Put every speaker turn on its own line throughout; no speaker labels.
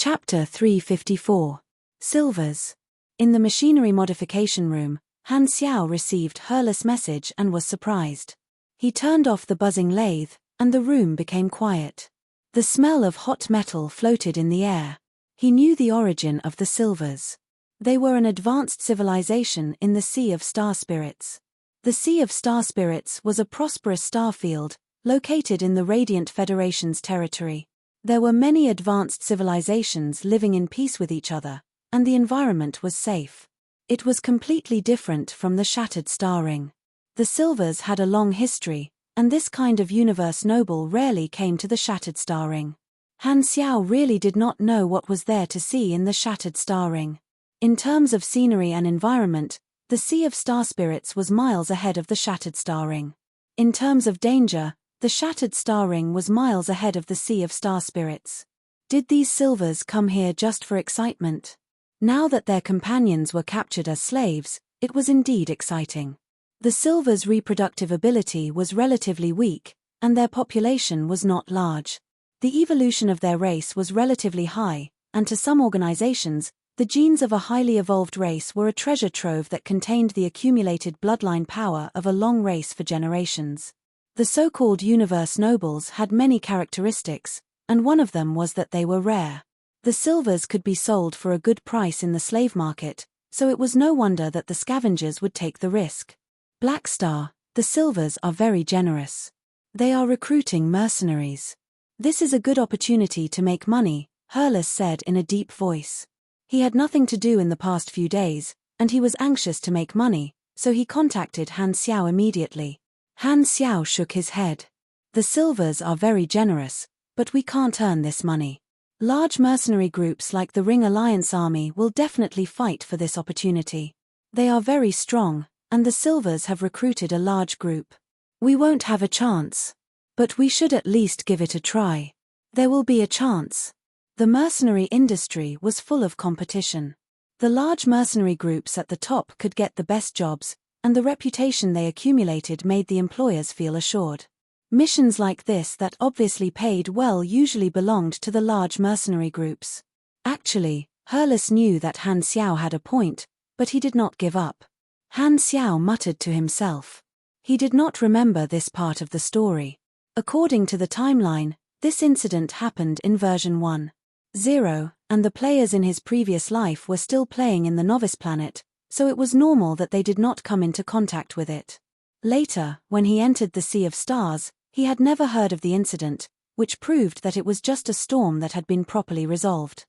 Chapter 354. Silvers. In the machinery modification room, Han Xiao received Herless' message and was surprised. He turned off the buzzing lathe, and the room became quiet. The smell of hot metal floated in the air. He knew the origin of the Silvers. They were an advanced civilization in the Sea of Star Spirits. The Sea of Star Spirits was a prosperous star field, located in the Radiant Federation's territory. There were many advanced civilizations living in peace with each other, and the environment was safe. It was completely different from the Shattered Star Ring. The Silvers had a long history, and this kind of universe noble rarely came to the Shattered Star Ring. Han Xiao really did not know what was there to see in the Shattered Star Ring. In terms of scenery and environment, the Sea of Star Spirits was miles ahead of the Shattered Star Ring. In terms of danger, the Shattered Star Ring was miles ahead of the Sea of Star Spirits. Did these Silvers come here just for excitement? Now that their companions were captured as slaves, it was indeed exciting. The Silvers' reproductive ability was relatively weak, and their population was not large. The evolution of their race was relatively high, and to some organizations, the genes of a highly evolved race were a treasure trove that contained the accumulated bloodline power of a long race for generations. The so-called universe nobles had many characteristics, and one of them was that they were rare. The Silvers could be sold for a good price in the slave market, so it was no wonder that the scavengers would take the risk. Black Star, the Silvers are very generous. They are recruiting mercenaries. This is a good opportunity to make money, Herless said in a deep voice. He had nothing to do in the past few days, and he was anxious to make money, so he contacted Han Xiao immediately. Han Xiao shook his head. The Silvers are very generous, but we can't earn this money. Large mercenary groups like the Ring Alliance Army will definitely fight for this opportunity. They are very strong, and the Silvers have recruited a large group. We won't have a chance. But we should at least give it a try. There will be a chance. The mercenary industry was full of competition. The large mercenary groups at the top could get the best jobs, and the reputation they accumulated made the employers feel assured. Missions like this that obviously paid well usually belonged to the large mercenary groups. Actually, Herless knew that Han Xiao had a point, but he did not give up. Han Xiao muttered to himself. He did not remember this part of the story. According to the timeline, this incident happened in version 1.0, and the players in his previous life were still playing in the novice planet, so it was normal that they did not come into contact with it. Later, when he entered the Sea of Stars, he had never heard of the incident, which proved that it was just a storm that had been properly resolved.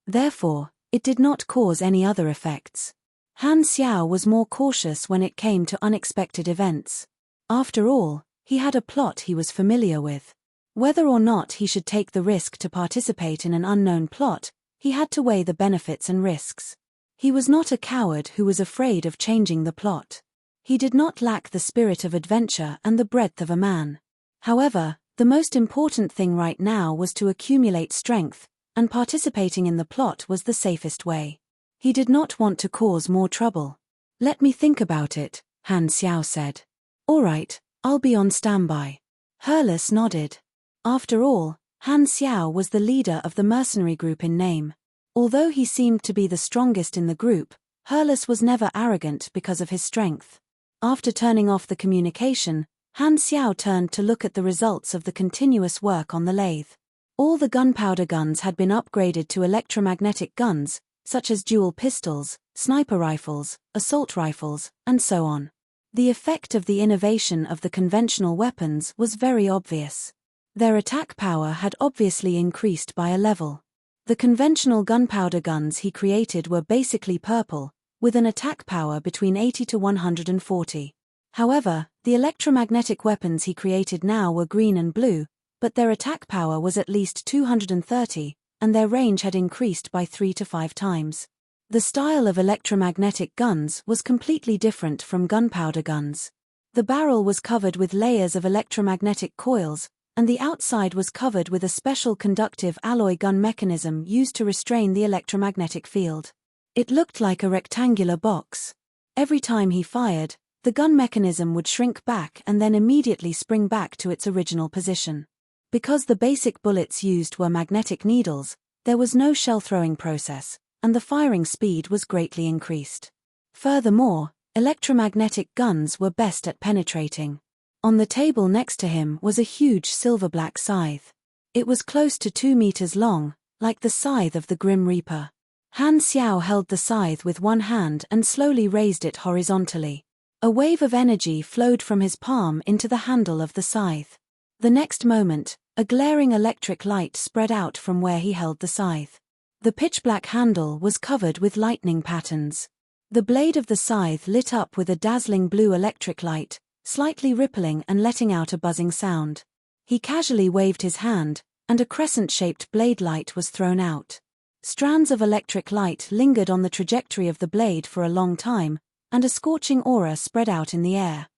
Therefore, it did not cause any other effects. Han Xiao was more cautious when it came to unexpected events. After all, he had a plot he was familiar with. Whether or not he should take the risk to participate in an unknown plot, he had to weigh the benefits and risks. He was not a coward who was afraid of changing the plot. He did not lack the spirit of adventure and the breadth of a man. However, the most important thing right now was to accumulate strength, and participating in the plot was the safest way. He did not want to cause more trouble. Let me think about it, Han Xiao said. All right, I'll be on standby. Herless nodded. After all, Han Xiao was the leader of the mercenary group in name. Although he seemed to be the strongest in the group, Herless was never arrogant because of his strength. After turning off the communication, Han Xiao turned to look at the results of the continuous work on the lathe. All the gunpowder guns had been upgraded to electromagnetic guns, such as dual pistols, sniper rifles, assault rifles, and so on. The effect of the innovation of the conventional weapons was very obvious. Their attack power had obviously increased by a level. The conventional gunpowder guns he created were basically purple, with an attack power between 80 to 140. However, the electromagnetic weapons he created now were green and blue, but their attack power was at least 230, and their range had increased by 3 to 5 times. The style of electromagnetic guns was completely different from gunpowder guns. The barrel was covered with layers of electromagnetic coils, and the outside was covered with a special conductive alloy gun mechanism used to restrain the electromagnetic field. It looked like a rectangular box. Every time he fired, the gun mechanism would shrink back and then immediately spring back to its original position. Because the basic bullets used were magnetic needles, There was no shell-throwing process, and the firing speed was greatly increased. Furthermore, electromagnetic guns were best at penetrating. On the table next to him was a huge silver-black scythe. It was close to 2 meters long, like the scythe of the Grim Reaper. Han Xiao held the scythe with one hand and slowly raised it horizontally. A wave of energy flowed from his palm into the handle of the scythe. The next moment, a glaring electric light spread out from where he held the scythe. The pitch-black handle was covered with lightning patterns. The blade of the scythe lit up with a dazzling blue electric light, slightly rippling and letting out a buzzing sound. He casually waved his hand, and a crescent-shaped blade light was thrown out. Strands of electric light lingered on the trajectory of the blade for a long time, and a scorching aura spread out in the air.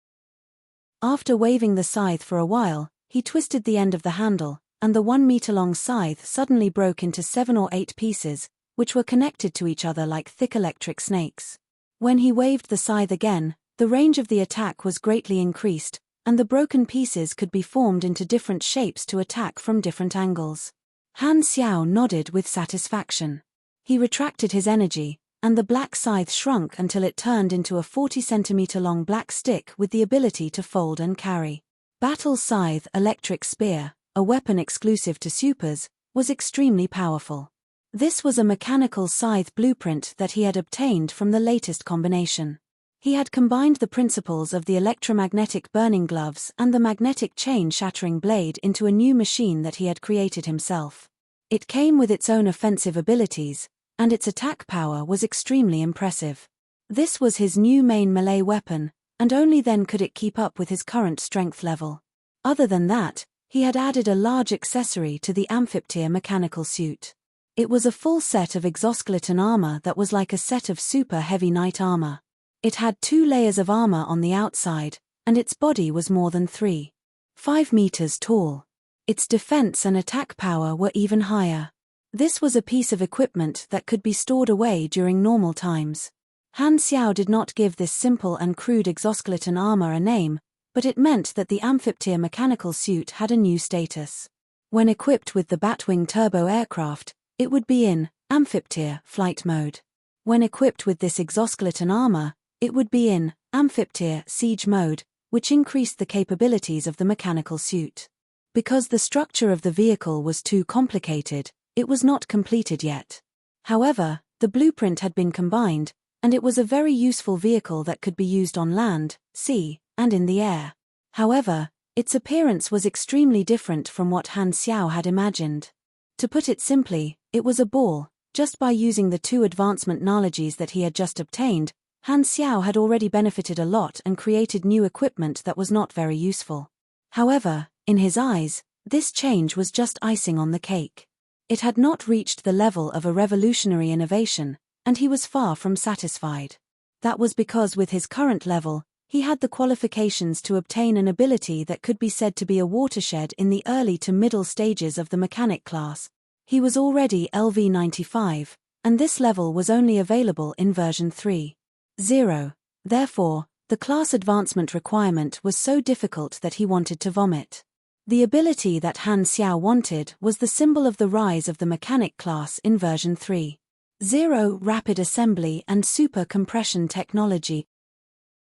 After waving the scythe for a while, he twisted the end of the handle, and the 1 meter-long scythe suddenly broke into 7 or 8 pieces, which were connected to each other like thick electric snakes. When he waved the scythe again, the range of the attack was greatly increased, and the broken pieces could be formed into different shapes to attack from different angles. Han Xiao nodded with satisfaction. He retracted his energy, and the black scythe shrunk until it turned into a 40-centimeter-long black stick with the ability to fold and carry. Battle Scythe Electric Spear, a weapon exclusive to supers, was extremely powerful. This was a mechanical scythe blueprint that he had obtained from the latest combination. He had combined the principles of the electromagnetic burning gloves and the magnetic chain-shattering blade into a new machine that he had created himself. It came with its own offensive abilities, and its attack power was extremely impressive. This was his new main melee weapon, and only then could it keep up with his current strength level. Other than that, he had added a large accessory to the Amphiptyr mechanical suit. It was a full set of exoskeleton armor that was like a set of super heavy knight armor. It had 2 layers of armor on the outside, and its body was more than 3.5 meters tall. Its defense and attack power were even higher. This was a piece of equipment that could be stored away during normal times. Han Xiao did not give this simple and crude exoskeleton armor a name, but it meant that the Amphiptyr mechanical suit had a new status. When equipped with the Batwing turbo aircraft, it would be in Amphiptyr flight mode. When equipped with this exoskeleton armor, it would be in Amphiptyr siege mode, which increased the capabilities of the mechanical suit. Because the structure of the vehicle was too complicated, it was not completed yet. However, the blueprint had been combined, and it was a very useful vehicle that could be used on land, sea, and in the air. However, its appearance was extremely different from what Han Xiao had imagined. To put it simply, it was a ball. Just by using the 2 advancement knowledges that he had just obtained, Han Xiao had already benefited a lot and created new equipment that was not very useful. However, in his eyes, this change was just icing on the cake. It had not reached the level of a revolutionary innovation, and he was far from satisfied. That was because with his current level, he had the qualifications to obtain an ability that could be said to be a watershed in the early to middle stages of the mechanic class. He was already LV95, and this level was only available in version 3.0. Therefore, the class advancement requirement was so difficult that he wanted to vomit. The ability that Han Xiao wanted was the symbol of the rise of the mechanic class in version 3.0 rapid assembly and super compression technology.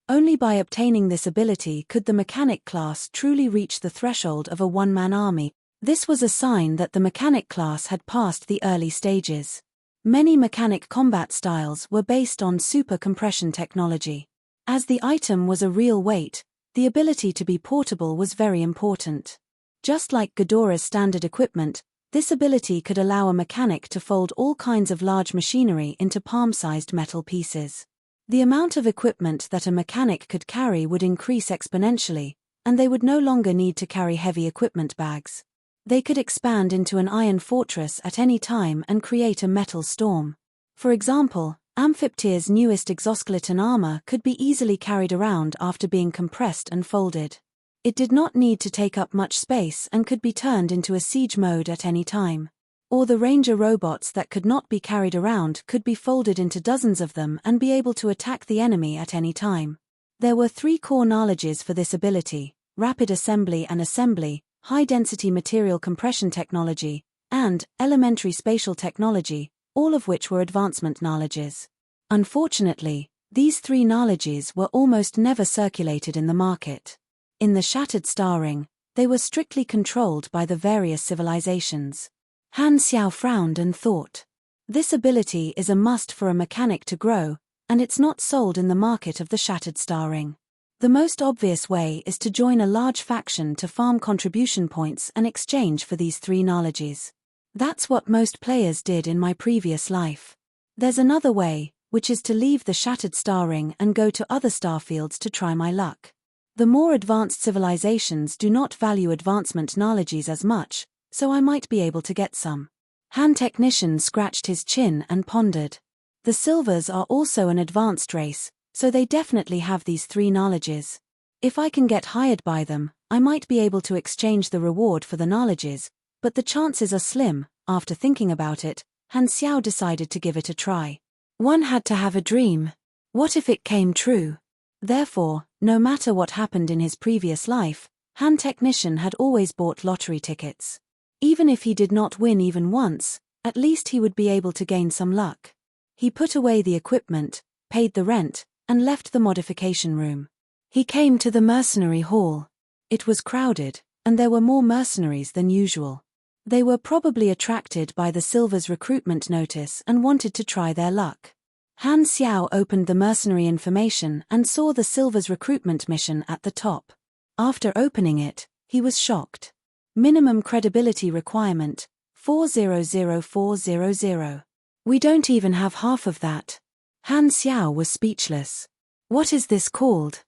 Only by obtaining this ability could the mechanic class truly reach the threshold of a one-man army. This was a sign that the mechanic class had passed the early stages. Many mechanic combat styles were based on super compression technology. As the item was a real weight, the ability to be portable was very important. Just like Ghidorah's standard equipment, this ability could allow a mechanic to fold all kinds of large machinery into palm-sized metal pieces. The amount of equipment that a mechanic could carry would increase exponentially, and they would no longer need to carry heavy equipment bags. They could expand into an iron fortress at any time and create a metal storm. For example, Amphiptyr's newest exoskeleton armor could be easily carried around after being compressed and folded. It did not need to take up much space and could be turned into a siege mode at any time. Or the ranger robots that could not be carried around could be folded into dozens of them and be able to attack the enemy at any time. There were 3 core knowledges for this ability: rapid assembly and assembly, high-density material compression technology, and elementary spatial technology, all of which were advancement knowledges. Unfortunately, these 3 knowledges were almost never circulated in the market. In the Shattered Star Ring, they were strictly controlled by the various civilizations. Han Xiao frowned and thought. This ability is a must for a mechanic to grow, and it's not sold in the market of the Shattered Star Ring. The most obvious way is to join a large faction to farm contribution points and exchange for these 3 knowledges. That's what most players did in my previous life. There's another way, which is to leave the Shattered Star Ring and go to other starfields to try my luck. The more advanced civilizations do not value advancement knowledges as much, so I might be able to get some. Han Technician scratched his chin and pondered. The Silvers are also an advanced race, so they definitely have these 3 knowledges. If I can get hired by them, I might be able to exchange the reward for the knowledges, but the chances are slim. After thinking about it, Han Xiao decided to give it a try. One had to have a dream. What if it came true? Therefore, no matter what happened in his previous life, Han Technician had always bought lottery tickets. Even if he did not win even once, at least he would be able to gain some luck. He put away the equipment, paid the rent, and left the modification room. He came to the mercenary hall. It was crowded, and there were more mercenaries than usual. They were probably attracted by the Silver's recruitment notice and wanted to try their luck. Han Xiao opened the mercenary information and saw the Silver's recruitment mission at the top. After opening it, he was shocked. Minimum credibility requirement, 400400. We don't even have half of that. Han Xiao was speechless. What is this called?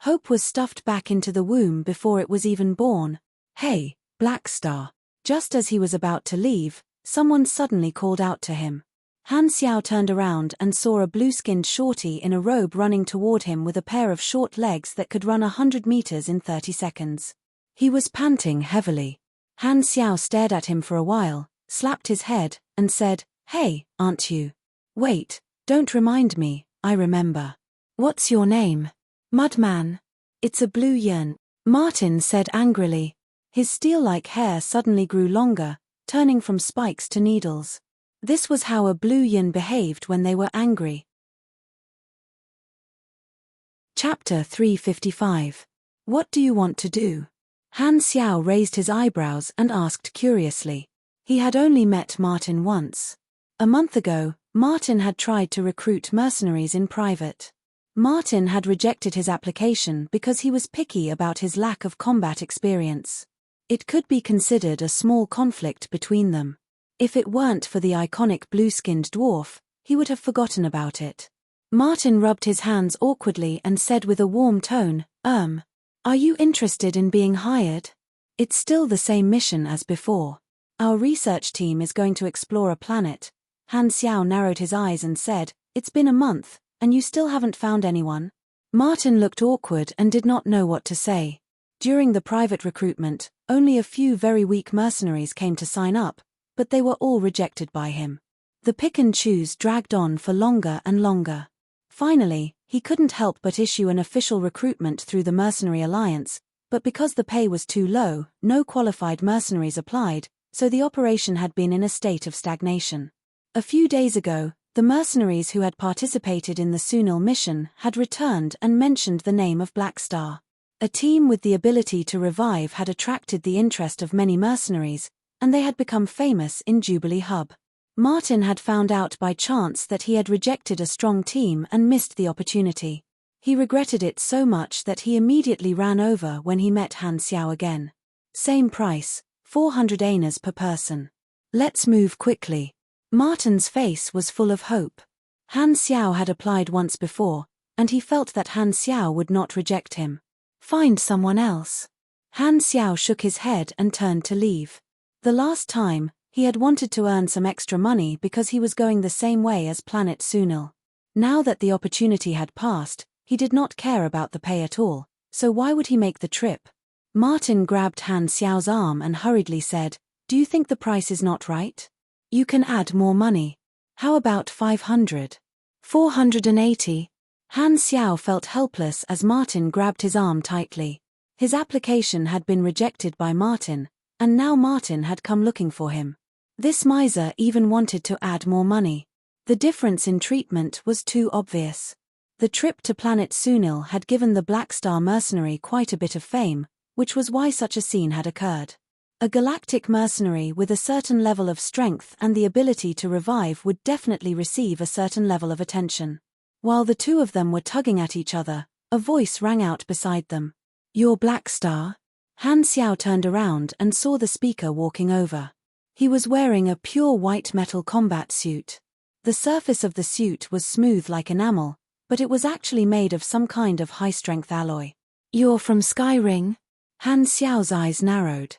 Hope was stuffed back into the womb before it was even born. Hey, Black Star. Just as he was about to leave, someone suddenly called out to him. Han Xiao turned around and saw a blue-skinned shorty in a robe running toward him with a pair of short legs that could run 100 meters in 30 seconds. He was panting heavily. Han Xiao stared at him for a while, slapped his head, and said, "Hey, aren't you? Wait, don't remind me, I remember. What's your name?" "Mudman." "It's a blue yen," Martin said angrily. His steel-like hair suddenly grew longer, turning from spikes to needles. This was how a blue yin behaved when they were angry. Chapter 355. What do you want to do? Han Xiao raised his eyebrows and asked curiously. He had only met Martin once. A month ago, Martin had tried to recruit mercenaries in private. Martin had rejected his application because he was picky about his lack of combat experience. It could be considered a small conflict between them. If it weren't for the iconic blue-skinned dwarf, he would have forgotten about it. Martin rubbed his hands awkwardly and said with a warm tone, Are you interested in being hired? It's still the same mission as before. Our research team is going to explore a planet." Han Xiao narrowed his eyes and said, "It's been a month, and you still haven't found anyone?" Martin looked awkward and did not know what to say. During the private recruitment, only a few very weak mercenaries came to sign up, but they were all rejected by him. The pick and choose dragged on for longer and longer. Finally, he couldn't help but issue an official recruitment through the Mercenary Alliance, but because the pay was too low, no qualified mercenaries applied, so the operation had been in a state of stagnation. A few days ago, the mercenaries who had participated in the Sunil mission had returned and mentioned the name of Black Star. A team with the ability to revive had attracted the interest of many mercenaries, and they had become famous in Jubilee Hub. Martin had found out by chance that he had rejected a strong team and missed the opportunity. He regretted it so much that he immediately ran over when he met Han Xiao again. Same price, 400 annas per person. Let's move quickly. Martin's face was full of hope. Han Xiao had applied once before, and he felt that Han Xiao would not reject him. Find someone else. Han Xiao shook his head and turned to leave. The last time, he had wanted to earn some extra money because he was going the same way as Planet Sunil. Now that the opportunity had passed, he did not care about the pay at all, so why would he make the trip? Martin grabbed Han Xiao's arm and hurriedly said, "Do you think the price is not right? You can add more money. How about 500? 480? Han Xiao felt helpless as Martin grabbed his arm tightly. His application had been rejected by Martin, And now Martin had come looking for him. This miser even wanted to add more money. The difference in treatment was too obvious. The trip to planet Sunil had given the Black Star mercenary quite a bit of fame, which was why such a scene had occurred. A galactic mercenary with a certain level of strength and the ability to revive would definitely receive a certain level of attention. While the two of them were tugging at each other, a voice rang out beside them. "You're Black Star?" Han Xiao turned around and saw the speaker walking over. He was wearing a pure white metal combat suit. The surface of the suit was smooth like enamel, but it was actually made of some kind of high-strength alloy. "You're from Skyring?" Han Xiao's eyes narrowed.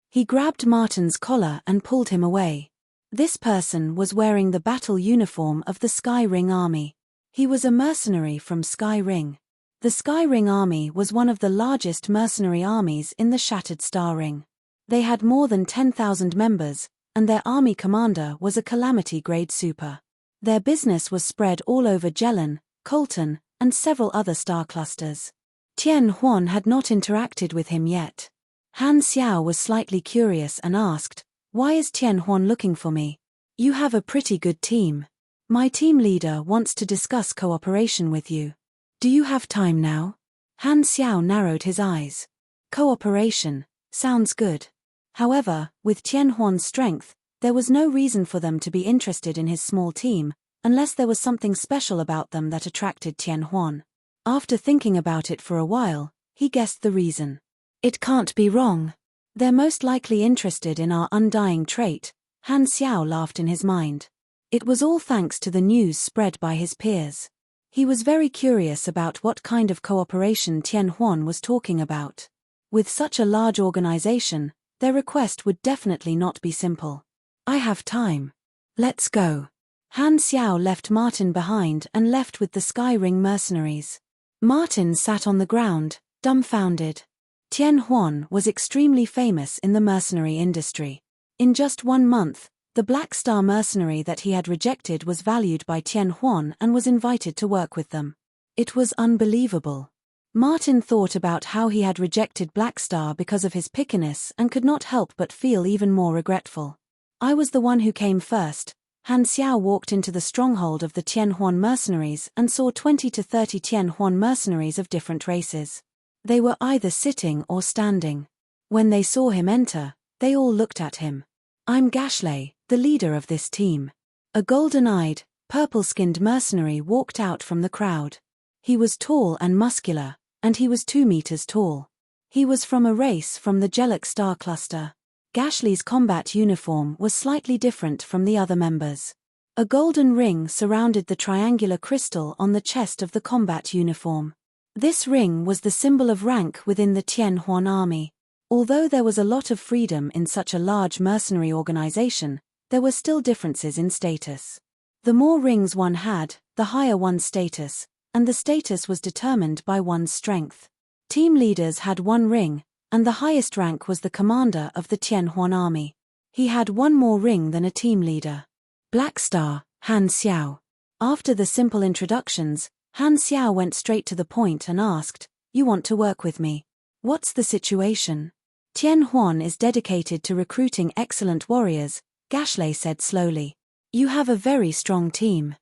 He grabbed Martin's collar and pulled him away. This person was wearing the battle uniform of the Skyring army. He was a mercenary from Skyring. The Skyring army was one of the largest mercenary armies in the Shattered Star Ring. They had more than 10,000 members, and their army commander was a Calamity-grade super. Their business was spread all over Jelen, Colton, and several other star clusters. Tian Huan had not interacted with him yet. Han Xiao was slightly curious and asked, "Why is Tian Huan looking for me? You have a pretty good team. My team leader wants to discuss cooperation with you. Do you have time now?" Han Xiao narrowed his eyes. Cooperation. Sounds good. However, with Tian Huan's strength, there was no reason for them to be interested in his small team, unless there was something special about them that attracted Tian Huan. After thinking about it for a while, he guessed the reason. "It can't be wrong. They're most likely interested in our undying trait," Han Xiao laughed in his mind. It was all thanks to the news spread by his peers. He was very curious about what kind of cooperation Tian Huan was talking about. With such a large organization, their request would definitely not be simple. "I have time. Let's go." Han Xiao left Martin behind and left with the Skyring mercenaries. Martin sat on the ground, dumbfounded. Tian Huan was extremely famous in the mercenary industry. In just 1 month, the Black Star mercenary that he had rejected was valued by Tian Huan and was invited to work with them. It was unbelievable. Martin thought about how he had rejected Black Star because of his pickiness and could not help but feel even more regretful. "I was the one who came first." Han Xiao walked into the stronghold of the Tian Huan mercenaries and saw 20 to 30 Tian Huan mercenaries of different races. They were either sitting or standing. When they saw him enter, they all looked at him. "I'm Gashley, the leader of this team." A golden-eyed, purple-skinned mercenary walked out from the crowd. He was tall and muscular, and he was 2 meters tall. He was from a race from the Jellic star cluster. Gashley's combat uniform was slightly different from the other members. A golden ring surrounded the triangular crystal on the chest of the combat uniform. This ring was the symbol of rank within the Tian Huan army. Although there was a lot of freedom in such a large mercenary organization, there were still differences in status. The more rings one had, the higher one's status, and the status was determined by one's strength. Team leaders had 1 ring, and the highest rank was the commander of the Tian Huan army. He had 1 more ring than a team leader. "Black Star, Han Xiao." After the simple introductions, Han Xiao went straight to the point and asked, "You want to work with me? What's the situation?" "Tian Huan is dedicated to recruiting excellent warriors," Gashley said slowly. "You have a very strong team.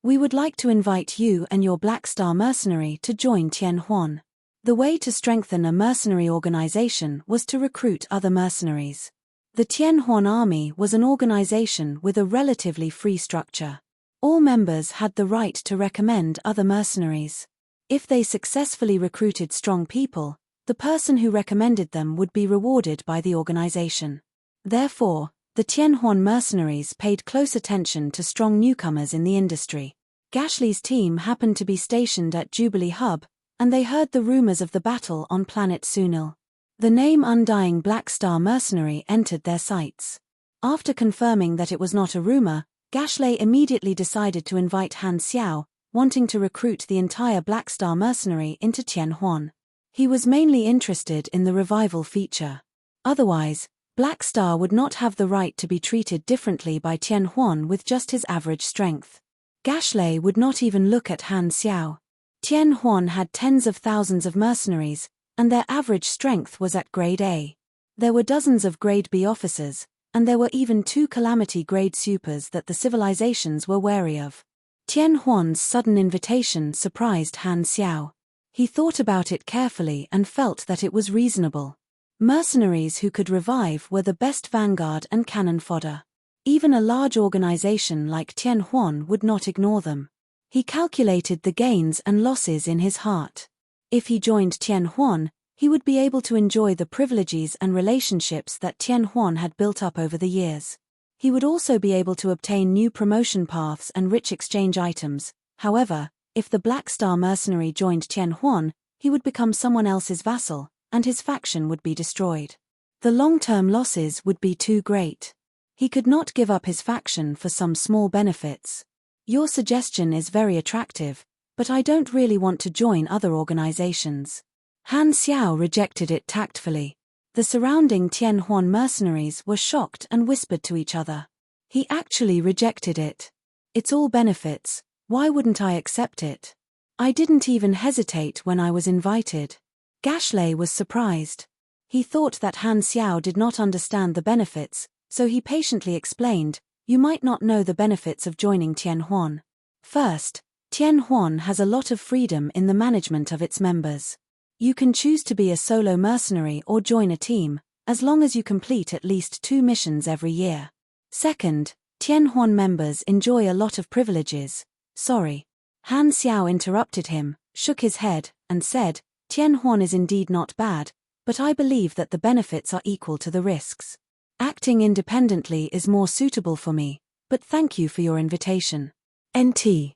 We would like to invite you and your Black Star mercenary to join Tian Huan." The way to strengthen a mercenary organization was to recruit other mercenaries. The Tian Huan army was an organization with a relatively free structure. All members had the right to recommend other mercenaries. If they successfully recruited strong people, the person who recommended them would be rewarded by the organization. Therefore, the Tian Huan mercenaries paid close attention to strong newcomers in the industry. Gashley's team happened to be stationed at Jubilee Hub, and they heard the rumors of the battle on planet Sunil. The name Undying Black Star Mercenary entered their sights. After confirming that it was not a rumor, Gashley immediately decided to invite Han Xiao, wanting to recruit the entire Black Star mercenary into Tian Huan. He was mainly interested in the revival feature. Otherwise, Black Star would not have the right to be treated differently by Tian Huan with just his average strength. Gashley would not even look at Han Xiao. Tian Huan had tens of thousands of mercenaries, and their average strength was at grade A. There were dozens of grade B officers, and there were even 2 calamity grade supers that the civilizations were wary of. Tian Huan's sudden invitation surprised Han Xiao. He thought about it carefully and felt that it was reasonable. Mercenaries who could revive were the best vanguard and cannon fodder. Even a large organization like Tian Huan would not ignore them. He calculated the gains and losses in his heart. If he joined Tian Huan, he would be able to enjoy the privileges and relationships that Tian Huan had built up over the years. He would also be able to obtain new promotion paths and rich exchange items. However, if the Black Star mercenary joined Tian Huan, he would become someone else's vassal, and his faction would be destroyed. The long-term losses would be too great. He could not give up his faction for some small benefits. Your suggestion is very attractive, but I don't really want to join other organizations. Han Xiao rejected it tactfully. The surrounding Tian Huan mercenaries were shocked and whispered to each other. He actually rejected it. It's all benefits, why wouldn't I accept it? I didn't even hesitate when I was invited. Gashley was surprised. He thought that Han Xiao did not understand the benefits, so he patiently explained, you might not know the benefits of joining Tian Huan. First, Tian Huan has a lot of freedom in the management of its members. You can choose to be a solo mercenary or join a team, as long as you complete at least 2 missions every year. Second, Tian Huan members enjoy a lot of privileges. Sorry. Han Xiao interrupted him, shook his head, and said, Tian Huan is indeed not bad, but I believe that the benefits are equal to the risks. Acting independently is more suitable for me, but thank you for your invitation. NT.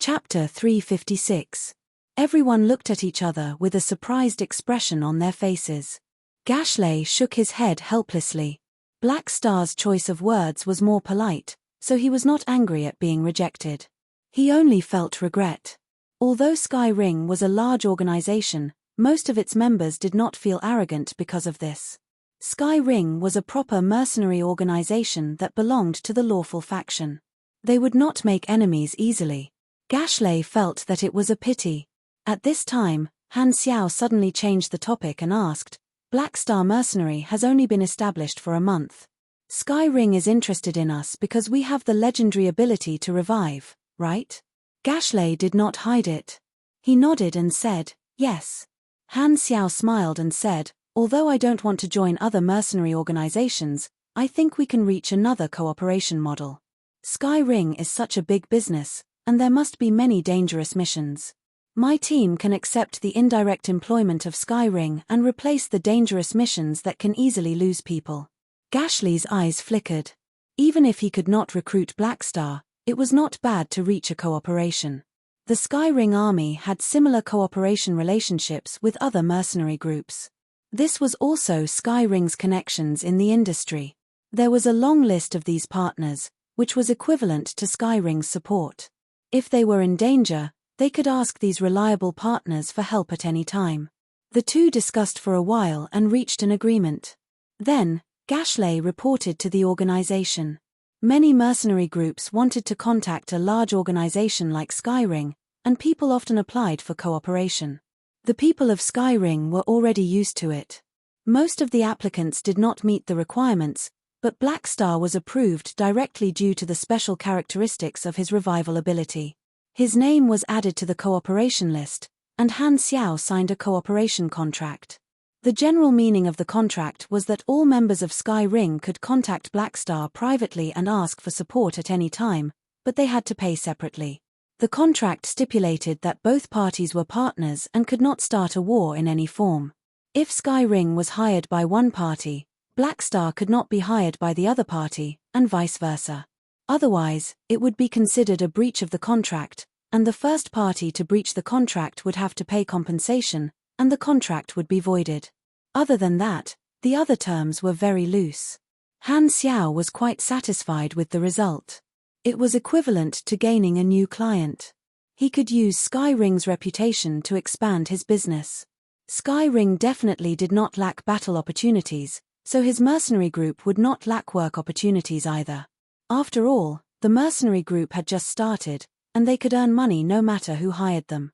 Chapter 356. Everyone looked at each other with a surprised expression on their faces. Gashley shook his head helplessly. Black Star's choice of words was more polite, so he was not angry at being rejected. He only felt regret. Although Sky Ring was a large organization, most of its members did not feel arrogant because of this. Sky Ring was a proper mercenary organization that belonged to the lawful faction. They would not make enemies easily. Gashley felt that it was a pity. At this time, Han Xiao suddenly changed the topic and asked, Black Star Mercenary has only been established for a month. Sky Ring is interested in us because we have the legendary ability to revive, right? Gashley did not hide it. He nodded and said, yes. Han Xiao smiled and said, although I don't want to join other mercenary organizations, I think we can reach another cooperation model. Sky Ring is such a big business, and there must be many dangerous missions. My team can accept the indirect employment of Sky Ring and replace the dangerous missions that can easily lose people. Gashley's eyes flickered. Even if he could not recruit Black Star, it was not bad to reach a cooperation. The Sky Ring army had similar cooperation relationships with other mercenary groups. This was also Sky Ring's connections in the industry. There was a long list of these partners, which was equivalent to Sky Ring's support. If they were in danger, they could ask these reliable partners for help at any time. The two discussed for a while and reached an agreement. Then, Gashley reported to the organization. Many mercenary groups wanted to contact a large organization like Sky Ring, and people often applied for cooperation. The people of Sky Ring were already used to it. Most of the applicants did not meet the requirements, but Black Star was approved directly due to the special characteristics of his revival ability. His name was added to the cooperation list, and Han Xiao signed a cooperation contract. The general meaning of the contract was that all members of Sky Ring could contact Black Star privately and ask for support at any time, but they had to pay separately. The contract stipulated that both parties were partners and could not start a war in any form. If Sky Ring was hired by one party, Black Star could not be hired by the other party, and vice versa. Otherwise, it would be considered a breach of the contract, and the first party to breach the contract would have to pay compensation, and the contract would be voided. Other than that, the other terms were very loose. Han Xiao was quite satisfied with the result. It was equivalent to gaining a new client. He could use Sky Ring's reputation to expand his business. Sky Ring definitely did not lack battle opportunities, so his mercenary group would not lack work opportunities either. After all, the mercenary group had just started, and they could earn money no matter who hired them.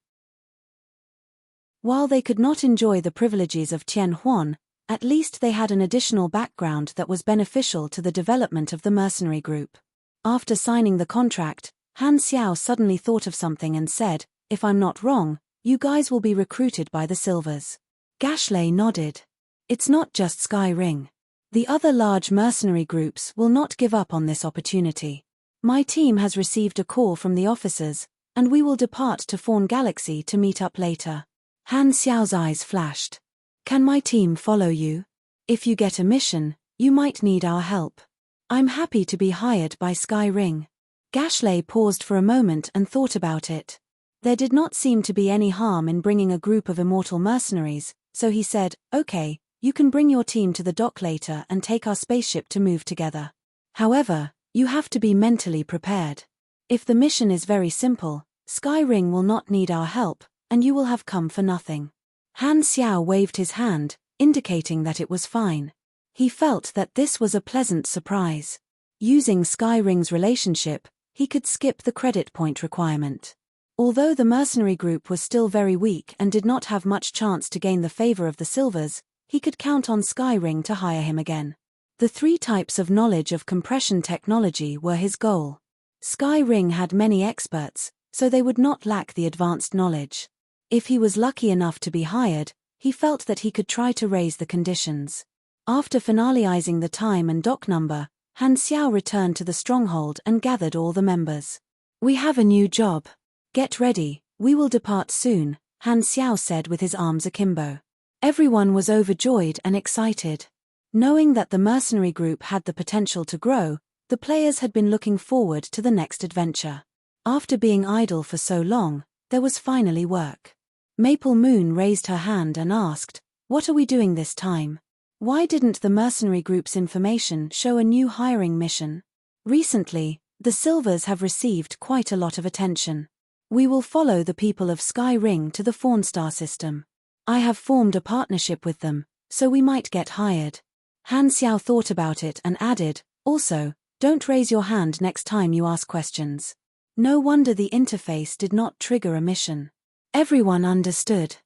While they could not enjoy the privileges of Tianhuan, at least they had an additional background that was beneficial to the development of the mercenary group. After signing the contract, Han Xiao suddenly thought of something and said, "If I'm not wrong, you guys will be recruited by the Silvers." Gashley nodded. "It's not just Sky Ring. The other large mercenary groups will not give up on this opportunity. My team has received a call from the officers, and we will depart to Fawn Galaxy to meet up later." Han Xiao's eyes flashed. "Can my team follow you? If you get a mission, you might need our help. I'm happy to be hired by Sky Ring." Gashley paused for a moment and thought about it. There did not seem to be any harm in bringing a group of immortal mercenaries, so he said, "Okay, you can bring your team to the dock later and take our spaceship to move together. However, you have to be mentally prepared. If the mission is very simple, Sky Ring will not need our help, and you will have come for nothing." Han Xiao waved his hand, indicating that it was fine. He felt that this was a pleasant surprise. Using Sky Ring's relationship, he could skip the credit point requirement. Although the mercenary group was still very weak and did not have much chance to gain the favor of the Silvers, he could count on Sky Ring to hire him again. The 3 types of knowledge of compression technology were his goal. Sky Ring had many experts, so they would not lack the advanced knowledge. If he was lucky enough to be hired, he felt that he could try to raise the conditions. After finalizing the time and dock number, Han Xiao returned to the stronghold and gathered all the members. "We have a new job. Get ready, we will depart soon," Han Xiao said with his arms akimbo. Everyone was overjoyed and excited. Knowing that the mercenary group had the potential to grow, the players had been looking forward to the next adventure. After being idle for so long, there was finally work. Maple Moon raised her hand and asked, "What are we doing this time? Why didn't the mercenary group's information show a new hiring mission? Recently, the Silvers have received quite a lot of attention. We will follow the people of Sky Ring to the Fawn Star system. I have formed a partnership with them, so we might get hired." Han Xiao thought about it and added, "Also, don't raise your hand next time you ask questions." No wonder the interface did not trigger a mission. Everyone understood.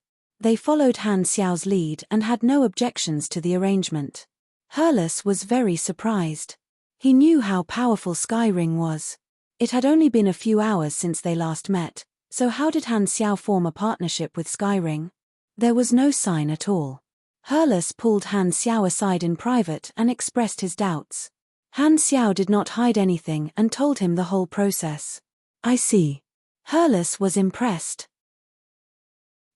They followed Han Xiao's lead and had no objections to the arrangement. Hurles was very surprised. He knew how powerful Sky Ring was. It had only been a few hours since they last met, so how did Han Xiao form a partnership with Sky Ring? There was no sign at all. Hurles pulled Han Xiao aside in private and expressed his doubts. Han Xiao did not hide anything and told him the whole process. "I see." Hurles was impressed.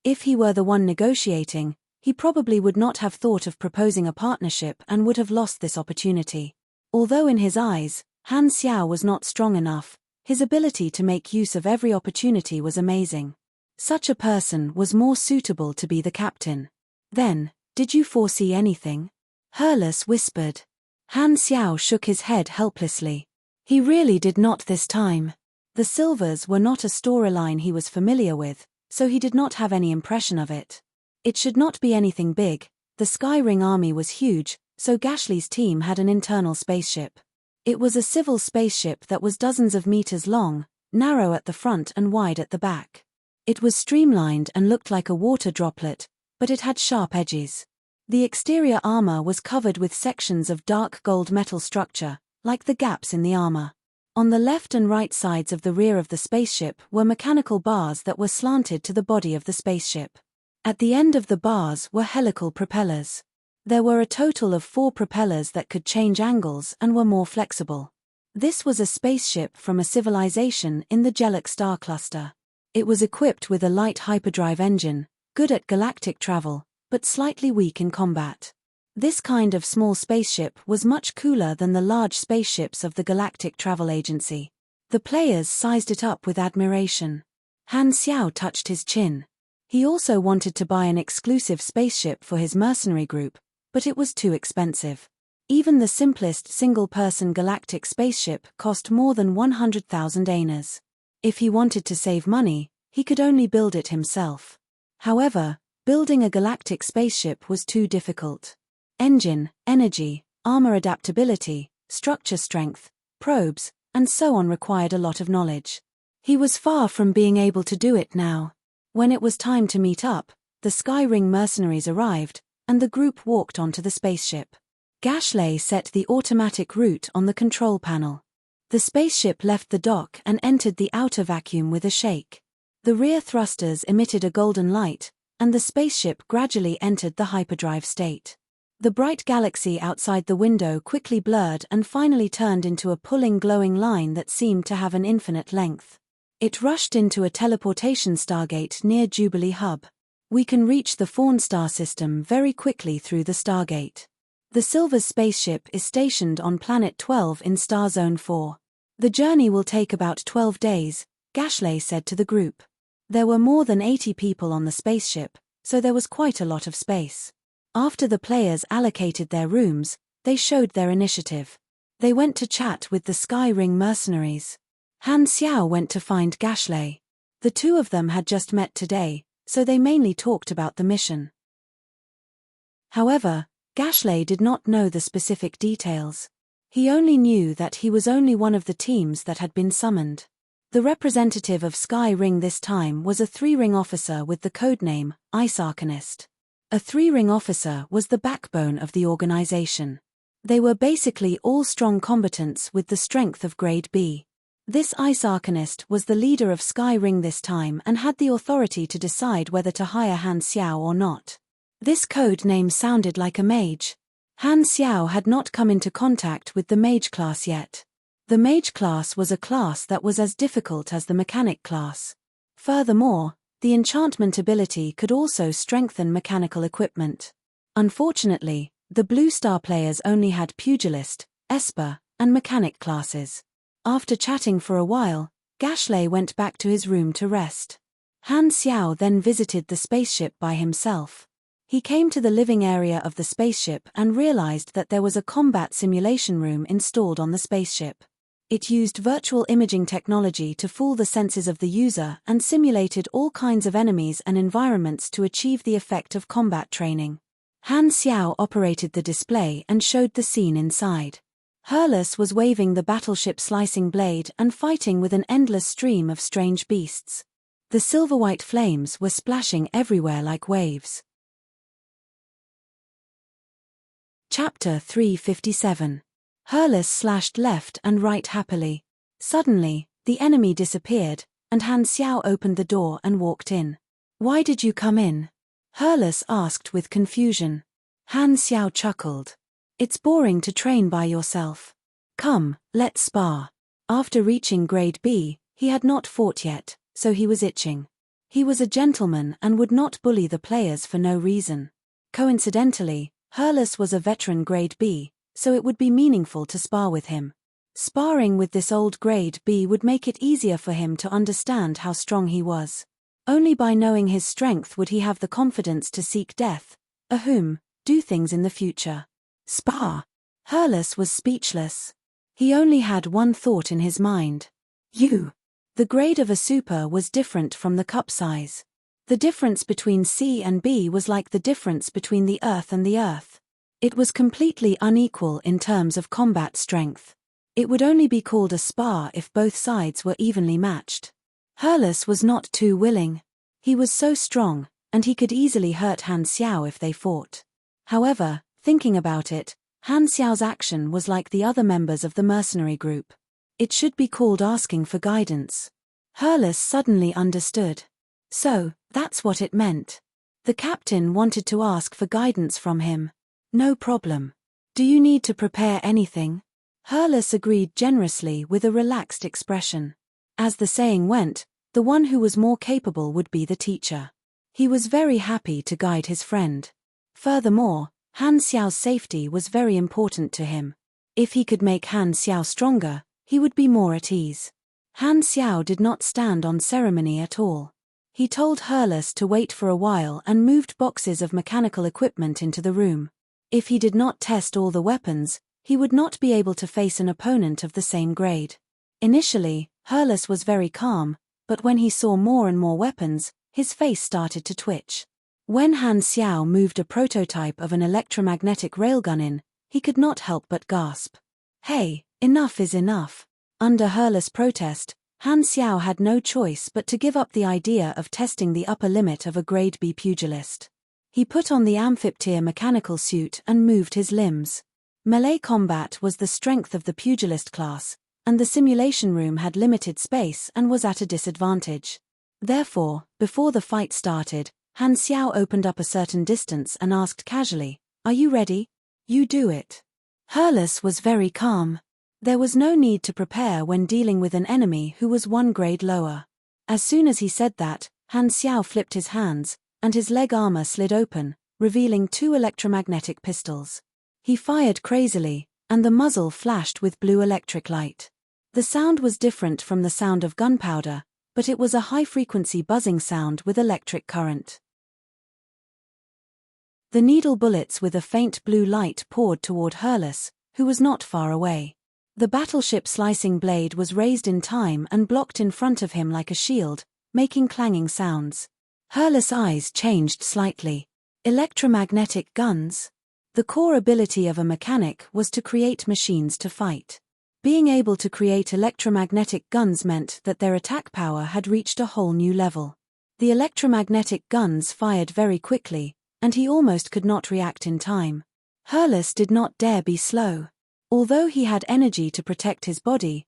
If he were the one negotiating, he probably would not have thought of proposing a partnership and would have lost this opportunity. Although in his eyes, Han Xiao was not strong enough, his ability to make use of every opportunity was amazing. Such a person was more suitable to be the captain. "Then, did you foresee anything?" Hurles whispered. Han Xiao shook his head helplessly. He really did not this time. The Silvers were not a storyline he was familiar with, so he did not have any impression of it. It should not be anything big. The Sky Ring army was huge, so Gashley's team had an internal spaceship. It was a civil spaceship that was dozens of meters long, narrow at the front and wide at the back. It was streamlined and looked like a water droplet, but it had sharp edges. The exterior armor was covered with sections of dark gold metal structure, like the gaps in the armor. On the left and right sides of the rear of the spaceship were mechanical bars that were slanted to the body of the spaceship. At the end of the bars were helical propellers. There were a total of 4 propellers that could change angles and were more flexible. This was a spaceship from a civilization in the Jellic star cluster. It was equipped with a light hyperdrive engine, good at galactic travel, but slightly weak in combat. This kind of small spaceship was much cooler than the large spaceships of the Galactic Travel Agency. The players sized it up with admiration. Han Xiao touched his chin. He also wanted to buy an exclusive spaceship for his mercenary group, but it was too expensive. Even the simplest single-person galactic spaceship cost more than 100,000 aners. If he wanted to save money, he could only build it himself. However, building a galactic spaceship was too difficult. Engine, energy, armor adaptability, structure strength, probes, and so on required a lot of knowledge. He was far from being able to do it now. When it was time to meet up, the Sky Ring mercenaries arrived, and the group walked onto the spaceship. Gashley set the automatic route on the control panel. The spaceship left the dock and entered the outer vacuum with a shake. The rear thrusters emitted a golden light, and the spaceship gradually entered the hyperdrive state. The bright galaxy outside the window quickly blurred and finally turned into a pulling glowing line that seemed to have an infinite length. It rushed into a teleportation stargate near Jubilee Hub. We can reach the Fawn star system very quickly through the stargate. The Silver's spaceship is stationed on Planet 12 in Star Zone 4. The journey will take about 12 days, Gashley said to the group. There were more than 80 people on the spaceship, so there was quite a lot of space. After the players allocated their rooms, they showed their initiative. They went to chat with the Sky Ring mercenaries. Han Xiao went to find Gashley. The two of them had just met today, so they mainly talked about the mission. However, Gashley did not know the specific details. He only knew that he was only one of the teams that had been summoned. The representative of Sky Ring this time was a 3-ring officer with the codename Ice Arcanist. A 3-ring officer was the backbone of the organization. They were basically all strong combatants with the strength of Grade B. This Ice Arcanist was the leader of Sky Ring this time and had the authority to decide whether to hire Han Xiao or not. This code name sounded like a mage. Han Xiao had not come into contact with the mage class yet. The mage class was a class that was as difficult as the mechanic class. Furthermore, the enchantment ability could also strengthen mechanical equipment. Unfortunately, the Blue Star players only had Pugilist, Esper, and Mechanic classes. After chatting for a while, Gashley went back to his room to rest. Han Xiao then visited the spaceship by himself. He came to the living area of the spaceship and realized that there was a combat simulation room installed on the spaceship. It used virtual imaging technology to fool the senses of the user and simulated all kinds of enemies and environments to achieve the effect of combat training. Han Xiao operated the display and showed the scene inside. Hurlus was waving the battleship slicing blade and fighting with an endless stream of strange beasts. The silver-white flames were splashing everywhere like waves. Chapter 357. Hurlus slashed left and right happily. Suddenly, the enemy disappeared, and Han Xiao opened the door and walked in. "Why did you come in?" Hurlus asked with confusion. Han Xiao chuckled. "It's boring to train by yourself. Come, let's spar." After reaching Grade B, he had not fought yet, so he was itching. He was a gentleman and would not bully the players for no reason. Coincidentally, Hurlus was a veteran Grade B, so it would be meaningful to spar with him. Sparring with this old Grade B would make it easier for him to understand how strong he was. Only by knowing his strength would he have the confidence to seek death, do things in the future. Spar! Hurlus was speechless. He only had one thought in his mind. You! The grade of a super was different from the cup size. The difference between C and B was like the difference between the Earth and the Earth. It was completely unequal in terms of combat strength. It would only be called a spar if both sides were evenly matched. Hurlus was not too willing. He was so strong, and he could easily hurt Han Xiao if they fought. However, thinking about it, Han Xiao's action was like the other members of the mercenary group. It should be called asking for guidance. Hurlus suddenly understood. So, that's what it meant. The captain wanted to ask for guidance from him. No problem. Do you need to prepare anything? Hurlus agreed generously with a relaxed expression. As the saying went, the one who was more capable would be the teacher. He was very happy to guide his friend. Furthermore, Han Xiao's safety was very important to him. If he could make Han Xiao stronger, he would be more at ease. Han Xiao did not stand on ceremony at all. He told Hurlus to wait for a while and moved boxes of mechanical equipment into the room. If he did not test all the weapons, he would not be able to face an opponent of the same grade. Initially, Hurlus was very calm, but when he saw more and more weapons, his face started to twitch. When Han Xiao moved a prototype of an electromagnetic railgun in, he could not help but gasp. Hey, enough is enough. Under Hurlus' protest, Han Xiao had no choice but to give up the idea of testing the upper limit of a grade B pugilist. He put on the amphiptyr mechanical suit and moved his limbs. Melee combat was the strength of the pugilist class, and the simulation room had limited space and was at a disadvantage. Therefore, before the fight started, Han Xiao opened up a certain distance and asked casually, "Are you ready?" "You do it." Herles was very calm. There was no need to prepare when dealing with an enemy who was one grade lower. As soon as he said that, Han Xiao flipped his hands, and his leg armor slid open, revealing 2 electromagnetic pistols. He fired crazily, and the muzzle flashed with blue electric light. The sound was different from the sound of gunpowder, but it was a high-frequency buzzing sound with electric current. The needle bullets with a faint blue light poured toward Herles, who was not far away. The battleship slicing blade was raised in time and blocked in front of him like a shield, making clanging sounds. Herles' eyes changed slightly. Electromagnetic guns? The core ability of a mechanic was to create machines to fight. Being able to create electromagnetic guns meant that their attack power had reached a whole new level. The electromagnetic guns fired very quickly, and he almost could not react in time. Herles did not dare be slow. Although he had energy to protect his body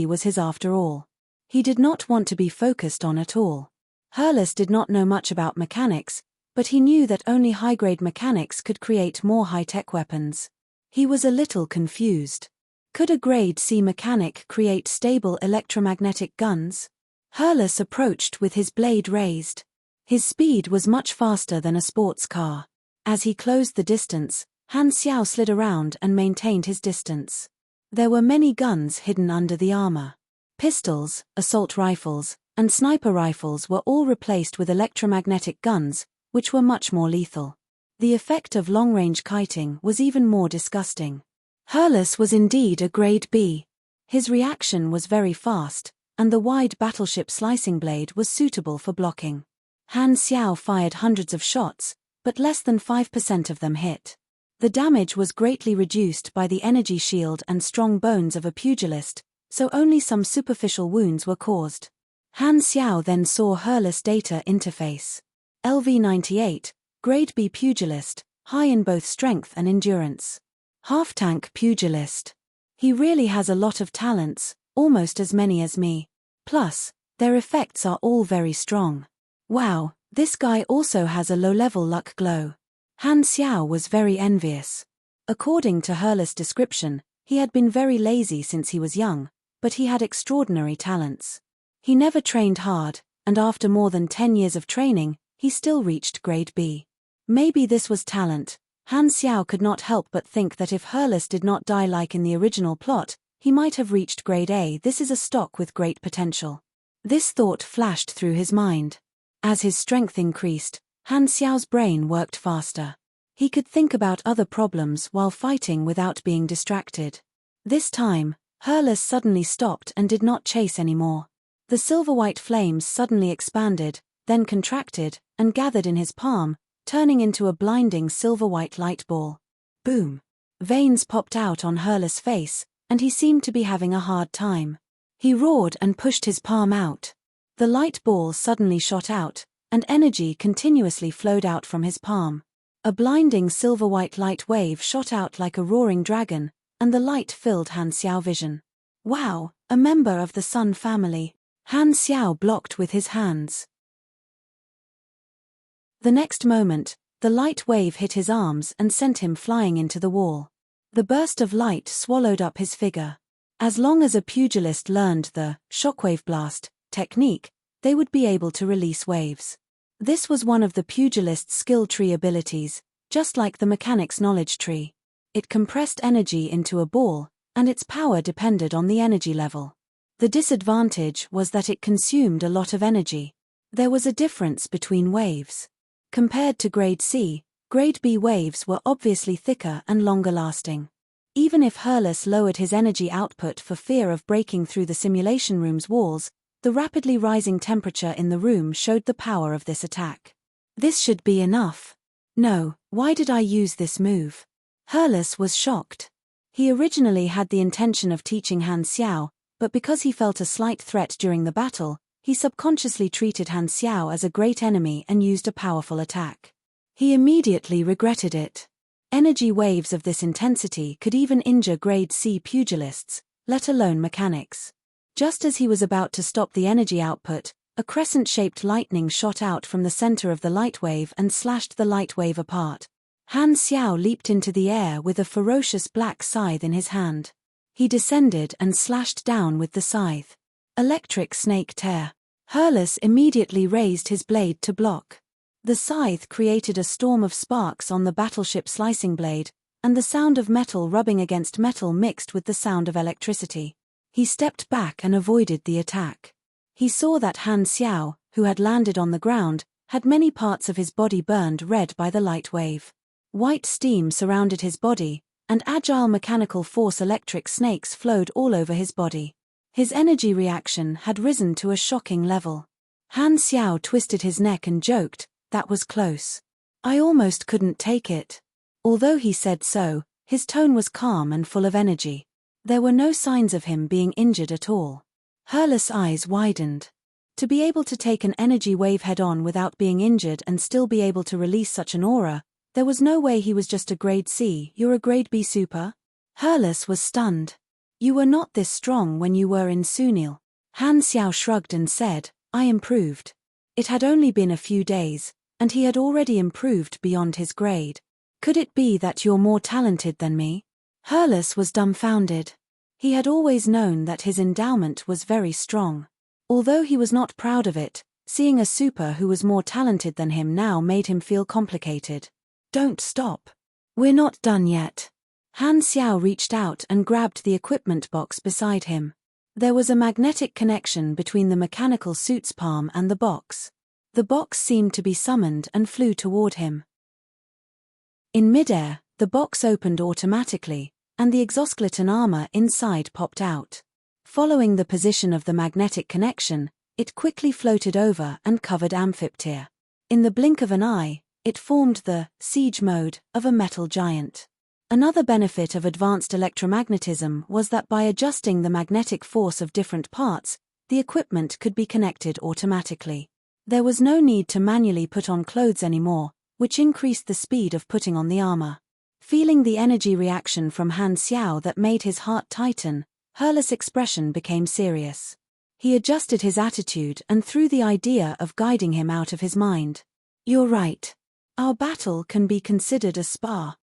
was his after all. He did not want to be focused on at all. Herles did not know much about mechanics, but he knew that only high-grade mechanics could create more high-tech weapons. He was a little confused. Could a grade C mechanic create stable electromagnetic guns? Herles approached with his blade raised. His speed was much faster than a sports car. As he closed the distance, Han Xiao slid around and maintained his distance. There were many guns hidden under the armor. Pistols, assault rifles, and sniper rifles were all replaced with electromagnetic guns, which were much more lethal. The effect of long-range kiting was even more disgusting. Herles was indeed a grade B. His reaction was very fast, and the wide battleship slicing blade was suitable for blocking. Han Xiao fired hundreds of shots, but less than 5% of them hit. The damage was greatly reduced by the energy shield and strong bones of a pugilist, so only some superficial wounds were caused. Han Xiao then saw Herles' data interface. LV-98, Grade B pugilist, high in both strength and endurance. Half-tank pugilist. He really has a lot of talents, almost as many as me. Plus, their effects are all very strong. Wow, this guy also has a low-level luck glow. Han Xiao was very envious. According to Herles' description, he had been very lazy since he was young, but he had extraordinary talents. He never trained hard, and after more than 10 years of training, he still reached grade B. Maybe this was talent. Han Xiao could not help but think that if Herles did not die like in the original plot, he might have reached grade A. This is a stock with great potential. This thought flashed through his mind. As his strength increased, Han Xiao's brain worked faster. He could think about other problems while fighting without being distracted. This time, Herles suddenly stopped and did not chase anymore. The silver-white flames suddenly expanded, then contracted, and gathered in his palm, turning into a blinding silver-white light ball. Boom! Veins popped out on Herles' face, and he seemed to be having a hard time. He roared and pushed his palm out. The light ball suddenly shot out, and energy continuously flowed out from his palm. A blinding silver-white light wave shot out like a roaring dragon, and the light filled Han Xiao vision. Wow, a member of the Sun family. Han Xiao blocked with his hands. The next moment, the light wave hit his arms and sent him flying into the wall. The burst of light swallowed up his figure. As long as a pugilist learned the shockwave blast technique, they would be able to release waves. This was one of the pugilist's skill tree abilities, just like the mechanic's knowledge tree. It compressed energy into a ball, and its power depended on the energy level. The disadvantage was that it consumed a lot of energy. There was a difference between waves. Compared to grade C, grade B waves were obviously thicker and longer lasting. Even if Herles lowered his energy output for fear of breaking through the simulation room's walls, the rapidly rising temperature in the room showed the power of this attack. This should be enough. No, why did I use this move? Herles was shocked. He originally had the intention of teaching Han Xiao, but because he felt a slight threat during the battle, he subconsciously treated Han Xiao as a great enemy and used a powerful attack. He immediately regretted it. Energy waves of this intensity could even injure grade C pugilists, let alone mechanics. Just as he was about to stop the energy output, a crescent-shaped lightning shot out from the center of the light wave and slashed the light wave apart. Han Xiao leaped into the air with a ferocious black scythe in his hand. He descended and slashed down with the scythe. Electric snake tear. Hurlus immediately raised his blade to block. The scythe created a storm of sparks on the battleship slicing blade, and the sound of metal rubbing against metal mixed with the sound of electricity. He stepped back and avoided the attack. He saw that Han Xiao, who had landed on the ground, had many parts of his body burned red by the light wave. White steam surrounded his body, and agile mechanical force electric snakes flowed all over his body. His energy reaction had risen to a shocking level. Han Xiao twisted his neck and joked, "That was close. I almost couldn't take it." Although he said so, his tone was calm and full of energy. There were no signs of him being injured at all. Hurlus' eyes widened. To be able to take an energy wave head-on without being injured and still be able to release such an aura, there was no way he was just a grade C. "You're a grade B super?" Hurlus was stunned. "You were not this strong when you were in Sunil." Han Xiao shrugged and said, "I improved." It had only been a few days, and he had already improved beyond his grade. "Could it be that you're more talented than me?" Hurlus was dumbfounded. He had always known that his endowment was very strong. Although he was not proud of it, seeing a super who was more talented than him now made him feel complicated. "Don't stop. We're not done yet." Han Xiao reached out and grabbed the equipment box beside him. There was a magnetic connection between the mechanical suit's palm and the box. The box seemed to be summoned and flew toward him. In midair, the box opened automatically, and the exoskeleton armor inside popped out. Following the position of the magnetic connection, it quickly floated over and covered Amphiptyr. In the blink of an eye, it formed the siege mode of a metal giant. Another benefit of advanced electromagnetism was that by adjusting the magnetic force of different parts, the equipment could be connected automatically. There was no need to manually put on clothes anymore, which increased the speed of putting on the armor. Feeling the energy reaction from Han Xiao that made his heart tighten, Hurlus' expression became serious. He adjusted his attitude and threw the idea of guiding him out of his mind. "You're right. Our battle can be considered a spar."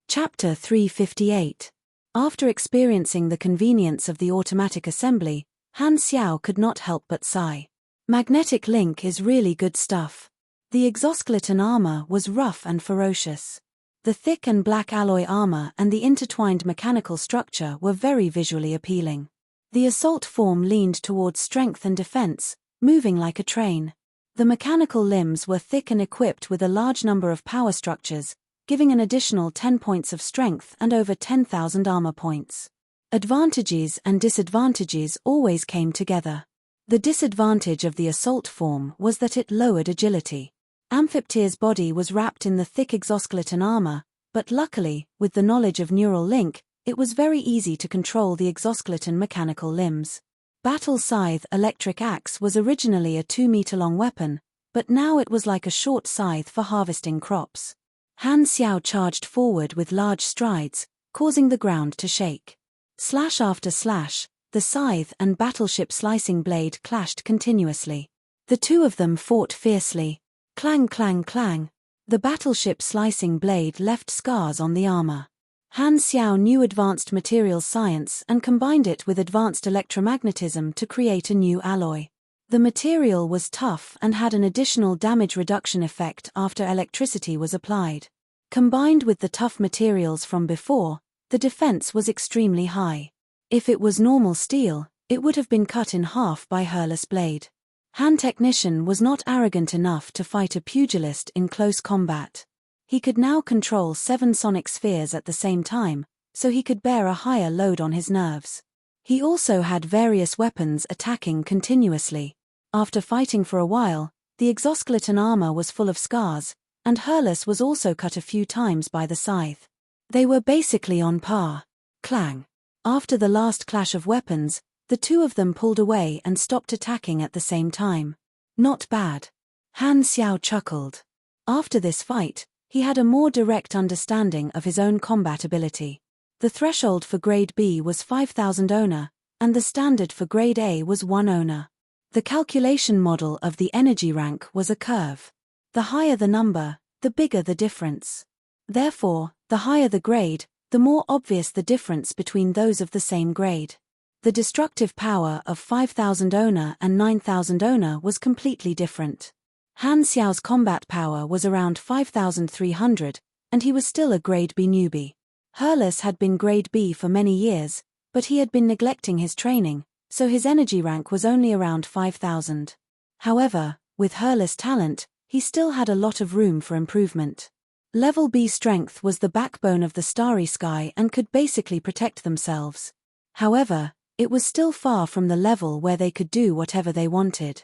Chapter 358. After experiencing the convenience of the automatic assembly, Han Xiao could not help but sigh. Magnetic link is really good stuff. The exoskeleton armor was rough and ferocious. The thick and black alloy armor and the intertwined mechanical structure were very visually appealing. The assault form leaned towards strength and defense, moving like a train. The mechanical limbs were thick and equipped with a large number of power structures, giving an additional 10 points of strength and over 10,000 armor points. Advantages and disadvantages always came together. The disadvantage of the assault form was that it lowered agility. Amphiptyr's body was wrapped in the thick exoskeleton armor, but luckily, with the knowledge of neural link, it was very easy to control the exoskeleton mechanical limbs. Battle Scythe Electric Axe was originally a 2-meter-long weapon, but now it was like a short scythe for harvesting crops. Han Xiao charged forward with large strides, causing the ground to shake. Slash after slash, the scythe and battleship slicing blade clashed continuously. The two of them fought fiercely. Clang clang clang. The battleship slicing blade left scars on the armor. Han Xiao knew advanced materials science and combined it with advanced electromagnetism to create a new alloy. The material was tough and had an additional damage reduction effect after electricity was applied. Combined with the tough materials from before, the defense was extremely high. If it was normal steel, it would have been cut in half by Hurlus' blade. Han Technician was not arrogant enough to fight a pugilist in close combat. He could now control 7 sonic spheres at the same time, so he could bear a higher load on his nerves. He also had various weapons attacking continuously. After fighting for a while, the exoskeleton armor was full of scars, and Hurlus was also cut a few times by the scythe. They were basically on par. Clang. After the last clash of weapons, the two of them pulled away and stopped attacking at the same time. Not bad. Han Xiao chuckled. After this fight, he had a more direct understanding of his own combat ability. The threshold for Grade B was 5,000 ona, and the standard for Grade A was 1 ona. The calculation model of the energy rank was a curve. The higher the number, the bigger the difference. Therefore, the higher the grade, the more obvious the difference between those of the same grade. The destructive power of 5,000 ona and 9,000 ona was completely different. Han Xiao's combat power was around 5,300, and he was still a Grade B newbie. Herles had been Grade B for many years, but he had been neglecting his training, so his energy rank was only around 5,000. However, with Herles' talent, he still had a lot of room for improvement. Level B strength was the backbone of the Starry Sky and could basically protect themselves. However, it was still far from the level where they could do whatever they wanted.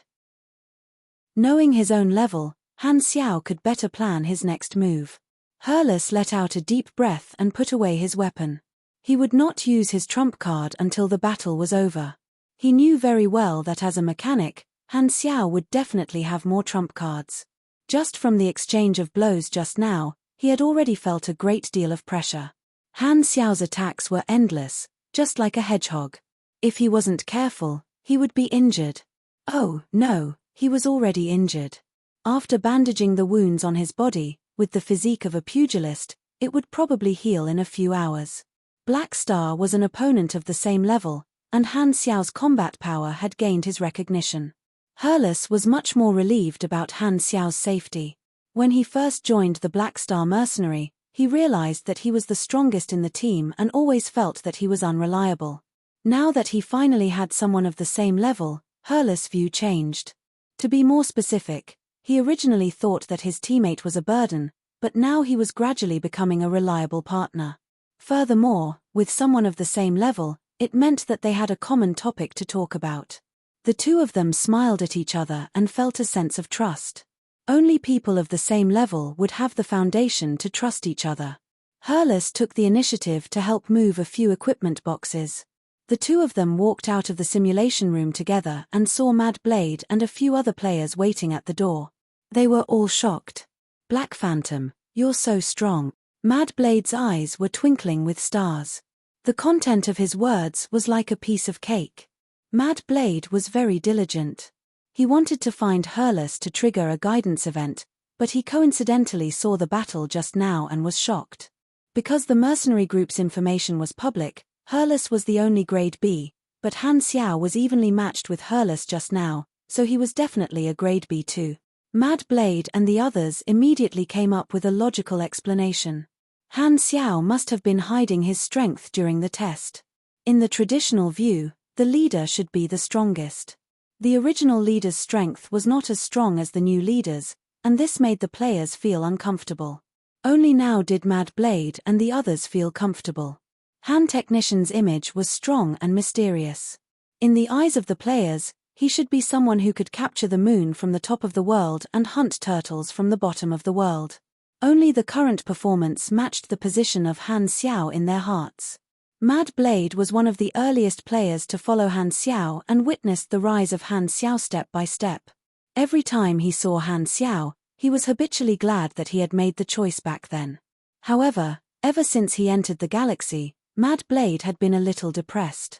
Knowing his own level, Han Xiao could better plan his next move. Herles let out a deep breath and put away his weapon. He would not use his trump card until the battle was over. He knew very well that as a mechanic, Han Xiao would definitely have more trump cards. Just from the exchange of blows just now, he had already felt a great deal of pressure. Han Xiao's attacks were endless, just like a hedgehog. If he wasn't careful, he would be injured. Oh, no, he was already injured. After bandaging the wounds on his body, with the physique of a pugilist, it would probably heal in a few hours. Black Star was an opponent of the same level, and Han Xiao's combat power had gained his recognition. Herles was much more relieved about Han Xiao's safety. When he first joined the Black Star mercenary, he realized that he was the strongest in the team and always felt that he was unreliable. Now that he finally had someone of the same level, Herles' view changed. To be more specific, he originally thought that his teammate was a burden, but now he was gradually becoming a reliable partner. Furthermore, with someone of the same level, it meant that they had a common topic to talk about. The two of them smiled at each other and felt a sense of trust. Only people of the same level would have the foundation to trust each other. Herles took the initiative to help move a few equipment boxes. The two of them walked out of the simulation room together and saw Mad Blade and a few other players waiting at the door. They were all shocked. "Black Phantom, you're so strong." Mad Blade's eyes were twinkling with stars. The content of his words was like a piece of cake. Mad Blade was very diligent. He wanted to find Herles to trigger a guidance event, but he coincidentally saw the battle just now and was shocked. Because the mercenary group's information was public, Herles was the only Grade B, but Han Xiao was evenly matched with Herles just now, so he was definitely a Grade B too. Mad Blade and the others immediately came up with a logical explanation. Han Xiao must have been hiding his strength during the test. In the traditional view, the leader should be the strongest. The original leader's strength was not as strong as the new leader's, and this made the players feel uncomfortable. Only now did Mad Blade and the others feel comfortable. Han Technician's image was strong and mysterious. In the eyes of the players, he should be someone who could capture the moon from the top of the world and hunt turtles from the bottom of the world. Only the current performance matched the position of Han Xiao in their hearts. Mad Blade was one of the earliest players to follow Han Xiao and witnessed the rise of Han Xiao step by step. Every time he saw Han Xiao, he was habitually glad that he had made the choice back then. However, ever since he entered the galaxy, Mad Blade had been a little depressed.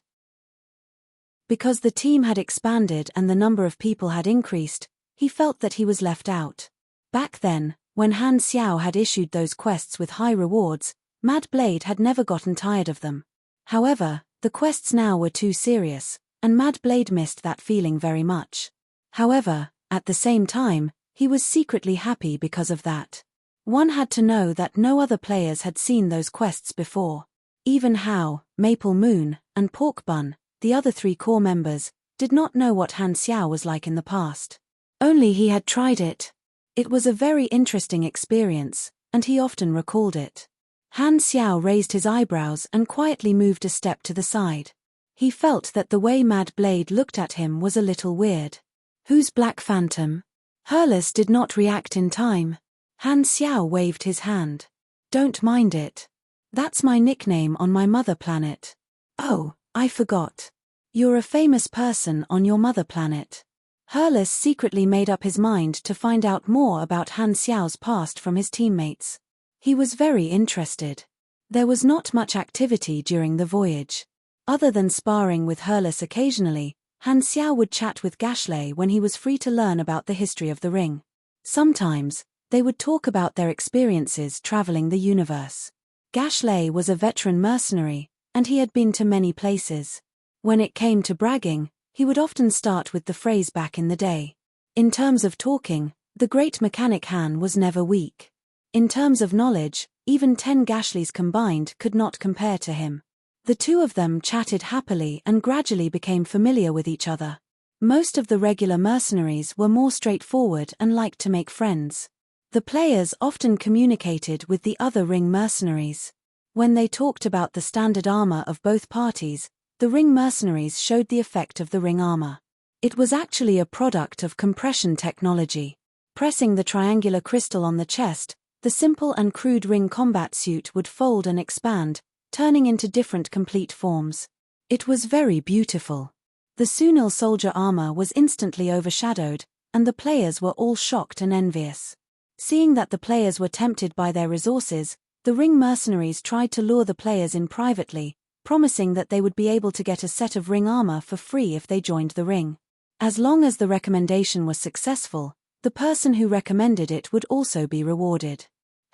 Because the team had expanded and the number of people had increased, he felt that he was left out. Back then, when Han Xiao had issued those quests with high rewards, Mad Blade had never gotten tired of them. However, the quests now were too serious, and Mad Blade missed that feeling very much. However, at the same time, he was secretly happy because of that. One had to know that no other players had seen those quests before. Even Hao, Maple Moon, and Pork Bun, the other 3 core members, did not know what Han Xiao was like in the past. Only he had tried it. It was a very interesting experience, and he often recalled it. Han Xiao raised his eyebrows and quietly moved a step to the side. He felt that the way Mad Blade looked at him was a little weird. "Who's Black Phantom?" Herles did not react in time. Han Xiao waved his hand. "Don't mind it. That's my nickname on my mother planet." Oh, I forgot. You're a famous person on your mother planet. Hurles secretly made up his mind to find out more about Han Xiao's past from his teammates. He was very interested. There was not much activity during the voyage. Other than sparring with Hurles occasionally, Han Xiao would chat with Gashley when he was free to learn about the history of the ring. Sometimes, they would talk about their experiences traveling the universe. Gashley was a veteran mercenary, and he had been to many places. When it came to bragging, he would often start with the phrase back in the day. In terms of talking, the great mechanic Han was never weak. In terms of knowledge, even 10 Gashleys combined could not compare to him. The two of them chatted happily and gradually became familiar with each other. Most of the regular mercenaries were more straightforward and liked to make friends. The players often communicated with the other ring mercenaries. When they talked about the standard armor of both parties, the ring mercenaries showed the effect of the ring armor. It was actually a product of compression technology. Pressing the triangular crystal on the chest, the simple and crude ring combat suit would fold and expand, turning into different complete forms. It was very beautiful. The Sunil soldier armor was instantly overshadowed, and the players were all shocked and envious. Seeing that the players were tempted by their resources, the ring mercenaries tried to lure the players in privately, promising that they would be able to get a set of ring armor for free if they joined the ring. As long as the recommendation was successful, the person who recommended it would also be rewarded.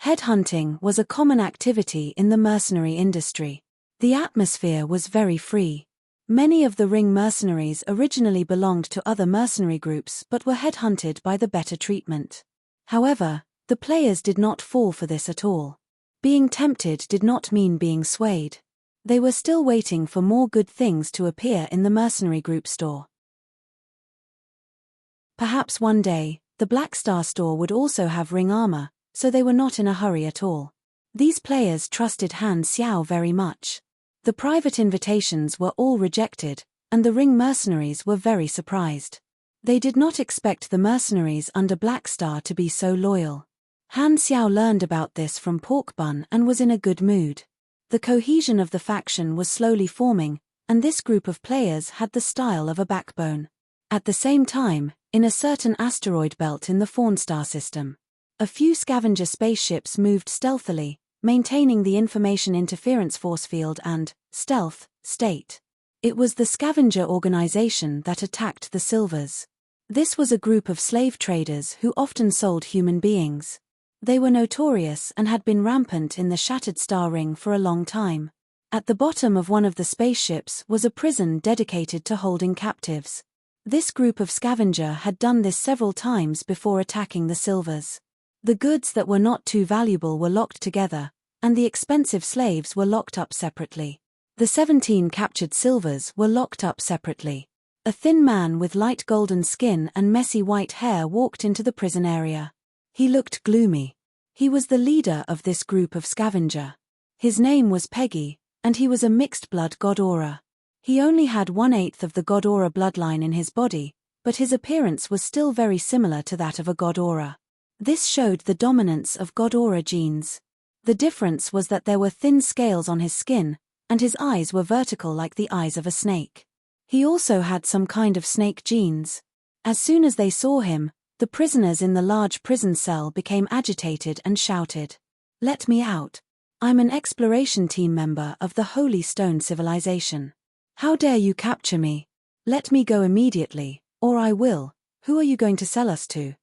Headhunting was a common activity in the mercenary industry. The atmosphere was very free. Many of the ring mercenaries originally belonged to other mercenary groups but were headhunted by the better treatment. However, the players did not fall for this at all. Being tempted did not mean being swayed. They were still waiting for more good things to appear in the mercenary group store. Perhaps one day, the Black Star store would also have ring armor, so they were not in a hurry at all. These players trusted Han Xiao very much. The private invitations were all rejected, and the ring mercenaries were very surprised. They did not expect the mercenaries under Black Star to be so loyal. Han Xiao learned about this from Pork Bun and was in a good mood. The cohesion of the faction was slowly forming, and this group of players had the style of a backbone. At the same time, in a certain asteroid belt in the Fawn Star system, a few scavenger spaceships moved stealthily, maintaining the information interference force field and stealth state. It was the scavenger organization that attacked the Silvers. This was a group of slave traders who often sold human beings. They were notorious and had been rampant in the Shattered Star Ring for a long time. At the bottom of one of the spaceships was a prison dedicated to holding captives. This group of scavenger had done this several times before attacking the Silvers. The goods that were not too valuable were locked together, and the expensive slaves were locked up separately. The 17 captured Silvers were locked up separately. A thin man with light golden skin and messy white hair walked into the prison area. He looked gloomy. He was the leader of this group of scavenger. His name was Peggy, and he was a mixed-blood God Aura. He only had 1/8 of the God Aura bloodline in his body, but his appearance was still very similar to that of a God Aura. This showed the dominance of God Aura genes. The difference was that there were thin scales on his skin, and his eyes were vertical like the eyes of a snake. He also had some kind of snake genes. As soon as they saw him, the prisoners in the large prison cell became agitated and shouted, "Let me out. I'm an exploration team member of the Holy Stone Civilization. How dare you capture me? Let me go immediately, or I will. Who are you going to sell us to?"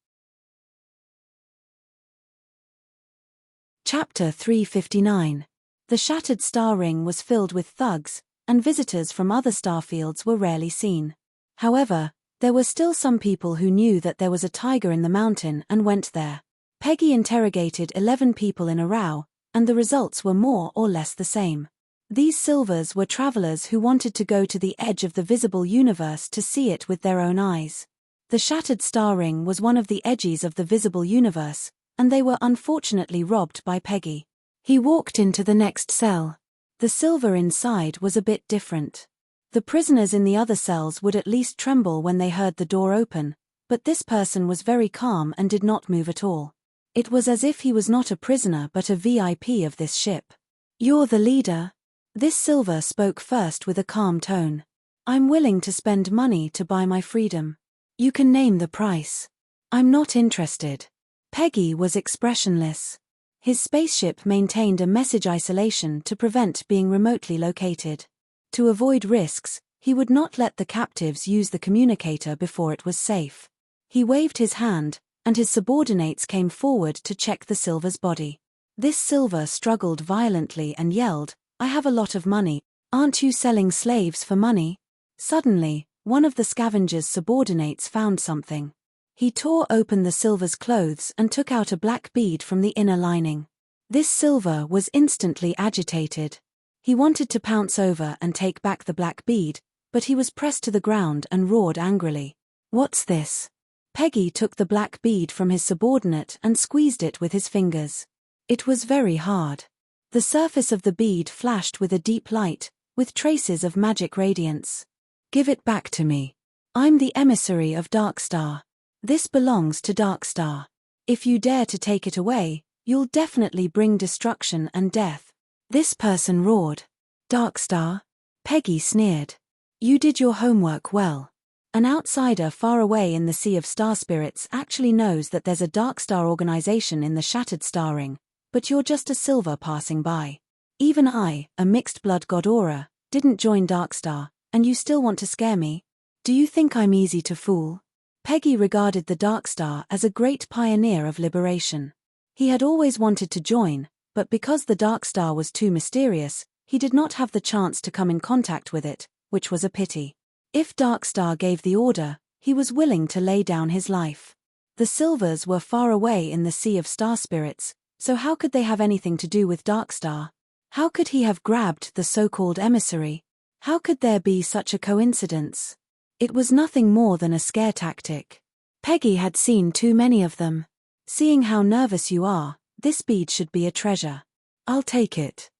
Chapter 359. The Shattered Star Ring was filled with thugs, and visitors from other starfields were rarely seen. However, there were still some people who knew that there was a tiger in the mountain and went there. Peggy interrogated 11 people in a row, and the results were more or less the same. These Silvers were travelers who wanted to go to the edge of the visible universe to see it with their own eyes. The Shattered Star Ring was one of the edges of the visible universe, and they were unfortunately robbed by Peggy. He walked into the next cell. The Silver inside was a bit different. The prisoners in the other cells would at least tremble when they heard the door open, but this person was very calm and did not move at all. It was as if he was not a prisoner but a VIP of this ship. "You're the leader?" This Silver spoke first with a calm tone. I'm willing to spend money to buy my freedom. You can name the price. I'm not interested. Peggy was expressionless. His spaceship maintained a message isolation to prevent being remotely located. To avoid risks, he would not let the captives use the communicator before it was safe. He waved his hand, and his subordinates came forward to check the Silver's body. This Silver struggled violently and yelled, I have a lot of money. Aren't you selling slaves for money? Suddenly, one of the scavenger's subordinates found something. He tore open the Silver's clothes and took out a black bead from the inner lining. This Silver was instantly agitated. He wanted to pounce over and take back the black bead, but he was pressed to the ground and roared angrily. What's this? Peggy took the black bead from his subordinate and squeezed it with his fingers. It was very hard. The surface of the bead flashed with a deep light, with traces of magic radiance. Give it back to me. I'm the emissary of Darkstar. This belongs to Darkstar. If you dare to take it away, you'll definitely bring destruction and death. This person roared. Darkstar? Peggy sneered. You did your homework well. An outsider far away in the sea of star spirits actually knows that there's a Darkstar organization in the Shattered Star Ring, but you're just a Silver passing by. Even I, a mixed-blood god Aura, didn't join Darkstar, and you still want to scare me? Do you think I'm easy to fool? Peggy regarded the Darkstar as a great pioneer of liberation. He had always wanted to join, but because the Darkstar was too mysterious, he did not have the chance to come in contact with it, which was a pity. If Darkstar gave the order, he was willing to lay down his life. The Silvers were far away in the sea of star spirits, so how could they have anything to do with Darkstar? How could he have grabbed the so-called emissary? How could there be such a coincidence? It was nothing more than a scare tactic. Peggy had seen too many of them. Seeing how nervous you are, this bead should be a treasure. I'll take it.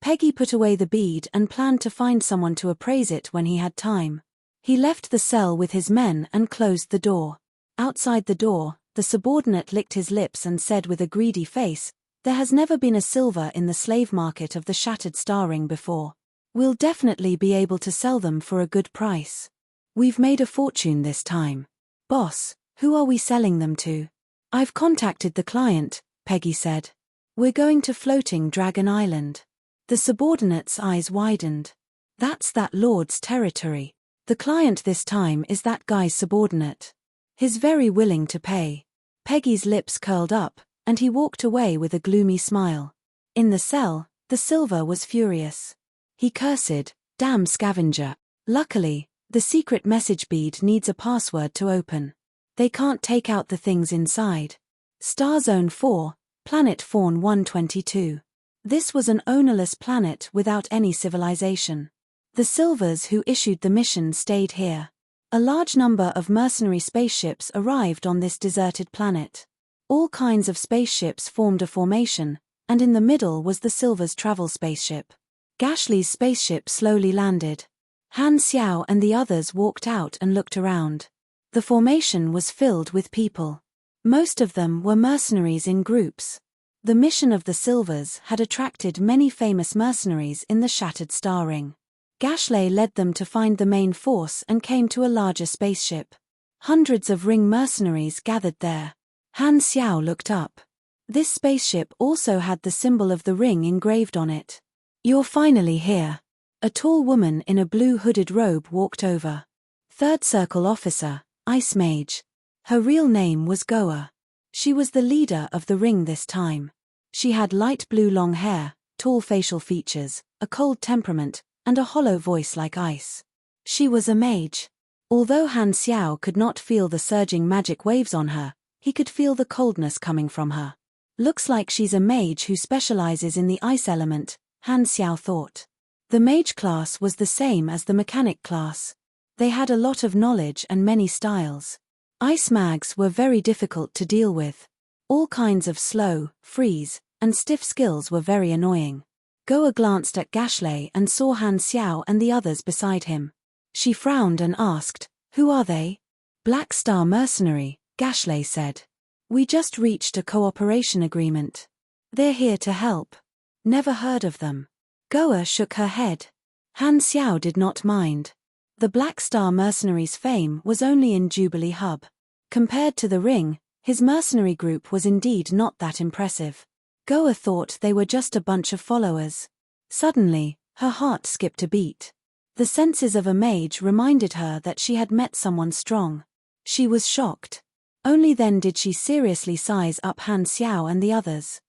Peggy put away the bead and planned to find someone to appraise it when he had time. He left the cell with his men and closed the door. Outside the door, the subordinate licked his lips and said with a greedy face, There has never been a Silver in the slave market of the Shattered Star Ring before. We'll definitely be able to sell them for a good price. We've made a fortune this time. Boss, who are we selling them to? I've contacted the client, Peggy said. We're going to Floating Dragon Island. The subordinate's eyes widened. That's that lord's territory. The client this time is that guy's subordinate. He's very willing to pay. Peggy's lips curled up, and he walked away with a gloomy smile. In the cell, the Silver was furious. He cursed, damn scavenger. Luckily, the secret message bead needs a password to open. They can't take out the things inside. Star Zone 4, Planet Fawn 122. This was an ownerless planet without any civilization. The Silvers who issued the mission stayed here. A large number of mercenary spaceships arrived on this deserted planet. All kinds of spaceships formed a formation, and in the middle was the Silvers' travel spaceship. Gashley's spaceship slowly landed. Han Xiao and the others walked out and looked around. The formation was filled with people. Most of them were mercenaries in groups. The mission of the Silvers had attracted many famous mercenaries in the Shattered Star Ring. Gashley led them to find the main force and came to a larger spaceship. Hundreds of ring mercenaries gathered there. Han Xiao looked up. This spaceship also had the symbol of the ring engraved on it. You're finally here. A tall woman in a blue hooded robe walked over. Third Circle Officer, Ice Mage. Her real name was Goa. She was the leader of the ring this time. She had light blue long hair, tall facial features, a cold temperament, and a hollow voice like ice. She was a mage. Although Han Xiao could not feel the surging magic waves on her, he could feel the coldness coming from her. Looks like she's a mage who specializes in the ice element, Han Xiao thought. The mage class was the same as the mechanic class. They had a lot of knowledge and many styles. Ice mags were very difficult to deal with. All kinds of slow, freeze, and stiff skills were very annoying. Goa glanced at Gashley and saw Han Xiao and the others beside him. She frowned and asked, Who are they? Black Star Mercenary, Gashley said. We just reached a cooperation agreement. They're here to help. Never heard of them. Goa shook her head. Han Xiao did not mind. The Black Star mercenaries' fame was only in Jubilee Hub. Compared to the Ring, his mercenary group was indeed not that impressive. Goa thought they were just a bunch of followers. Suddenly, her heart skipped a beat. The senses of a mage reminded her that she had met someone strong. She was shocked. Only then did she seriously size up Han Xiao and the others.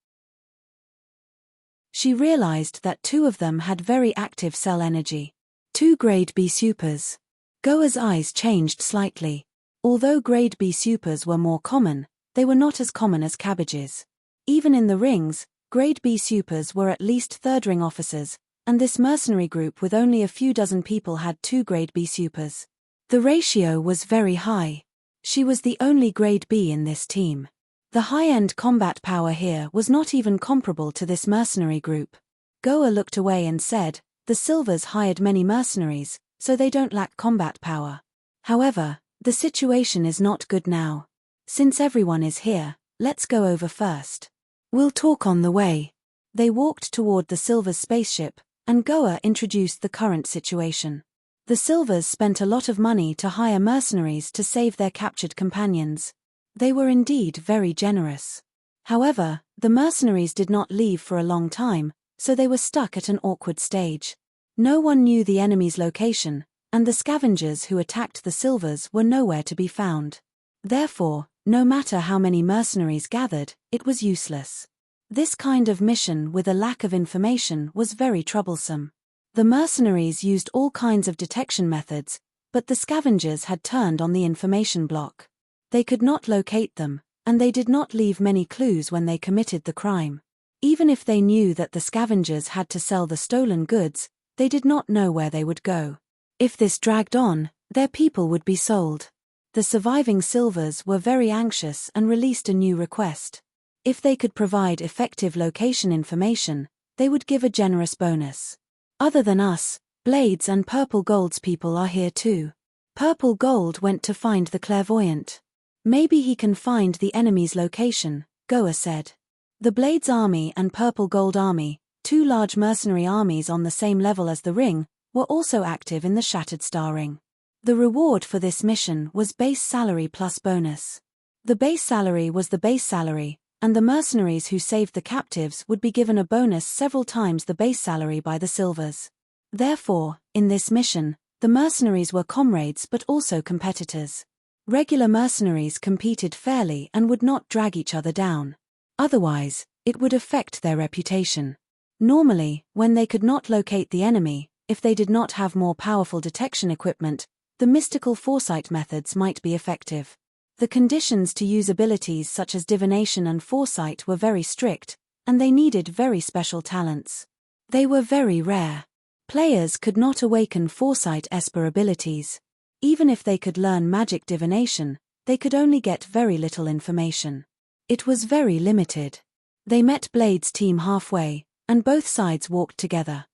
She realized that two of them had very active cell energy. 2 Grade B supers. Goa's eyes changed slightly. Although Grade B supers were more common, they were not as common as cabbages. Even in the rings, Grade B supers were at least third-ring officers, and this mercenary group with only a few dozen people had 2 Grade B supers. The ratio was very high. She was the only Grade B in this team. The high-end combat power here was not even comparable to this mercenary group. Goa looked away and said, "The Silvers hired many mercenaries, so they don't lack combat power. However, the situation is not good now. Since everyone is here, let's go over first. We'll talk on the way." They walked toward the Silvers' spaceship, and Goa introduced the current situation. The Silvers spent a lot of money to hire mercenaries to save their captured companions. They were indeed very generous. However, the mercenaries did not leave for a long time, so they were stuck at an awkward stage. No one knew the enemy's location, and the scavengers who attacked the Silvers were nowhere to be found. Therefore, no matter how many mercenaries gathered, it was useless. This kind of mission with a lack of information was very troublesome. The mercenaries used all kinds of detection methods, but the scavengers had turned on the information block. They could not locate them, and they did not leave many clues when they committed the crime. Even if they knew that the scavengers had to sell the stolen goods, they did not know where they would go. If this dragged on, their people would be sold. The surviving Silvers were very anxious and released a new request. If they could provide effective location information, they would give a generous bonus. "Other than us, Blades and Purple Gold's people are here too." Purple Gold went to find the clairvoyant. "Maybe he can find the enemy's location," Goa said. The Blades Army and Purple Gold Army, 2 large mercenary armies on the same level as the Ring, were also active in the Shattered Star Ring. The reward for this mission was base salary plus bonus. The base salary was the base salary, and the mercenaries who saved the captives would be given a bonus several times the base salary by the Silvers. Therefore, in this mission, the mercenaries were comrades but also competitors. Regular mercenaries competed fairly and would not drag each other down. Otherwise, it would affect their reputation. Normally, when they could not locate the enemy, if they did not have more powerful detection equipment, the mystical foresight methods might be effective. The conditions to use abilities such as divination and foresight were very strict, and they needed very special talents. They were very rare. Players could not awaken foresight esper abilities. Even if they could learn magic divination, they could only get very little information. It was very limited. They met Blade's team halfway, and both sides walked together.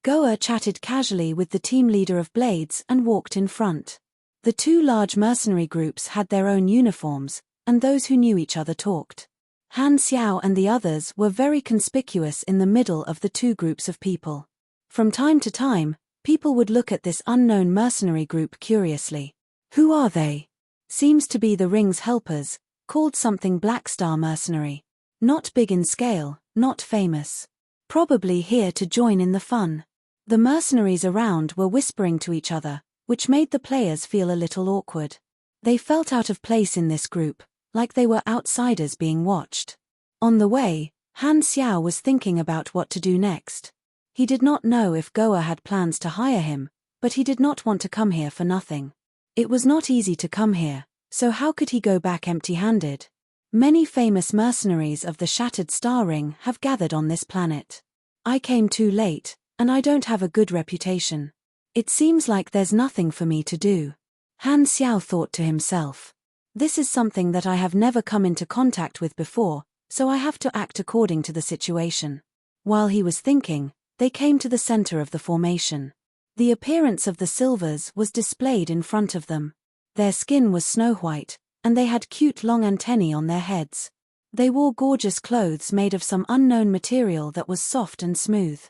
Goa chatted casually with the team leader of Blades and walked in front. The 2 large mercenary groups had their own uniforms, and those who knew each other talked. Han Xiao and the others were very conspicuous in the middle of the 2 groups of people. From time to time, people would look at this unknown mercenary group curiously. Who are they? Seems to be the Ring's helpers, called something Black Star Mercenary. Not big in scale, not famous. Probably here to join in the fun. The mercenaries around were whispering to each other, which made the players feel a little awkward. They felt out of place in this group, like they were outsiders being watched. On the way, Han Xiao was thinking about what to do next. He did not know if Goa had plans to hire him, but he did not want to come here for nothing. It was not easy to come here, so how could he go back empty-handed? Many famous mercenaries of the Shattered Star Ring have gathered on this planet. I came too late, and I don't have a good reputation. It seems like there's nothing for me to do. Han Xiao thought to himself. This is something that I have never come into contact with before, so I have to act according to the situation. While he was thinking, they came to the center of the formation. The appearance of the Silvers was displayed in front of them. Their skin was snow white, and they had cute long antennae on their heads. They wore gorgeous clothes made of some unknown material that was soft and smooth.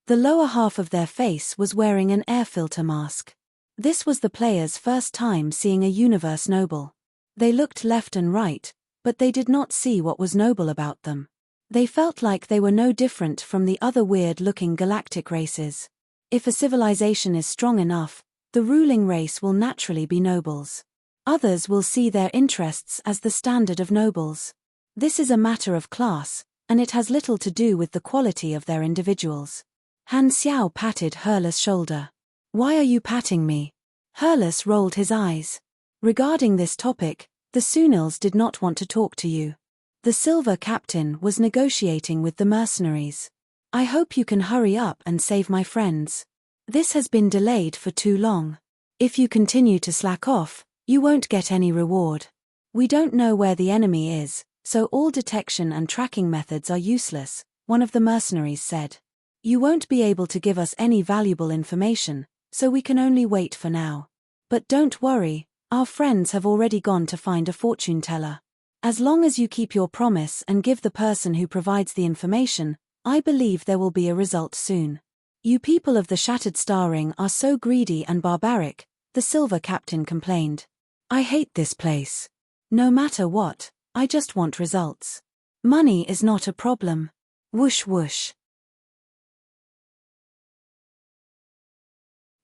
The lower half of their face was wearing an air filter mask. This was the players' first time seeing a universe noble. They looked left and right, but they did not see what was noble about them. They felt like they were no different from the other weird-looking galactic races. If a civilization is strong enough, the ruling race will naturally be nobles. Others will see their interests as the standard of nobles. This is a matter of class, and it has little to do with the quality of their individuals. Han Xiao patted Hurlus' shoulder. "Why are you patting me?" Hurlus rolled his eyes. "Regarding this topic, the Sunils did not want to talk to you. The Silver Captain was negotiating with the mercenaries. I hope you can hurry up and save my friends. This has been delayed for too long. If you continue to slack off, you won't get any reward. We don't know where the enemy is, so all detection and tracking methods are useless," one of the mercenaries said. "You won't be able to give us any valuable information, so we can only wait for now. But don't worry, our friends have already gone to find a fortune teller. As long as you keep your promise and give the person who provides the information, I believe there will be a result soon. You people of the Shattered Star Ring are so greedy and barbaric," the Silver Captain complained. "I hate this place. No matter what, I just want results. Money is not a problem." Whoosh whoosh.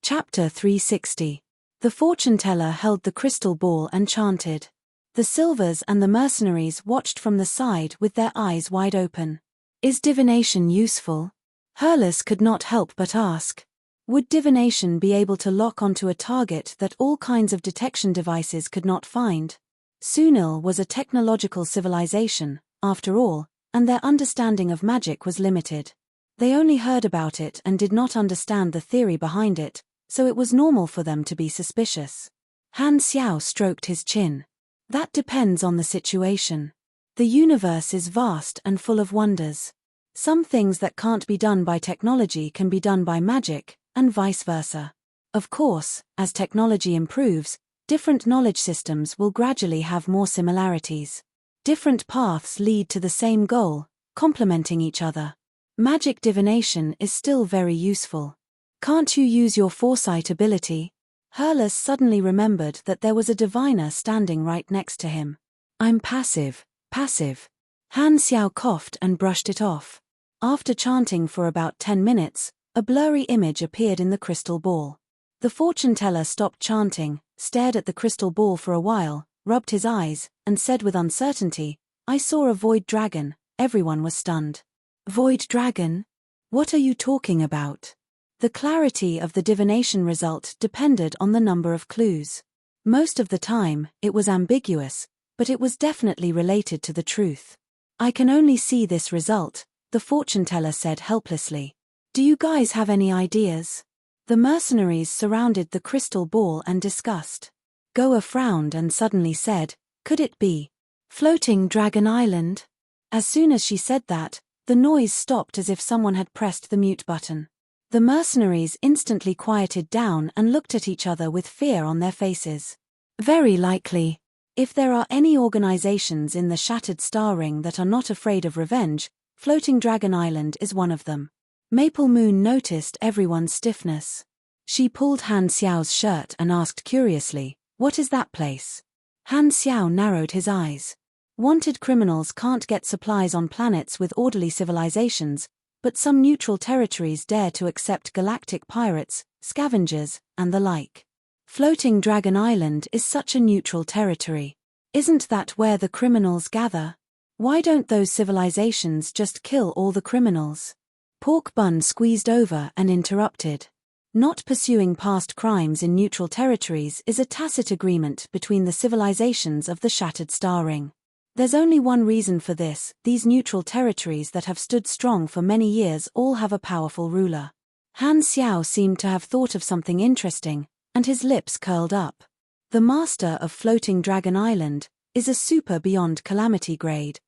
Chapter 360. The fortune teller held the crystal ball and chanted. The Silvers and the mercenaries watched from the side with their eyes wide open. Is divination useful? Hurlus could not help but ask. Would divination be able to lock onto a target that all kinds of detection devices could not find? Sunil was a technological civilization, after all, and their understanding of magic was limited. They only heard about it and did not understand the theory behind it, so it was normal for them to be suspicious. Han Xiao stroked his chin. That depends on the situation. The universe is vast and full of wonders. Some things that can't be done by technology can be done by magic, and vice versa. Of course, as technology improves, different knowledge systems will gradually have more similarities. Different paths lead to the same goal, complementing each other. Magic divination is still very useful. Can't you use your foresight ability? Hurlus suddenly remembered that there was a diviner standing right next to him. I'm passive. Han Xiao coughed and brushed it off. After chanting for about 10 minutes, a blurry image appeared in the crystal ball. The fortune teller stopped chanting, stared at the crystal ball for a while, rubbed his eyes, and said with uncertainty, "I saw a void dragon." Everyone was stunned. Void dragon? What are you talking about? The clarity of the divination result depended on the number of clues. Most of the time, it was ambiguous, but it was definitely related to the truth. I can only see this result, the fortune teller said helplessly. Do you guys have any ideas? The mercenaries surrounded the crystal ball and discussed. Goa frowned and suddenly said, could it be Floating Dragon Island? As soon as she said that, the noise stopped as if someone had pressed the mute button. The mercenaries instantly quieted down and looked at each other with fear on their faces. Very likely. If there are any organizations in the Shattered Star Ring that are not afraid of revenge, Floating Dragon Island is one of them. Maple Moon noticed everyone's stiffness. She pulled Han Xiao's shirt and asked curiously, what is that place? Han Xiao narrowed his eyes. Wanted criminals can't get supplies on planets with orderly civilizations, but some neutral territories dare to accept galactic pirates, scavengers, and the like. Floating Dragon Island is such a neutral territory. Isn't that where the criminals gather? Why don't those civilizations just kill all the criminals? Pork Bun squeezed over and interrupted. Not pursuing past crimes in neutral territories is a tacit agreement between the civilizations of the Shattered Star Ring. There's only one reason for this: these neutral territories that have stood strong for many years all have a powerful ruler. Han Xiao seemed to have thought of something interesting, and his lips curled up. The master of Floating Dragon Island is a super beyond calamity grade.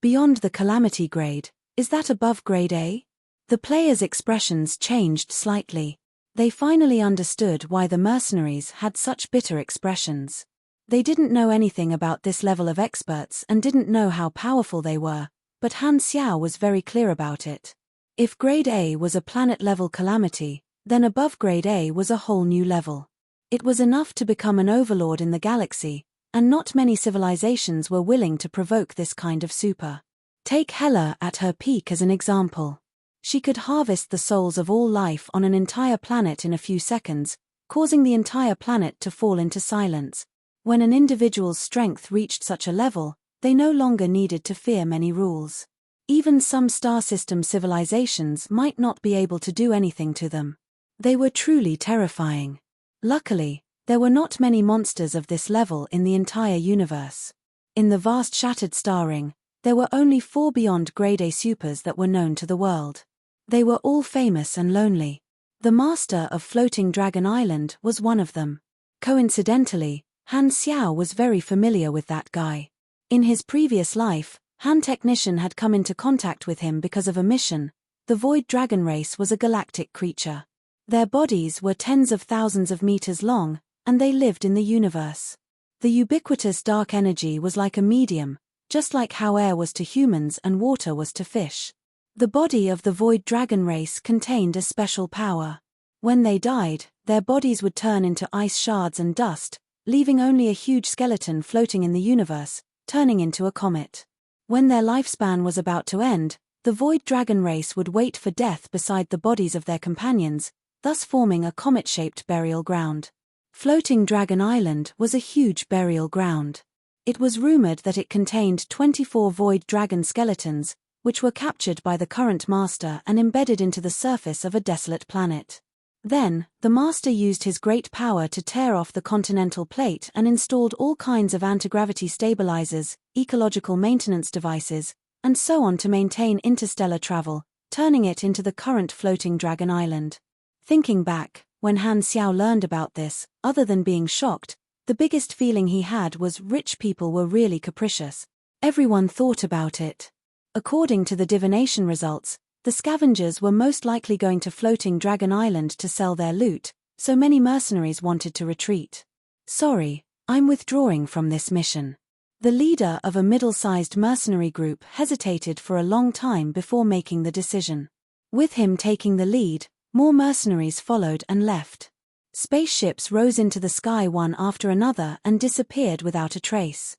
Beyond the calamity grade, is that above grade A? The players' expressions changed slightly. They finally understood why the mercenaries had such bitter expressions. They didn't know anything about this level of experts and didn't know how powerful they were, but Han Xiao was very clear about it. If Grade A was a planet-level calamity, then above Grade A was a whole new level. It was enough to become an overlord in the galaxy, and not many civilizations were willing to provoke this kind of super. Take Hela at her peak as an example. She could harvest the souls of all life on an entire planet in a few seconds, causing the entire planet to fall into silence. When an individual's strength reached such a level, they no longer needed to fear many rules. Even some star system civilizations might not be able to do anything to them. They were truly terrifying. Luckily, there were not many monsters of this level in the entire universe. In the vast shattered star ring, there were only 4 beyond Grade A supers that were known to the world. They were all famous and lonely. The master of Floating Dragon Island was one of them. Coincidentally, Han Xiao was very familiar with that guy. In his previous life, Han Technician had come into contact with him because of a mission. The Void Dragon race was a galactic creature. Their bodies were tens of thousands of meters long, and they lived in the universe. The ubiquitous dark energy was like a medium, just like how air was to humans and water was to fish. The body of the Void Dragon race contained a special power. When they died, their bodies would turn into ice shards and dust, leaving only a huge skeleton floating in the universe, turning into a comet. When their lifespan was about to end, the Void Dragon race would wait for death beside the bodies of their companions, thus forming a comet-shaped burial ground. Floating Dragon Island was a huge burial ground. It was rumored that it contained 24 Void Dragon skeletons, which were captured by the current master and embedded into the surface of a desolate planet. Then, the master used his great power to tear off the continental plate and installed all kinds of anti-gravity stabilizers, ecological maintenance devices, and so on to maintain interstellar travel, turning it into the current Floating Dragon Island. Thinking back, when Han Xiao learned about this, other than being shocked, the biggest feeling he had was rich people were really capricious. Everyone thought about it. According to the divination results, the scavengers were most likely going to Floating Dragon Island to sell their loot, so many mercenaries wanted to retreat. Sorry, I'm withdrawing from this mission. The leader of a middle-sized mercenary group hesitated for a long time before making the decision. With him taking the lead, more mercenaries followed and left. Spaceships rose into the sky one after another and disappeared without a trace.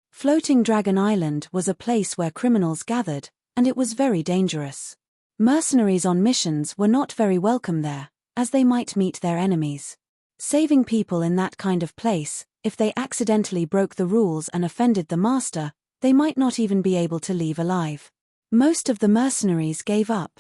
Floating Dragon Island was a place where criminals gathered, and it was very dangerous. Mercenaries on missions were not very welcome there, as they might meet their enemies. Saving people in that kind of place, if they accidentally broke the rules and offended the master, they might not even be able to leave alive. Most of the mercenaries gave up.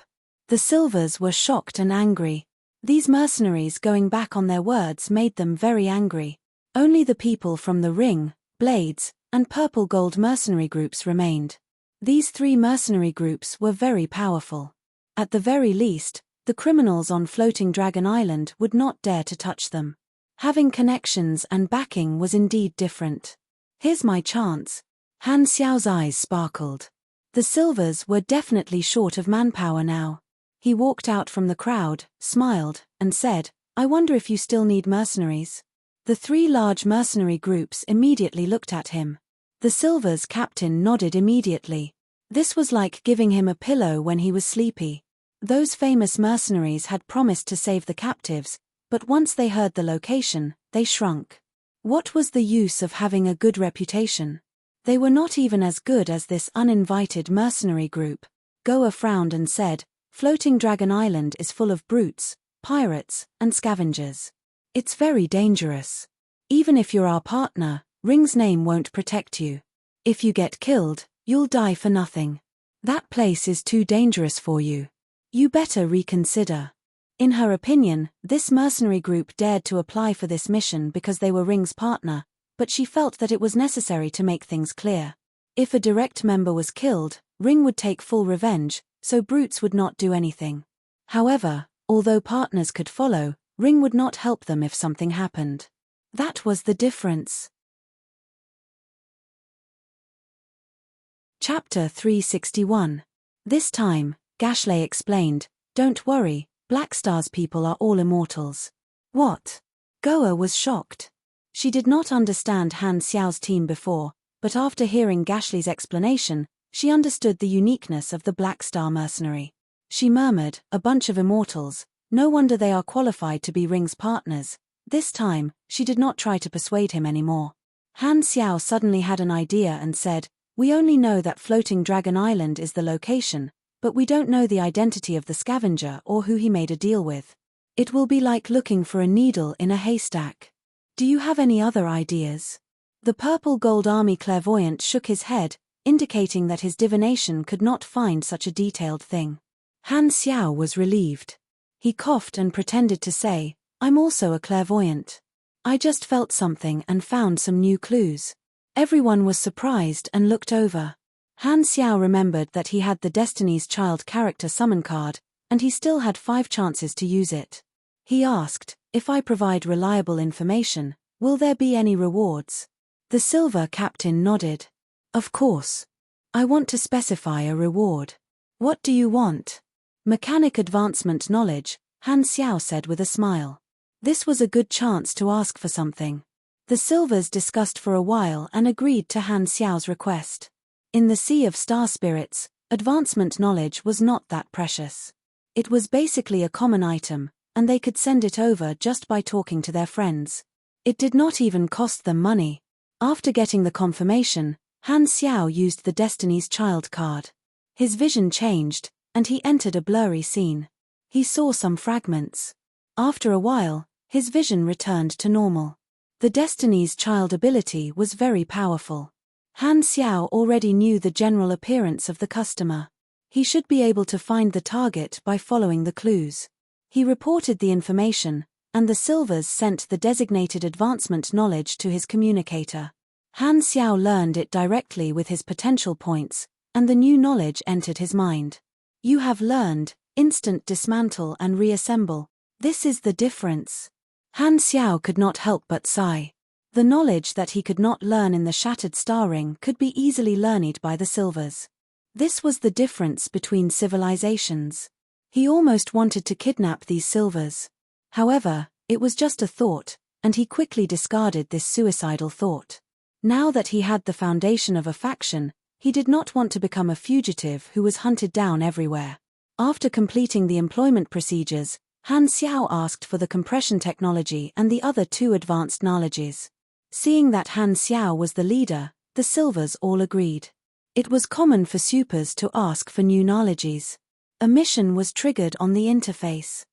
The Silvers were shocked and angry. These mercenaries going back on their words made them very angry. Only the people from the Ring, Blades, and Purple Gold mercenary groups remained. These 3 mercenary groups were very powerful. At the very least, the criminals on Floating Dragon Island would not dare to touch them. Having connections and backing was indeed different. Here's my chance. Han Xiao's eyes sparkled. The Silvers were definitely short of manpower now. He walked out from the crowd, smiled, and said, "I wonder if you still need mercenaries." The 3 large mercenary groups immediately looked at him. The Silver's captain nodded immediately. This was like giving him a pillow when he was sleepy. Those famous mercenaries had promised to save the captives, but once they heard the location, they shrunk. What was the use of having a good reputation? They were not even as good as this uninvited mercenary group. Goa frowned and said, "Floating Dragon Island is full of brutes, pirates, and scavengers. It's very dangerous. Even if you're our partner, Ring's name won't protect you. If you get killed, you'll die for nothing. That place is too dangerous for you. You better reconsider." In her opinion, this mercenary group dared to apply for this mission because they were Ring's partner, but she felt that it was necessary to make things clear. If a direct member was killed, Ring would take full revenge, so brutes would not do anything. However, although partners could follow, Ring would not help them if something happened. That was the difference. Chapter 361. This time, Gashley explained, "Don't worry, Black Star's people are all immortals." "What?" Goa was shocked. She did not understand Han Xiao's team before, but after hearing Gashly's explanation, she understood the uniqueness of the Black Star mercenary. She murmured, "A bunch of immortals, no wonder they are qualified to be Ring's partners." This time, she did not try to persuade him anymore. Han Xiao suddenly had an idea and said, "We only know that Floating Dragon Island is the location, but we don't know the identity of the scavenger or who he made a deal with. It will be like looking for a needle in a haystack. Do you have any other ideas?" The Purple Gold Army clairvoyant shook his head, indicating that his divination could not find such a detailed thing. Han Xiao was relieved. He coughed and pretended to say, "I'm also a clairvoyant. I just felt something and found some new clues." Everyone was surprised and looked over. Han Xiao remembered that he had the Destiny's Child character summon card, and he still had 5 chances to use it. He asked, "If I provide reliable information, will there be any rewards?" The silver captain nodded. "Of course. I want to specify a reward." "What do you want?" "Mechanic advancement knowledge," Han Xiao said with a smile. This was a good chance to ask for something. The silvers discussed for a while and agreed to Han Xiao's request. In the sea of star spirits, advancement knowledge was not that precious. It was basically a common item, and they could send it over just by talking to their friends. It did not even cost them money. After getting the confirmation, Han Xiao used the Destiny's Child card. His vision changed, and he entered a blurry scene. He saw some fragments. After a while, his vision returned to normal. The Destiny's Child ability was very powerful. Han Xiao already knew the general appearance of the customer. He should be able to find the target by following the clues. He reported the information, and the silvers sent the designated advancement knowledge to his communicator. Han Xiao learned it directly with his potential points, and the new knowledge entered his mind. "You have learned instant dismantle and reassemble. This is the difference." Han Xiao could not help but sigh. The knowledge that he could not learn in the Shattered Star Ring could be easily learned by the silvers. This was the difference between civilizations. He almost wanted to kidnap these silvers. However, it was just a thought, and he quickly discarded this suicidal thought. Now that he had the foundation of a faction, he did not want to become a fugitive who was hunted down everywhere. After completing the employment procedures, Han Xiao asked for the compression technology and the other 2 advanced knowledges. Seeing that Han Xiao was the leader, the silvers all agreed. It was common for supers to ask for new knowledges. A mission was triggered on the interface.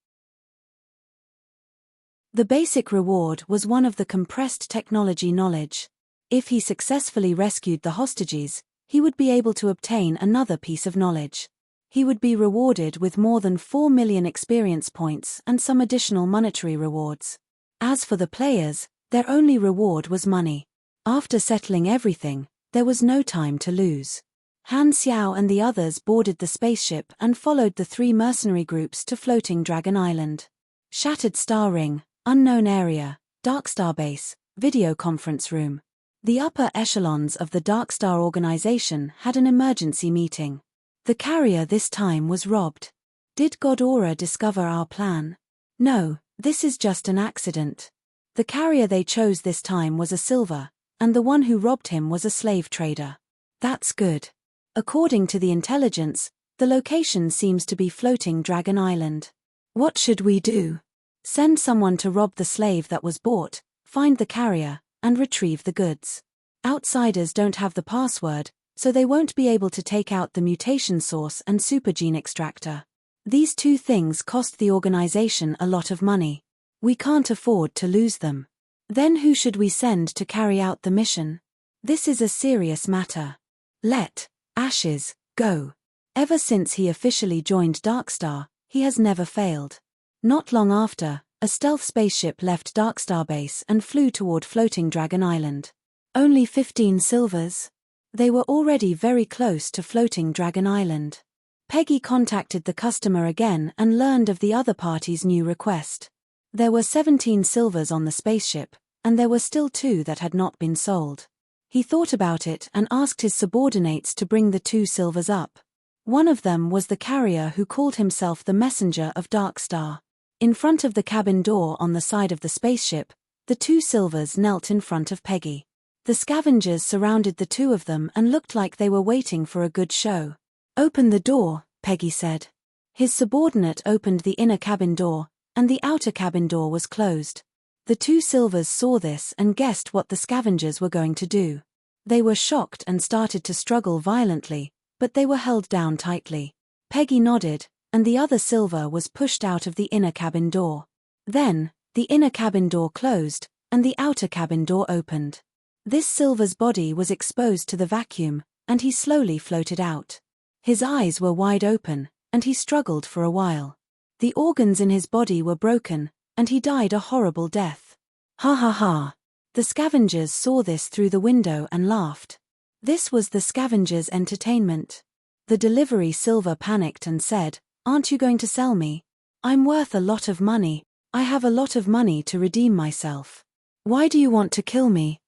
The basic reward was one of the compressed technology knowledge. If he successfully rescued the hostages, he would be able to obtain another piece of knowledge. He would be rewarded with more than 4 million experience points and some additional monetary rewards. As for the players, their only reward was money. After settling everything, there was no time to lose. Han Xiao and the others boarded the spaceship and followed the 3 mercenary groups to Floating Dragon Island. Shattered Star Ring, unknown area, Dark Star Base, video conference room. The upper echelons of the Dark Star organization had an emergency meeting. The carrier this time was robbed. Did Godora discover our plan? No, this is just an accident. The carrier they chose this time was a silver, and the one who robbed him was a slave trader. That's good. According to the intelligence, the location seems to be Floating Dragon Island. What should we do? Send someone to rob the slave that was bought, find the carrier, and retrieve the goods. Outsiders don't have the password, so they won't be able to take out the mutation source and supergene extractor. These 2 things cost the organization a lot of money. We can't afford to lose them. Then who should we send to carry out the mission? This is a serious matter. Let Ashes go. Ever since he officially joined Darkstar, he has never failed. Not long after, a stealth spaceship left Darkstar Base and flew toward Floating Dragon Island. Only 15 silvers. They were already very close to Floating Dragon Island. Peggy contacted the customer again and learned of the other party's new request. There were 17 silvers on the spaceship, and there were still 2 that had not been sold. He thought about it and asked his subordinates to bring the 2 silvers up. One of them was the carrier who called himself the Messenger of Darkstar. In front of the cabin door on the side of the spaceship, The two Silvers knelt in front of Peggy. The scavengers surrounded the two of them and looked like they were waiting for a good show. "Open the door," Peggy said. His subordinate opened the inner cabin door, and the outer cabin door was closed. The two Silvers saw this and guessed what the scavengers were going to do. They were shocked and started to struggle violently, but they were held down tightly. Peggy nodded, and the other Silver was pushed out of the inner cabin door. Then, the inner cabin door closed, and the outer cabin door opened. This Silver's body was exposed to the vacuum, and he slowly floated out. His eyes were wide open, and he struggled for a while. The organs in his body were broken, and he died a horrible death. Ha ha ha. The scavengers saw this through the window and laughed. This was the scavengers' entertainment. The delivery Silver panicked and said, "Aren't you going to sell me? I'm worth a lot of money. I have a lot of money to redeem myself. Why do you want to kill me?"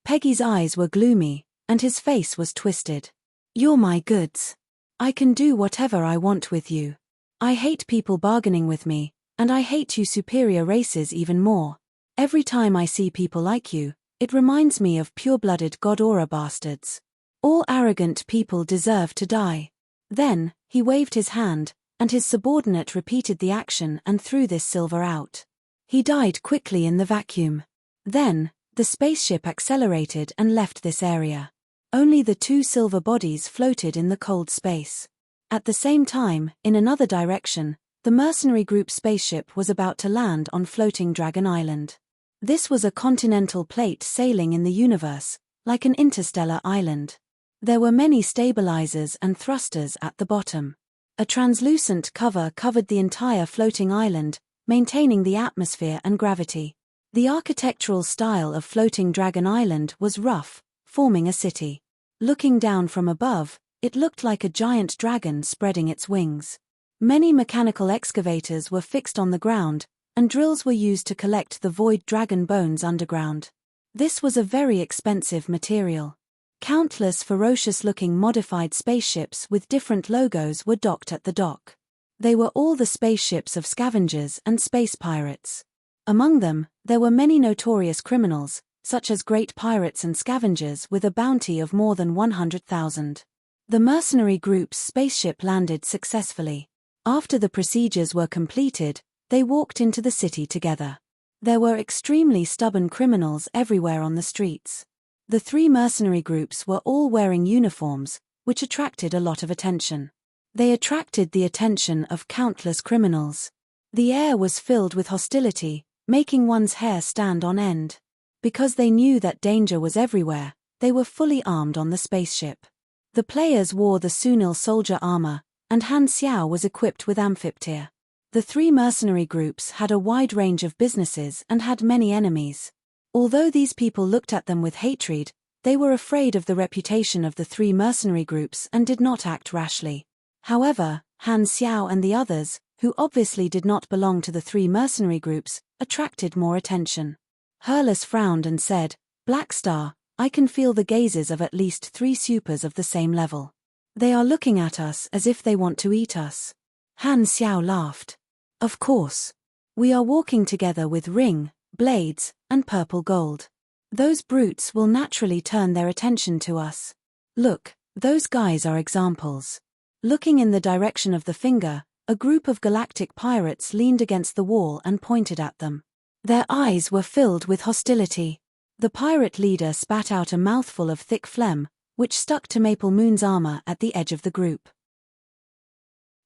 Peggy's eyes were gloomy, and his face was twisted. "You're my goods. I can do whatever I want with you. I hate people bargaining with me, and I hate you superior races even more. Every time I see people like you, it reminds me of pure-blooded God-aura bastards. All arrogant people deserve to die." Then, he waved his hand, and his subordinate repeated the action and threw this Silver out. He died quickly in the vacuum. Then, the spaceship accelerated and left this area. Only the two Silver bodies floated in the cold space. At the same time, in another direction, the mercenary group spaceship was about to land on floating Dragon Island. This was a continental plate sailing in the universe, like an interstellar island. There were many stabilizers and thrusters at the bottom. A translucent cover covered the entire floating island, maintaining the atmosphere and gravity. The architectural style of floating Dragon Island was rough, forming a city. Looking down from above, it looked like a giant dragon spreading its wings. Many mechanical excavators were fixed on the ground, and drills were used to collect the void dragon bones underground. This was a very expensive material. Countless ferocious-looking modified spaceships with different logos were docked at the dock. They were all the spaceships of scavengers and space pirates. Among them, there were many notorious criminals, such as great pirates and scavengers with a bounty of more than 100,000. The mercenary group's spaceship landed successfully. After the procedures were completed, they walked into the city together. There were extremely stubborn criminals everywhere on the streets. The three mercenary groups were all wearing uniforms, which attracted a lot of attention. They attracted the attention of countless criminals. The air was filled with hostility, making one's hair stand on end. Because they knew that danger was everywhere, they were fully armed on the spaceship. The players wore the Sunil soldier armor, and Han Xiao was equipped with amphiptyr. The three mercenary groups had a wide range of businesses and had many enemies. Although these people looked at them with hatred, they were afraid of the reputation of the three mercenary groups and did not act rashly. However, Han Xiao and the others, who obviously did not belong to the three mercenary groups, attracted more attention. Hurles frowned and said, "Black Star, I can feel the gazes of at least 3 supers of the same level. They are looking at us as if they want to eat us." Han Xiao laughed. "Of course. We are walking together with ring, blades, and purple gold. Those brutes will naturally turn their attention to us. Look, those guys are examples." Looking in the direction of the finger, a group of galactic pirates leaned against the wall and pointed at them. Their eyes were filled with hostility. The pirate leader spat out a mouthful of thick phlegm, which stuck to Maple Moon's armor at the edge of the group.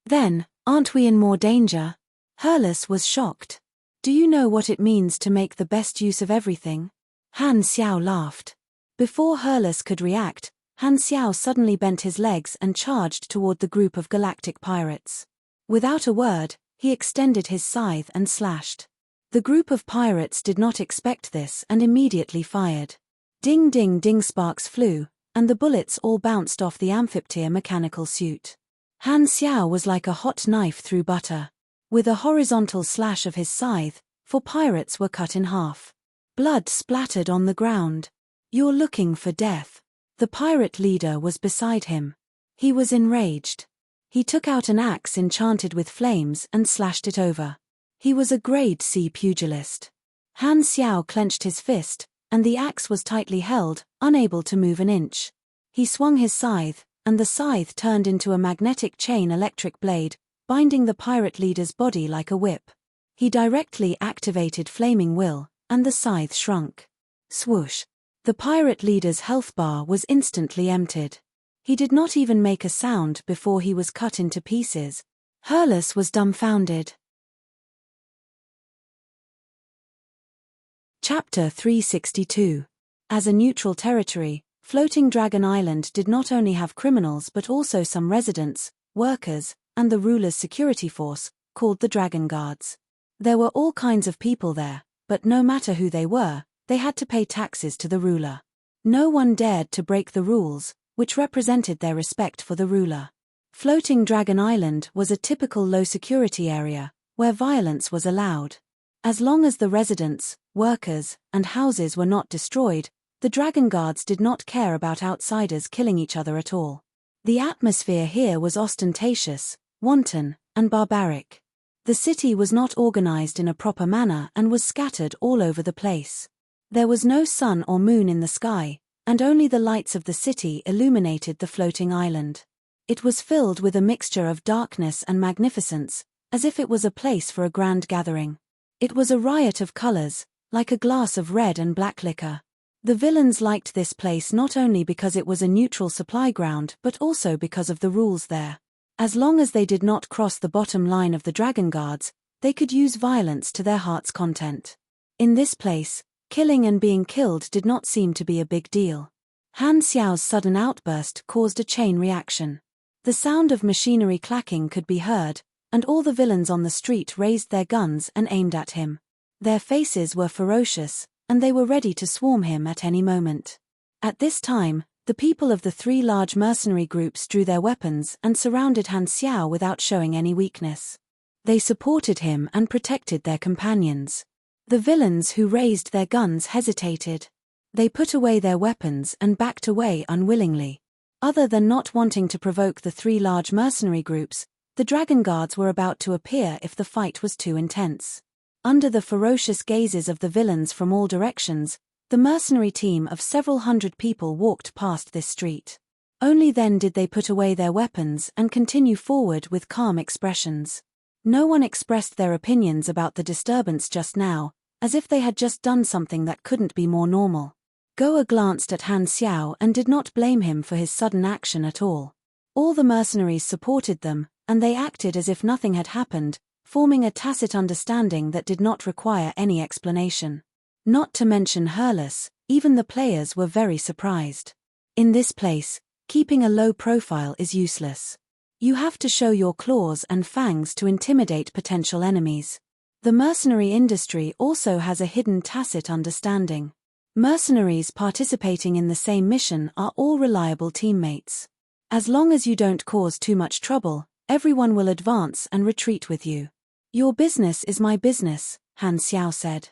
"Then, aren't we in more danger?" Hurles was shocked. "Do you know what it means to make the best use of everything?" Han Xiao laughed. Before Hurles could react, Han Xiao suddenly bent his legs and charged toward the group of galactic pirates. Without a word, he extended his scythe and slashed. The group of pirates did not expect this and immediately fired. Ding ding ding, sparks flew, and the bullets all bounced off the amphiptyr mechanical suit. Han Xiao was like a hot knife through butter. With a horizontal slash of his scythe, 4 pirates were cut in half. Blood splattered on the ground. "You're looking for death." The pirate leader was beside him. He was enraged. He took out an axe enchanted with flames and slashed it over. He was a grade C pugilist. Han Xiao clenched his fist, and the axe was tightly held, unable to move an inch. He swung his scythe, and the scythe turned into a magnetic chain electric blade, binding the pirate leader's body like a whip. He directly activated Flaming Will, and the scythe shrunk. Swoosh! The pirate leader's health bar was instantly emptied. He did not even make a sound before he was cut into pieces. Hurlus was dumbfounded. Chapter 362. As a neutral territory, Floating Dragon Island did not only have criminals but also some residents, workers, and the ruler's security force, called the Dragon Guards. There were all kinds of people there, but no matter who they were, they had to pay taxes to the ruler. No one dared to break the rules, which represented their respect for the ruler. Floating Dragon Island was a typical low-security area, where violence was allowed. As long as the residents, workers, and houses were not destroyed, the Dragon Guards did not care about outsiders killing each other at all. The atmosphere here was ostentatious, wanton, and barbaric. The city was not organized in a proper manner and was scattered all over the place. There was no sun or moon in the sky, and only the lights of the city illuminated the floating island. It was filled with a mixture of darkness and magnificence, as if it was a place for a grand gathering. It was a riot of colors, like a glass of red and black liquor. The villains liked this place not only because it was a neutral supply ground but also because of the rules there. As long as they did not cross the bottom line of the Dragon Guards, they could use violence to their heart's content. In this place, killing and being killed did not seem to be a big deal. Han Xiao's sudden outburst caused a chain reaction. The sound of machinery clacking could be heard, and all the villains on the street raised their guns and aimed at him. Their faces were ferocious, and they were ready to swarm him at any moment. At this time, the people of the three large mercenary groups drew their weapons and surrounded Han Xiao without showing any weakness. They supported him and protected their companions. The villains who raised their guns hesitated. They put away their weapons and backed away unwillingly. Other than not wanting to provoke the three large mercenary groups, the Dragon Guards were about to appear if the fight was too intense. Under the ferocious gazes of the villains from all directions, the mercenary team of several hundred people walked past this street. Only then did they put away their weapons and continue forward with calm expressions. No one expressed their opinions about the disturbance just now, as if they had just done something that couldn't be more normal. Goa glanced at Han Xiao and did not blame him for his sudden action at all. All the mercenaries supported them, and they acted as if nothing had happened, forming a tacit understanding that did not require any explanation. Not to mention Hurlus, even the players were very surprised. In this place, keeping a low profile is useless. You have to show your claws and fangs to intimidate potential enemies. The mercenary industry also has a hidden tacit understanding. Mercenaries participating in the same mission are all reliable teammates. As long as you don't cause too much trouble, everyone will advance and retreat with you. Your business is my business, Han Xiao said.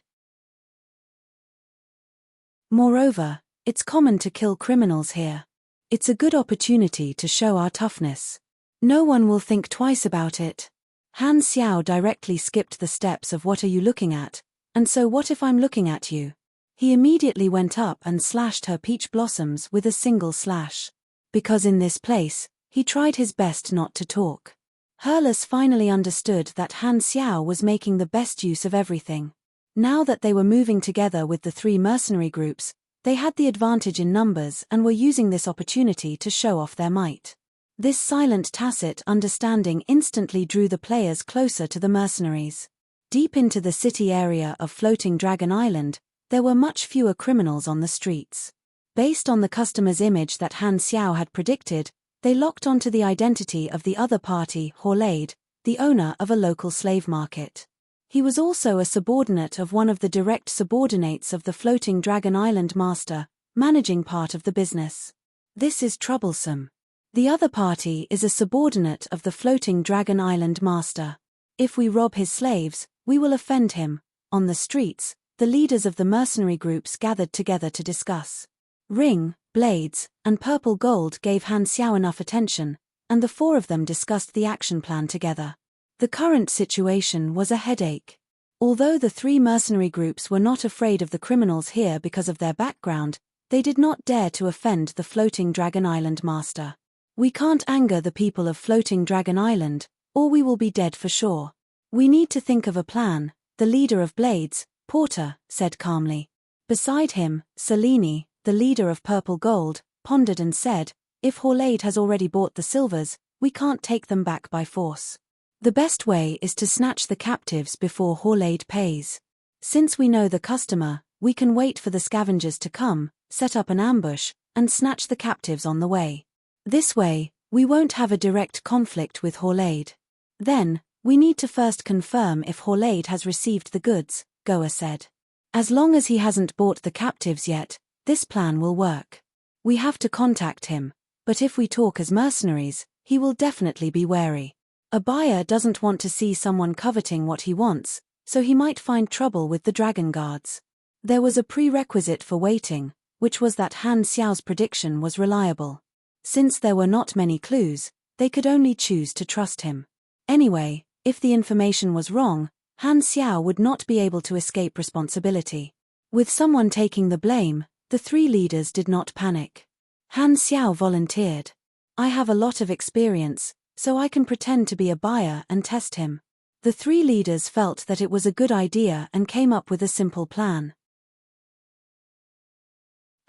Moreover, it's common to kill criminals here. It's a good opportunity to show our toughness. No one will think twice about it. Han Xiao directly skipped the steps of "what are you looking at?" and "so what if I'm looking at you?" He immediately went up and slashed her peach blossoms with a single slash. Because in this place, he tried his best not to talk. Hurlus finally understood that Han Xiao was making the best use of everything. Now that they were moving together with the three mercenary groups, they had the advantage in numbers and were using this opportunity to show off their might. This silent tacit understanding instantly drew the players closer to the mercenaries. Deep into the city area of Floating Dragon Island, there were much fewer criminals on the streets. Based on the customer's image that Han Xiao had predicted, they locked onto the identity of the other party, Horlade, the owner of a local slave market. He was also a subordinate of one of the direct subordinates of the Floating Dragon Island master, managing part of the business. This is troublesome. The other party is a subordinate of the Floating Dragon Island master. If we rob his slaves, we will offend him. On the streets, the leaders of the mercenary groups gathered together to discuss. Ring, Blades, and Purple Gold gave Han Xiao enough attention, and the four of them discussed the action plan together. The current situation was a headache. Although the three mercenary groups were not afraid of the criminals here because of their background, they did not dare to offend the Floating Dragon Island master. "We can't anger the people of Floating Dragon Island, or we will be dead for sure. We need to think of a plan," the leader of Blades, Porter, said calmly. Beside him, Selene, the leader of Purple Gold, pondered and said, "If Horlade has already bought the silvers, we can't take them back by force. The best way is to snatch the captives before Horlade pays. Since we know the customer, we can wait for the scavengers to come, set up an ambush, and snatch the captives on the way. This way, we won't have a direct conflict with Horlade. Then, we need to first confirm if Horlade has received the goods," Goa said. "As long as he hasn't bought the captives yet, this plan will work. We have to contact him, but if we talk as mercenaries, he will definitely be wary. A buyer doesn't want to see someone coveting what he wants, so he might find trouble with the dragon guards." There was a prerequisite for waiting, which was that Han Xiao's prediction was reliable. Since there were not many clues, they could only choose to trust him. Anyway, if the information was wrong, Han Xiao would not be able to escape responsibility. With someone taking the blame, the three leaders did not panic. Han Xiao volunteered. "I have a lot of experience, so I can pretend to be a buyer and test him." The three leaders felt that it was a good idea and came up with a simple plan.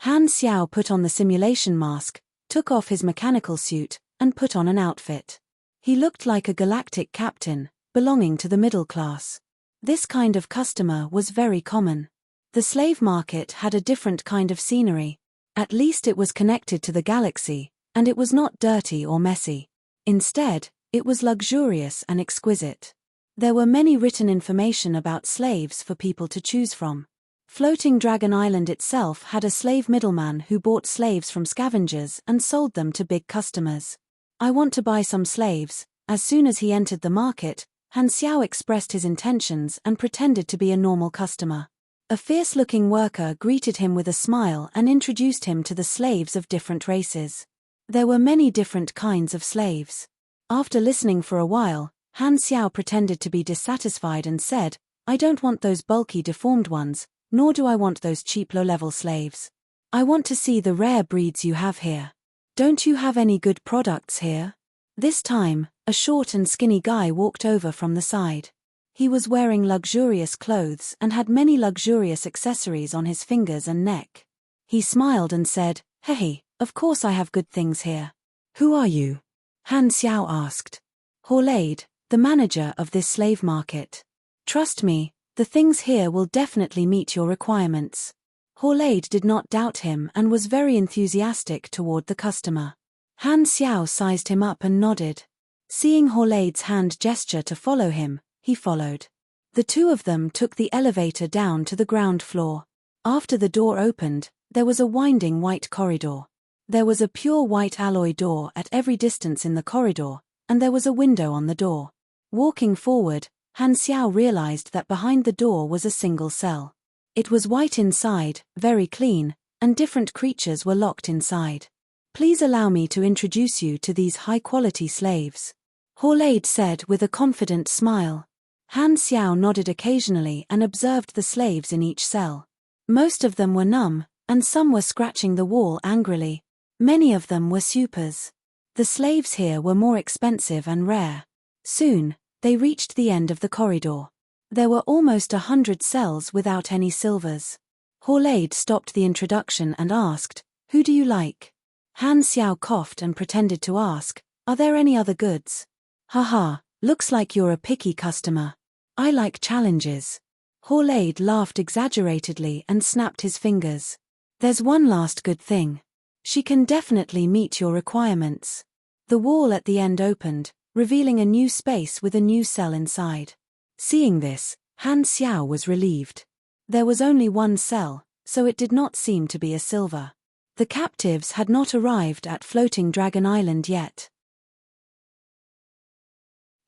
Han Xiao put on the simulation mask, took off his mechanical suit, and put on an outfit. He looked like a galactic captain, belonging to the middle class. This kind of customer was very common. The slave market had a different kind of scenery. At least it was connected to the galaxy, and it was not dirty or messy. Instead, it was luxurious and exquisite. There were many written information about slaves for people to choose from. Floating Dragon Island itself had a slave middleman who bought slaves from scavengers and sold them to big customers. "I want to buy some slaves." As soon as he entered the market, Han Xiao expressed his intentions and pretended to be a normal customer. A fierce-looking worker greeted him with a smile and introduced him to the slaves of different races. There were many different kinds of slaves. After listening for a while, Han Xiao pretended to be dissatisfied and said, "I don't want those bulky deformed ones, nor do I want those cheap low-level slaves. I want to see the rare breeds you have here. Don't you have any good products here?" This time, a short and skinny guy walked over from the side. He was wearing luxurious clothes and had many luxurious accessories on his fingers and neck. He smiled and said, "Hey, of course I have good things here." "Who are you?" Han Xiao asked. "Horlade, the manager of this slave market. Trust me, the things here will definitely meet your requirements." Horlade did not doubt him and was very enthusiastic toward the customer. Han Xiao sized him up and nodded. Seeing Horlade's hand gesture to follow him, he followed. The two of them took the elevator down to the ground floor. After the door opened, there was a winding white corridor. There was a pure white alloy door at every distance in the corridor, and there was a window on the door. Walking forward, Han Xiao realized that behind the door was a single cell. It was white inside, very clean, and different creatures were locked inside. "Please allow me to introduce you to these high-quality slaves," Horlade said with a confident smile. Han Xiao nodded occasionally and observed the slaves in each cell. Most of them were numb, and some were scratching the wall angrily. Many of them were supers. The slaves here were more expensive and rare. Soon, they reached the end of the corridor. There were almost 100 cells without any silvers. Horlade stopped the introduction and asked, "Who do you like?" Han Xiao coughed and pretended to ask, "Are there any other goods?" "Haha, looks like you're a picky customer. I like challenges." Horlade laughed exaggeratedly and snapped his fingers. "There's one last good thing. She can definitely meet your requirements." The wall at the end opened, revealing a new space with a new cell inside. Seeing this, Han Xiao was relieved. There was only one cell, so it did not seem to be a silver. The captives had not arrived at Floating Dragon Island yet.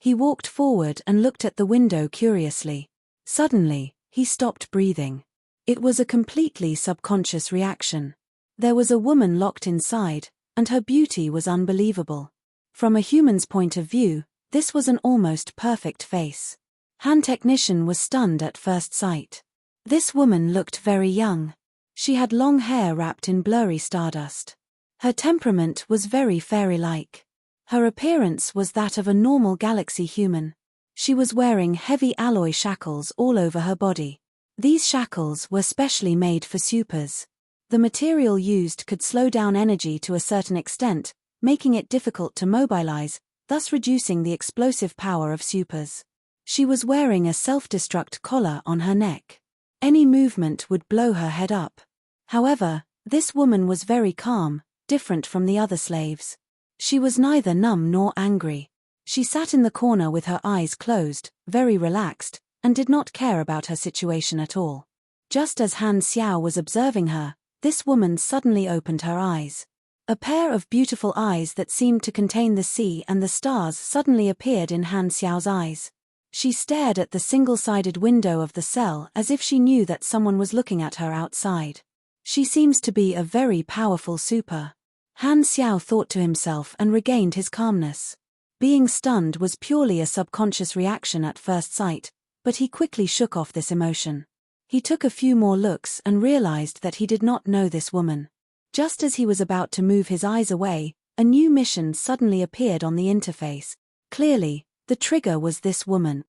He walked forward and looked at the window curiously. Suddenly, he stopped breathing. It was a completely subconscious reaction. There was a woman locked inside, and her beauty was unbelievable. From a human's point of view, this was an almost perfect face. Han technician was stunned at first sight. This woman looked very young. She had long hair wrapped in blurry stardust. Her temperament was very fairy-like. Her appearance was that of a normal galaxy human. She was wearing heavy alloy shackles all over her body. These shackles were specially made for supers. The material used could slow down energy to a certain extent, making it difficult to mobilize, thus reducing the explosive power of supers. She was wearing a self-destruct collar on her neck. Any movement would blow her head up. However, this woman was very calm, different from the other slaves. She was neither numb nor angry. She sat in the corner with her eyes closed, very relaxed, and did not care about her situation at all. Just as Han Xiao was observing her, this woman suddenly opened her eyes. A pair of beautiful eyes that seemed to contain the sea and the stars suddenly appeared in Han Xiao's eyes. She stared at the single-sided window of the cell as if she knew that someone was looking at her outside. She seems to be a very powerful super. Han Xiao thought to himself and regained his calmness. Being stunned was purely a subconscious reaction at first sight, but he quickly shook off this emotion. He took a few more looks and realized that he did not know this woman. Just as he was about to move his eyes away, a new mission suddenly appeared on the interface. Clearly, the trigger was this woman.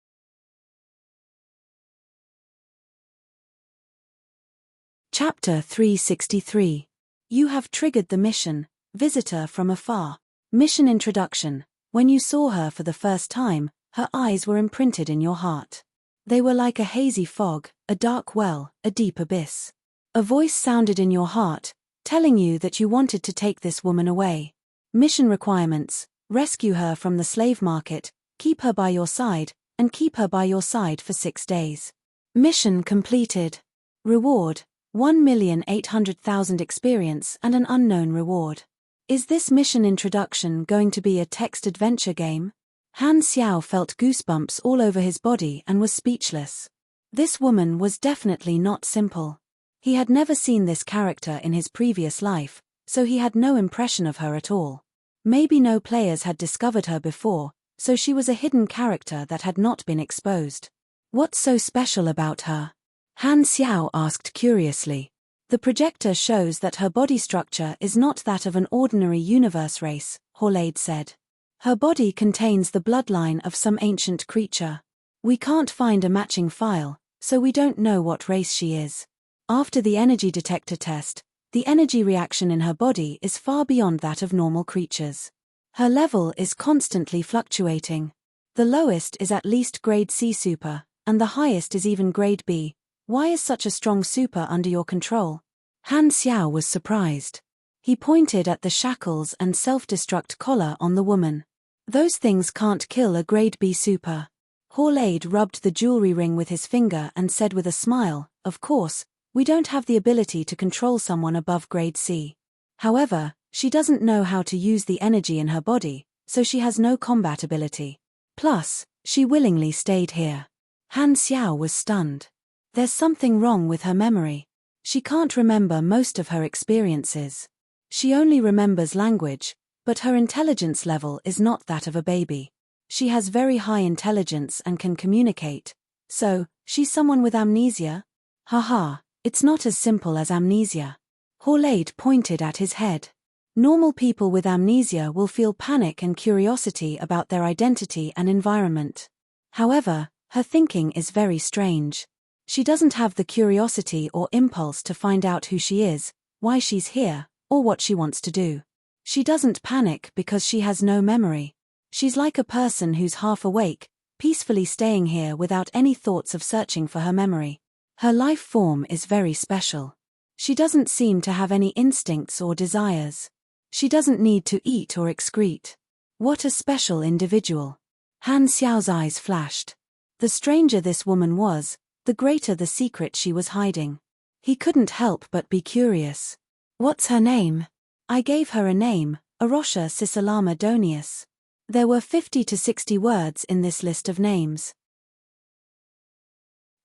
Chapter 363. You have triggered the mission, Visitor from Afar. Mission Introduction. When you saw her for the first time, her eyes were imprinted in your heart. They were like a hazy fog, a dark well, a deep abyss. A voice sounded in your heart, telling you that you wanted to take this woman away. Mission requirements: rescue her from the slave market, keep her by your side, and keep her by your side for 6 days. Mission completed. Reward: 1,800,000 experience and an unknown reward. Is this mission introduction going to be a text adventure game? Han Xiao felt goosebumps all over his body and was speechless. This woman was definitely not simple. He had never seen this character in his previous life, so he had no impression of her at all. Maybe no players had discovered her before, so she was a hidden character that had not been exposed. What's so special about her? Han Xiao asked curiously. The projector shows that her body structure is not that of an ordinary universe race, Horlade said. Her body contains the bloodline of some ancient creature. We can't find a matching file, so we don't know what race she is. After the energy detector test, the energy reaction in her body is far beyond that of normal creatures. Her level is constantly fluctuating. The lowest is at least grade C super, and the highest is even grade B. Why is such a strong super under your control? Han Xiao was surprised. He pointed at the shackles and self-destruct collar on the woman. Those things can't kill a grade B super. Horlade rubbed the jewelry ring with his finger and said with a smile, of course, we don't have the ability to control someone above grade C. However, she doesn't know how to use the energy in her body, so she has no combat ability. Plus, she willingly stayed here. Han Xiao was stunned. There's something wrong with her memory. She can't remember most of her experiences. She only remembers language, but her intelligence level is not that of a baby. She has very high intelligence and can communicate. So, she's someone with amnesia? Haha, it's not as simple as amnesia. Horlade pointed at his head. Normal people with amnesia will feel panic and curiosity about their identity and environment. However, her thinking is very strange. She doesn't have the curiosity or impulse to find out who she is, why she's here, or what she wants to do. She doesn't panic because she has no memory. She's like a person who's half awake, peacefully staying here without any thoughts of searching for her memory. Her life form is very special. She doesn't seem to have any instincts or desires. She doesn't need to eat or excrete. What a special individual. Han Xiao's eyes flashed. The stranger this woman was, the greater the secret she was hiding. He couldn't help but be curious. What's her name? I gave her a name, Arosha Sisalama Donius. There were 50 to 60 words in this list of names.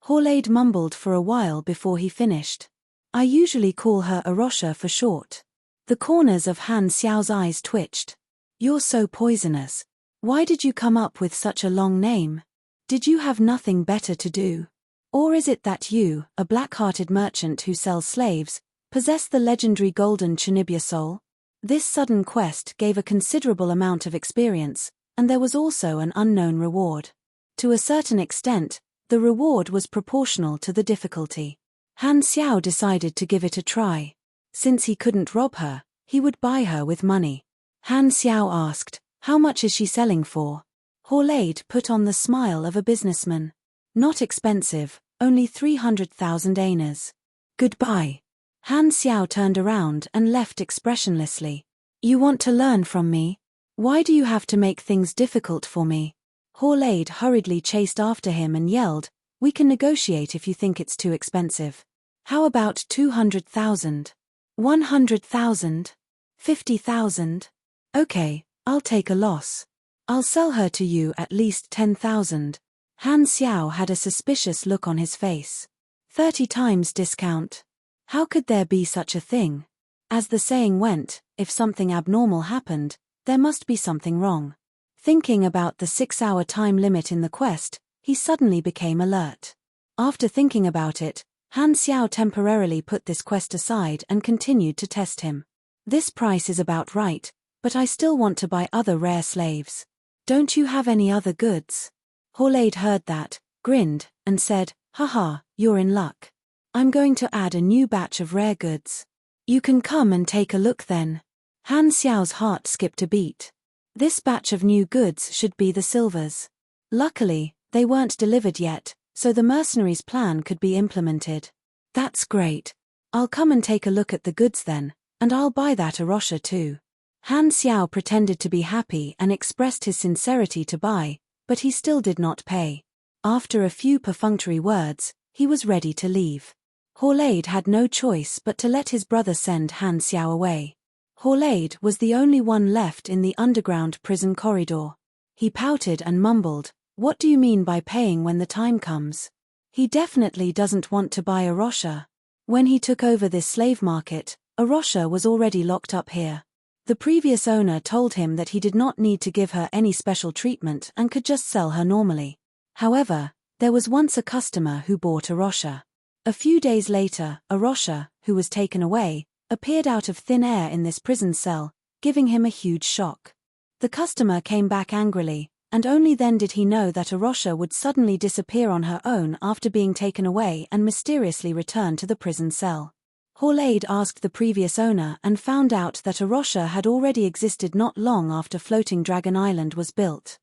Horlade mumbled for a while before he finished. I usually call her Arosha for short. The corners of Han Xiao's eyes twitched. You're so poisonous. Why did you come up with such a long name? Did you have nothing better to do? Or is it that you, a black-hearted merchant who sells slaves, possess the legendary golden Chunibya soul? This sudden quest gave a considerable amount of experience, and there was also an unknown reward. To a certain extent, the reward was proportional to the difficulty. Han Xiao decided to give it a try. Since he couldn't rob her, he would buy her with money. Han Xiao asked, "How much is she selling for?" Horlaid put on the smile of a businessman. "Not expensive, only 300,000 aners. Goodbye." Han Xiao turned around and left expressionlessly. "You want to learn from me? Why do you have to make things difficult for me?" Horlaid hurriedly chased after him and yelled, "We can negotiate if you think it's too expensive. How about 200,000? 100,000? 50,000? Okay, I'll take a loss. I'll sell her to you at least 10,000. Han Xiao had a suspicious look on his face. 30 times discount? How could there be such a thing? As the saying went, if something abnormal happened, there must be something wrong. Thinking about the 6-hour time limit in the quest, he suddenly became alert. After thinking about it, Han Xiao temporarily put this quest aside and continued to test him. "This price is about right, but I still want to buy other rare slaves. Don't you have any other goods?" Horlaid heard that, grinned, and said, "Haha, you're in luck. I'm going to add a new batch of rare goods. You can come and take a look then." Han Xiao's heart skipped a beat. This batch of new goods should be the silvers. Luckily, they weren't delivered yet, so the mercenaries' plan could be implemented. "That's great. I'll come and take a look at the goods then, and I'll buy that Arosha too." Han Xiao pretended to be happy and expressed his sincerity to buy, but he still did not pay. After a few perfunctory words, he was ready to leave. Horlaid had no choice but to let his brother send Han Xiao away. Horlaid was the only one left in the underground prison corridor. He pouted and mumbled, "What do you mean by paying when the time comes?" He definitely doesn't want to buy Arosha. When he took over this slave market, Arosha was already locked up here. The previous owner told him that he did not need to give her any special treatment and could just sell her normally. However, there was once a customer who bought Arosha. A few days later, Arosha, who was taken away, appeared out of thin air in this prison cell, giving him a huge shock. The customer came back angrily, and only then did he know that Arosha would suddenly disappear on her own after being taken away and mysteriously return to the prison cell. Horlaid asked the previous owner and found out that Arosha had already existed not long after Floating Dragon Island was built.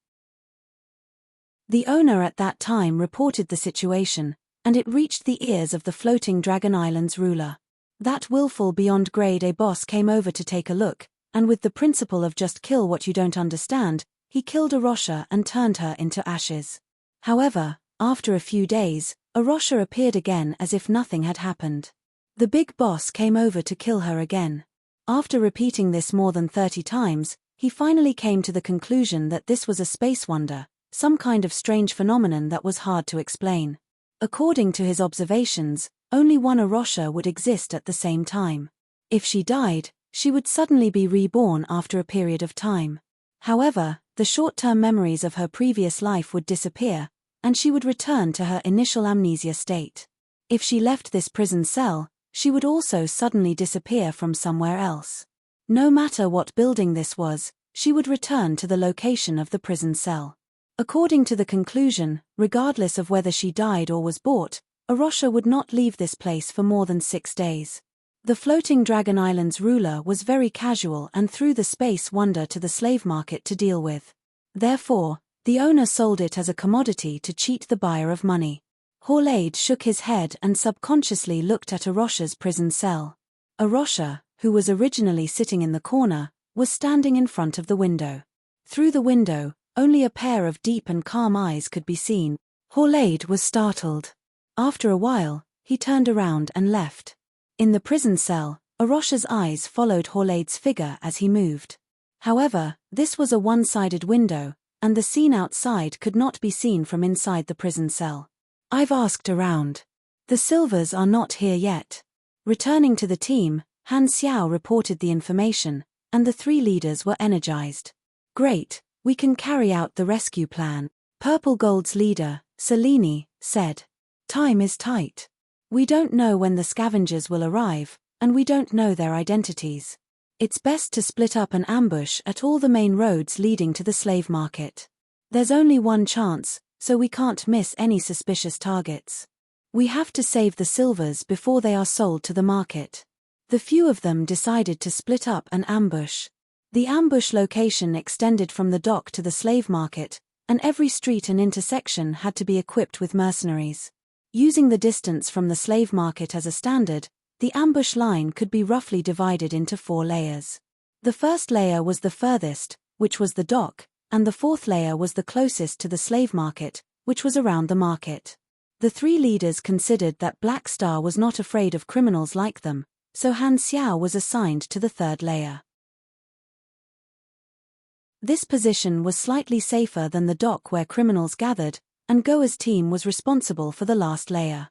The owner at that time reported the situation, and it reached the ears of the Floating Dragon Island's ruler. That willful beyond grade A boss came over to take a look, and with the principle of just kill what you don't understand, he killed Arosha and turned her into ashes. However, after a few days, Arosha appeared again as if nothing had happened. The big boss came over to kill her again. After repeating this more than 30 times, he finally came to the conclusion that this was a space wonder, some kind of strange phenomenon that was hard to explain. According to his observations, only one Arosha would exist at the same time. If she died, she would suddenly be reborn after a period of time. However, the short-term memories of her previous life would disappear, and she would return to her initial amnesia state. If she left this prison cell, she would also suddenly disappear from somewhere else. No matter what building this was, she would return to the location of the prison cell. According to the conclusion, regardless of whether she died or was bought, Arosha would not leave this place for more than 6 days. The Floating Dragon Island's ruler was very casual and threw the space wonder to the slave market to deal with. Therefore, the owner sold it as a commodity to cheat the buyer of money. Horlaid shook his head and subconsciously looked at Arosha's prison cell. Arosha, who was originally sitting in the corner, was standing in front of the window. Through the window, only a pair of deep and calm eyes could be seen. Horlaid was startled. After a while, he turned around and left. In the prison cell, Arosha's eyes followed Horlaid's figure as he moved. However, this was a one-sided window, and the scene outside could not be seen from inside the prison cell. "I've asked around. The silvers are not here yet." Returning to the team, Han Xiao reported the information, and the 3 leaders were energized. "Great, we can carry out the rescue plan. Purple Gold's leader, Selene, said, "Time is tight. We don't know when the scavengers will arrive, and we don't know their identities. It's best to split up and ambush at all the main roads leading to the slave market. There's only one chance, so we can't miss any suspicious targets. We have to save the silvers before they are sold to the market." The few of them decided to split up and ambush. The ambush location extended from the dock to the slave market, and every street and intersection had to be equipped with mercenaries. Using the distance from the slave market as a standard, the ambush line could be roughly divided into 4 layers. The first layer was the furthest, which was the dock, and the fourth layer was the closest to the slave market, which was around the market. The 3 leaders considered that Black Star was not afraid of criminals like them, so Han Xiao was assigned to the third layer. This position was slightly safer than the dock where criminals gathered, and Goa's team was responsible for the last layer.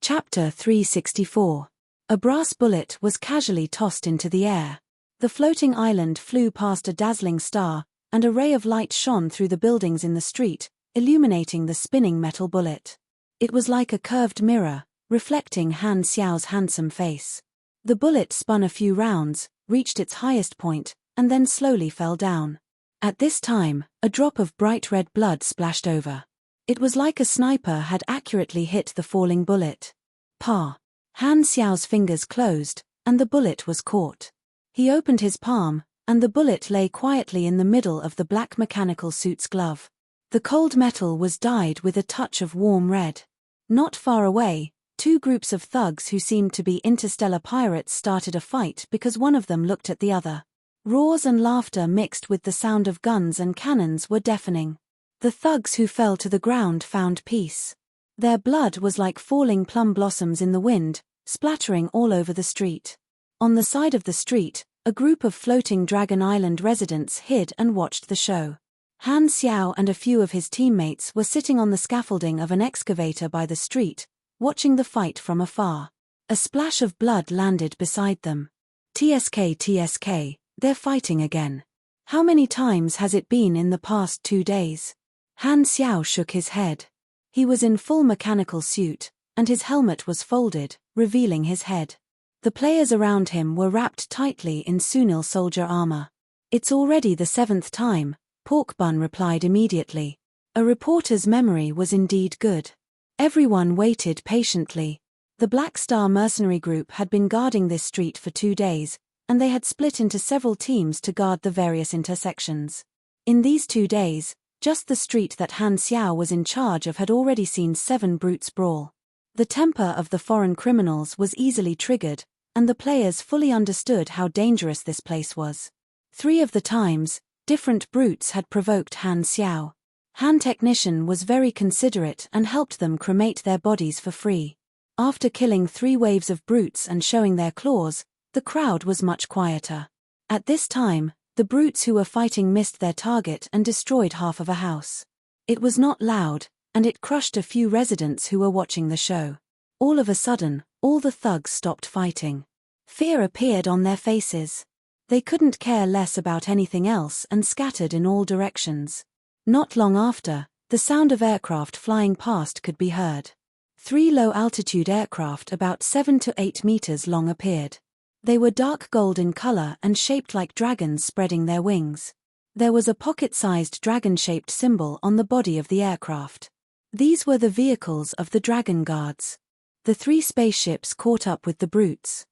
Chapter 364. A brass bullet was casually tossed into the air. The floating island flew past a dazzling star, and a ray of light shone through the buildings in the street, illuminating the spinning metal bullet. It was like a curved mirror, reflecting Han Xiao's handsome face. The bullet spun a few rounds, reached its highest point, and then slowly fell down. At this time, a drop of bright red blood splashed over. It was like a sniper had accurately hit the falling bullet. Pa! Han Xiao's fingers closed, and the bullet was caught. He opened his palm, and the bullet lay quietly in the middle of the black mechanical suit's glove. The cold metal was dyed with a touch of warm red. Not far away, 2 groups of thugs who seemed to be interstellar pirates started a fight because one of them looked at the other. Roars and laughter mixed with the sound of guns and cannons were deafening. The thugs who fell to the ground found peace. Their blood was like falling plum blossoms in the wind, splattering all over the street. On the side of the street, a group of floating Dragon Island residents hid and watched the show. Han Xiao and a few of his teammates were sitting on the scaffolding of an excavator by the street, watching the fight from afar. A splash of blood landed beside them. TSK, they're fighting again. How many times has it been in the past 2 days? Han Xiao shook his head. He was in full mechanical suit, and his helmet was folded, revealing his head. The players around him were wrapped tightly in Sunil soldier armor. "It's already the 7th time," Pork Bun replied immediately. A reporter's memory was indeed good. Everyone waited patiently. The Black Star mercenary group had been guarding this street for 2 days, and they had split into several teams to guard the various intersections. In these 2 days, just the street that Han Xiao was in charge of had already seen 7 brutes brawl. The temper of the foreign criminals was easily triggered, and the players fully understood how dangerous this place was. 3 of the times, different brutes had provoked Han Xiao. Han Technician was very considerate and helped them cremate their bodies for free. After killing 3 waves of brutes and showing their claws, the crowd was much quieter. At this time, the brutes who were fighting missed their target and destroyed half of a house. It was not loud, and it crushed a few residents who were watching the show. All of a sudden, all the thugs stopped fighting. Fear appeared on their faces. They couldn't care less about anything else and scattered in all directions. Not long after, the sound of aircraft flying past could be heard. 3 low-altitude aircraft about 7 to 8 meters long appeared. They were dark gold in color and shaped like dragons spreading their wings. There was a pocket-sized dragon-shaped symbol on the body of the aircraft. These were the vehicles of the Dragon Guards. The 3 spaceships caught up with the brutes.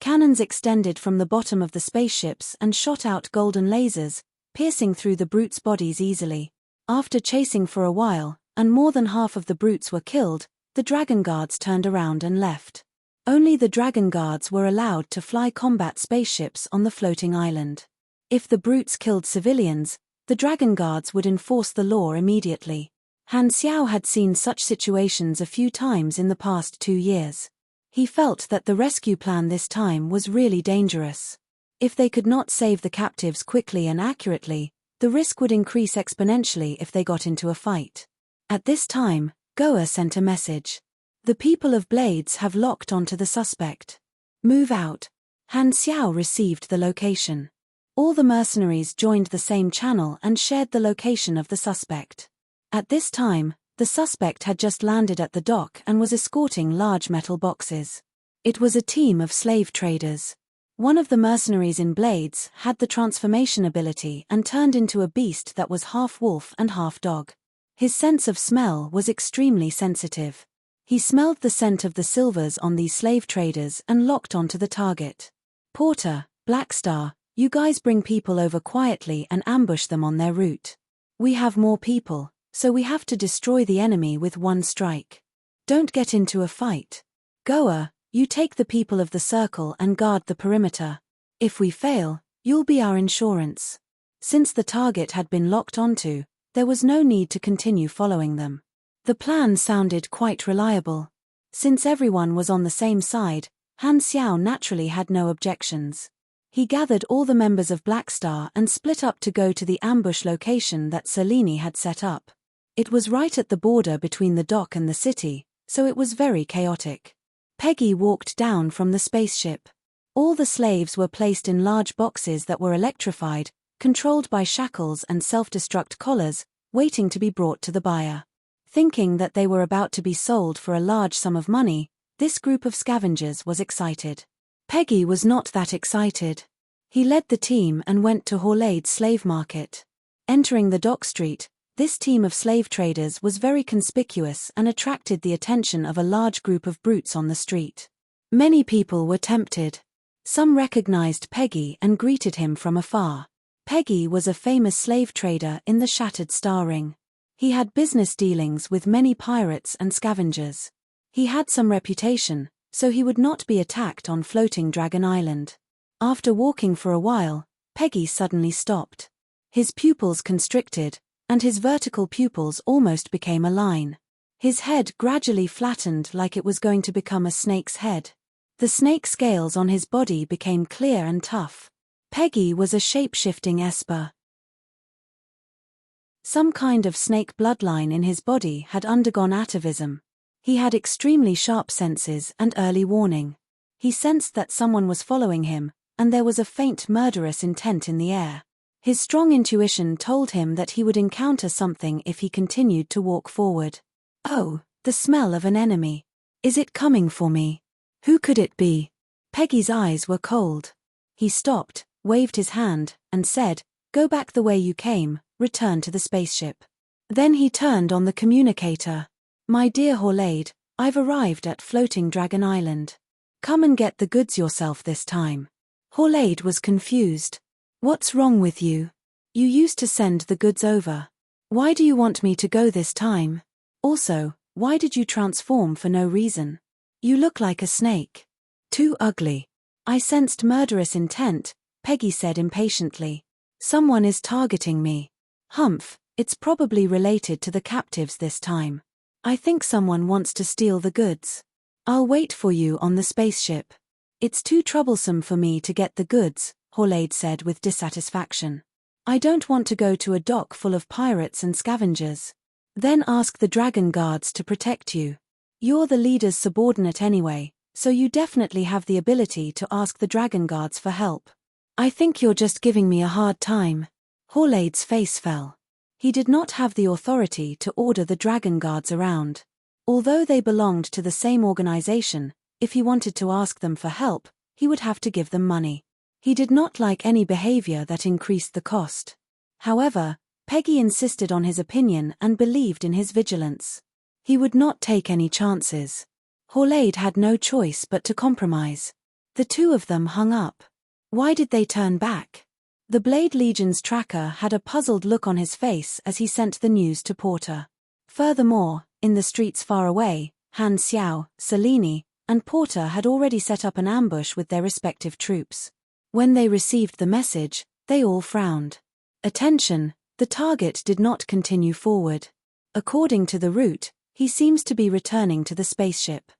Cannons extended from the bottom of the spaceships and shot out golden lasers, piercing through the brutes' bodies easily. After chasing for a while, and more than half of the brutes were killed, the Dragon Guards turned around and left. Only the Dragon Guards were allowed to fly combat spaceships on the floating island. If the brutes killed civilians, the Dragon Guards would enforce the law immediately. Han Xiao had seen such situations a few times in the past 2 years. He felt that the rescue plan this time was really dangerous. If they could not save the captives quickly and accurately, the risk would increase exponentially if they got into a fight. At this time, Goa sent a message. "The people of Blades have locked onto the suspect. Move out." Han Xiao received the location. All the mercenaries joined the same channel and shared the location of the suspect. At this time, the suspect had just landed at the dock and was escorting large metal boxes. It was a team of slave traders. One of the mercenaries in Blades had the transformation ability and turned into a beast that was half wolf and half dog. His sense of smell was extremely sensitive. He smelled the scent of the silvers on these slave traders and locked onto the target. Porter, Blackstar, you guys bring people over quietly and ambush them on their route. We have more people, so we have to destroy the enemy with one strike. Don't get into a fight. Goa, you take the people of the circle and guard the perimeter. If we fail, you'll be our insurance. Since the target had been locked onto, there was no need to continue following them. The plan sounded quite reliable. Since everyone was on the same side, Han Xiao naturally had no objections. He gathered all the members of Blackstar and split up to go to the ambush location that Selene had set up. It was right at the border between the dock and the city, so it was very chaotic. Peggy walked down from the spaceship. All the slaves were placed in large boxes that were electrified, controlled by shackles and self-destruct collars, waiting to be brought to the buyer. Thinking that they were about to be sold for a large sum of money, this group of scavengers was excited. Peggy was not that excited. He led the team and went to Horlade's slave market. Entering the dock street, this team of slave traders was very conspicuous and attracted the attention of a large group of brutes on the street. Many people were tempted. Some recognized Peggy and greeted him from afar. Peggy was a famous slave trader in the Shattered Star Ring. He had business dealings with many pirates and scavengers. He had some reputation, so he would not be attacked on Floating Dragon Island. After walking for a while, Peggy suddenly stopped. His pupils constricted, and his vertical pupils almost became a line. His head gradually flattened like it was going to become a snake's head. The snake scales on his body became clear and tough. Peggy was a shape-shifting Esper. Some kind of snake bloodline in his body had undergone atavism. He had extremely sharp senses and early warning. He sensed that someone was following him, and there was a faint murderous intent in the air. His strong intuition told him that he would encounter something if he continued to walk forward. Oh, the smell of an enemy. Is it coming for me? Who could it be? Peggy's eyes were cold. He stopped, waved his hand, and said, "Go back the way you came, return to the spaceship." Then he turned on the communicator. "My dear Horlade, I've arrived at Floating Dragon Island. Come and get the goods yourself this time." Horlade was confused. "What's wrong with you? You used to send the goods over. Why do you want me to go this time? Also, why did you transform for no reason? You look like a snake. Too ugly." "I sensed murderous intent," Peggy said impatiently. "Someone is targeting me. Humph, it's probably related to the captives this time. I think someone wants to steal the goods. I'll wait for you on the spaceship." "It's too troublesome for me to get the goods," Horlade said with dissatisfaction. "I don't want to go to a dock full of pirates and scavengers. Then ask the dragon guards to protect you. You're the leader's subordinate anyway, so you definitely have the ability to ask the dragon guards for help." "I think you're just giving me a hard time." Horlade's face fell. He did not have the authority to order the dragon guards around. Although they belonged to the same organization, if he wanted to ask them for help, he would have to give them money. He did not like any behavior that increased the cost. However, Peggy insisted on his opinion and believed in his vigilance. He would not take any chances. Horlade had no choice but to compromise. The two of them hung up. Why did they turn back? The Blade Legion's tracker had a puzzled look on his face as he sent the news to Porter. Furthermore, in the streets far away, Han Xiao, Selene, and Porter had already set up an ambush with their respective troops. When they received the message, they all frowned. Attention, the target did not continue forward. According to the route, he seems to be returning to the spaceship.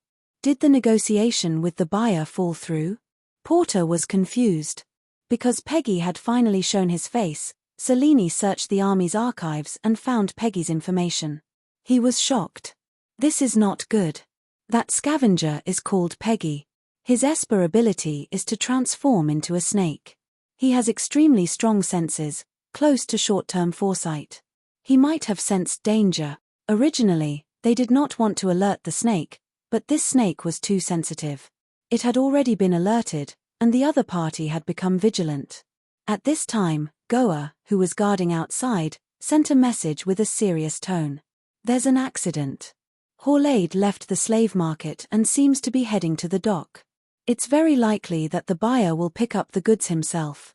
Did the negotiation with the buyer fall through? Porter was confused. Because Peggy had finally shown his face, Selene searched the army's archives and found Peggy's information. He was shocked. This is not good. That scavenger is called Peggy. His Esper ability is to transform into a snake. He has extremely strong senses, close to short-term foresight. He might have sensed danger. Originally, they did not want to alert the snake, but this snake was too sensitive. It had already been alerted, and the other party had become vigilant. At this time, Goa, who was guarding outside, sent a message with a serious tone. There's an accident. Horlade left the slave market and seems to be heading to the dock. It's very likely that the buyer will pick up the goods himself.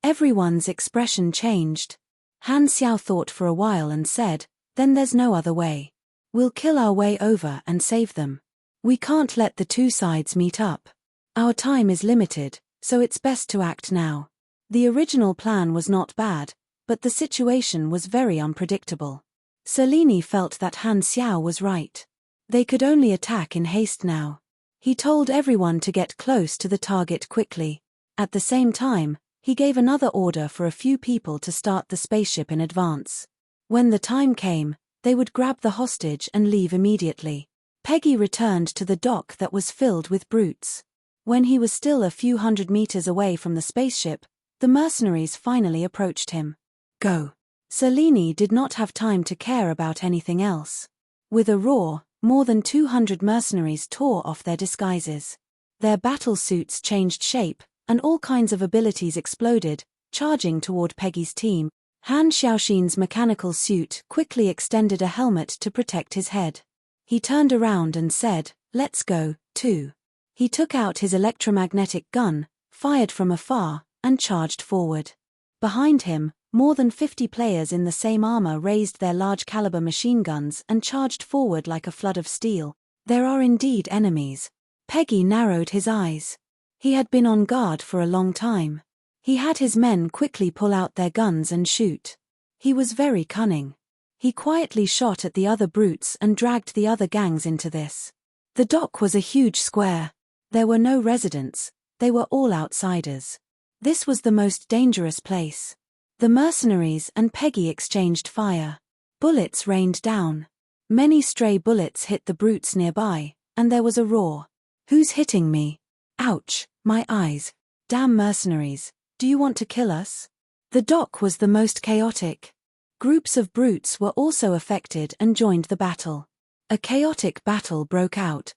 Everyone's expression changed. Han Xiao thought for a while and said, then there's no other way. We'll kill our way over and save them. We can't let the two sides meet up. Our time is limited, so it's best to act now. The original plan was not bad, but the situation was very unpredictable. Selene felt that Han Xiao was right. They could only attack in haste now. He told everyone to get close to the target quickly. At the same time, he gave another order for a few people to start the spaceship in advance. When the time came, they would grab the hostage and leave immediately. Peggy returned to the dock that was filled with brutes. When he was still a few hundred meters away from the spaceship, the mercenaries finally approached him. Go. Selene did not have time to care about anything else. With a roar, more than 200 mercenaries tore off their disguises. Their battle suits changed shape, and all kinds of abilities exploded, charging toward Peggy's team. Han Xiaoxin's mechanical suit quickly extended a helmet to protect his head. He turned around and said, "Let's go, too." He took out his electromagnetic gun, fired from afar, and charged forward. Behind him, more than 50 players in the same armor raised their large-caliber machine guns and charged forward like a flood of steel. There are indeed enemies. Peggy narrowed his eyes. He had been on guard for a long time. He had his men quickly pull out their guns and shoot. He was very cunning. He quietly shot at the other brutes and dragged the other gangs into this. The dock was a huge square. There were no residents, they were all outsiders. This was the most dangerous place. The mercenaries and Peggy exchanged fire. Bullets rained down. Many stray bullets hit the brutes nearby, and there was a roar. Who's hitting me? Ouch, my eyes. Damn mercenaries, do you want to kill us? The dock was the most chaotic. Groups of brutes were also affected and joined the battle. A chaotic battle broke out.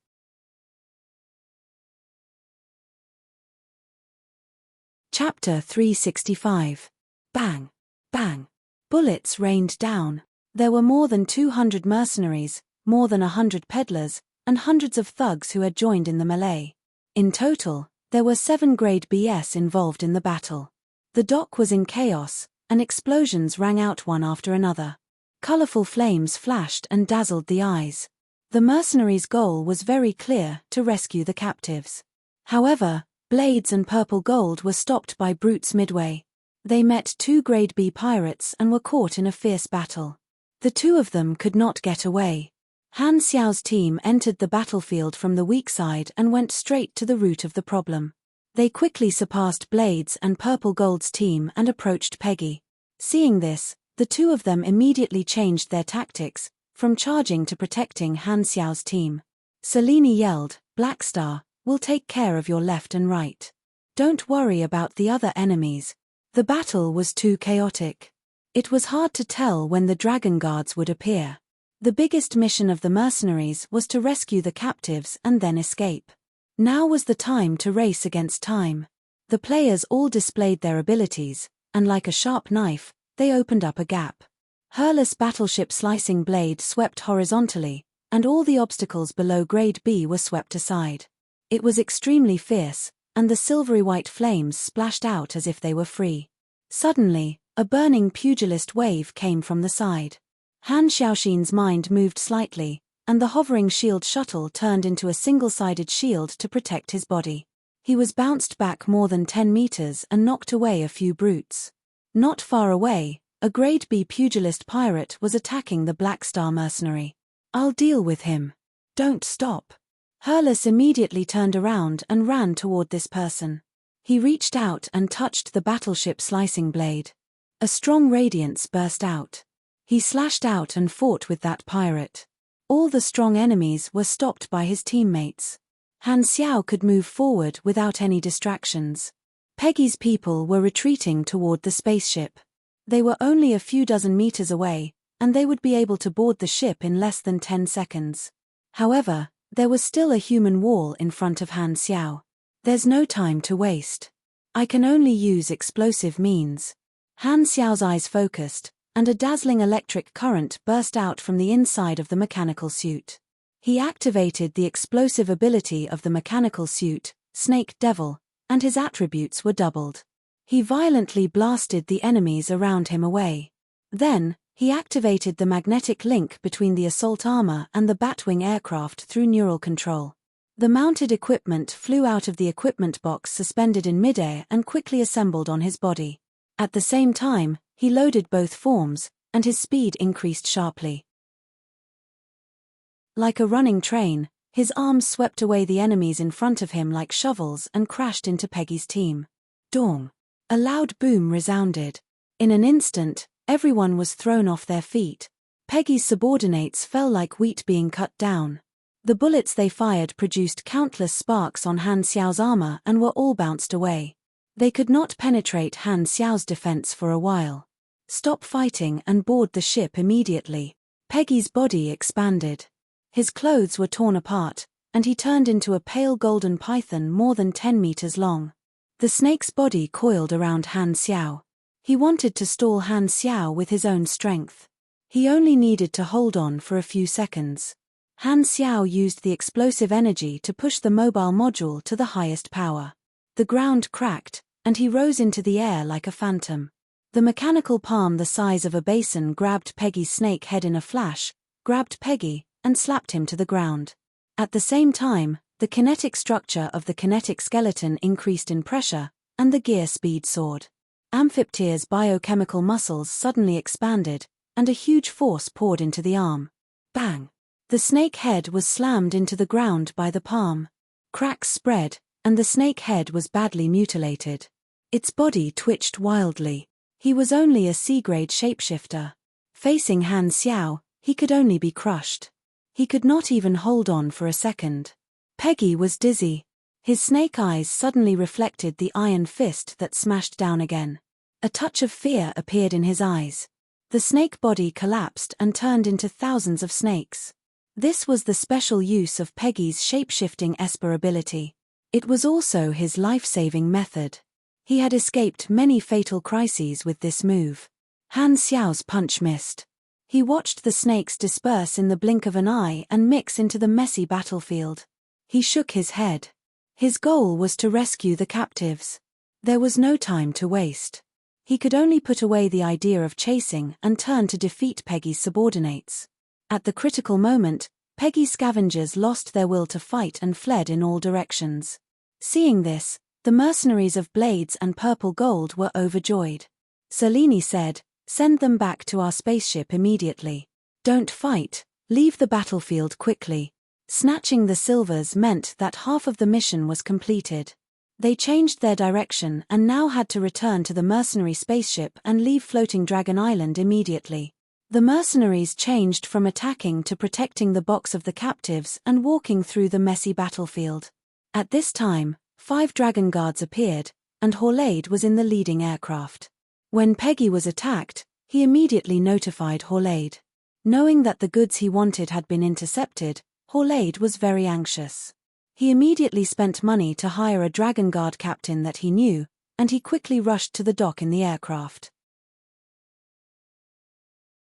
Chapter 365. Bang! Bang! Bullets rained down. There were more than 200 mercenaries, more than 100 peddlers, and hundreds of thugs who had joined in the melee. In total, there were 7 grade BS involved in the battle. The dock was in chaos, and explosions rang out one after another. Colorful flames flashed and dazzled the eyes. The mercenaries' goal was very clear, to rescue the captives. However, Blades and Purple Gold were stopped by brutes midway. They met 2 grade B pirates and were caught in a fierce battle. The two of them could not get away. Han Xiao's team entered the battlefield from the weak side and went straight to the root of the problem. They quickly surpassed Blades and Purple Gold's team and approached Peggy. Seeing this, the two of them immediately changed their tactics, from charging to protecting Han Xiao's team. Selene yelled, "Black Star, we'll take care of your left and right. Don't worry about the other enemies." The battle was too chaotic. It was hard to tell when the dragon guards would appear. The biggest mission of the mercenaries was to rescue the captives and then escape. Now was the time to race against time. The players all displayed their abilities, and like a sharp knife, they opened up a gap. Hurless battleship slicing blade swept horizontally, and all the obstacles below grade B were swept aside. It was extremely fierce, and the silvery white flames splashed out as if they were free. Suddenly, a burning pugilist wave came from the side. Han Xiaoxin's mind moved slightly, and the hovering shield shuttle turned into a single-sided shield to protect his body. He was bounced back more than 10 meters and knocked away a few brutes. Not far away, a grade B pugilist pirate was attacking the Black Star mercenary. "I'll deal with him. Don't stop." Hurless immediately turned around and ran toward this person. He reached out and touched the battleship slicing blade. A strong radiance burst out. He slashed out and fought with that pirate. All the strong enemies were stopped by his teammates. Han Xiao could move forward without any distractions. Peggy's people were retreating toward the spaceship. They were only a few dozen meters away, and they would be able to board the ship in less than 10 seconds. However, there was still a human wall in front of Han Xiao. There's no time to waste. I can only use explosive means. Han Xiao's eyes focused, and a dazzling electric current burst out from the inside of the mechanical suit. He activated the explosive ability of the mechanical suit, Snake Devil, and his attributes were doubled. He violently blasted the enemies around him away. Then, he activated the magnetic link between the assault armor and the Batwing aircraft through neural control. The mounted equipment flew out of the equipment box suspended in midair and quickly assembled on his body. At the same time, he loaded both forms, and his speed increased sharply. Like a running train, his arms swept away the enemies in front of him like shovels and crashed into Peggy's team. Dong! A loud boom resounded. In an instant, everyone was thrown off their feet. Peggy's subordinates fell like wheat being cut down. The bullets they fired produced countless sparks on Han Xiao's armor and were all bounced away. They could not penetrate Han Xiao's defense for a while. Stop fighting and board the ship immediately. Peggy's body expanded. His clothes were torn apart, and he turned into a pale golden python more than 10 meters long. The snake's body coiled around Han Xiao. He wanted to stall Han Xiao with his own strength. He only needed to hold on for a few seconds. Han Xiao used the explosive energy to push the mobile module to the highest power. The ground cracked, and he rose into the air like a phantom. The mechanical palm the size of a basin grabbed Peggy's snake head in a flash, grabbed Peggy, and slapped him to the ground. At the same time, the kinetic structure of the kinetic skeleton increased in pressure, and the gear speed soared. Amphiptyr's biochemical muscles suddenly expanded, and a huge force poured into the arm. Bang! The snake head was slammed into the ground by the palm. Cracks spread, and the snake head was badly mutilated. Its body twitched wildly. He was only a C-grade shapeshifter. Facing Han Xiao, he could only be crushed. He could not even hold on for a second. Peggy was dizzy. His snake eyes suddenly reflected the iron fist that smashed down again. A touch of fear appeared in his eyes. The snake body collapsed and turned into thousands of snakes. This was the special use of Peggy's shapeshifting Esper ability. It was also his life-saving method. He had escaped many fatal crises with this move. Han Xiao's punch missed. He watched the snakes disperse in the blink of an eye and mix into the messy battlefield. He shook his head. His goal was to rescue the captives. There was no time to waste. He could only put away the idea of chasing and turn to defeat Peggy's subordinates. At the critical moment, Peggy's scavengers lost their will to fight and fled in all directions. Seeing this, the mercenaries of Blades and Purple Gold were overjoyed. Selene said, "Send them back to our spaceship immediately. Don't fight, leave the battlefield quickly." Snatching the silvers meant that half of the mission was completed. They changed their direction and now had to return to the mercenary spaceship and leave Floating Dragon Island immediately. The mercenaries changed from attacking to protecting the box of the captives and walking through the messy battlefield. At this time, 5 dragon guards appeared, and Horlade was in the leading aircraft. When Peggy was attacked, he immediately notified Horlade. Knowing that the goods he wanted had been intercepted, Horlade was very anxious. He immediately spent money to hire a dragon guard captain that he knew, and he quickly rushed to the dock in the aircraft.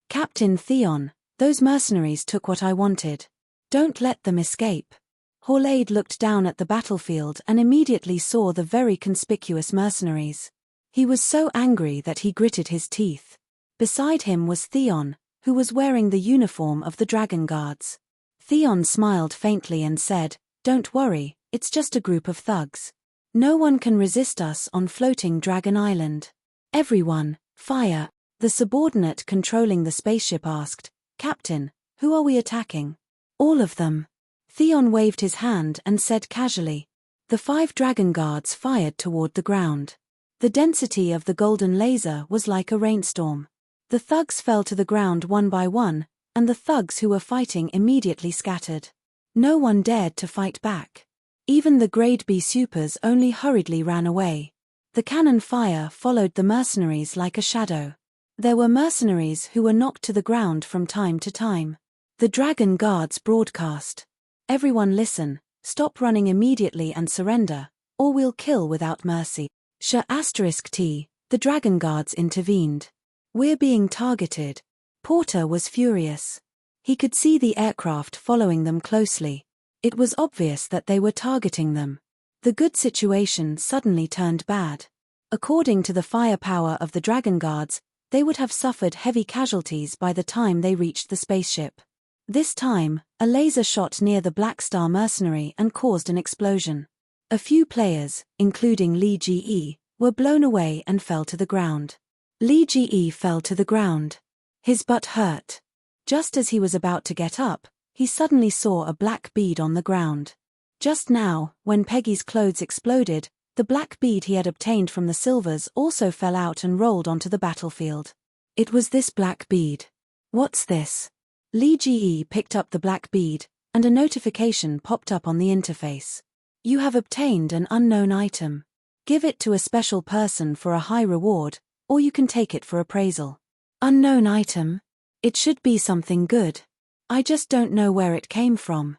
"Captain Theon, those mercenaries took what I wanted. Don't let them escape." Horlade looked down at the battlefield and immediately saw the very conspicuous mercenaries. He was so angry that he gritted his teeth. Beside him was Theon, who was wearing the uniform of the Dragon Guards. Theon smiled faintly and said, "Don't worry, it's just a group of thugs. No one can resist us on Floating Dragon Island. Everyone, fire." The subordinate controlling the spaceship asked, "Captain, who are we attacking?" "All of them." Theon waved his hand and said casually. The 5 dragon guards fired toward the ground. The density of the golden laser was like a rainstorm. The thugs fell to the ground one by one, and the thugs who were fighting immediately scattered. No one dared to fight back. Even the Grade B supers only hurriedly ran away. The cannon fire followed the mercenaries like a shadow. There were mercenaries who were knocked to the ground from time to time. The Dragon Guards broadcast. Everyone listen, stop running immediately and surrender, or we'll kill without mercy. *T, the Dragon Guards intervened. We're being targeted. Porter was furious. He could see the aircraft following them closely. It was obvious that they were targeting them. The good situation suddenly turned bad. According to the firepower of the Dragon Guards, they would have suffered heavy casualties by the time they reached the spaceship. This time, a laser shot near the Black Star mercenary and caused an explosion. A few players, including Lee Ge, were blown away and fell to the ground. Lee Ge fell to the ground. His butt hurt. Just as he was about to get up, he suddenly saw a black bead on the ground. Just now, when Peggy's clothes exploded, the black bead he had obtained from the Silvers also fell out and rolled onto the battlefield. It was this black bead. What's this? Lee Ge picked up the black bead, and a notification popped up on the interface. You have obtained an unknown item. Give it to a special person for a high reward, or you can take it for appraisal. Unknown item? It should be something good. I just don't know where it came from.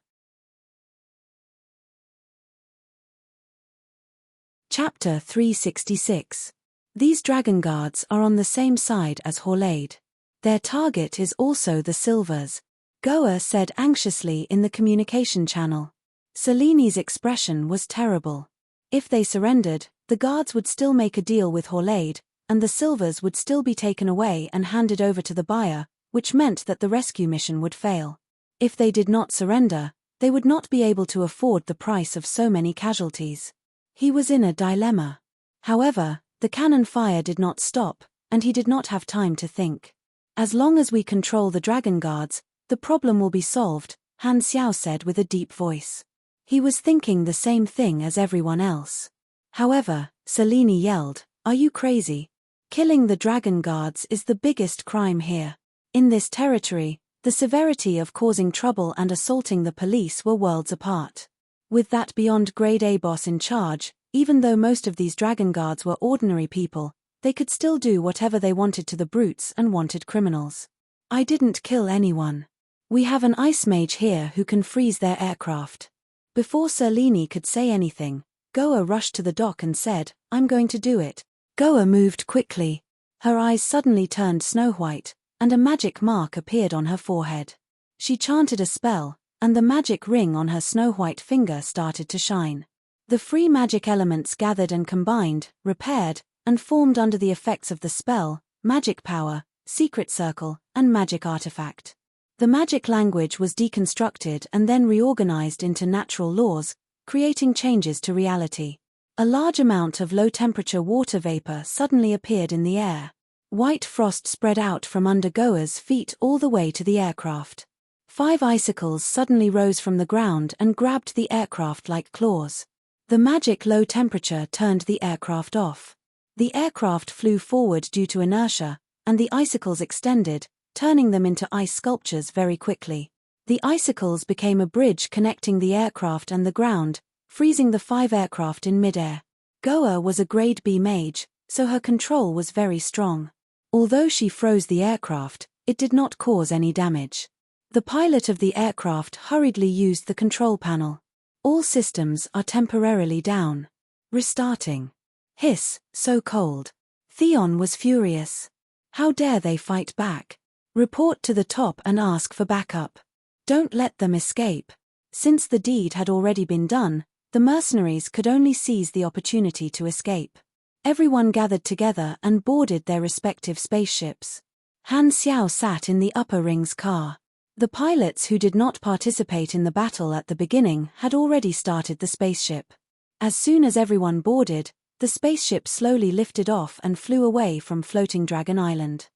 Chapter 366. These Dragon Guards are on the same side as Horlade. Their target is also the Silvers, Goa said anxiously in the communication channel. Seleni's expression was terrible. If they surrendered, the guards would still make a deal with Horlade, and the Silvers would still be taken away and handed over to the buyer, which meant that the rescue mission would fail. If they did not surrender, they would not be able to afford the price of so many casualties. He was in a dilemma. However, the cannon fire did not stop, and he did not have time to think. As long as we control the Dragon Guards, the problem will be solved, Han Xiao said with a deep voice. He was thinking the same thing as everyone else. However, Selene yelled, "Are you crazy? Killing the Dragon Guards is the biggest crime here. In this territory, the severity of causing trouble and assaulting the police were worlds apart. With that beyond grade A boss in charge, even though most of these Dragon Guards were ordinary people, they could still do whatever they wanted to the brutes and wanted criminals. I didn't kill anyone. We have an ice mage here who can freeze their aircraft." Before Selene could say anything, Goa rushed to the dock and said, "I'm going to do it." Goa moved quickly. Her eyes suddenly turned snow-white, and a magic mark appeared on her forehead. She chanted a spell, and the magic ring on her snow-white finger started to shine. The free magic elements gathered and combined, repaired, and formed under the effects of the spell, magic power, secret circle, and magic artifact. The magic language was deconstructed and then reorganized into natural laws, creating changes to reality. A large amount of low-temperature water vapor suddenly appeared in the air. White frost spread out from under Goa's feet all the way to the aircraft. 5 icicles suddenly rose from the ground and grabbed the aircraft like claws. The magic low temperature turned the aircraft off. The aircraft flew forward due to inertia, and the icicles extended, turning them into ice sculptures very quickly. The icicles became a bridge connecting the aircraft and the ground, freezing the 5 aircraft in midair. Goa was a grade B mage, so her control was very strong. Although she froze the aircraft, it did not cause any damage. The pilot of the aircraft hurriedly used the control panel. All systems are temporarily down. Restarting. Hiss, so cold. Theon was furious. How dare they fight back? Report to the top and ask for backup. Don't let them escape. Since the deed had already been done, the mercenaries could only seize the opportunity to escape. Everyone gathered together and boarded their respective spaceships. Han Xiao sat in the upper ring's car. The pilots who did not participate in the battle at the beginning had already started the spaceship. As soon as everyone boarded, the spaceship slowly lifted off and flew away from floating Dragon Island.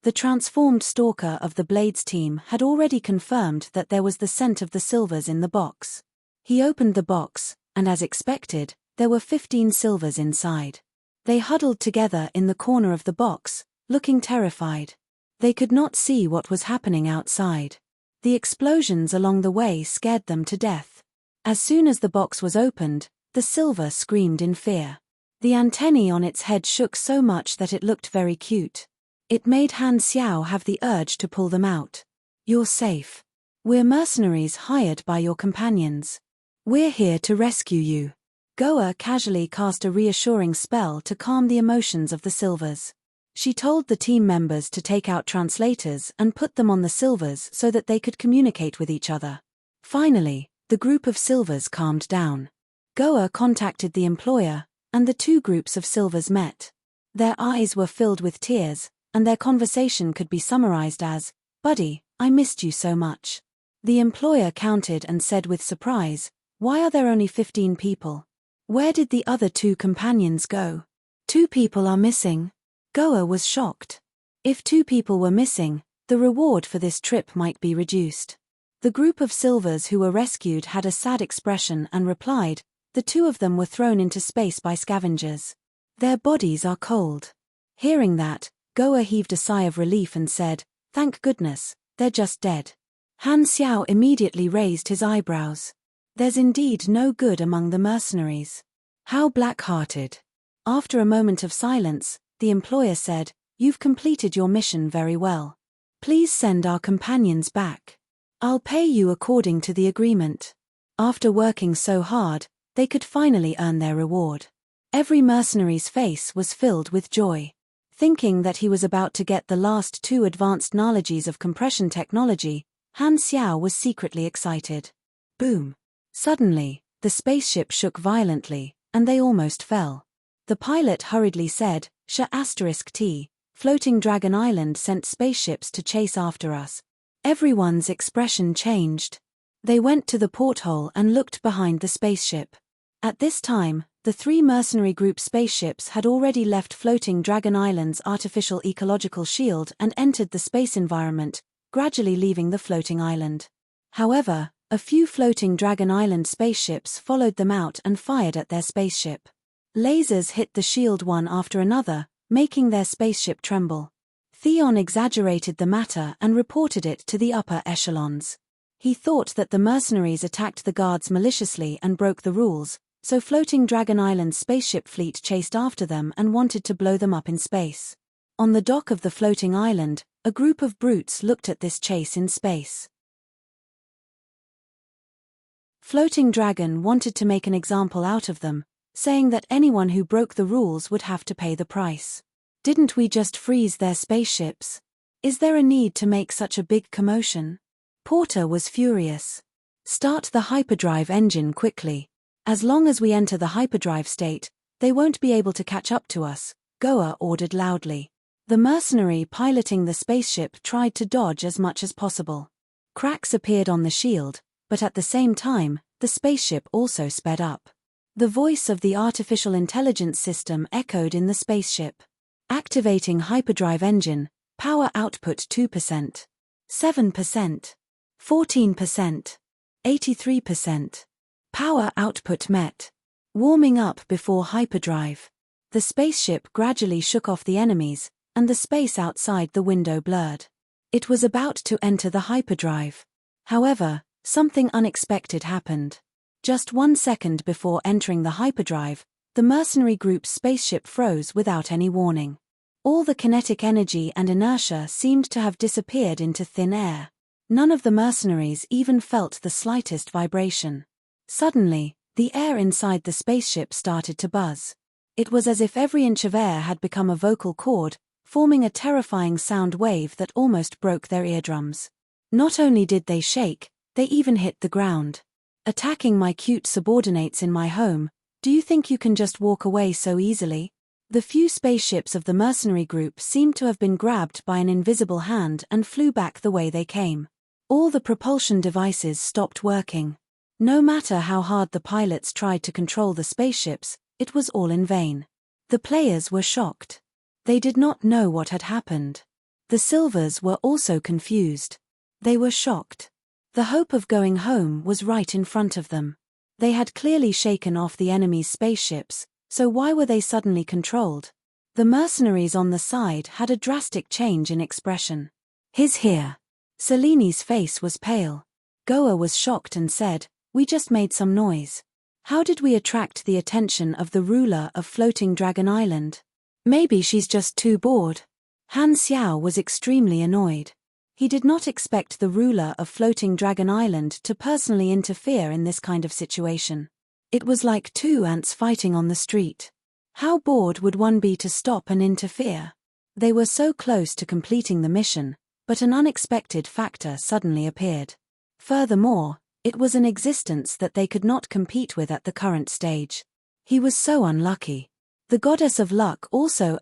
The transformed stalker of the Blades team had already confirmed that there was the scent of the Silvers in the box. He opened the box, and as expected, there were 15 Silvers inside. They huddled together in the corner of the box, looking terrified. They could not see what was happening outside. The explosions along the way scared them to death. As soon as the box was opened, the silver screamed in fear. The antennae on its head shook so much that it looked very cute. It made Han Xiao have the urge to pull them out. "You're safe. We're mercenaries hired by your companions. We're here to rescue you." Goa casually cast a reassuring spell to calm the emotions of the silvers. She told the team members to take out translators and put them on the silvers so that they could communicate with each other. Finally, the group of silvers calmed down. Goa contacted the employer, and the two groups of silvers met. Their eyes were filled with tears, and their conversation could be summarized as, "Buddy, I missed you so much." The employer counted and said with surprise, "Why are there only 15 people? Where did the other two companions go?" "2 people are missing." Goa was shocked. If 2 people were missing, the reward for this trip might be reduced. The group of silvers who were rescued had a sad expression and replied, "The 2 of them were thrown into space by scavengers. Their bodies are cold." Hearing that, Goa heaved a sigh of relief and said, "Thank goodness, they're just dead." Han Xiao immediately raised his eyebrows. There's indeed no good among the mercenaries. How black-hearted. After a moment of silence, the employer said, "You've completed your mission very well. Please send our companions back. I'll pay you according to the agreement." After working so hard, they could finally earn their reward. Every mercenary's face was filled with joy. Thinking that he was about to get the last 2 advanced knowledges of compression technology, Han Xiao was secretly excited. Boom! Suddenly, the spaceship shook violently, and they almost fell. The pilot hurriedly said, "Sh**T, floating Dragon Island sent spaceships to chase after us." Everyone's expression changed. They went to the porthole and looked behind the spaceship. At this time, the 3 mercenary group spaceships had already left floating Dragon Island's artificial ecological shield and entered the space environment, gradually leaving the floating island. However, a few floating Dragon Island spaceships followed them out and fired at their spaceship. Lasers hit the shield one after another, making their spaceship tremble. Theon exaggerated the matter and reported it to the upper echelons. He thought that the mercenaries attacked the guards maliciously and broke the rules, so floating Dragon Island's spaceship fleet chased after them and wanted to blow them up in space. On the dock of the floating island, a group of brutes looked at this chase in space. Floating Dragon wanted to make an example out of them, saying that anyone who broke the rules would have to pay the price. "Didn't we just freeze their spaceships? Is there a need to make such a big commotion?" Porter was furious. "Start the hyperdrive engine quickly. As long as we enter the hyperdrive state, they won't be able to catch up to us," Goa ordered loudly. The mercenary piloting the spaceship tried to dodge as much as possible. Cracks appeared on the shield, but at the same time, the spaceship also sped up. The voice of the artificial intelligence system echoed in the spaceship. "Activating hyperdrive engine, power output 2%. 7%. 14%. 83%. Power output met. Warming up before hyperdrive." The spaceship gradually shook off the enemies, and the space outside the window blurred. It was about to enter the hyperdrive. However, something unexpected happened. Just 1 second before entering the hyperdrive, the mercenary group's spaceship froze without any warning. All the kinetic energy and inertia seemed to have disappeared into thin air. None of the mercenaries even felt the slightest vibration. Suddenly, the air inside the spaceship started to buzz. It was as if every inch of air had become a vocal cord, forming a terrifying sound wave that almost broke their eardrums. Not only did they shake, they even hit the ground. "Attacking my cute subordinates in my home, do you think you can just walk away so easily?" The few spaceships of the mercenary group seemed to have been grabbed by an invisible hand and flew back the way they came. All the propulsion devices stopped working. No matter how hard the pilots tried to control the spaceships, it was all in vain. The players were shocked. They did not know what had happened. The silvers were also confused. They were shocked. The hope of going home was right in front of them. They had clearly shaken off the enemy's spaceships, so why were they suddenly controlled? The mercenaries on the side had a drastic change in expression. "He's here." Seleni's face was pale. Goa was shocked and said, "We just made some noise. How did we attract the attention of the ruler of Floating Dragon Island? Maybe she's just too bored." Han Xiao was extremely annoyed. He did not expect the ruler of Floating Dragon Island to personally interfere in this kind of situation. It was like two ants fighting on the street. How bored would one be to stop and interfere? They were so close to completing the mission, but an unexpected factor suddenly appeared. Furthermore, it was an existence that they could not compete with at the current stage. He was so unlucky. The goddess of luck also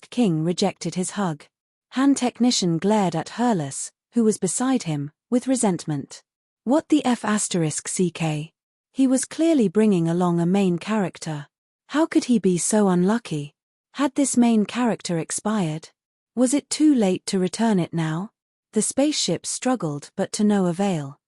King rejected his hug. Han Technician glared at Hurlus, who was beside him, with resentment. What the F***ck? He was clearly bringing along a main character. How could he be so unlucky? Had this main character expired? Was it too late to return it now? The spaceship struggled, but to no avail.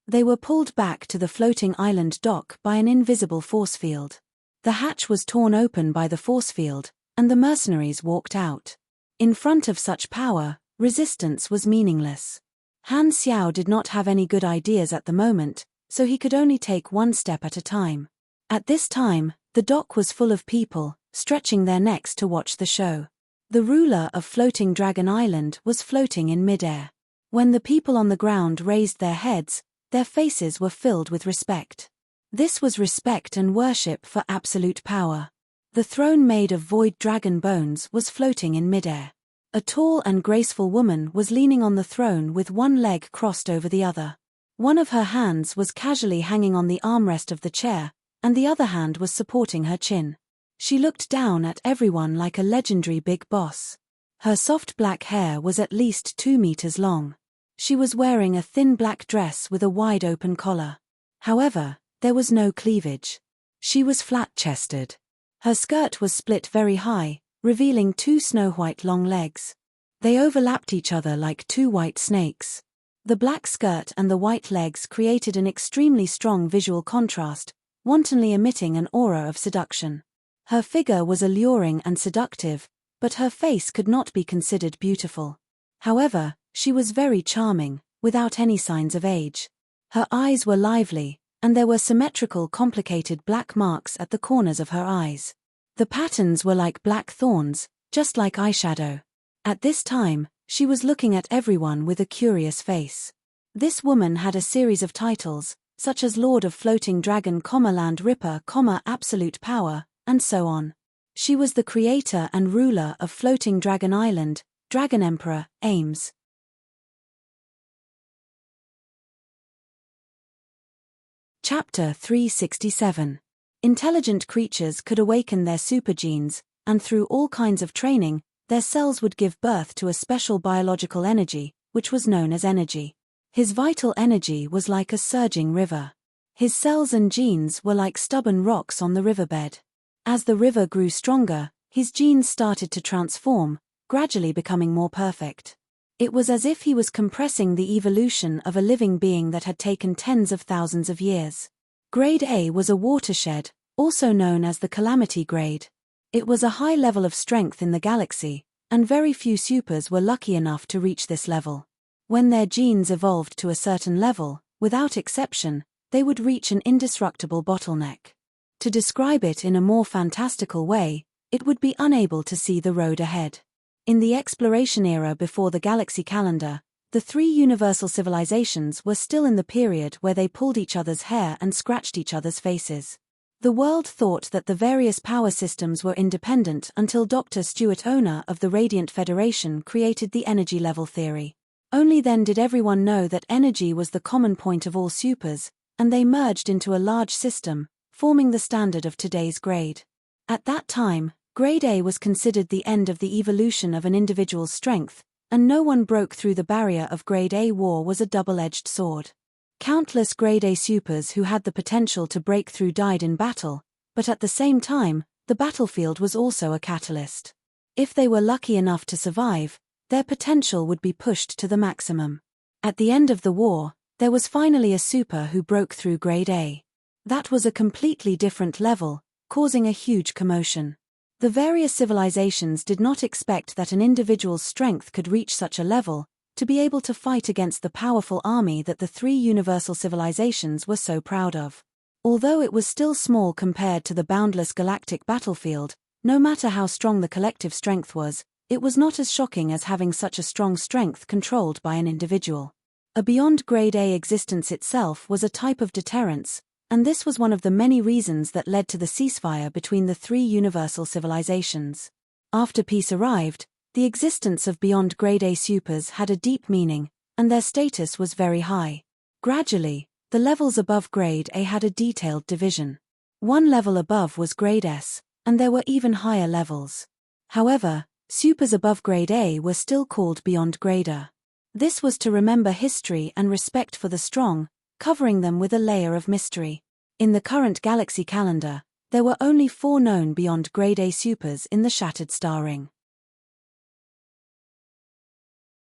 They were pulled back to the floating island dock by an invisible force field. The hatch was torn open by the force field, and the mercenaries walked out. In front of such power, resistance was meaningless. Han Xiao did not have any good ideas at the moment, so he could only take one step at a time. At this time, the dock was full of people, stretching their necks to watch the show. The ruler of Floating Dragon Island was floating in midair. When the people on the ground raised their heads, their faces were filled with respect. This was respect and worship for absolute power. The throne made of void dragon bones was floating in midair. A tall and graceful woman was leaning on the throne with one leg crossed over the other. One of her hands was casually hanging on the armrest of the chair, and the other hand was supporting her chin. She looked down at everyone like a legendary big boss. Her soft black hair was at least 2 meters long. She was wearing a thin black dress with a wide open collar. However, there was no cleavage. She was flat-chested. Her skirt was split very high, revealing 2 snow-white long legs. They overlapped each other like 2 white snakes. The black skirt and the white legs created an extremely strong visual contrast, wantonly emitting an aura of seduction. Her figure was alluring and seductive, but her face could not be considered beautiful. However, she was very charming, without any signs of age. Her eyes were lively, and there were symmetrical complicated black marks at the corners of her eyes. The patterns were like black thorns, just like eyeshadow. At this time, she was looking at everyone with a curious face. This woman had a series of titles, such as Lord of Floating Dragon, Land Ripper, Absolute Power, and so on. She was the creator and ruler of Floating Dragon Island, Dragon Emperor, Ames. Chapter 367. Intelligent creatures could awaken their supergenes, and through all kinds of training, their cells would give birth to a special biological energy, which was known as energy. His vital energy was like a surging river. His cells and genes were like stubborn rocks on the riverbed. As the river grew stronger, his genes started to transform, gradually becoming more perfect. It was as if he was compressing the evolution of a living being that had taken tens of thousands of years. Grade A was a watershed, also known as the Calamity Grade. It was a high level of strength in the galaxy, and very few supers were lucky enough to reach this level. When their genes evolved to a certain level, without exception, they would reach an indestructible bottleneck. To describe it in a more fantastical way, it would be unable to see the road ahead. In the exploration era before the galaxy calendar, the 3 universal civilizations were still in the period where they pulled each other's hair and scratched each other's faces. The world thought that the various power systems were independent until Dr. Stuart Owner of the Radiant Federation created the energy level theory. Only then did everyone know that energy was the common point of all supers, and they merged into a large system, forming the standard of today's grade. At that time, Grade A was considered the end of the evolution of an individual's strength, and no one broke through the barrier of Grade A. War was a double-edged sword. Countless Grade A supers who had the potential to break through died in battle, but at the same time, the battlefield was also a catalyst. If they were lucky enough to survive, their potential would be pushed to the maximum. At the end of the war, there was finally a super who broke through Grade A. That was a completely different level, causing a huge commotion. The various civilizations did not expect that an individual's strength could reach such a level, to be able to fight against the powerful army that the three universal civilizations were so proud of. Although it was still small compared to the boundless galactic battlefield, no matter how strong the collective strength was, it was not as shocking as having such a strong strength controlled by an individual. A beyond grade A existence itself was a type of deterrence, and this was one of the many reasons that led to the ceasefire between the three universal civilizations. After peace arrived, the existence of beyond grade A supers had a deep meaning, and their status was very high. Gradually, the levels above grade A had a detailed division. One level above was grade S, and there were even higher levels. However, supers above grade A were still called beyond grade A. This was to remember history and respect for the strong, covering them with a layer of mystery. In the current galaxy calendar, there were only 4 known beyond grade A supers in the shattered star ring.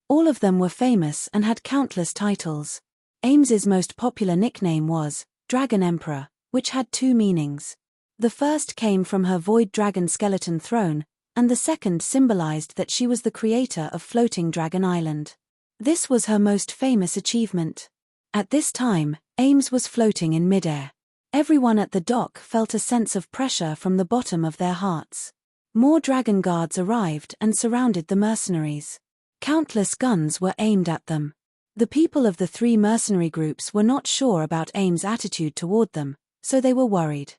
All of them were famous and had countless titles. Ames's most popular nickname was Dragon Emperor, which had 2 meanings. The first came from her void dragon skeleton throne, and the second symbolized that she was the creator of Floating Dragon Island. This was her most famous achievement. At this time, Ames was floating in midair. Everyone at the dock felt a sense of pressure from the bottom of their hearts. More dragon guards arrived and surrounded the mercenaries. Countless guns were aimed at them. The people of the 3 mercenary groups were not sure about Ames' attitude toward them, so they were worried.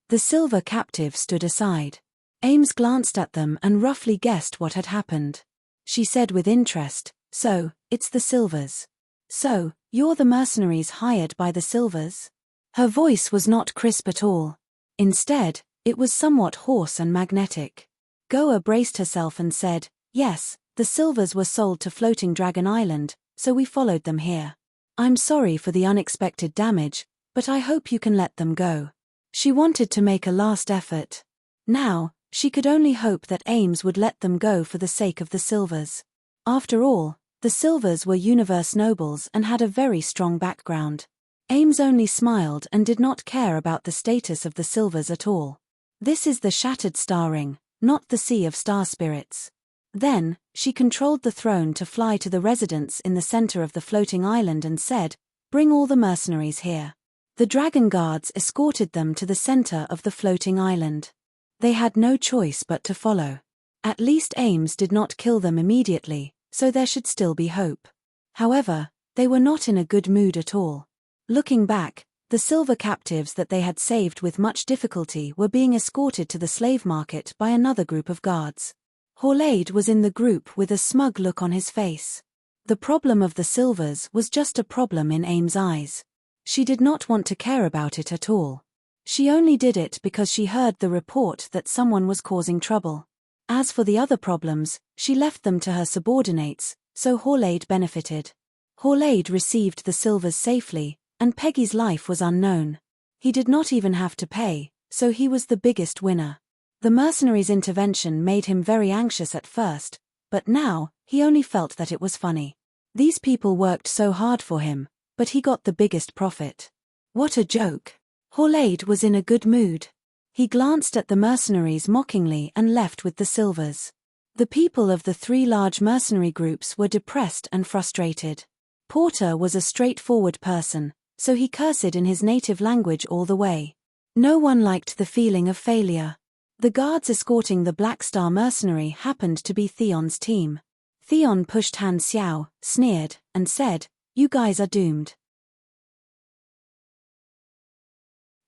The silver captive stood aside. Ames glanced at them and roughly guessed what had happened. She said with interest, "So, it's the Silvers. So, you're the mercenaries hired by the Silvers?" Her voice was not crisp at all. Instead, it was somewhat hoarse and magnetic. Goa braced herself and said, "Yes, the Silvers were sold to Floating Dragon Island, so we followed them here. I'm sorry for the unexpected damage, but I hope you can let them go." She wanted to make a last effort. Now, she could only hope that Ames would let them go for the sake of the Silvers. After all, the Silvers were universe nobles and had a very strong background. Ames only smiled and did not care about the status of the Silvers at all. This is the shattered star ring, not the sea of star spirits. Then, she controlled the throne to fly to the residence in the center of the floating island and said, "Bring all the mercenaries here." The dragon guards escorted them to the center of the floating island. They had no choice but to follow. At least Ames did not kill them immediately, so there should still be hope. However, they were not in a good mood at all. Looking back, the silver captives that they had saved with much difficulty were being escorted to the slave market by another group of guards. Horlaid was in the group with a smug look on his face. The problem of the Silvers was just a problem in Ames' eyes. She did not want to care about it at all. She only did it because she heard the report that someone was causing trouble. As for the other problems, she left them to her subordinates, so Horlaid benefited. Horlaid received the Silvers safely, and Peggy's life was unknown. He did not even have to pay, so he was the biggest winner. The mercenaries' intervention made him very anxious at first, but now, he only felt that it was funny. These people worked so hard for him, but he got the biggest profit. What a joke. Horlaid was in a good mood. He glanced at the mercenaries mockingly and left with the Silvers. The people of the 3 large mercenary groups were depressed and frustrated. Porter was a straightforward person, so he cursed in his native language all the way. No one liked the feeling of failure. The guards escorting the Black Star mercenary happened to be Theon's team. Theon pushed Han Xiao, sneered, and said, "You guys are doomed.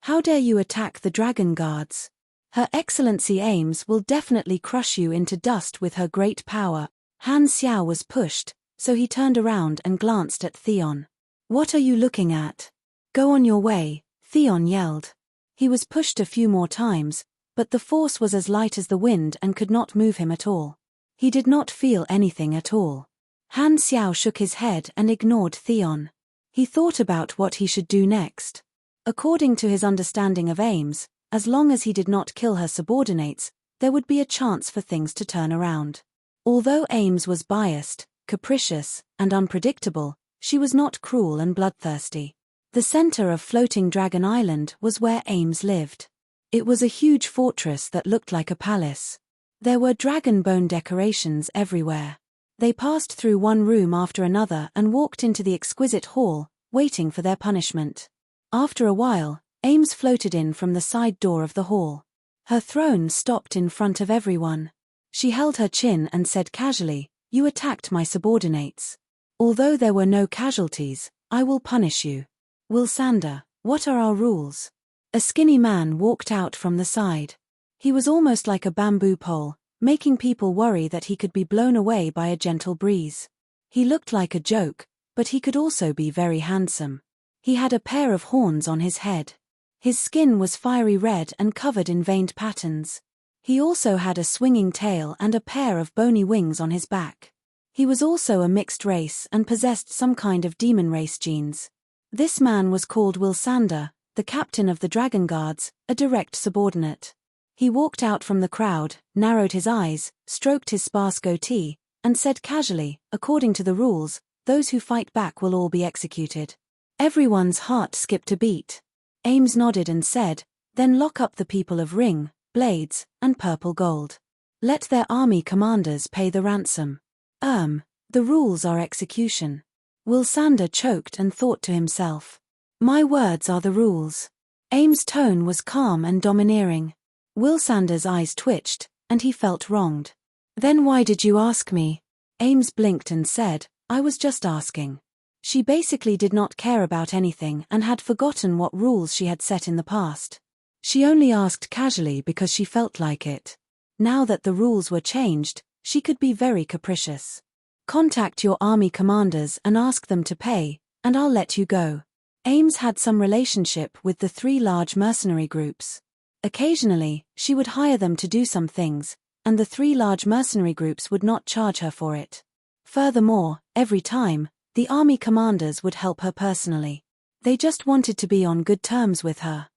How dare you attack the dragon guards? Her Excellency Ames will definitely crush you into dust with her great power." Han Xiao was pushed, so he turned around and glanced at Theon. "What are you looking at? Go on your way," Theon yelled. He was pushed a few more times, but the force was as light as the wind and could not move him at all. He did not feel anything at all. Han Xiao shook his head and ignored Theon. He thought about what he should do next. According to his understanding of Ames, as long as he did not kill her subordinates, there would be a chance for things to turn around. Although Ames was biased, capricious, and unpredictable, she was not cruel and bloodthirsty. The center of Floating Dragon Island was where Ames lived. It was a huge fortress that looked like a palace. There were dragon bone decorations everywhere. They passed through one room after another and walked into the exquisite hall, waiting for their punishment. After a while, Ames floated in from the side door of the hall. Her throne stopped in front of everyone. She held her chin and said casually, "You attacked my subordinates. Although there were no casualties, I will punish you. Wilsander, what are our rules?" A skinny man walked out from the side. He was almost like a bamboo pole, making people worry that he could be blown away by a gentle breeze. He looked like a joke, but he could also be very handsome. He had a pair of horns on his head. His skin was fiery red and covered in veined patterns. He also had a swinging tail and a pair of bony wings on his back. He was also a mixed race and possessed some kind of demon race genes. This man was called Wilsander, the captain of the Dragon Guards, a direct subordinate. He walked out from the crowd, narrowed his eyes, stroked his sparse goatee, and said casually, "According to the rules, those who fight back will all be executed." Everyone's heart skipped a beat. Ames nodded and said, "Then lock up the people of Ring, Blades, and Purple Gold. Let their army commanders pay the ransom." The rules are execution. Wilsander choked and thought to himself. My words are the rules. Ames' tone was calm and domineering. Wilsander's eyes twitched, and he felt wronged. "Then why did you ask me?" Ames blinked and said, "I was just asking." She basically did not care about anything and had forgotten what rules she had set in the past. She only asked casually because she felt like it. Now that the rules were changed, she could be very capricious. "Contact your army commanders and ask them to pay, and I'll let you go." Ames had some relationship with the 3 large mercenary groups. Occasionally, she would hire them to do some things, and the 3 large mercenary groups would not charge her for it. Furthermore, every time, the army commanders would help her personally. They just wanted to be on good terms with her.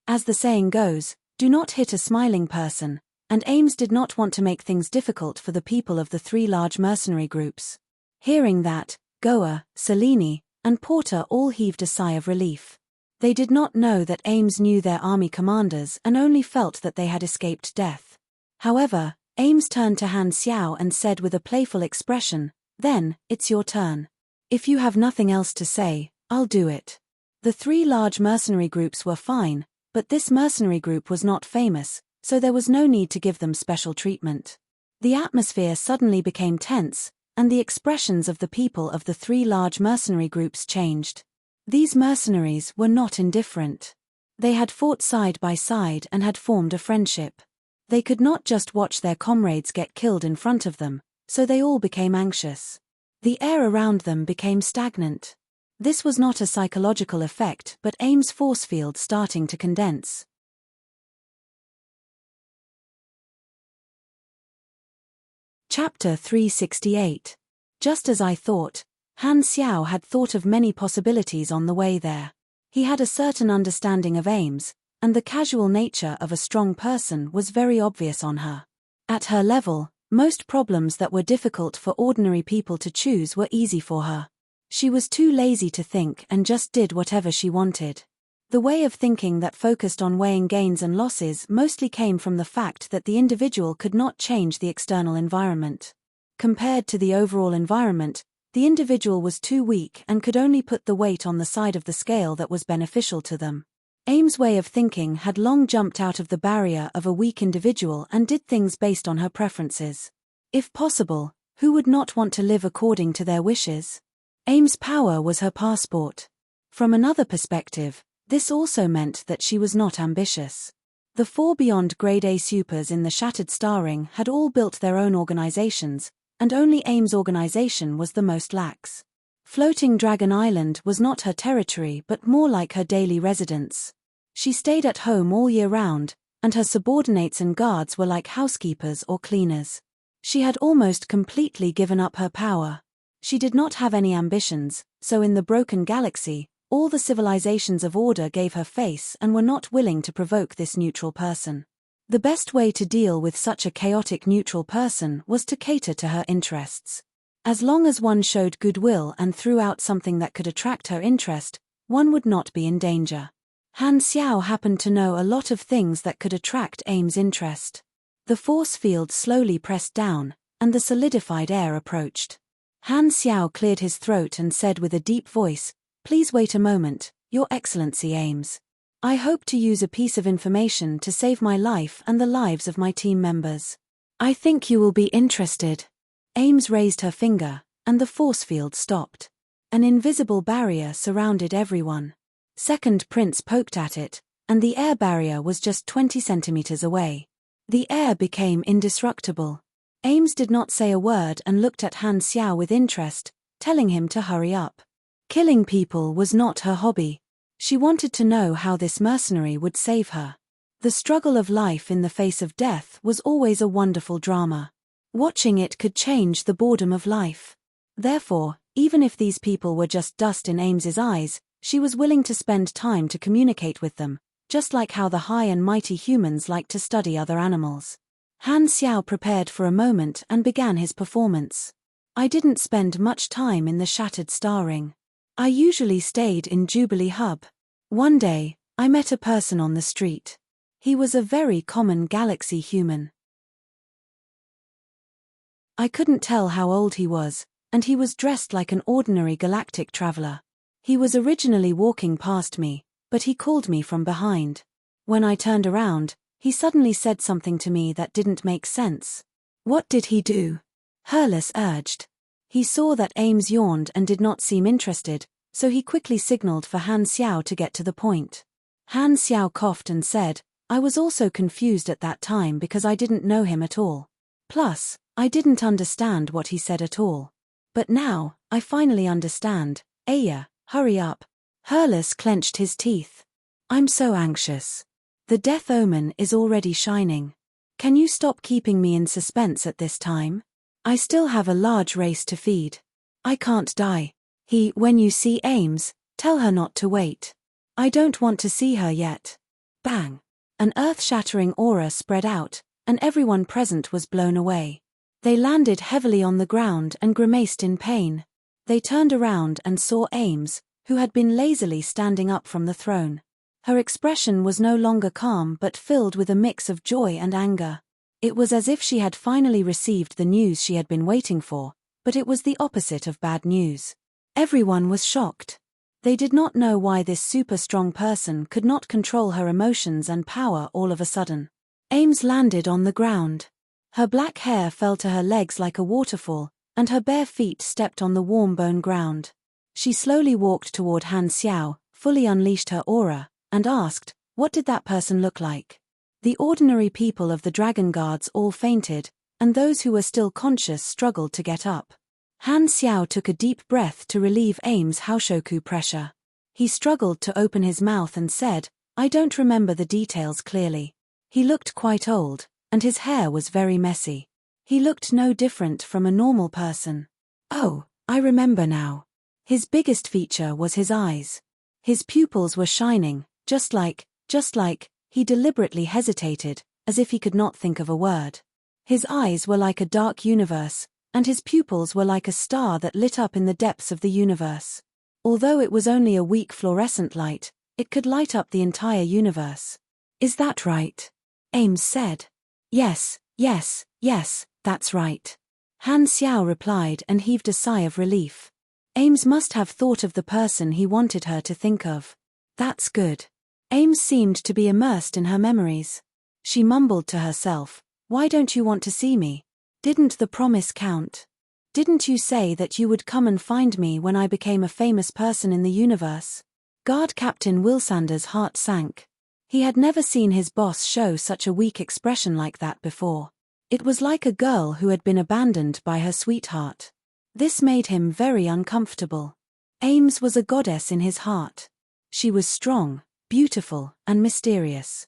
As the saying goes, do not hit a smiling person, and Ames did not want to make things difficult for the people of the 3 large mercenary groups. Hearing that, Goa, Selene, and Porter all heaved a sigh of relief. They did not know that Ames knew their army commanders and only felt that they had escaped death. However, Ames turned to Han Xiao and said with a playful expression, "Then, it's your turn. If you have nothing else to say, I'll do it." The 3 large mercenary groups were fine, but this mercenary group was not famous, so there was no need to give them special treatment. The atmosphere suddenly became tense, and the expressions of the people of the 3 large mercenary groups changed. These mercenaries were not indifferent. They had fought side by side and had formed a friendship. They could not just watch their comrades get killed in front of them, so they all became anxious. The air around them became stagnant. This was not a psychological effect but Ames' force field starting to condense. Chapter 368. Just as I thought, Han Xiao had thought of many possibilities on the way there. He had a certain understanding of Ames, and the casual nature of a strong person was very obvious on her. At her level, most problems that were difficult for ordinary people to choose were easy for her. She was too lazy to think and just did whatever she wanted. The way of thinking that focused on weighing gains and losses mostly came from the fact that the individual could not change the external environment. Compared to the overall environment, the individual was too weak and could only put the weight on the side of the scale that was beneficial to them. Ames' way of thinking had long jumped out of the barrier of a weak individual and did things based on her preferences. If possible, who would not want to live according to their wishes? Ames' power was her passport. From another perspective, this also meant that she was not ambitious. The 4 beyond grade A supers in the Shattered Star Ring had all built their own organizations, and only Ames' organization was the most lax. Floating Dragon Island was not her territory but more like her daily residence. She stayed at home all year round, and her subordinates and guards were like housekeepers or cleaners. She had almost completely given up her power. She did not have any ambitions, so in the broken galaxy, all the civilizations of order gave her face and were not willing to provoke this neutral person. The best way to deal with such a chaotic neutral person was to cater to her interests. As long as one showed goodwill and threw out something that could attract her interest, one would not be in danger. Han Xiao happened to know a lot of things that could attract Ames' interest. The force field slowly pressed down, and the solidified air approached. Han Xiao cleared his throat and said with a deep voice, "Please wait a moment, Your Excellency Ames. I hope to use a piece of information to save my life and the lives of my team members. I think you will be interested." Ames raised her finger, and the force field stopped. An invisible barrier surrounded everyone. Second Prince poked at it, and the air barrier was just 20 centimeters away. The air became indestructible. Ames did not say a word and looked at Han Xiao with interest, telling him to hurry up. Killing people was not her hobby. She wanted to know how this mercenary would save her. The struggle of life in the face of death was always a wonderful drama. Watching it could change the boredom of life. Therefore, even if these people were just dust in Ames's eyes, she was willing to spend time to communicate with them, just like how the high and mighty humans like to study other animals. Han Xiao prepared for a moment and began his performance. "I didn't spend much time in the shattered star ring. I usually stayed in Jubilee Hub. One day, I met a person on the street. He was a very common galaxy human. I couldn't tell how old he was, and he was dressed like an ordinary galactic traveler. He was originally walking past me, but he called me from behind. When I turned around, he suddenly said something to me that didn't make sense." "What did he do?" Hurles urged. He saw that Ames yawned and did not seem interested, so he quickly signaled for Han Xiao to get to the point. Han Xiao coughed and said, "I was also confused at that time because I didn't know him at all. Plus, I didn't understand what he said at all. But now, I finally understand. Aya, hurry up." Hurles clenched his teeth. "I'm so anxious. The death omen is already shining. Can you stop keeping me in suspense at this time? I still have a large race to feed. I can't die. When you see Ames, tell her not to wait. I don't want to see her yet." Bang! An earth-shattering aura spread out, and everyone present was blown away. They landed heavily on the ground and grimaced in pain. They turned around and saw Ames, who had been lazily standing up from the throne. Her expression was no longer calm but filled with a mix of joy and anger. It was as if she had finally received the news she had been waiting for, but it was the opposite of bad news. Everyone was shocked. They did not know why this super-strong person could not control her emotions and power all of a sudden. Ames landed on the ground. Her black hair fell to her legs like a waterfall, and her bare feet stepped on the warm bone ground. She slowly walked toward Han Xiao, fully unleashed her aura, and asked, "What did that person look like?" The ordinary people of the Dragon Guards all fainted, and those who were still conscious struggled to get up. Han Xiao took a deep breath to relieve Ames' Haoshoku pressure. He struggled to open his mouth and said, "I don't remember the details clearly." He looked quite old, and his hair was very messy. He looked no different from a normal person. "Oh, I remember now." His biggest feature was his eyes. His pupils were shining, just like, he deliberately hesitated, as if he could not think of a word. His eyes were like a dark universe, and his pupils were like a star that lit up in the depths of the universe. Although it was only a weak fluorescent light, it could light up the entire universe. "Is that right?" Ames said. Yes, that's right." Han Xiao replied and heaved a sigh of relief. Ames must have thought of the person he wanted her to think of. "That's good." Ames seemed to be immersed in her memories. She mumbled to herself, "Why don't you want to see me? Didn't the promise count? Didn't you say that you would come and find me when I became a famous person in the universe?" Guard Captain Wilsander's heart sank. He had never seen his boss show such a weak expression like that before. It was like a girl who had been abandoned by her sweetheart. This made him very uncomfortable. Ames was a goddess in his heart. She was strong, beautiful, and mysterious.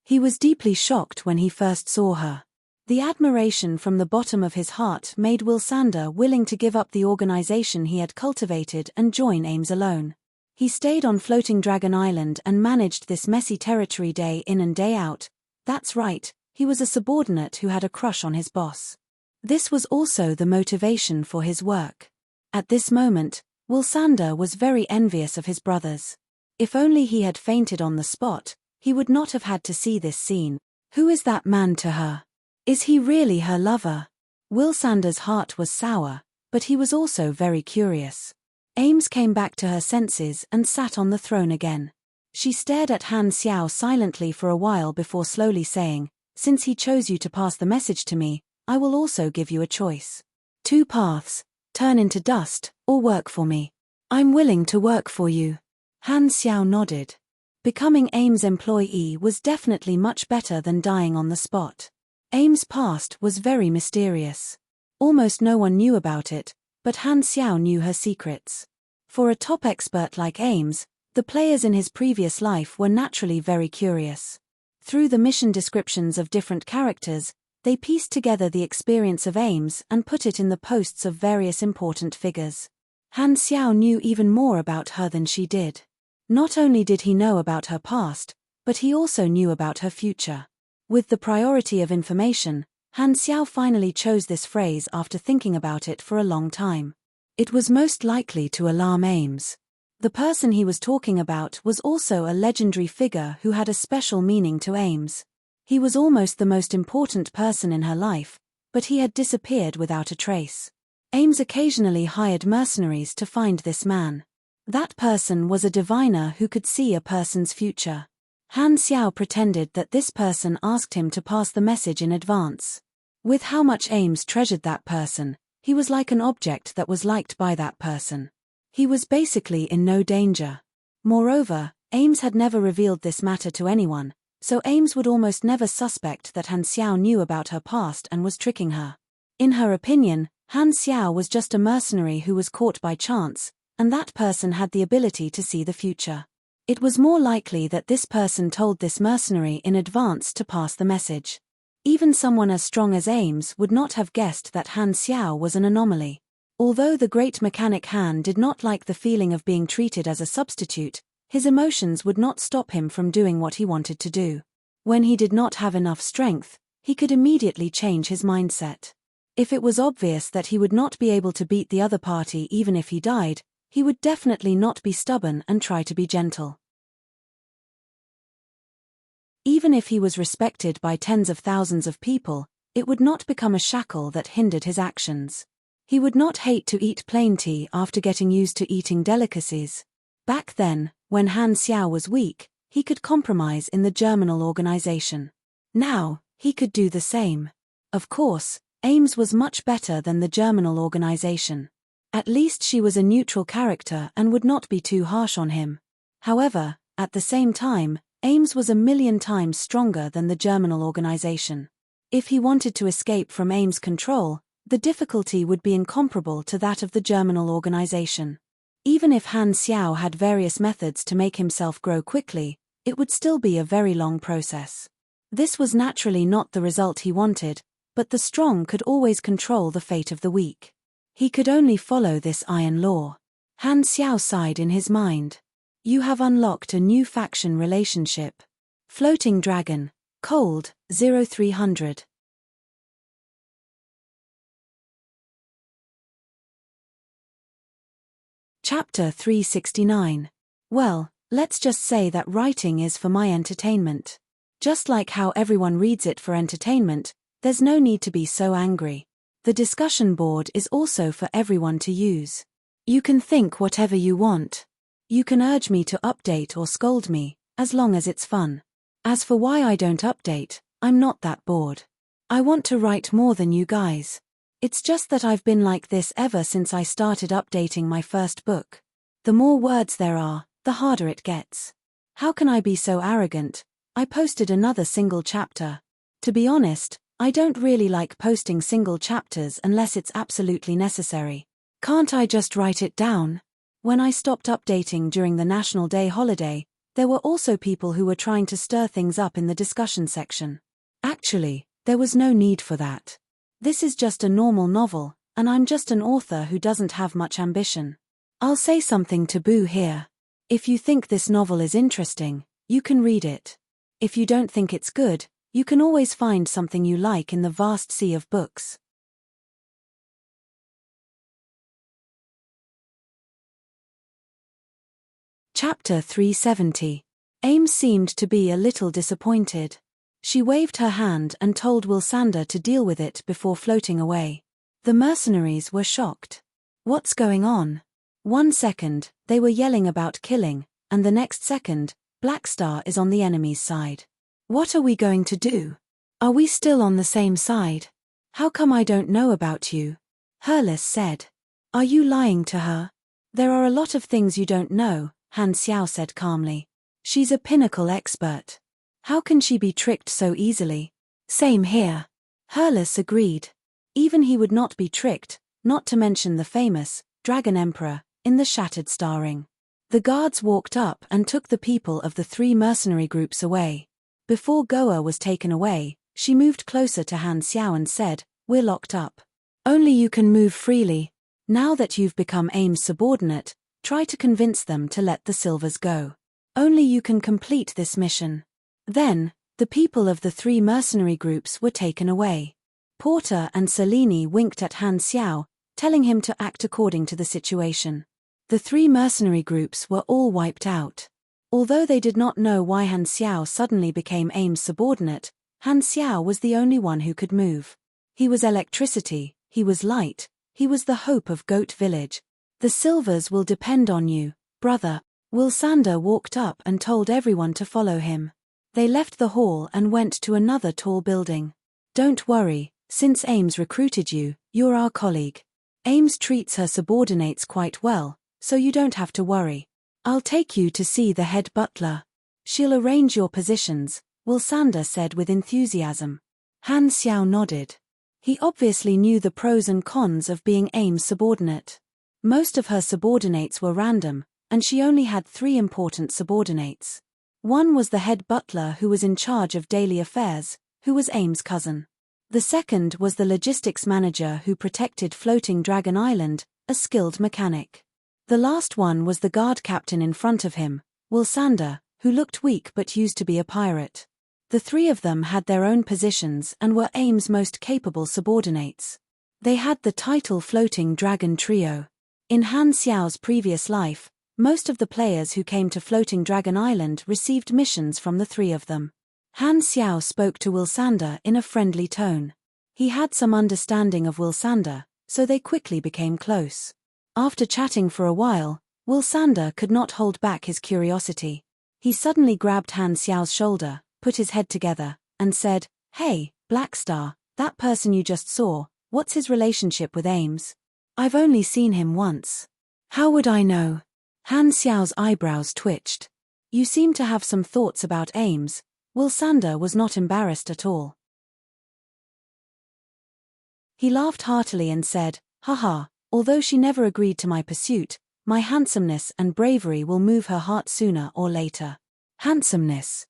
He was deeply shocked when he first saw her. The admiration from the bottom of his heart made Wilsander willing to give up the organization he had cultivated and join Ames alone. He stayed on Floating Dragon Island and managed this messy territory day in and day out. That's right, he was a subordinate who had a crush on his boss. This was also the motivation for his work. At this moment, Wilsander was very envious of his brothers. If only he had fainted on the spot, he would not have had to see this scene. Who is that man to her? Is he really her lover? Wilsander's heart was sour, but he was also very curious. Ames came back to her senses and sat on the throne again. She stared at Han Xiao silently for a while before slowly saying, "Since he chose you to pass the message to me, I will also give you a choice. 2 paths, turn into dust, or work for me. I'm willing to work for you." Han Xiao nodded. Becoming Ames' employee was definitely much better than dying on the spot. Ames' past was very mysterious. Almost no one knew about it, but Han Xiao knew her secrets. For a top expert like Ames, the players in his previous life were naturally very curious. Through the mission descriptions of different characters, they pieced together the experience of Ames and put it in the posts of various important figures. Han Xiao knew even more about her than she did. Not only did he know about her past, but he also knew about her future. With the priority of information, Han Xiao finally chose this phrase after thinking about it for a long time. It was most likely to alarm Ames. The person he was talking about was also a legendary figure who had a special meaning to Ames. He was almost the most important person in her life, but he had disappeared without a trace. Ames occasionally hired mercenaries to find this man. That person was a diviner who could see a person's future. Han Xiao pretended that this person asked him to pass the message in advance. With how much Ames treasured that person, he was like an object that was liked by that person. He was basically in no danger. Moreover, Ames had never revealed this matter to anyone, so Ames would almost never suspect that Han Xiao knew about her past and was tricking her. In her opinion, Han Xiao was just a mercenary who was caught by chance, and that person had the ability to see the future. It was more likely that this person told this mercenary in advance to pass the message. Even someone as strong as Ames would not have guessed that Han Xiao was an anomaly. Although the great mechanic Han did not like the feeling of being treated as a substitute, his emotions would not stop him from doing what he wanted to do. When he did not have enough strength, he could immediately change his mindset. If it was obvious that he would not be able to beat the other party even if he died, he would definitely not be stubborn and try to be gentle. Even if he was respected by tens of thousands of people, it would not become a shackle that hindered his actions. He would not hate to eat plain tea after getting used to eating delicacies. Back then, when Han Xiao was weak, he could compromise in the germinal organization. Now, he could do the same. Of course, Ames was much better than the germinal organization. At least she was a neutral character and would not be too harsh on him. However, at the same time, Ames was a million times stronger than the germinal organization. If he wanted to escape from Ames' control, the difficulty would be incomparable to that of the germinal organization. Even if Han Xiao had various methods to make himself grow quickly, it would still be a very long process. This was naturally not the result he wanted, but the strong could always control the fate of the weak. He could only follow this iron law. Han Xiao sighed in his mind. You have unlocked a new faction relationship. Floating Dragon, Cold, 0300. Chapter 369. Well, let's just say that writing is for my entertainment. Just like how everyone reads it for entertainment, there's no need to be so angry. The discussion board is also for everyone to use. You can think whatever you want. You can urge me to update or scold me, as long as it's fun. As for why I don't update, I'm not that bored. I want to write more than you guys. It's just that I've been like this ever since I started updating my first book. The more words there are, the harder it gets. How can I be so arrogant? I posted another single chapter. To be honest, I don't really like posting single chapters unless it's absolutely necessary. Can't I just write it down? When I stopped updating during the National Day holiday, there were also people who were trying to stir things up in the discussion section. Actually, there was no need for that. This is just a normal novel, and I'm just an author who doesn't have much ambition. I'll say something taboo here. If you think this novel is interesting, you can read it. If you don't think it's good, you can always find something you like in the vast sea of books. Chapter 370. Ames seemed to be a little disappointed. She waved her hand and told Wilsander to deal with it before floating away. The mercenaries were shocked. What's going on? 1 second, they were yelling about killing, and the next second, Blackstar is on the enemy's side. What are we going to do? Are we still on the same side? How come I don't know about you? Hurlus said. Are you lying to her? There are a lot of things you don't know, Han Xiao said calmly. She's a pinnacle expert. How can she be tricked so easily? Same here. Hurlus agreed. Even he would not be tricked, not to mention the famous Dragon Emperor in the Shattered Star Ring. The guards walked up and took the people of the 3 mercenary groups away. Before Goa was taken away, she moved closer to Han Xiao and said, "We're locked up. Only you can move freely. Now that you've become Ames' subordinate, try to convince them to let the Silvers go. Only you can complete this mission." Then, the people of the 3 mercenary groups were taken away. Porter and Selene winked at Han Xiao, telling him to act according to the situation. The 3 mercenary groups were all wiped out. Although they did not know why Han Xiao suddenly became Ames' subordinate, Han Xiao was the only one who could move. He was electricity, he was light, he was the hope of Goat Village. The Silvers will depend on you, brother. Wilsander walked up and told everyone to follow him. They left the hall and went to another tall building. Don't worry, since Ames recruited you, you're our colleague. Ames treats her subordinates quite well, so you don't have to worry. I'll take you to see the head butler. She'll arrange your positions, Wilsander said with enthusiasm. Han Xiao nodded. He obviously knew the pros and cons of being Ames' subordinate. Most of her subordinates were random, and she only had 3 important subordinates. One was the head butler who was in charge of daily affairs, who was Ames' cousin. The second was the logistics manager who protected Floating Dragon Island, a skilled mechanic. The last one was the guard captain in front of him, Wilsander, who looked weak but used to be a pirate. The 3 of them had their own positions and were Ames' most capable subordinates. They had the title Floating Dragon Trio. In Han Xiao's previous life, most of the players who came to Floating Dragon Island received missions from the 3 of them. Han Xiao spoke to Wilsander in a friendly tone. He had some understanding of Wilsander, so they quickly became close. After chatting for a while, Wilsander could not hold back his curiosity. He suddenly grabbed Han Xiao's shoulder, put his head together, and said, "Hey, Blackstar, that person you just saw, what's his relationship with Ames? I've only seen him once." "How would I know?" Han Xiao's eyebrows twitched. "You seem to have some thoughts about Ames." Wilsander was not embarrassed at all. He laughed heartily and said, "Haha, although she never agreed to my pursuit, my handsomeness and bravery will move her heart sooner or later." Handsomeness.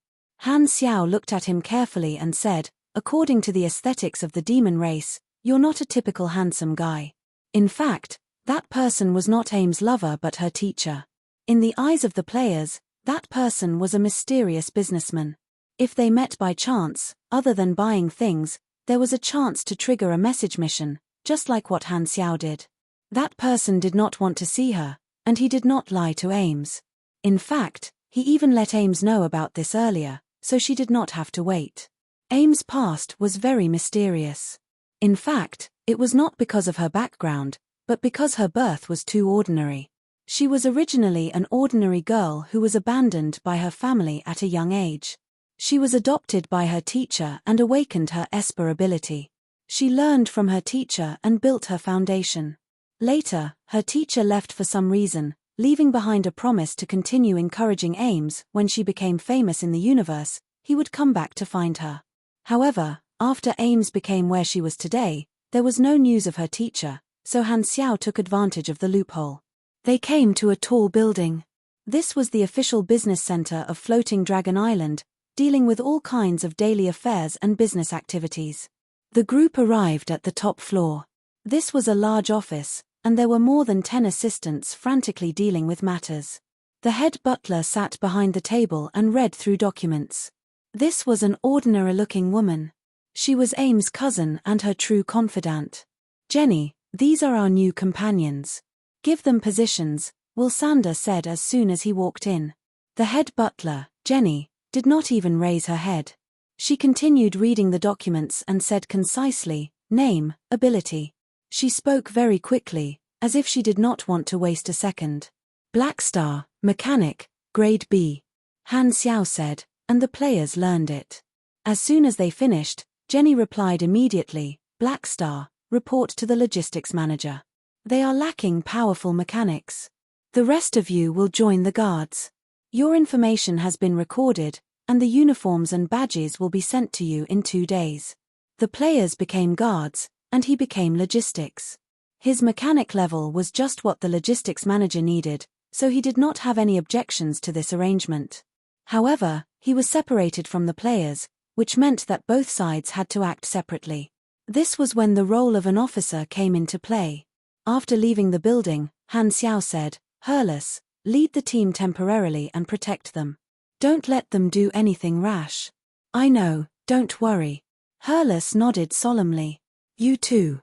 Han Xiao looked at him carefully and said, "According to the aesthetics of the demon race, you're not a typical handsome guy. In fact, that person was not Ames' lover but her teacher. In the eyes of the players, that person was a mysterious businessman. If they met by chance, other than buying things, there was a chance to trigger a message mission, just like what Han Xiao did. That person did not want to see her, and he did not lie to Ames. In fact, he even let Ames know about this earlier, so she did not have to wait. Ames' past was very mysterious. In fact, it was not because of her background, but because her birth was too ordinary. She was originally an ordinary girl who was abandoned by her family at a young age. She was adopted by her teacher and awakened her Esper ability. She learned from her teacher and built her foundation. Later, her teacher left for some reason, leaving behind a promise to continue encouraging Ames. When she became famous in the universe, he would come back to find her. However, after Ames became where she was today, there was no news of her teacher, so Han Xiao took advantage of the loophole. They came to a tall building. This was the official business center of Floating Dragon Island, dealing with all kinds of daily affairs and business activities. The group arrived at the top floor. This was a large office, and there were more than 10 assistants frantically dealing with matters. The head butler sat behind the table and read through documents. This was an ordinary-looking woman. She was Ames' cousin and her true confidant. "Jenny, these are our new companions. Give them positions," Wilsander said as soon as he walked in. The head butler, Jenny, did not even raise her head. She continued reading the documents and said concisely, "Name, ability." She spoke very quickly, as if she did not want to waste a second. "Blackstar, mechanic, grade B," Han Xiao said, and the players learned it. As soon as they finished, Jenny replied immediately, "Blackstar, report to the logistics manager. They are lacking powerful mechanics. The rest of you will join the guards. Your information has been recorded, and the uniforms and badges will be sent to you in 2 days." The players became guards, and he became logistics. His mechanic level was just what the logistics manager needed, so he did not have any objections to this arrangement. However, he was separated from the players, which meant that both sides had to act separately. This was when the role of an officer came into play. After leaving the building, Han Xiao said, "Herles, lead the team temporarily and protect them. Don't let them do anything rash." "I know, don't worry." Herles nodded solemnly. "You too."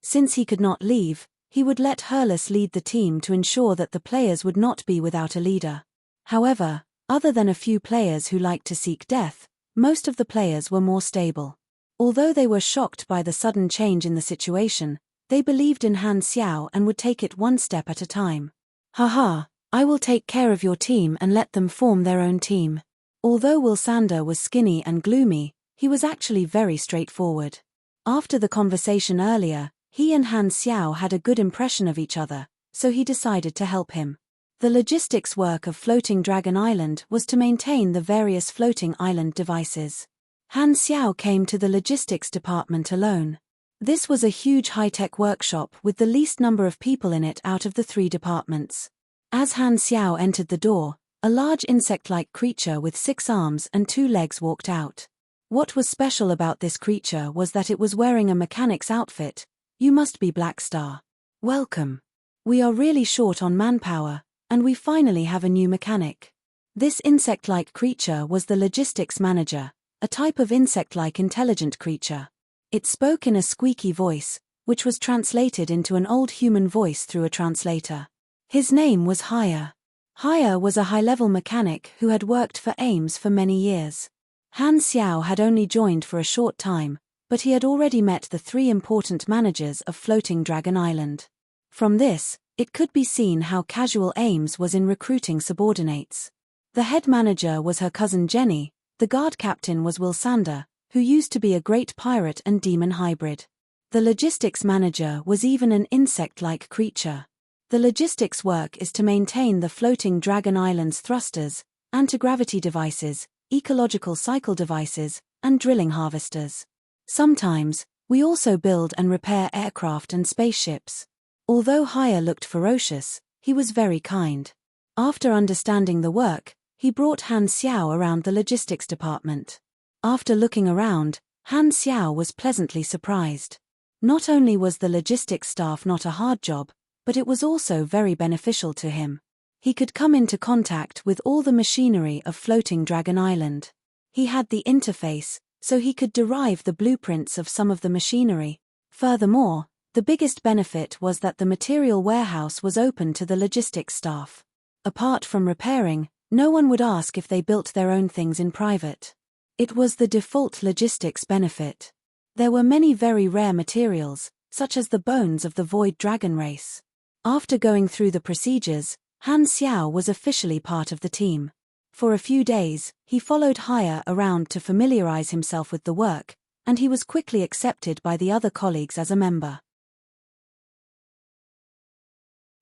Since he could not leave, he would let Herles lead the team to ensure that the players would not be without a leader. However, other than a few players who liked to seek death, most of the players were more stable. Although they were shocked by the sudden change in the situation, they believed in Han Xiao and would take it one step at a time. "Haha, I will take care of your team and let them form their own team." Although Wilsander was skinny and gloomy, he was actually very straightforward. After the conversation earlier, he and Han Xiao had a good impression of each other, so he decided to help him. The logistics work of Floating Dragon Island was to maintain the various floating island devices. Han Xiao came to the logistics department alone. This was a huge high-tech workshop with the least number of people in it out of the 3 departments. As Han Xiao entered the door, a large insect-like creature with 6 arms and 2 legs walked out. What was special about this creature was that it was wearing a mechanic's outfit. "You must be Blackstar. Welcome. We are really short on manpower, and we finally have a new mechanic." This insect-like creature was the logistics manager, a type of insect-like intelligent creature. It spoke in a squeaky voice, which was translated into an old human voice through a translator. His name was Haya. Haya was a high-level mechanic who had worked for Ames for many years. Han Xiao had only joined for a short time, but he had already met the 3 important managers of Floating Dragon Island. From this, it could be seen how casual Ames was in recruiting subordinates. The head manager was her cousin Jenny, the guard captain was Wilsander, who used to be a great pirate and demon hybrid. The logistics manager was even an insect-like creature. The logistics work is to maintain the Floating Dragon Island's thrusters, anti-gravity devices, ecological cycle devices, and drilling harvesters. Sometimes, we also build and repair aircraft and spaceships. Although Haya looked ferocious, he was very kind. After understanding the work, he brought Han Xiao around the logistics department. After looking around, Han Xiao was pleasantly surprised. Not only was the logistics staff not a hard job, but it was also very beneficial to him. He could come into contact with all the machinery of Floating Dragon Island. He had the interface, so he could derive the blueprints of some of the machinery. Furthermore, the biggest benefit was that the material warehouse was open to the logistics staff. Apart from repairing, no one would ask if they built their own things in private. It was the default logistics benefit. There were many very rare materials, such as the bones of the Void Dragon race. After going through the procedures, Han Xiao was officially part of the team. For a few days, he followed Haya around to familiarize himself with the work, and he was quickly accepted by the other colleagues as a member.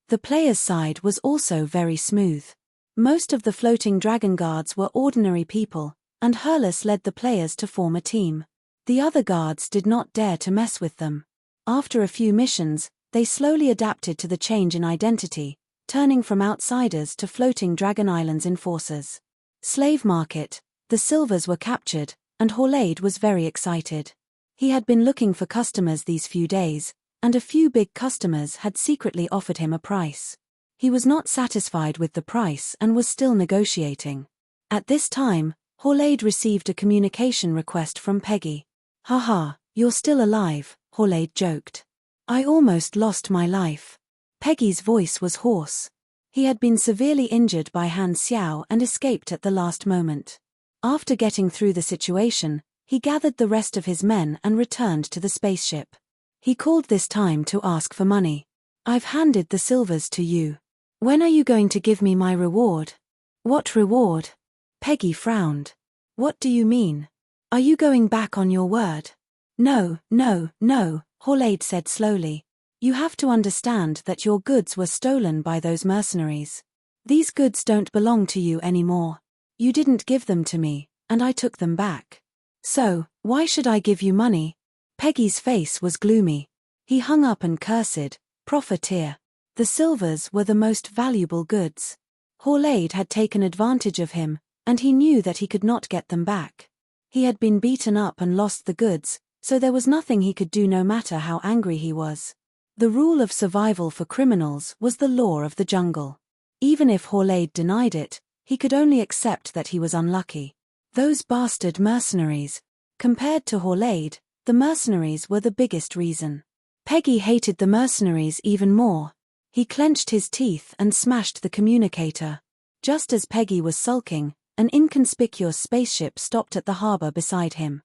The players' side was also very smooth. Most of the Floating Dragon guards were ordinary people, and Herles led the players to form a team. The other guards did not dare to mess with them. After a few missions, they slowly adapted to the change in identity, turning from outsiders to Floating Dragon Island's enforcers. Slave market, the Silvers were captured, and Horlade was very excited. He had been looking for customers these few days, and a few big customers had secretly offered him a price. He was not satisfied with the price and was still negotiating. At this time, Horlade received a communication request from Peggy. "Haha, you're still alive," Horlade joked. I almost lost my life. Peggy's voice was hoarse. He had been severely injured by Han Xiao and escaped at the last moment. After getting through the situation, he gathered the rest of his men and returned to the spaceship. He called this time to ask for money. I've handed the silvers to you. When are you going to give me my reward? What reward? Peggy frowned. What do you mean? Are you going back on your word? No, Horlade said slowly. You have to understand that your goods were stolen by those mercenaries. These goods don't belong to you anymore. You didn't give them to me, and I took them back. So, why should I give you money? Peggy's face was gloomy. He hung up and cursed, profiteer. The silvers were the most valuable goods. Horlade had taken advantage of him, and he knew that he could not get them back. He had been beaten up and lost the goods, so there was nothing he could do no matter how angry he was. The rule of survival for criminals was the law of the jungle. Even if Horlade denied it, he could only accept that he was unlucky. Those bastard mercenaries. Compared to Horlade, the mercenaries were the biggest reason. Peggy hated the mercenaries even more. He clenched his teeth and smashed the communicator. Just as Peggy was sulking, an inconspicuous spaceship stopped at the harbor beside him.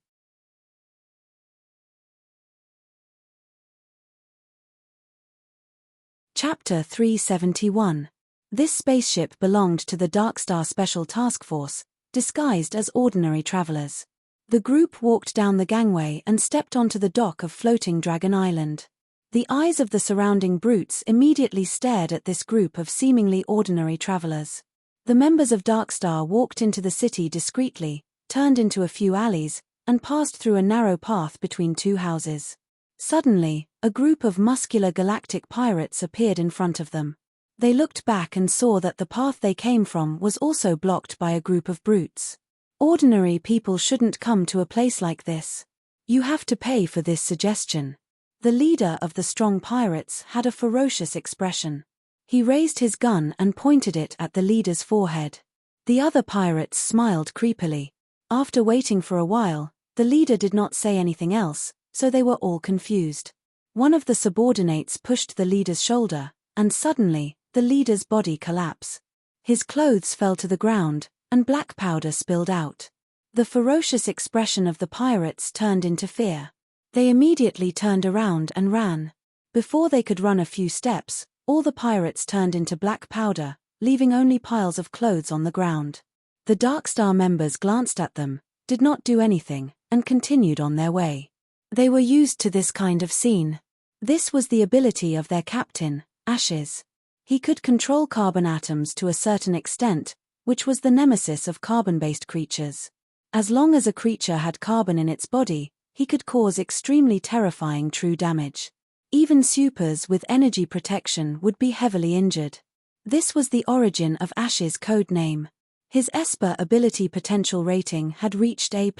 Chapter 371. This spaceship belonged to the Darkstar Special Task Force, disguised as ordinary travelers. The group walked down the gangway and stepped onto the dock of floating Dragon Island. The eyes of the surrounding brutes immediately stared at this group of seemingly ordinary travelers. The members of Darkstar walked into the city discreetly, turned into a few alleys, and passed through a narrow path between two houses. Suddenly, a group of muscular galactic pirates appeared in front of them. They looked back and saw that the path they came from was also blocked by a group of brutes. Ordinary people shouldn't come to a place like this. You have to pay for this suggestion. The leader of the strong pirates had a ferocious expression. He raised his gun and pointed it at the leader's forehead. The other pirates smiled creepily. After waiting for a while, the leader did not say anything else, so they were all confused. One of the subordinates pushed the leader's shoulder, and suddenly, the leader's body collapsed. His clothes fell to the ground, and black powder spilled out. The ferocious expression of the pirates turned into fear. They immediately turned around and ran. Before they could run a few steps, all the pirates turned into black powder, leaving only piles of clothes on the ground. The Darkstar members glanced at them, did not do anything, and continued on their way. They were used to this kind of scene. This was the ability of their captain, Ashes. He could control carbon atoms to a certain extent, which was the nemesis of carbon-based creatures. As long as a creature had carbon in its body, he could cause extremely terrifying true damage. Even supers with energy protection would be heavily injured. This was the origin of Ash's code name. His Esper ability potential rating had reached A+.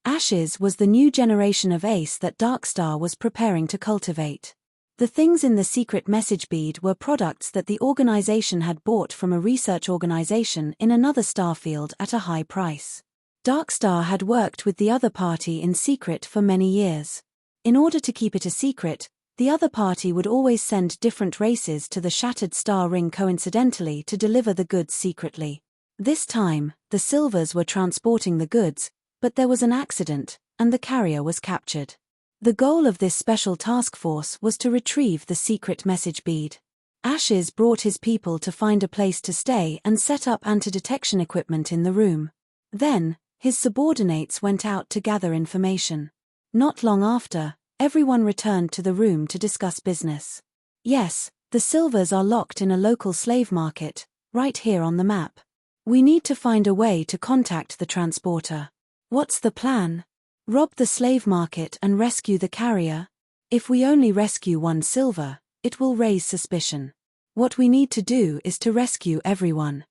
Ashes was the new generation of ace that Darkstar was preparing to cultivate. The things in the secret message bead were products that the organization had bought from a research organization in another starfield at a high price. Darkstar had worked with the other party in secret for many years. In order to keep it a secret, the other party would always send different races to the Shattered Star Ring coincidentally to deliver the goods secretly. This time, the Silvers were transporting the goods, but there was an accident, and the carrier was captured. The goal of this special task force was to retrieve the secret message bead. Ashes brought his people to find a place to stay and set up anti-detection equipment in the room. Then, his subordinates went out to gather information. Not long after, everyone returned to the room to discuss business. Yes, the Silvers are locked in a local slave market, right here on the map. We need to find a way to contact the transporter. What's the plan? Rob the slave market and rescue the carrier? If we only rescue one silver, it will raise suspicion. What we need to do is to rescue everyone.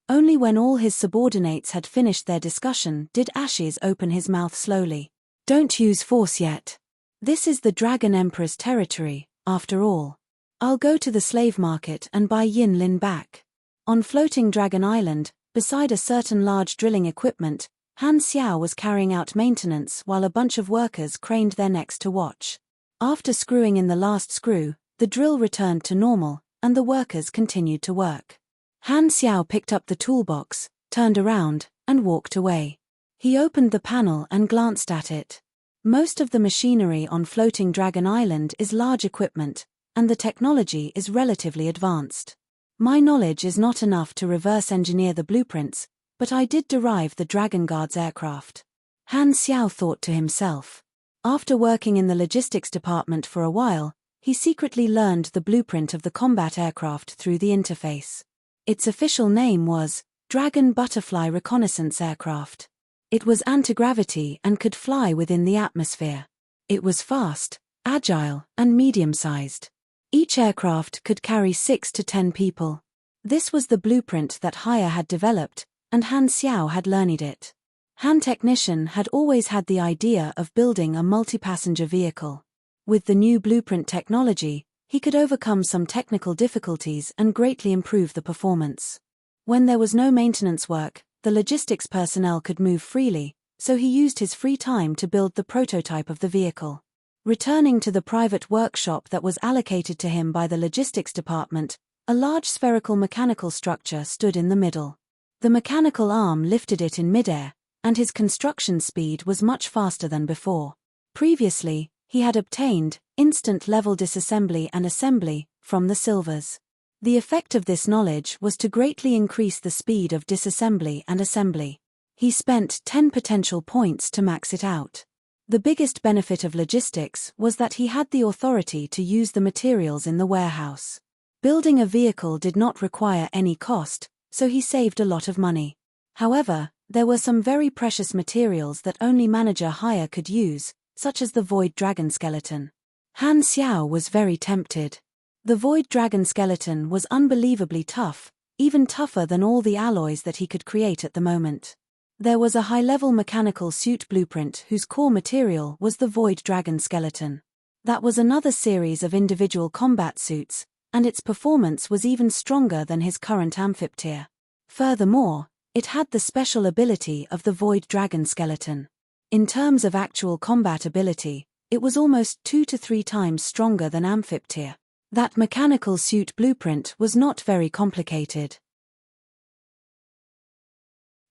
Only when all his subordinates had finished their discussion did Ashes open his mouth slowly. Don't use force yet. This is the Dragon Emperor's territory, after all. I'll go to the slave market and buy Yin Lin back. On floating Dragon Island, beside a certain large drilling equipment, Han Xiao was carrying out maintenance while a bunch of workers craned their necks to watch. After screwing in the last screw, the drill returned to normal, and the workers continued to work. Han Xiao picked up the toolbox, turned around, and walked away. He opened the panel and glanced at it. Most of the machinery on Floating Dragon Island is large equipment, and the technology is relatively advanced. My knowledge is not enough to reverse engineer the blueprints, but I did derive the Dragon Guard's aircraft. Han Xiao thought to himself. After working in the logistics department for a while, he secretly learned the blueprint of the combat aircraft through the interface. Its official name was Dragon Butterfly Reconnaissance Aircraft. It was anti-gravity and could fly within the atmosphere. It was fast, agile, and medium-sized. Each aircraft could carry 6 to 10 people. This was the blueprint that Haya had developed, and Han Xiao had learned it. Han Technician had always had the idea of building a multi-passenger vehicle. With the new blueprint technology, he could overcome some technical difficulties and greatly improve the performance. When there was no maintenance work, the logistics personnel could move freely, so he used his free time to build the prototype of the vehicle. Returning to the private workshop that was allocated to him by the logistics department, a large spherical mechanical structure stood in the middle. The mechanical arm lifted it in midair, and his construction speed was much faster than before. Previously, he had obtained instant-level disassembly and assembly from the Silvers. The effect of this knowledge was to greatly increase the speed of disassembly and assembly. He spent 10 potential points to max it out. The biggest benefit of logistics was that he had the authority to use the materials in the warehouse. Building a vehicle did not require any cost, so he saved a lot of money. However, there were some very precious materials that only Manager Haya could use, such as the Void Dragon Skeleton. Han Xiao was very tempted. The Void Dragon Skeleton was unbelievably tough, even tougher than all the alloys that he could create at the moment. There was a high-level mechanical suit blueprint whose core material was the Void Dragon Skeleton. That was another series of individual combat suits, and its performance was even stronger than his current Amphiptyr. Furthermore, it had the special ability of the Void Dragon Skeleton. In terms of actual combat ability, it was almost 2 to 3 times stronger than Amphiptyr. That mechanical suit blueprint was not very complicated.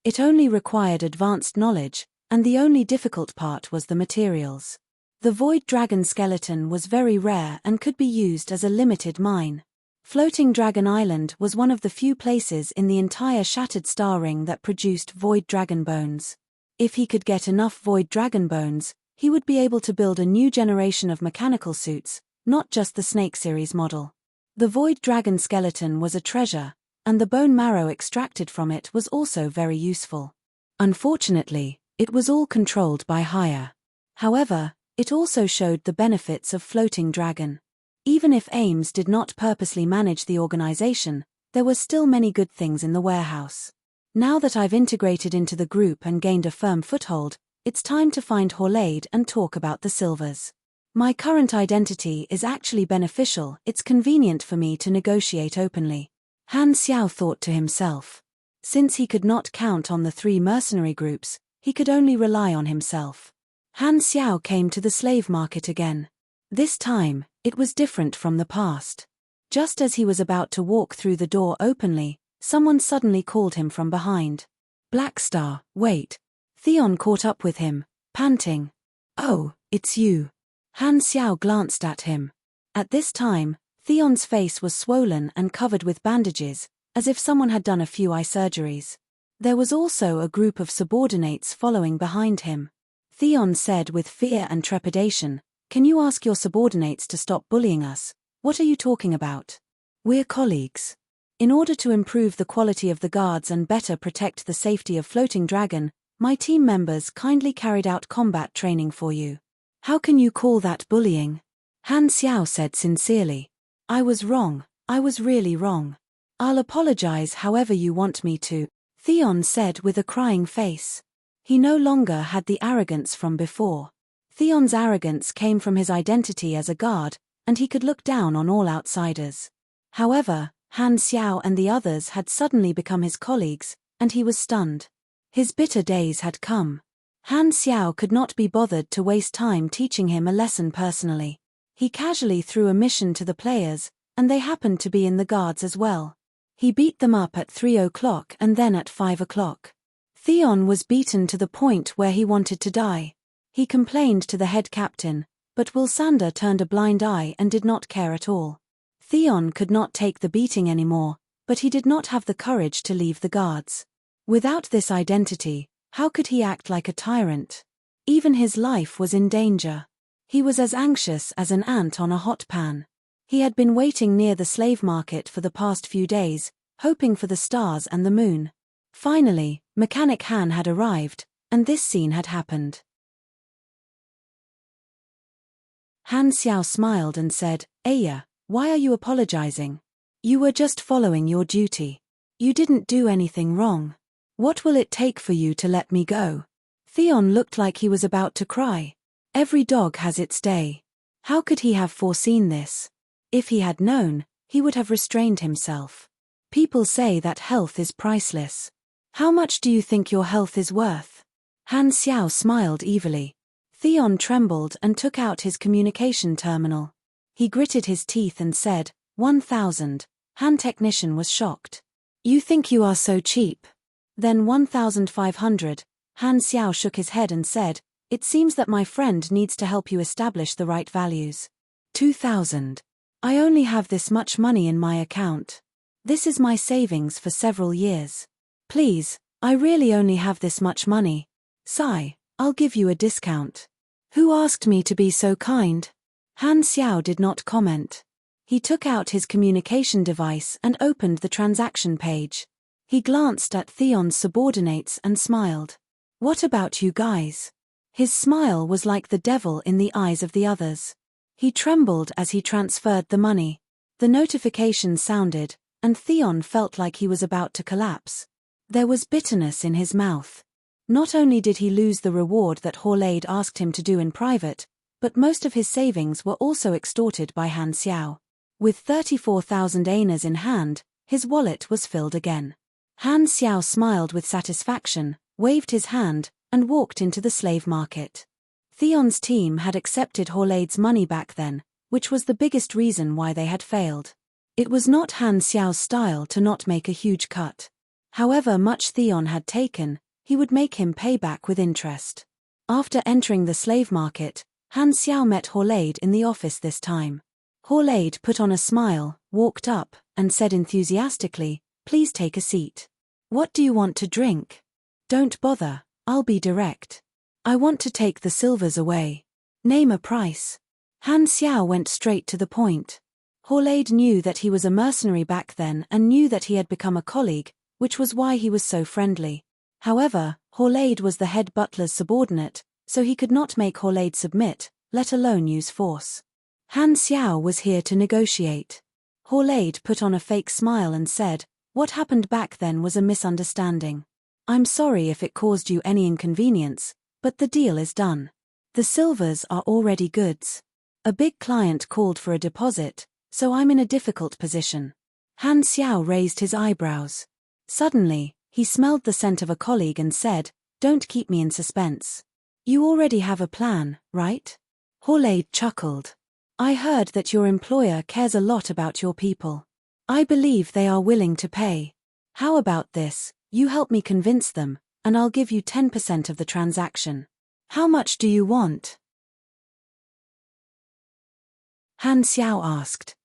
It only required advanced knowledge, and the only difficult part was the materials. The Void Dragon Skeleton was very rare and could be used as a limited mine. Floating Dragon Island was one of the few places in the entire Shattered Star Ring that produced Void Dragon Bones. If he could get enough Void Dragon Bones, he would be able to build a new generation of mechanical suits, not just the Snake series model. The Void Dragon Skeleton was a treasure, and the bone marrow extracted from it was also very useful. Unfortunately, it was all controlled by Haya. However, it also showed the benefits of Floating Dragon. Even if Ames did not purposely manage the organization, there were still many good things in the warehouse. Now that I've integrated into the group and gained a firm foothold, it's time to find Horlade and talk about the Silvers. My current identity is actually beneficial, it's convenient for me to negotiate openly. Han Xiao thought to himself. Since he could not count on the 3 mercenary groups, he could only rely on himself. Han Xiao came to the slave market again. This time, it was different from the past. Just as he was about to walk through the door openly, someone suddenly called him from behind. Blackstar, wait. Theon caught up with him, panting. Oh, it's you. Han Xiao glanced at him. At this time, Theon's face was swollen and covered with bandages, as if someone had done a few eye surgeries. There was also a group of subordinates following behind him. Theon said with fear and trepidation, "Can you ask your subordinates to stop bullying us? What are you talking about? We're colleagues. In order to improve the quality of the guards and better protect the safety of Floating Dragon, my team members kindly carried out combat training for you. How can you call that bullying?" Han Xiao said sincerely. "I was wrong, I was really wrong. I'll apologize however you want me to," Theon said with a crying face. He no longer had the arrogance from before. Theon's arrogance came from his identity as a guard, and he could look down on all outsiders. However, Han Xiao and the others had suddenly become his colleagues, and he was stunned. His bitter days had come. Han Xiao could not be bothered to waste time teaching him a lesson personally. He casually threw a mission to the players, and they happened to be in the guards as well. He beat them up at 3 o'clock and then at 5 o'clock. Theon was beaten to the point where he wanted to die. He complained to the head captain, but Wilsander turned a blind eye and did not care at all. Theon could not take the beating anymore, but he did not have the courage to leave the guards. Without this identity, how could he act like a tyrant? Even his life was in danger. He was as anxious as an ant on a hot pan. He had been waiting near the slave market for the past few days, hoping for the stars and the moon. Finally, Mechanic Han had arrived, and this scene had happened. Han Xiao smiled and said, "Aya, why are you apologizing? You were just following your duty. You didn't do anything wrong. What will it take for you to let me go?" Theon looked like he was about to cry. Every dog has its day. How could he have foreseen this? If he had known, he would have restrained himself. People say that health is priceless. How much do you think your health is worth? Han Xiao smiled evilly. Theon trembled and took out his communication terminal. He gritted his teeth and said, 1,000. Han technician was shocked. You think you are so cheap? Then 1,500. Han Xiao shook his head and said, it seems that my friend needs to help you establish the right values. 2,000. I only have this much money in my account. This is my savings for several years. Please, I really only have this much money. Sigh, I'll give you a discount. Who asked me to be so kind? Han Xiao did not comment. He took out his communication device and opened the transaction page. He glanced at Theon's subordinates and smiled. What about you guys? His smile was like the devil in the eyes of the others. He trembled as he transferred the money. The notification sounded, and Theon felt like he was about to collapse. There was bitterness in his mouth. Not only did he lose the reward that Horlaid asked him to do in private, but most of his savings were also extorted by Han Xiao. With 34,000 aners in hand, his wallet was filled again. Han Xiao smiled with satisfaction, waved his hand, and walked into the slave market. Theon's team had accepted Horlaid's money back then, which was the biggest reason why they had failed. It was not Han Xiao's style to not make a huge cut. However much Theon had taken, he would make him pay back with interest. After entering the slave market, Han Xiao met Horlaid in the office this time. Horlaid put on a smile, walked up, and said enthusiastically, please take a seat. What do you want to drink? Don't bother, I'll be direct. I want to take the silvers away. Name a price. Han Xiao went straight to the point. Horlaid knew that he was a mercenary back then and knew that he had become a colleague, which was why he was so friendly. However, Horlaid was the head butler's subordinate, so he could not make Horlaid submit, let alone use force. Han Xiao was here to negotiate. Horlaid put on a fake smile and said, what happened back then was a misunderstanding. I'm sorry if it caused you any inconvenience, but the deal is done. The silvers are already goods. A big client called for a deposit, so I'm in a difficult position. Han Xiao raised his eyebrows. Suddenly, he smelled the scent of a colleague and said, don't keep me in suspense. You already have a plan, right? Horlaid chuckled. I heard that your employer cares a lot about your people. I believe they are willing to pay. How about this, you help me convince them, and I'll give you 10% of the transaction. How much do you want? Han Xiao asked.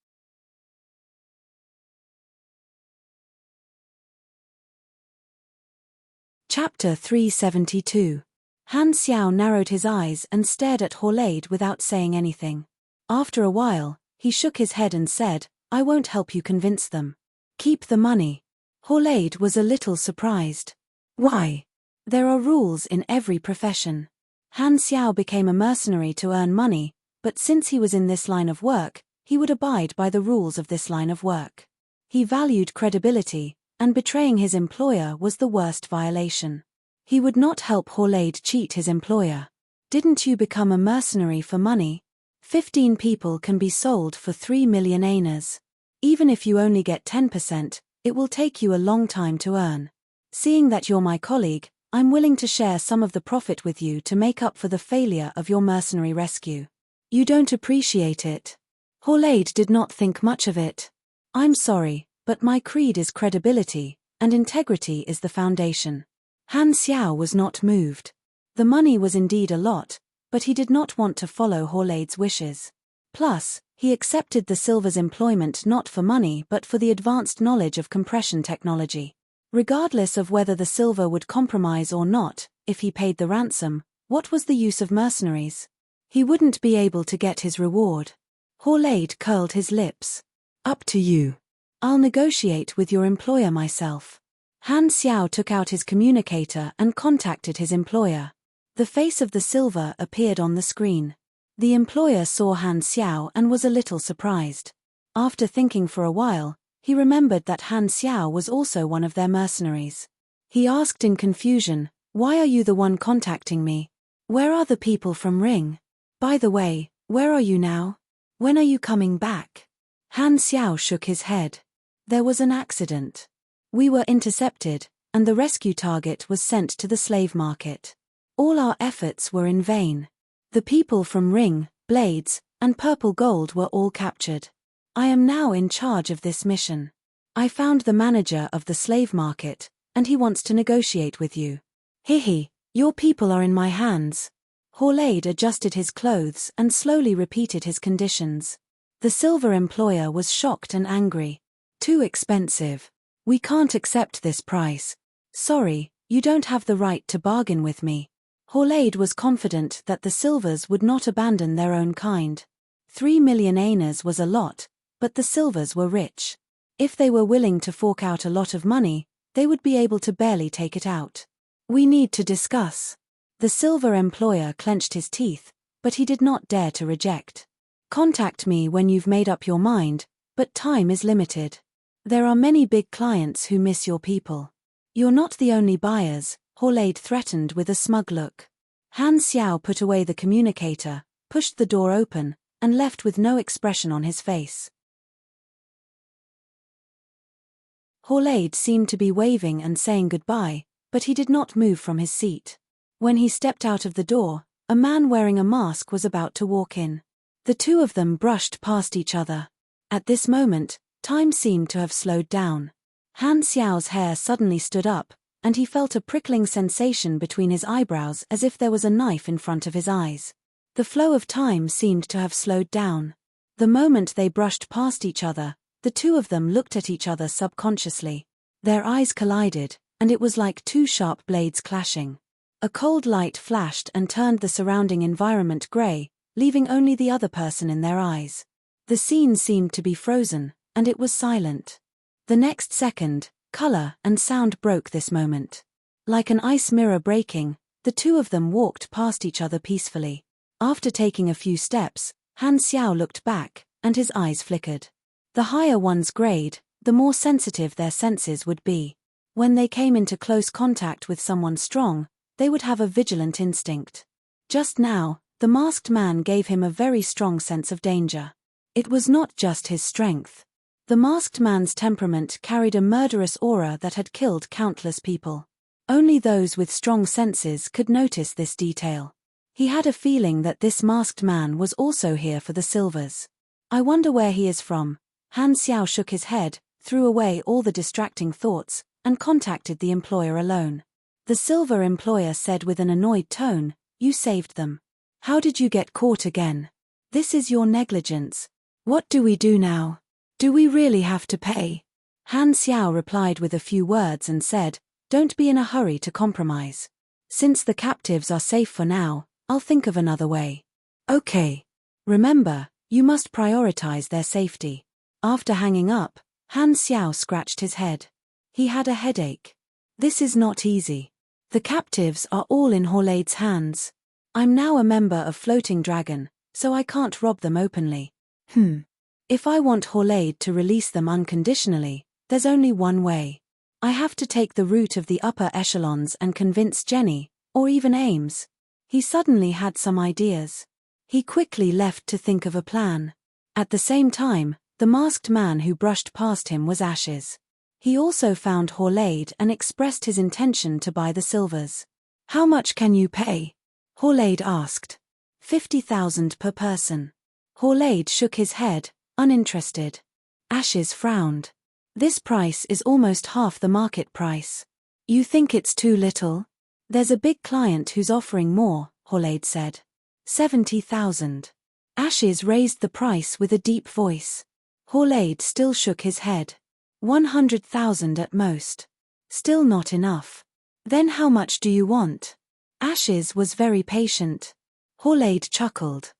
Chapter 372. Han Xiao narrowed his eyes and stared at Horlaid without saying anything. After a while, he shook his head and said, I won't help you convince them. Keep the money. Horlaid was a little surprised. Why? There are rules in every profession. Han Xiao became a mercenary to earn money, but since he was in this line of work, he would abide by the rules of this line of work. He valued credibility, and betraying his employer was the worst violation. He would not help Horlaid cheat his employer. Didn't you become a mercenary for money? 15 people can be sold for 3 million aners. Even if you only get 10%, it will take you a long time to earn. Seeing that you're my colleague, I'm willing to share some of the profit with you to make up for the failure of your mercenary rescue. You don't appreciate it. Horlaid did not think much of it. I'm sorry, but my creed is credibility, and integrity is the foundation. Han Xiao was not moved. The money was indeed a lot, but he did not want to follow Horlaid's wishes. Plus, he accepted the Silver's employment not for money but for the advanced knowledge of compression technology. Regardless of whether the Silver would compromise or not, if he paid the ransom, what was the use of mercenaries? He wouldn't be able to get his reward. Horlaid curled his lips. Up to you. I'll negotiate with your employer myself. Han Xiao took out his communicator and contacted his employer. The face of the Silver appeared on the screen. The employer saw Han Xiao and was a little surprised. After thinking for a while, he remembered that Han Xiao was also one of their mercenaries. He asked in confusion, "Why are you the one contacting me? Where are the people from Ring? By the way, where are you now? When are you coming back?" Han Xiao shook his head. There was an accident. We were intercepted, and the rescue target was sent to the slave market. All our efforts were in vain. The people from Ring, Blades, and Purple Gold were all captured. I am now in charge of this mission. I found the manager of the slave market, and he wants to negotiate with you. Hihi, your people are in my hands. Horlaid adjusted his clothes and slowly repeated his conditions. The Silver employer was shocked and angry. Too expensive. We can't accept this price. Sorry, you don't have the right to bargain with me. Horlaid was confident that the Silvers would not abandon their own kind. 3 million aners was a lot, but the Silvers were rich. If they were willing to fork out a lot of money, they would be able to barely take it out. We need to discuss. The Silver employer clenched his teeth, but he did not dare to reject. Contact me when you've made up your mind, but time is limited. There are many big clients who miss your people. You're not the only buyers, Horlaid threatened with a smug look. Han Xiao put away the communicator, pushed the door open, and left with no expression on his face. Horlaid seemed to be waving and saying goodbye, but he did not move from his seat. When he stepped out of the door, a man wearing a mask was about to walk in. The two of them brushed past each other. At this moment, time seemed to have slowed down. Han Xiao's hair suddenly stood up, and he felt a prickling sensation between his eyebrows as if there was a knife in front of his eyes. The flow of time seemed to have slowed down. The moment they brushed past each other, the two of them looked at each other subconsciously. Their eyes collided, and it was like two sharp blades clashing. A cold light flashed and turned the surrounding environment gray, leaving only the other person in their eyes. The scene seemed to be frozen, and it was silent. The next second, color and sound broke this moment. Like an ice mirror breaking, the two of them walked past each other peacefully. After taking a few steps, Han Xiao looked back, and his eyes flickered. The higher one's grade, the more sensitive their senses would be. When they came into close contact with someone strong, they would have a vigilant instinct. Just now, the masked man gave him a very strong sense of danger. It was not just his strength. The masked man's temperament carried a murderous aura that had killed countless people. Only those with strong senses could notice this detail. He had a feeling that this masked man was also here for the Silvers. I wonder where he is from. Han Xiao shook his head, threw away all the distracting thoughts, and contacted the employer alone. The Silver employer said with an annoyed tone, "You saved them. How did you get caught again? This is your negligence. What do we do now? Do we really have to pay?" Han Xiao replied with a few words and said, "Don't be in a hurry to compromise. Since the captives are safe for now, I'll think of another way." "Okay. Remember, you must prioritize their safety." After hanging up, Han Xiao scratched his head. He had a headache. This is not easy. The captives are all in Horlaid's hands. I'm now a member of Floating Dragon, so I can't rob them openly. If I want Horlaid to release them unconditionally, there's only one way. I have to take the route of the upper echelons and convince Jenny, or even Ames. He suddenly had some ideas. He quickly left to think of a plan. At the same time, the masked man who brushed past him was Ashes. He also found Horlade and expressed his intention to buy the silvers. "How much can you pay?" Horlade asked. 50,000 per person. Horlade shook his head, uninterested. Ashes frowned. "This price is almost half the market price. You think it's too little? There's a big client who's offering more," Horlade said. 70,000. Ashes raised the price with a deep voice. Horlade still shook his head. 100,000 at most. Still not enough. "Then how much do you want?" Ashes was very patient. Horlade chuckled.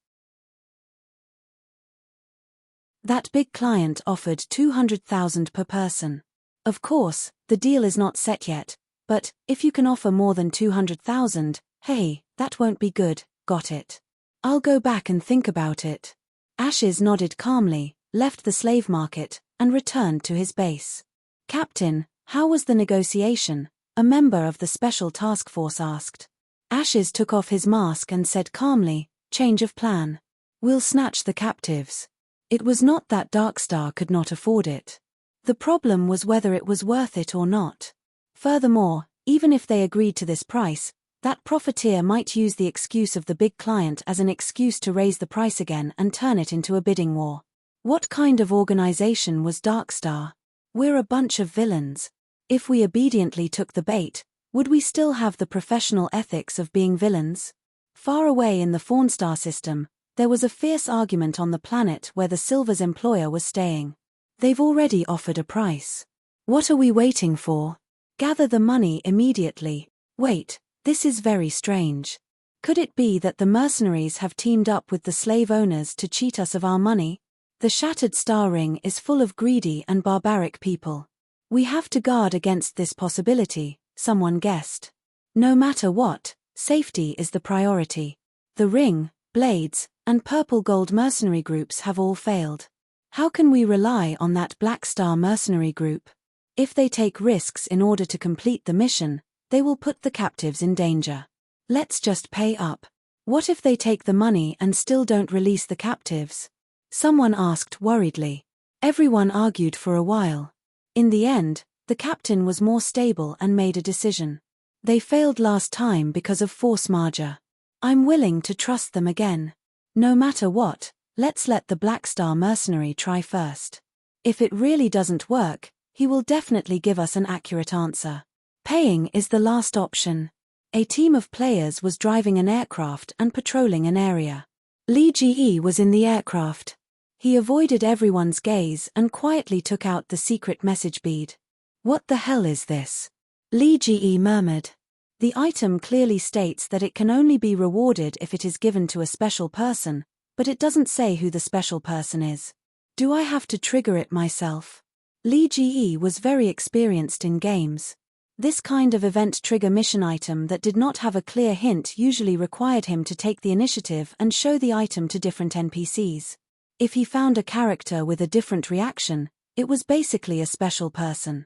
"That big client offered 200,000 per person. Of course, the deal is not set yet, but if you can offer more than 200,000, hey, that won't be good, got it? I'll go back and think about it." Ashes nodded calmly, left the slave market, and returned to his base. "Captain, how was the negotiation?" a member of the special task force asked. Ashes took off his mask and said calmly, "Change of plan. We'll snatch the captives." It was not that Darkstar could not afford it. The problem was whether it was worth it or not. Furthermore, even if they agreed to this price, that profiteer might use the excuse of the big client as an excuse to raise the price again and turn it into a bidding war. What kind of organization was Darkstar? "We're a bunch of villains. If we obediently took the bait, would we still have the professional ethics of being villains?" Far away in the Fawnstar system, there was a fierce argument on the planet where the Silver's employer was staying. "They've already offered a price. What are we waiting for? Gather the money immediately." "Wait, this is very strange. Could it be that the mercenaries have teamed up with the slave owners to cheat us of our money? The Shattered Star Ring is full of greedy and barbaric people. We have to guard against this possibility," someone guessed. "No matter what, safety is the priority. The Ring, Blades, and Purple Gold mercenary groups have all failed. How can we rely on that Black Star mercenary group? If they take risks in order to complete the mission, they will put the captives in danger. Let's just pay up. What if they take the money and still don't release the captives?" Someone asked worriedly. Everyone argued for a while. In the end, the captain was more stable and made a decision. "They failed last time because of force majeure. I'm willing to trust them again. No matter what, let's let the Black Star mercenary try first. If it really doesn't work, he will definitely give us an accurate answer. Paying is the last option." A team of players was driving an aircraft and patrolling an area. Lee Ge was in the aircraft. He avoided everyone's gaze and quietly took out the secret message bead. "What the hell is this?" Lee Ge murmured. "The item clearly states that it can only be rewarded if it is given to a special person, but it doesn't say who the special person is. Do I have to trigger it myself?" Lee Ge was very experienced in games. This kind of event trigger mission item that did not have a clear hint usually required him to take the initiative and show the item to different NPCs. If he found a character with a different reaction, it was basically a special person.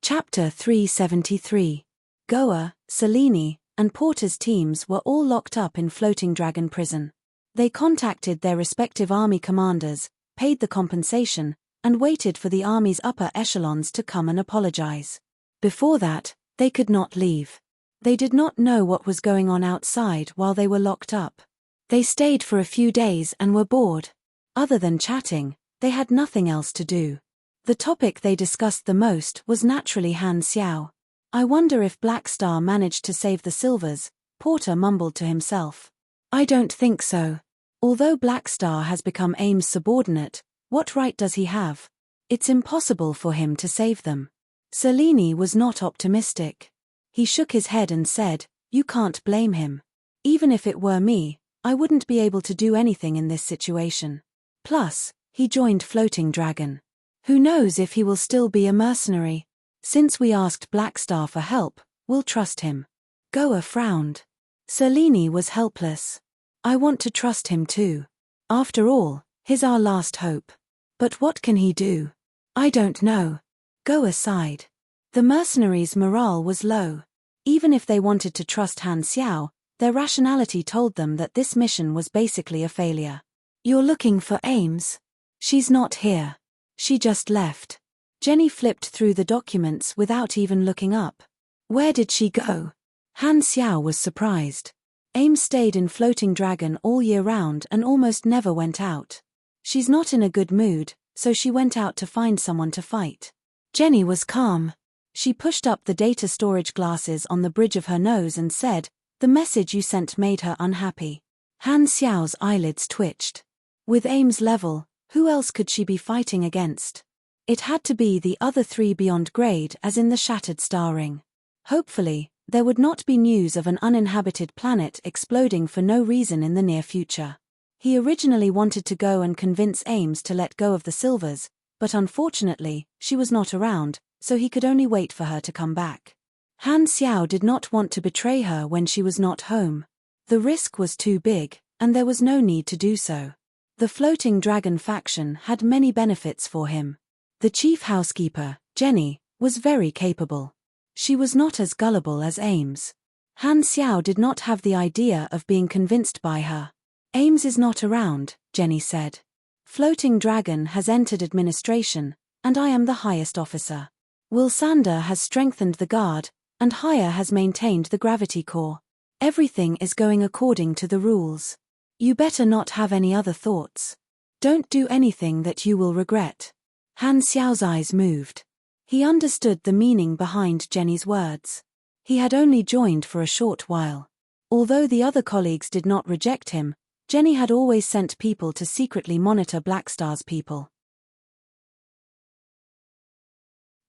Chapter 373. Goa, Selene, and Porter's teams were all locked up in Floating Dragon Prison. They contacted their respective army commanders, paid the compensation, and waited for the army's upper echelons to come and apologize. Before that, they could not leave. They did not know what was going on outside while they were locked up. They stayed for a few days and were bored. Other than chatting, they had nothing else to do. The topic they discussed the most was naturally Han Xiao. "I wonder if Black Star managed to save the silvers," Porter mumbled to himself. "I don't think so. Although Black Star has become AIM's subordinate, what right does he have? It's impossible for him to save them." Selene was not optimistic. He shook his head and said, "You can't blame him. Even if it were me, I wouldn't be able to do anything in this situation. Plus, he joined Floating Dragon. Who knows if he will still be a mercenary? Since we asked Black Star for help, we'll trust him." Goa frowned. Selene was helpless. "I want to trust him too. After all, he's our last hope. But what can he do? I don't know." Goa sighed. The mercenaries' morale was low. Even if they wanted to trust Han Xiao, their rationality told them that this mission was basically a failure. You're looking for Ames? She's not here. She just left. Jenny flipped through the documents without even looking up. Where did she go? Han Xiao was surprised. Ames stayed in Floating Dragon all year round and almost never went out. She's not in a good mood, so she went out to find someone to fight. Jenny was calm. She pushed up the data storage glasses on the bridge of her nose and said, "The message you sent made her unhappy." Han Xiao's eyelids twitched. With Ames level, who else could she be fighting against? It had to be the other three beyond grade, as in the Shattered Star Ring. Hopefully, there would not be news of an uninhabited planet exploding for no reason in the near future. He originally wanted to go and convince Ames to let go of the Silvers, but unfortunately, she was not around, so he could only wait for her to come back. Han Xiao did not want to betray her when she was not home. The risk was too big, and there was no need to do so. The Floating Dragon faction had many benefits for him. The chief housekeeper, Jenny, was very capable. She was not as gullible as Ames. Han Xiao did not have the idea of being convinced by her. Ames is not around, Jenny said. Floating Dragon has entered administration, and I am the highest officer. Wilsander has strengthened the guard, and Haya has maintained the gravity core. Everything is going according to the rules. You better not have any other thoughts. Don't do anything that you will regret. Han Xiao's eyes moved. He understood the meaning behind Jenny's words. He had only joined for a short while. Although the other colleagues did not reject him, Jenny had always sent people to secretly monitor Blackstar's people.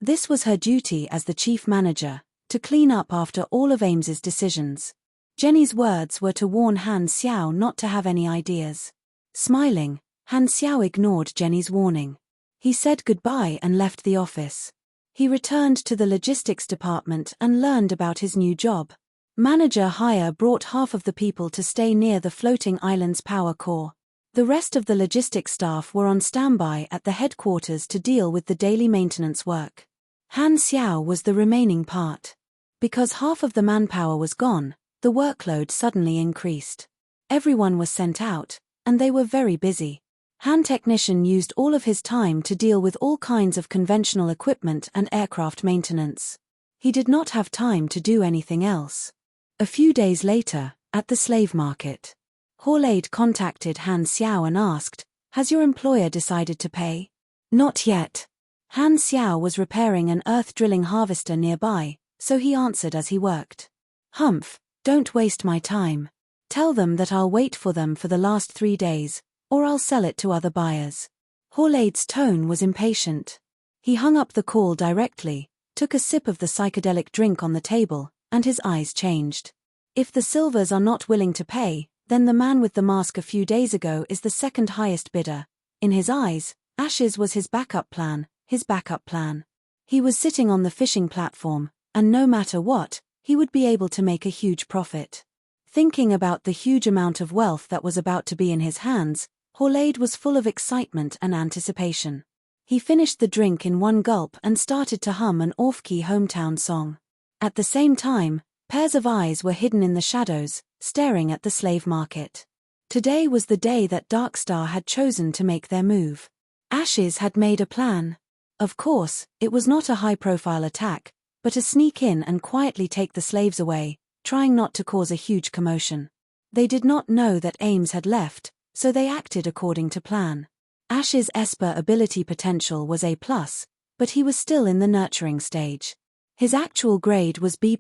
This was her duty as the chief manager, to clean up after all of Ames's decisions. Jenny's words were to warn Han Xiao not to have any ideas. Smiling, Han Xiao ignored Jenny's warning. He said goodbye and left the office. He returned to the logistics department and learned about his new job. Manager Haya brought half of the people to stay near the floating island's power core. The rest of the logistics staff were on standby at the headquarters to deal with the daily maintenance work. Han Xiao was the remaining part. Because half of the manpower was gone, the workload suddenly increased. Everyone was sent out, and they were very busy. Han Technician used all of his time to deal with all kinds of conventional equipment and aircraft maintenance. He did not have time to do anything else. A few days later, at the slave market, Horlade contacted Han Xiao and asked, "Has your employer decided to pay?" "Not yet." Han Xiao was repairing an earth-drilling harvester nearby, so he answered as he worked. "Humph, don't waste my time. Tell them that I'll wait for them for the last 3 days, or I'll sell it to other buyers." Horlade's tone was impatient. He hung up the call directly, took a sip of the psychedelic drink on the table, and his eyes changed. If the Silvers are not willing to pay, then the man with the mask a few days ago is the second highest bidder. In his eyes, Ashes was his backup plan, his backup plan. He was sitting on the fishing platform, and no matter what, he would be able to make a huge profit. Thinking about the huge amount of wealth that was about to be in his hands, Horlade was full of excitement and anticipation. He finished the drink in one gulp and started to hum an off-key hometown song. At the same time, pairs of eyes were hidden in the shadows, staring at the slave market. Today was the day that Darkstar had chosen to make their move. Ashes had made a plan. Of course, it was not a high-profile attack, but to sneak in and quietly take the slaves away, trying not to cause a huge commotion. They did not know that Ames had left, so they acted according to plan. Ash's Esper ability potential was A+, but he was still in the nurturing stage. His actual grade was B+,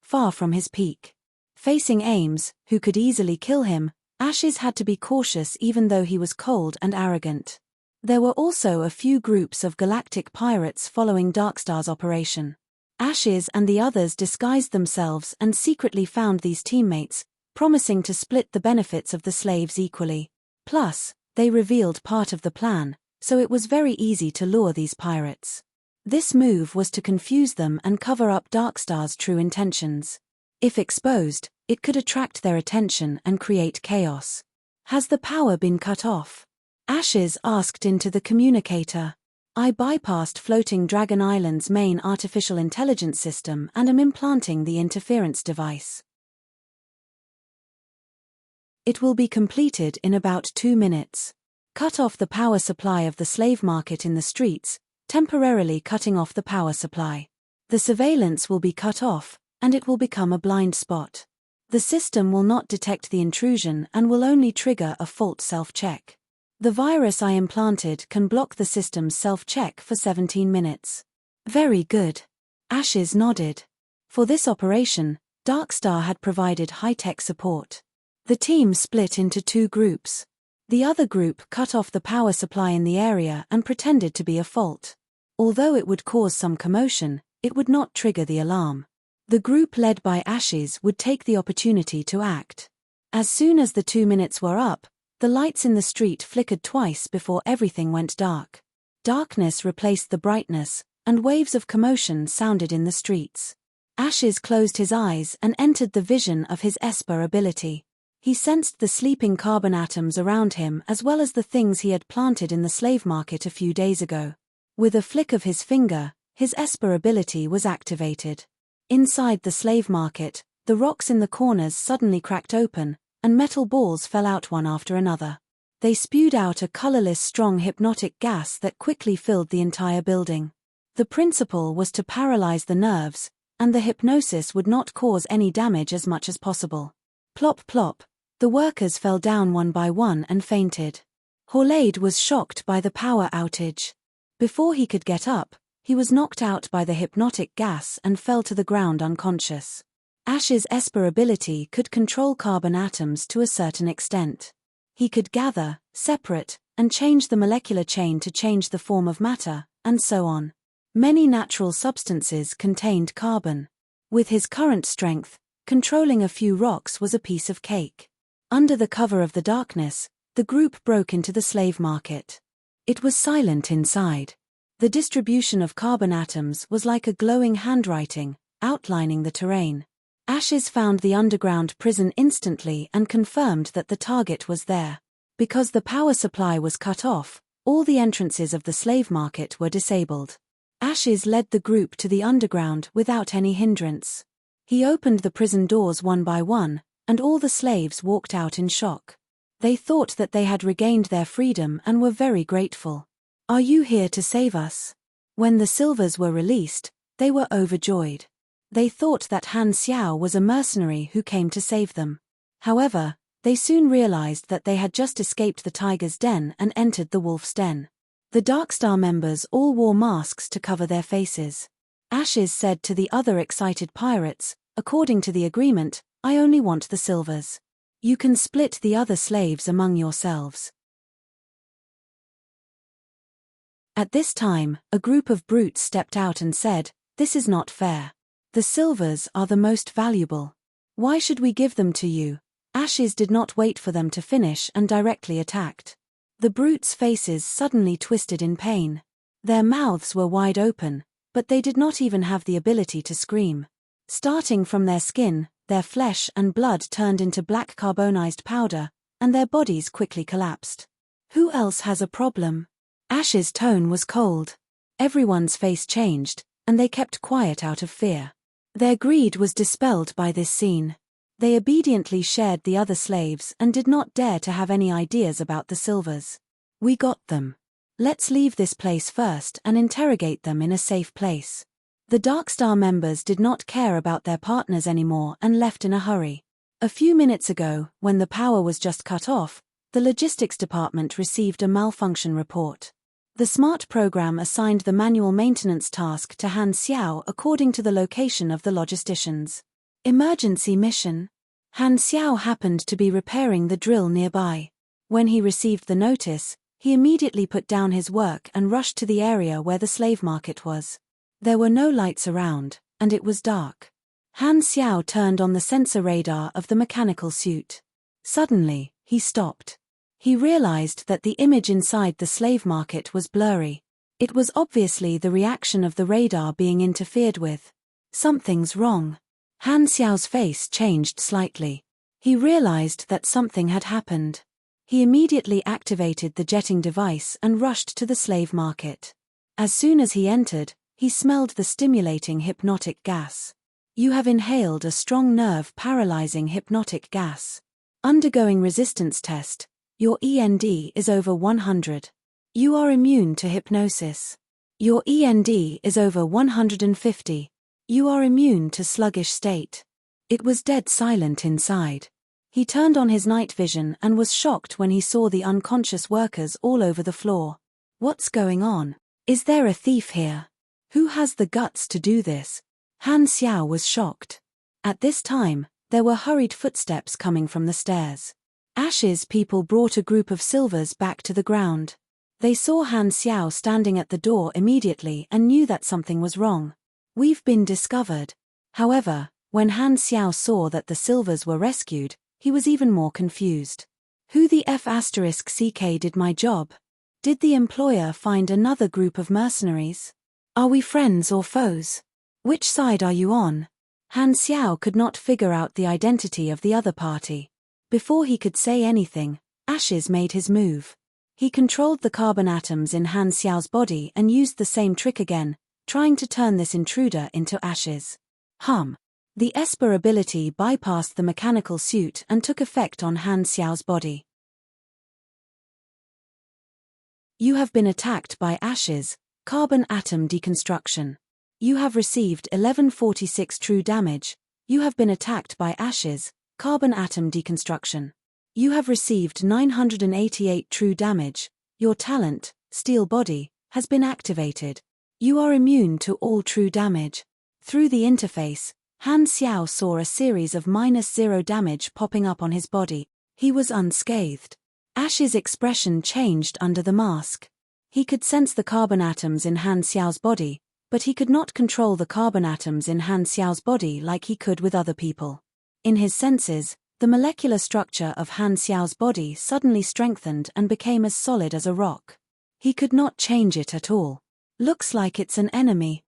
far from his peak. Facing Ames, who could easily kill him, Ashes had to be cautious even though he was cold and arrogant. There were also a few groups of galactic pirates following Darkstar's operation. Ashes and the others disguised themselves and secretly found these teammates, promising to split the benefits of the slaves equally. Plus, they revealed part of the plan, so it was very easy to lure these pirates. This move was to confuse them and cover up Darkstar's true intentions. If exposed, it could attract their attention and create chaos. Has the power been cut off? Ashes asked into the communicator. I bypassed Floating Dragon Island's main artificial intelligence system and am implanting the interference device. It will be completed in about 2 minutes. Cut off the power supply of the slave market in the streets, temporarily cutting off the power supply. The surveillance will be cut off, and it will become a blind spot. The system will not detect the intrusion and will only trigger a fault self-check. The virus I implanted can block the system's self-check for 17 minutes. Very good. Ashes nodded. For this operation, Darkstar had provided high-tech support. The team split into 2 groups. The other group cut off the power supply in the area and pretended to be a fault. Although it would cause some commotion, it would not trigger the alarm. The group led by Ashes would take the opportunity to act. As soon as the 2 minutes were up, the lights in the street flickered twice before everything went dark. Darkness replaced the brightness, and waves of commotion sounded in the streets. Ashes closed his eyes and entered the vision of his Esper ability. He sensed the sleeping carbon atoms around him as well as the things he had planted in the slave market a few days ago. With a flick of his finger, his Esper ability was activated. Inside the slave market, the rocks in the corners suddenly cracked open, and metal balls fell out one after another. They spewed out a colorless, strong hypnotic gas that quickly filled the entire building. The principle was to paralyze the nerves, and the hypnosis would not cause any damage as much as possible. Plop plop. The workers fell down one by one and fainted. Horlade was shocked by the power outage. Before he could get up, he was knocked out by the hypnotic gas and fell to the ground unconscious. Ash's Esper ability could control carbon atoms to a certain extent. He could gather, separate, and change the molecular chain to change the form of matter, and so on. Many natural substances contained carbon. With his current strength, controlling a few rocks was a piece of cake. Under the cover of the darkness, the group broke into the slave market. It was silent inside. The distribution of carbon atoms was like a glowing handwriting, outlining the terrain. Ashes found the underground prison instantly and confirmed that the target was there. Because the power supply was cut off, all the entrances of the slave market were disabled. Ashes led the group to the underground without any hindrance. He opened the prison doors one by one, and all the slaves walked out in shock. They thought that they had regained their freedom and were very grateful. "Are you here to save us?" When the Silvers were released, they were overjoyed. They thought that Han Xiao was a mercenary who came to save them. However, they soon realized that they had just escaped the tiger's den and entered the wolf's den. The Darkstar members all wore masks to cover their faces. Ashes said to the other excited pirates, "According to the agreement, I only want the Silvers. You can split the other slaves among yourselves." At this time, a group of brutes stepped out and said, "This is not fair. The Silvers are the most valuable. Why should we give them to you?" Ashes did not wait for them to finish and directly attacked. The brutes' faces suddenly twisted in pain. Their mouths were wide open, but they did not even have the ability to scream. Starting from their skin, their flesh and blood turned into black carbonized powder, and their bodies quickly collapsed. "Who else has a problem?" Ash's tone was cold. Everyone's face changed, and they kept quiet out of fear. Their greed was dispelled by this scene. They obediently shared the other slaves and did not dare to have any ideas about the Silvers. "We got them. Let's leave this place first and interrogate them in a safe place." The Darkstar members did not care about their partners anymore and left in a hurry. A few minutes ago, when the power was just cut off, the logistics department received a malfunction report. The smart program assigned the manual maintenance task to Han Xiao according to the location of the logisticians. Emergency mission. Han Xiao happened to be repairing the drill nearby. When he received the notice, he immediately put down his work and rushed to the area where the slave market was. There were no lights around, and it was dark. Han Xiao turned on the sensor radar of the mechanical suit. Suddenly, he stopped. He realized that the image inside the slave market was blurry. It was obviously the reaction of the radar being interfered with. Something's wrong. Han Xiao's face changed slightly. He realized that something had happened. He immediately activated the jetting device and rushed to the slave market. As soon as he entered, he smelled the stimulating hypnotic gas. "You have inhaled a strong nerve-paralyzing hypnotic gas. Undergoing resistance test. Your END is over 100. You are immune to hypnosis. Your END is over 150. You are immune to sluggish state. It was dead silent inside. He turned on his night vision and was shocked when he saw the unconscious workers all over the floor. What's going on? Is there a thief here? Who has the guts to do this? Han Xiao was shocked. At this time, there were hurried footsteps coming from the stairs. Ash's people brought a group of silvers back to the ground. They saw Han Xiao standing at the door immediately and knew that something was wrong. We've been discovered. However, when Han Xiao saw that the silvers were rescued, he was even more confused. Who the F***ck did my job? Did the employer find another group of mercenaries? Are we friends or foes? Which side are you on? Han Xiao could not figure out the identity of the other party. Before he could say anything, Ashes made his move. He controlled the carbon atoms in Han Xiao's body and used the same trick again, trying to turn this intruder into ashes. The Esper ability bypassed the mechanical suit and took effect on Han Xiao's body. You have been attacked by Ashes, carbon atom deconstruction. You have received 1146 true damage. You have been attacked by Ashes, carbon atom deconstruction. You have received 988 true damage. Your talent, Steel Body, has been activated. You are immune to all true damage. Through the interface, Han Xiao saw a series of -0 damage popping up on his body. He was unscathed. Ash's expression changed under the mask. He could sense the carbon atoms in Han Xiao's body, but he could not control the carbon atoms in Han Xiao's body like he could with other people. In his senses, the molecular structure of Han Xiao's body suddenly strengthened and became as solid as a rock. He could not change it at all. Looks like it's an enemy.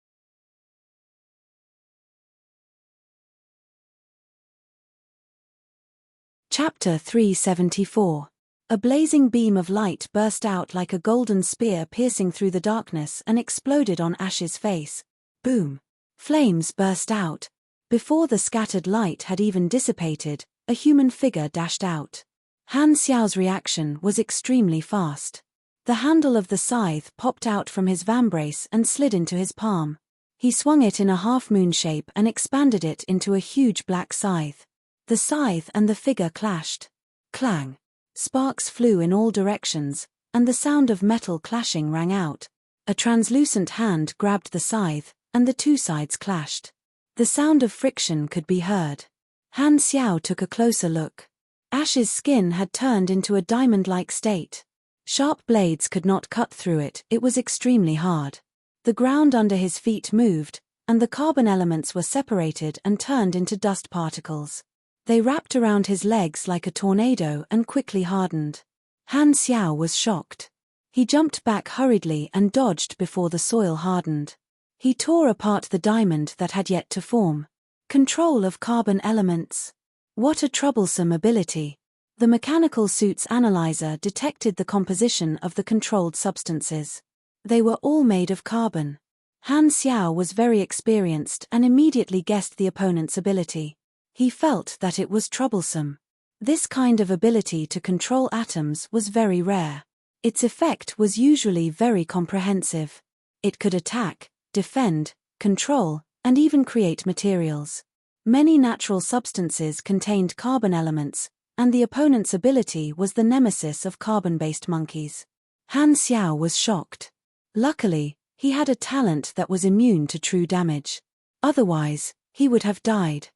Chapter 374. A blazing beam of light burst out like a golden spear piercing through the darkness and exploded on Ash's face. Boom! Flames burst out. Before the scattered light had even dissipated, a human figure dashed out. Han Xiao's reaction was extremely fast. The handle of the scythe popped out from his vambrace and slid into his palm. He swung it in a half-moon shape and expanded it into a huge black scythe. The scythe and the figure clashed. Clang! Sparks flew in all directions, and the sound of metal clashing rang out. A translucent hand grabbed the scythe, and the two sides clashed. The sound of friction could be heard. Han Xiao took a closer look. Ash's skin had turned into a diamond-like state. Sharp blades could not cut through it, it was extremely hard. The ground under his feet moved, and the carbon elements were separated and turned into dust particles. They wrapped around his legs like a tornado and quickly hardened. Han Xiao was shocked. He jumped back hurriedly and dodged before the soil hardened. He tore apart the diamond that had yet to form. Control of carbon elements. What a troublesome ability. The mechanical suit's analyzer detected the composition of the controlled substances. They were all made of carbon. Han Xiao was very experienced and immediately guessed the opponent's ability. He felt that it was troublesome. This kind of ability to control atoms was very rare. Its effect was usually very comprehensive. It could attack, defend, control, and even create materials. Many natural substances contained carbon elements, and the opponent's ability was the nemesis of carbon-based monkeys. Han Xiao was shocked. Luckily, he had a talent that was immune to true damage. Otherwise, he would have died.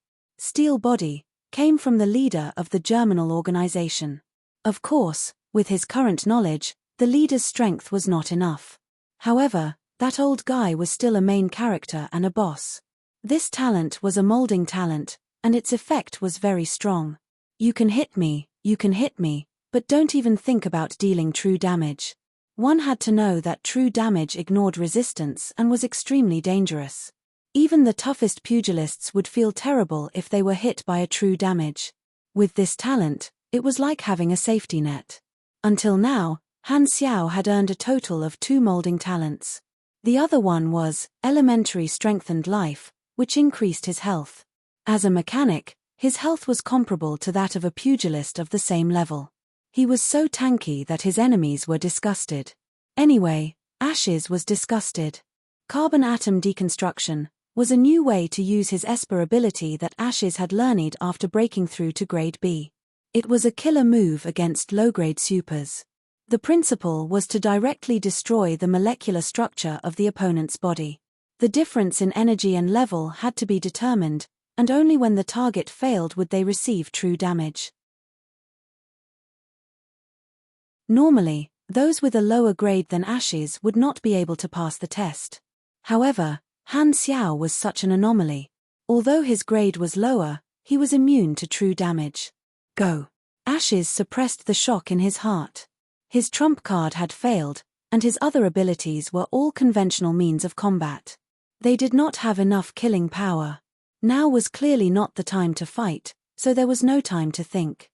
Steel Body came from the leader of the Germinal organization. Of course, with his current knowledge, the leader's strength was not enough. However, that old guy was still a main character and a boss. This talent was a molding talent, and its effect was very strong. You can hit me, but don't even think about dealing true damage. One had to know that true damage ignored resistance and was extremely dangerous. Even the toughest pugilists would feel terrible if they were hit by a true damage. With this talent, it was like having a safety net. Until now, Han Xiao had earned a total of 2 molding talents. The other one was Elementary Strengthened Life, which increased his health. As a mechanic, His health was comparable to that of a pugilist of the same level. He was so tanky that his enemies were disgusted. Anyway, Ashes was disgusted. Carbon atom deconstruction was a new way to use his Esper ability that Ashes had learned after breaking through to grade B. It was a killer move against low-grade supers. The principle was to directly destroy the molecular structure of the opponent's body. The difference in energy and level had to be determined, and only when the target failed would they receive true damage. Normally, those with a lower grade than Ashes would not be able to pass the test. However, Han Xiao was such an anomaly. Although his grade was lower, he was immune to true damage. Go. Ashes suppressed the shock in his heart. His trump card had failed, and his other abilities were all conventional means of combat. They did not have enough killing power. Now was clearly not the time to fight, so there was no time to think.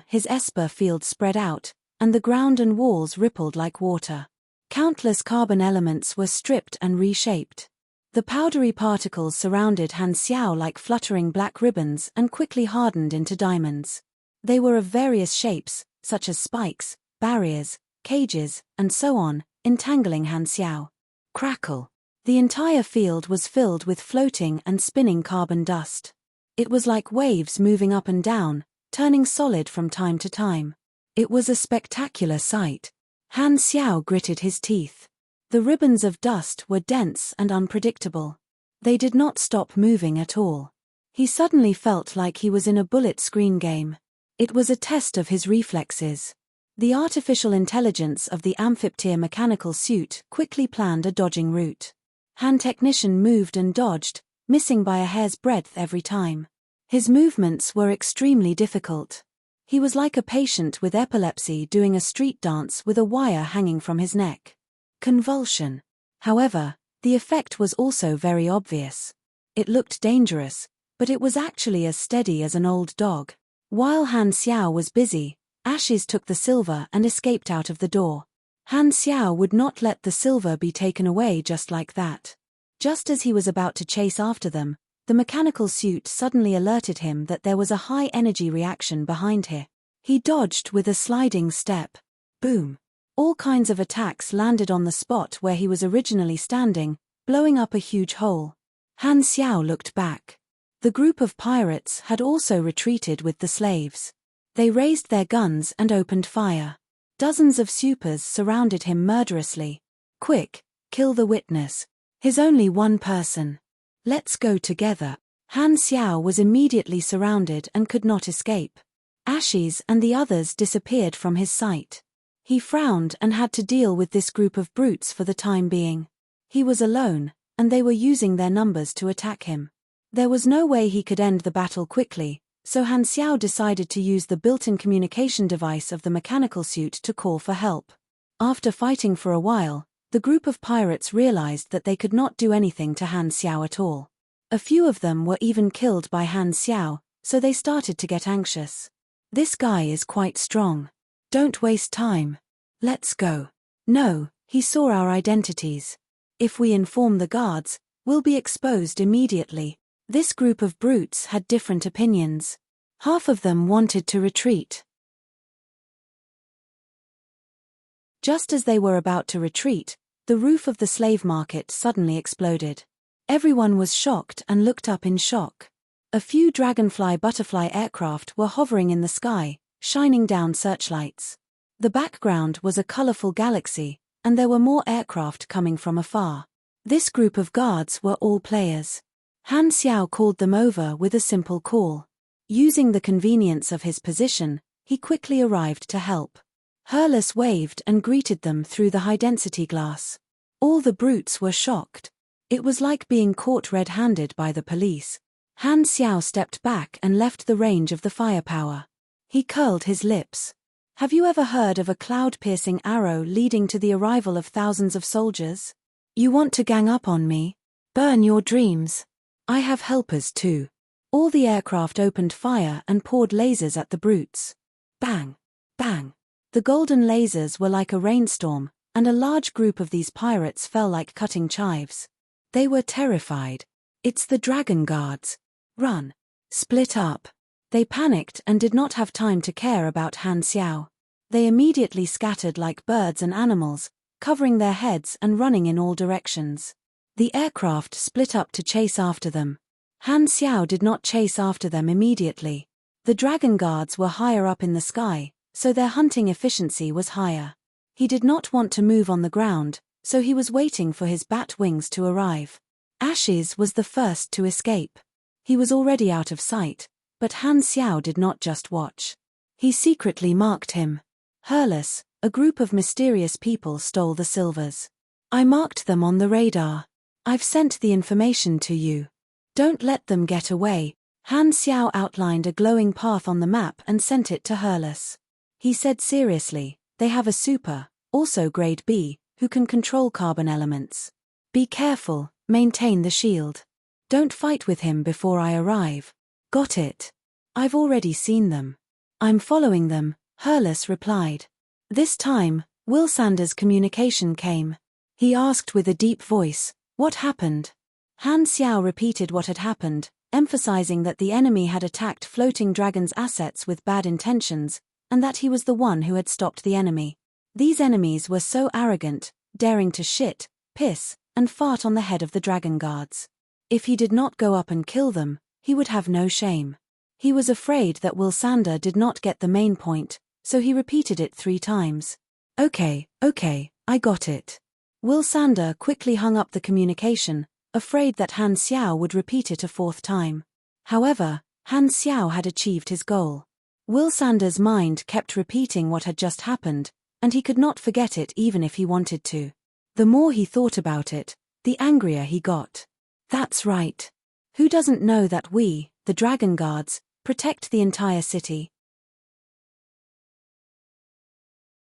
His Esper field spread out, and the ground and walls rippled like water. Countless carbon elements were stripped and reshaped. The powdery particles surrounded Han Xiao like fluttering black ribbons and quickly hardened into diamonds. They were of various shapes, such as spikes, barriers, cages, and so on, entangling Han Xiao. Crackle. The entire field was filled with floating and spinning carbon dust. It was like waves moving up and down, turning solid from time to time. It was a spectacular sight. Han Xiao gritted his teeth. The ribbons of dust were dense and unpredictable. They did not stop moving at all. He suddenly felt like he was in a bullet screen game. It was a test of his reflexes. The artificial intelligence of the amphiptyr mechanical suit quickly planned a dodging route. Han Technician moved and dodged, missing by a hair's breadth every time. His movements were extremely difficult. He was like a patient with epilepsy doing a street dance with a wire hanging from his neck. Convulsion. However, the effect was also very obvious. It looked dangerous, but it was actually as steady as an old dog. While Han Xiao was busy, Ashes took the silver and escaped out of the door. Han Xiao would not let the silver be taken away just like that. Just as he was about to chase after them, the mechanical suit suddenly alerted him that there was a high-energy reaction behind here. He dodged with a sliding step. Boom! All kinds of attacks landed on the spot where he was originally standing, blowing up a huge hole. Han Xiao looked back. The group of pirates had also retreated with the slaves. They raised their guns and opened fire. Dozens of supers surrounded him murderously. Quick, kill the witness. He's only one person. Let's go together. Han Xiao was immediately surrounded and could not escape. Ashes and the others disappeared from his sight. He frowned and had to deal with this group of brutes for the time being. He was alone, and they were using their numbers to attack him. There was no way he could end the battle quickly, so Han Xiao decided to use the built-in communication device of the mechanical suit to call for help. After fighting for a while, the group of pirates realized that they could not do anything to Han Xiao at all. A few of them were even killed by Han Xiao, so they started to get anxious. This guy is quite strong. Don't waste time. Let's go. No, he saw our identities. If we inform the guards, we'll be exposed immediately. This group of brutes had different opinions. Half of them wanted to retreat. Just as they were about to retreat, the roof of the slave market suddenly exploded. Everyone was shocked and looked up in shock. A few Dragonfly butterfly aircraft were hovering in the sky, shining down searchlights. The background was a colorful galaxy, and there were more aircraft coming from afar. This group of guards were all players. Han Xiao called them over with a simple call. Using the convenience of his position, he quickly arrived to help. Hurlus waved and greeted them through the high-density glass. All the brutes were shocked. It was like being caught red-handed by the police. Han Xiao stepped back and left the range of the firepower. He curled his lips. Have you ever heard of a cloud-piercing arrow leading to the arrival of thousands of soldiers? You want to gang up on me? Burn your dreams. I have helpers too. All the aircraft opened fire and poured lasers at the brutes. Bang! Bang! The golden lasers were like a rainstorm, and a large group of these pirates fell like cutting chives. They were terrified. It's the Dragon Guards. Run! split up. They panicked and did not have time to care about Han Xiao. They immediately scattered like birds and animals, covering their heads and running in all directions. The aircraft split up to chase after them. Han Xiao did not chase after them immediately. The dragon guards were higher up in the sky, so their hunting efficiency was higher. He did not want to move on the ground, so he was waiting for his bat wings to arrive. Ashes was the first to escape. He was already out of sight, but Han Xiao did not just watch. He secretly marked him. Hairless, a group of mysterious people stole the silvers. I marked them on the radar. I've sent the information to you. Don't let them get away. Han Xiao outlined a glowing path on the map and sent it to Hairless. He said seriously, they have a super, also grade B, who can control carbon elements. Be careful, maintain the shield. Don't fight with him before I arrive. Got it. I've already seen them. I'm following them, Hairless replied. This time, Will Sanders' communication came. He asked with a deep voice, what happened? Han Xiao repeated what had happened, emphasizing that the enemy had attacked Floating Dragon's assets with bad intentions, and that he was the one who had stopped the enemy. These enemies were so arrogant, daring to shit, piss, and fart on the head of the dragon guards. If he did not go up and kill them, he would have no shame. He was afraid that Will Sander did not get the main point, so he repeated it 3 times. Okay, I got it. Will Sander quickly hung up the communication, afraid that Han Xiao would repeat it a 4th time. However, Han Xiao had achieved his goal. Will Sander's mind kept repeating what had just happened, and he could not forget it even if he wanted to. The more he thought about it, the angrier he got. That's right. Who doesn't know that we, the Dragon Guards, protect the entire city?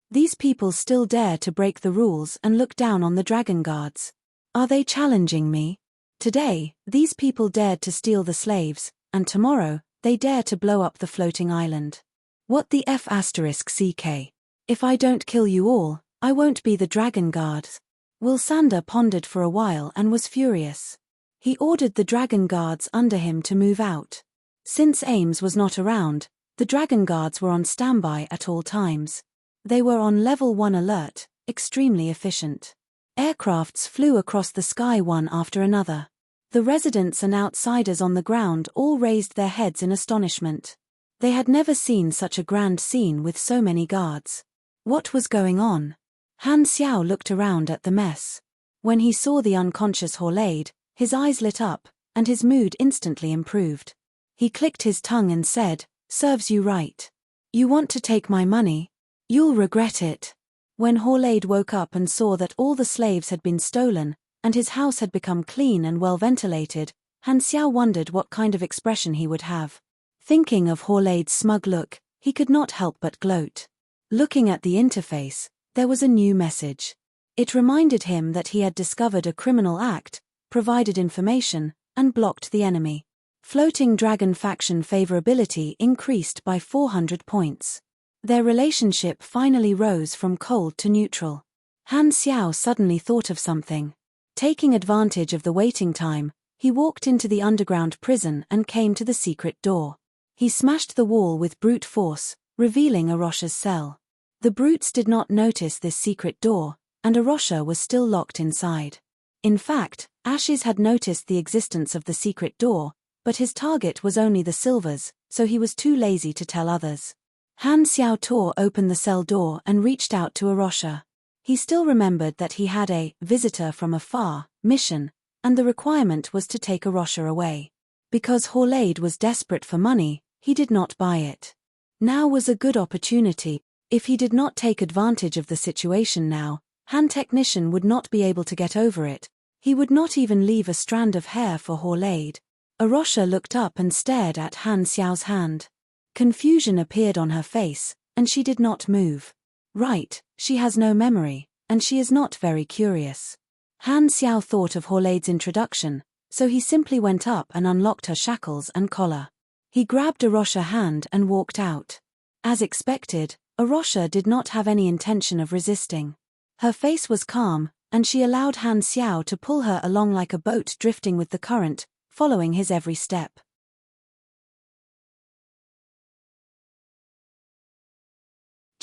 These people still dare to break the rules and look down on the Dragon Guards. Are they challenging me? Today, these people dared to steal the slaves, and tomorrow, they dare to blow up the floating island. What the F***CK? If I don't kill you all, I won't be the Dragon Guards. Will Sander pondered for a while and was furious. He ordered the Dragon Guards under him to move out. Since Ames was not around, the Dragon Guards were on standby at all times. They were on level 1 alert, extremely efficient. Aircrafts flew across the sky one after another. The residents and outsiders on the ground all raised their heads in astonishment. They had never seen such a grand scene with so many guards. What was going on? Han Xiao looked around at the mess. When he saw the unconscious Horlade, his eyes lit up, and his mood instantly improved. He clicked his tongue and said, "Serves you right. You want to take my money? You'll regret it." When Horlade woke up and saw that all the slaves had been stolen, and his house had become clean and well ventilated, Han Xiao wondered what kind of expression he would have. Thinking of Horlade's smug look, he could not help but gloat. Looking at the interface, there was a new message. It reminded him that he had discovered a criminal act, provided information, and blocked the enemy. Floating Dragon faction favorability increased by 400 points. Their relationship finally rose from cold to neutral. Han Xiao suddenly thought of something. Taking advantage of the waiting time, he walked into the underground prison and came to the secret door. He smashed the wall with brute force, revealing Arosha's cell. The brutes did not notice this secret door, and Arosha was still locked inside. In fact, Ashes had noticed the existence of the secret door, but his target was only the silvers, so he was too lazy to tell others. Han Xiao tore open the cell door and reached out to Arosha. He still remembered that he had a visitor from afar mission, and the requirement was to take Arosha away. Because Horlade was desperate for money, he did not buy it. Now was a good opportunity. If he did not take advantage of the situation now, Han Technician would not be able to get over it. He would not even leave a strand of hair for Horlade. Arosha looked up and stared at Han Xiao's hand. Confusion appeared on her face, and she did not move. Right, she has no memory, and she is not very curious. Han Xiao thought of Horlade's introduction, so he simply went up and unlocked her shackles and collar. He grabbed Arosha's hand and walked out. As expected, Arosha did not have any intention of resisting. Her face was calm, and she allowed Han Xiao to pull her along like a boat drifting with the current, following his every step.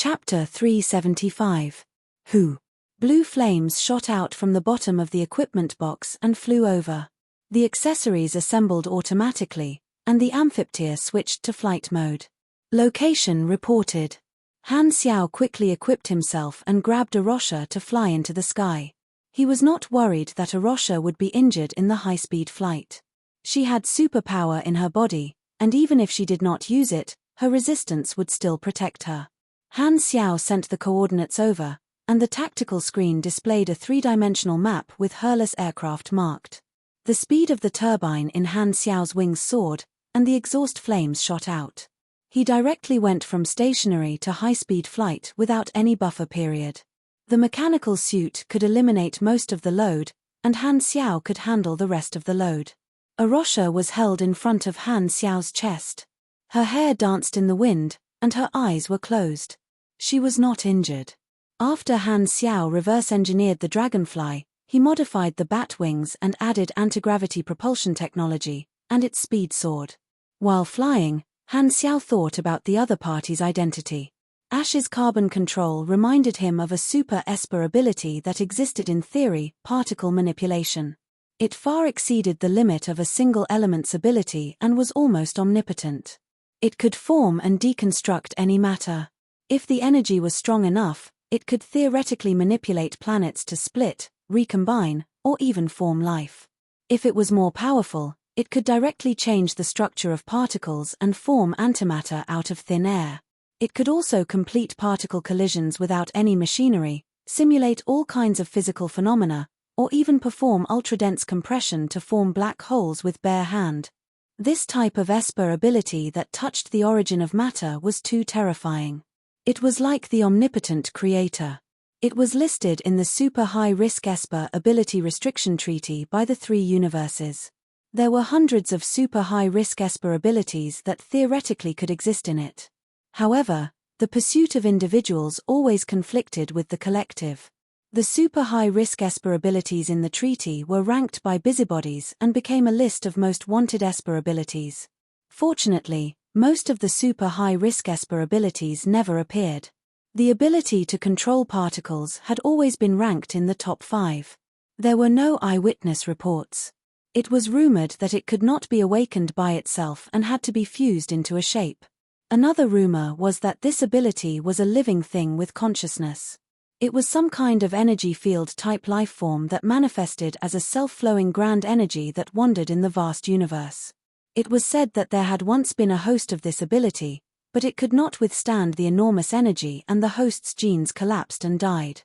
Chapter 375. Who? Blue flames shot out from the bottom of the equipment box and flew over. The accessories assembled automatically, and the amphiptère switched to flight mode. Location reported. Han Xiao quickly equipped himself and grabbed a Rosha to fly into the sky. He was not worried that a Rosha would be injured in the high-speed flight. She had superpower in her body, and even if she did not use it, her resistance would still protect her. Han Xiao sent the coordinates over, and the tactical screen displayed a three-dimensional map with Herless aircraft marked. The speed of the turbine in Han Xiao's wings soared, and the exhaust flames shot out. He directly went from stationary to high-speed flight without any buffer period. The mechanical suit could eliminate most of the load, and Han Xiao could handle the rest of the load. A Rosha was held in front of Han Xiao's chest. Her hair danced in the wind, and her eyes were closed. She was not injured. After Han Xiao reverse-engineered the Dragonfly, he modified the bat wings and added anti-gravity propulsion technology, and its speed soared. While flying, Han Xiao thought about the other party's identity. Ash's carbon control reminded him of a super-esper ability that existed in theory, particle manipulation. It far exceeded the limit of a single element's ability and was almost omnipotent. It could form and deconstruct any matter. If the energy was strong enough, it could theoretically manipulate planets to split, recombine, or even form life. If it was more powerful, it could directly change the structure of particles and form antimatter out of thin air. It could also complete particle collisions without any machinery, simulate all kinds of physical phenomena, or even perform ultra-dense compression to form black holes with bare hand. This type of esper ability that touched the origin of matter was too terrifying. It was like the omnipotent creator. It was listed in the Super High Risk Esper Ability Restriction Treaty by the three universes. There were hundreds of super high risk esper abilities that theoretically could exist in it. However, the pursuit of individuals always conflicted with the collective. The super high risk esper abilities in the treaty were ranked by busybodies and became a list of most wanted esper abilities. Fortunately, most of the super high risk esper abilities never appeared. The ability to control particles had always been ranked in the top 5. There were no eyewitness reports. It was rumored that it could not be awakened by itself and had to be fused into a shape. Another rumor was that this ability was a living thing with consciousness. It was some kind of energy field type lifeform that manifested as a self-flowing grand energy that wandered in the vast universe. It was said that there had once been a host of this ability, but it could not withstand the enormous energy and the host's genes collapsed and died.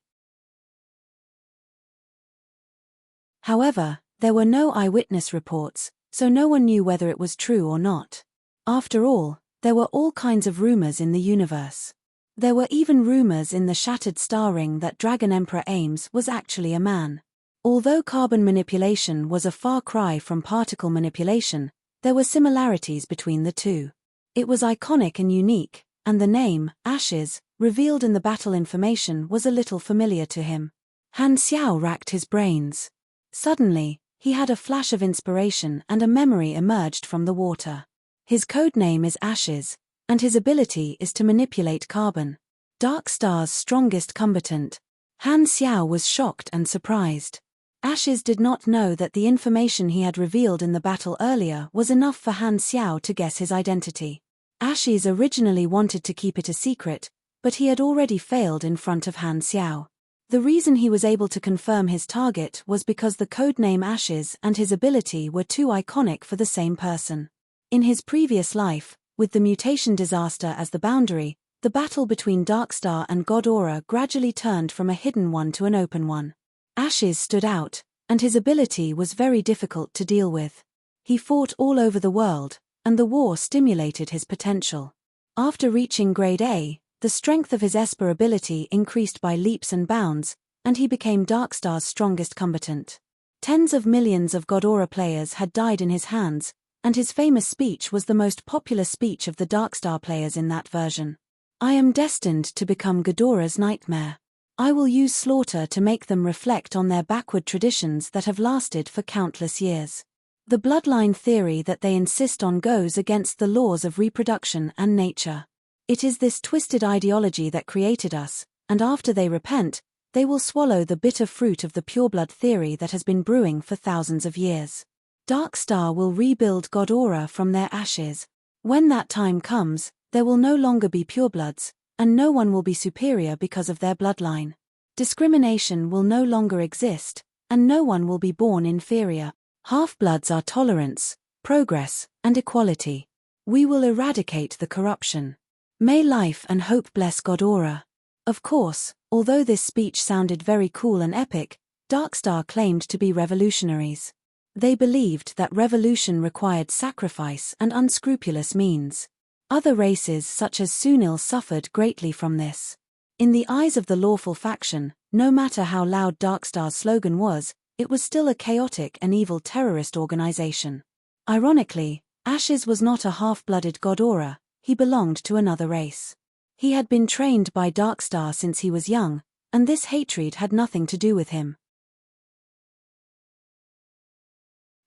However, there were no eyewitness reports, so no one knew whether it was true or not. After all, there were all kinds of rumors in the universe. There were even rumors in the shattered star ring that Dragon Emperor Ames was actually a man. Although carbon manipulation was a far cry from particle manipulation, there were similarities between the two. It was iconic and unique, and the name, Ashes, revealed in the battle information was a little familiar to him. Han Xiao racked his brains. Suddenly, he had a flash of inspiration and a memory emerged from the water. His codename is Ashes, and his ability is to manipulate carbon. Dark Star's strongest combatant. Han Xiao was shocked and surprised. Ashes did not know that the information he had revealed in the battle earlier was enough for Han Xiao to guess his identity. Ashes originally wanted to keep it a secret, but he had already failed in front of Han Xiao. The reason he was able to confirm his target was because the codename Ashes and his ability were too iconic for the same person. In his previous life, with the mutation disaster as the boundary, the battle between Darkstar and Ghidorah gradually turned from a hidden one to an open one. Ashes stood out, and his ability was very difficult to deal with. He fought all over the world, and the war stimulated his potential. After reaching Grade A, the strength of his Esper ability increased by leaps and bounds, and he became Darkstar's strongest combatant. Tens of millions of Ghidorah players had died in his hands, and his famous speech was the most popular speech of the Darkstar players in that version. I am destined to become Ghidorah's nightmare. I will use slaughter to make them reflect on their backward traditions that have lasted for countless years. The bloodline theory that they insist on goes against the laws of reproduction and nature. It is this twisted ideology that created us, and after they repent, they will swallow the bitter fruit of the pureblood theory that has been brewing for thousands of years. Darkstar will rebuild Godora from their ashes. When that time comes, there will no longer be purebloods, and no one will be superior because of their bloodline. Discrimination will no longer exist, and no one will be born inferior. Half-bloods are tolerance, progress, and equality. We will eradicate the corruption. May life and hope bless Godora. Of course, although this speech sounded very cool and epic, Darkstar claimed to be revolutionaries. They believed that revolution required sacrifice and unscrupulous means. Other races such as Sunil suffered greatly from this. In the eyes of the lawful faction, no matter how loud Darkstar's slogan was, it was still a chaotic and evil terrorist organization. Ironically, Ashes was not a half-blooded Godora, he belonged to another race. He had been trained by Darkstar since he was young, and this hatred had nothing to do with him.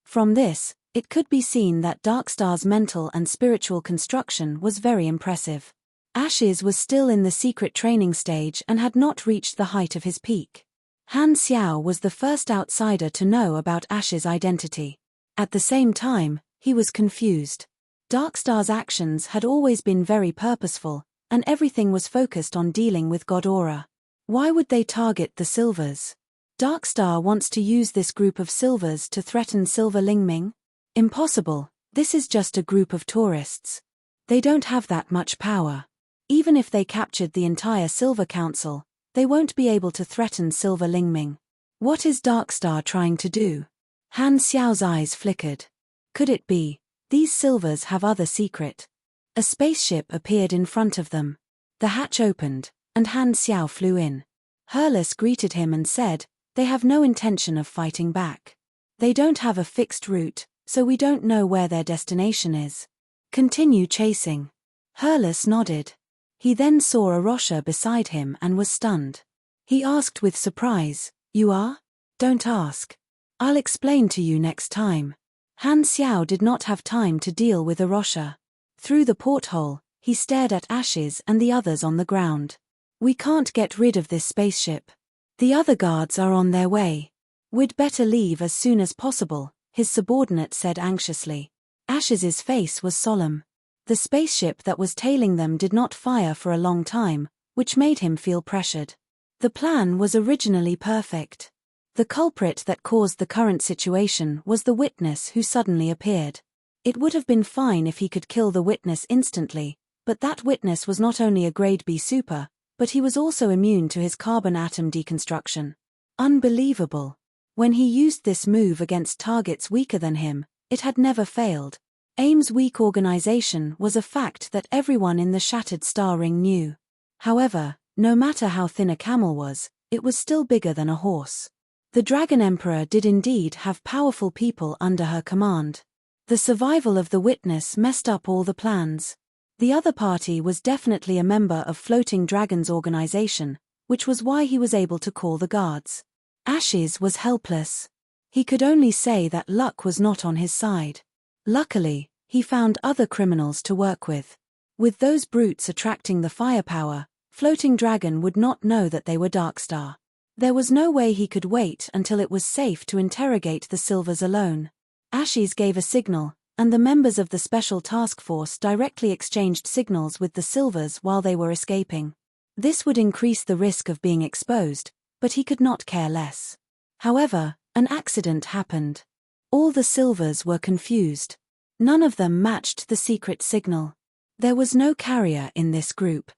From this, it could be seen that Darkstar's mental and spiritual construction was very impressive. Ashes was still in the secret training stage and had not reached the height of his peak. Han Xiao was the first outsider to know about Ashes' identity. At the same time, he was confused. Darkstar's actions had always been very purposeful, and everything was focused on dealing with Godora. Why would they target the Silvers? Darkstar wants to use this group of Silvers to threaten Silver Lingming? Impossible, this is just a group of tourists. They don't have that much power. Even if they captured the entire Silver Council, they won't be able to threaten Silver Lingming. What is Darkstar trying to do? Han Xiao's eyes flickered. Could it be, these Silvers have other secret? A spaceship appeared in front of them. The hatch opened, and Han Xiao flew in. Hurlus greeted him and said, "They have no intention of fighting back. They don't have a fixed route, so we don't know where their destination is. Continue chasing." Hurlus nodded. He then saw a Rosha beside him and was stunned. He asked with surprise, "You are?" "Don't ask. I'll explain to you next time." Han Xiao did not have time to deal with a Rosha. Through the porthole, he stared at Ashes and the others on the ground. "We can't get rid of this spaceship. The other guards are on their way. We'd better leave as soon as possible," his subordinate said anxiously. Ashes's face was solemn. The spaceship that was tailing them did not fire for a long time, which made him feel pressured. The plan was originally perfect. The culprit that caused the current situation was the witness who suddenly appeared. It would have been fine if he could kill the witness instantly, but that witness was not only a grade B super, but he was also immune to his carbon atom deconstruction. Unbelievable. When he used this move against targets weaker than him, it had never failed. AIM's weak organization was a fact that everyone in the Shattered Star Ring knew. However, no matter how thin a camel was, it was still bigger than a horse. The Dragon Emperor did indeed have powerful people under her command. The survival of the witness messed up all the plans. The other party was definitely a member of Floating Dragon's organization, which was why he was able to call the guards. Ashes was helpless. He could only say that luck was not on his side. Luckily, he found other criminals to work with. With those brutes attracting the firepower, Floating Dragon would not know that they were Darkstar. There was no way he could wait until it was safe to interrogate the Silvers alone. Ashes gave a signal, and the members of the Special Task Force directly exchanged signals with the Silvers while they were escaping. This would increase the risk of being exposed, but he could not care less. However, an accident happened. All the Silvers were confused. None of them matched the secret signal. There was no carrier in this group.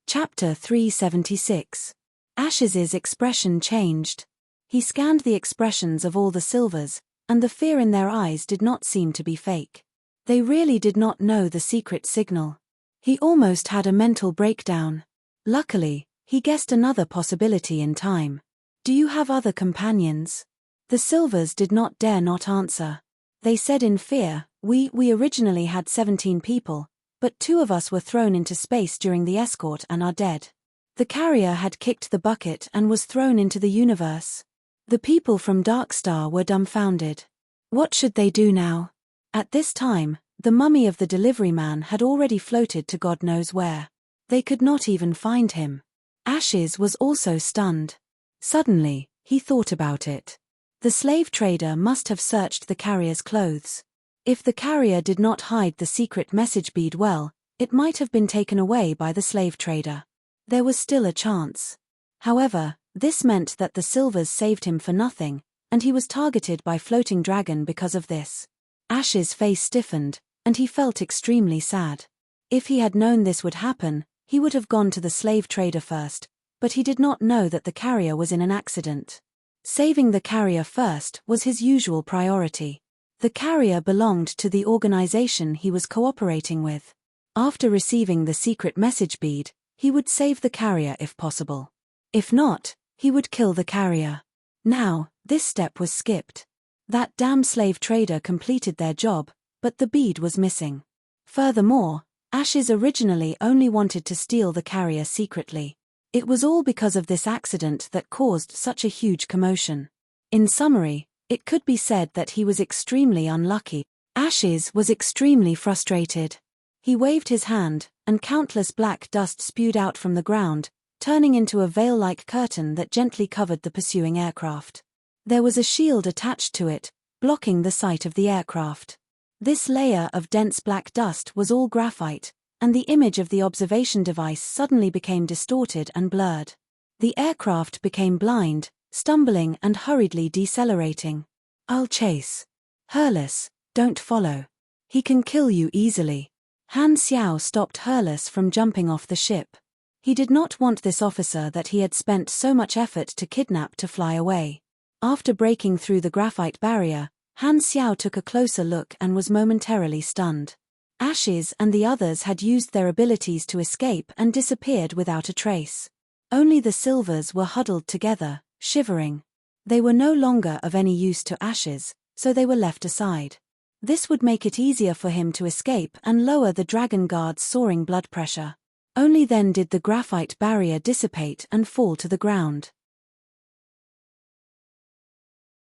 Chapter 376. Ashes's expression changed. He scanned the expressions of all the Silvers, and the fear in their eyes did not seem to be fake. They really did not know the secret signal. He almost had a mental breakdown. Luckily, he guessed another possibility in time. "Do you have other companions?" The Silvers did not dare not answer. They said in fear, We originally had 17 people, but 2 of us were thrown into space during the escort and are dead. The carrier had kicked the bucket and was thrown into the universe. The people from Darkstar were dumbfounded. What should they do now? At this time, the mummy of the delivery man had already floated to God knows where. They could not even find him. Ashes was also stunned. Suddenly, he thought about it. The slave trader must have searched the carrier's clothes. If the carrier did not hide the secret message bead well, it might have been taken away by the slave trader. There was still a chance. However, this meant that the silvers saved him for nothing, and he was targeted by Floating Dragon because of this. Ash's face stiffened, and he felt extremely sad. If he had known this would happen, he would have gone to the slave trader first, but he did not know that the carrier was in an accident. Saving the carrier first was his usual priority. The carrier belonged to the organization he was cooperating with. After receiving the secret message bead, he would save the carrier if possible. If not, he would kill the carrier. Now, this step was skipped. That damn slave trader completed their job, but the bead was missing. Furthermore, Ashes originally only wanted to steal the carrier secretly. It was all because of this accident that caused such a huge commotion. In summary, it could be said that he was extremely unlucky. Ashes was extremely frustrated. He waved his hand, and countless black dust spewed out from the ground, turning into a veil-like curtain that gently covered the pursuing aircraft. There was a shield attached to it, blocking the sight of the aircraft. This layer of dense black dust was all graphite, and the image of the observation device suddenly became distorted and blurred. The aircraft became blind, stumbling and hurriedly decelerating. "I'll chase. Hurless, don't follow. He can kill you easily." Han Xiao stopped Hurless from jumping off the ship. He did not want this officer that he had spent so much effort to kidnap to fly away. After breaking through the graphite barrier, Han Xiao took a closer look and was momentarily stunned. Ashes and the others had used their abilities to escape and disappeared without a trace. Only the silvers were huddled together, shivering. They were no longer of any use to Ashes, so they were left aside. This would make it easier for him to escape and lower the Dragon Guard's soaring blood pressure. Only then did the graphite barrier dissipate and fall to the ground.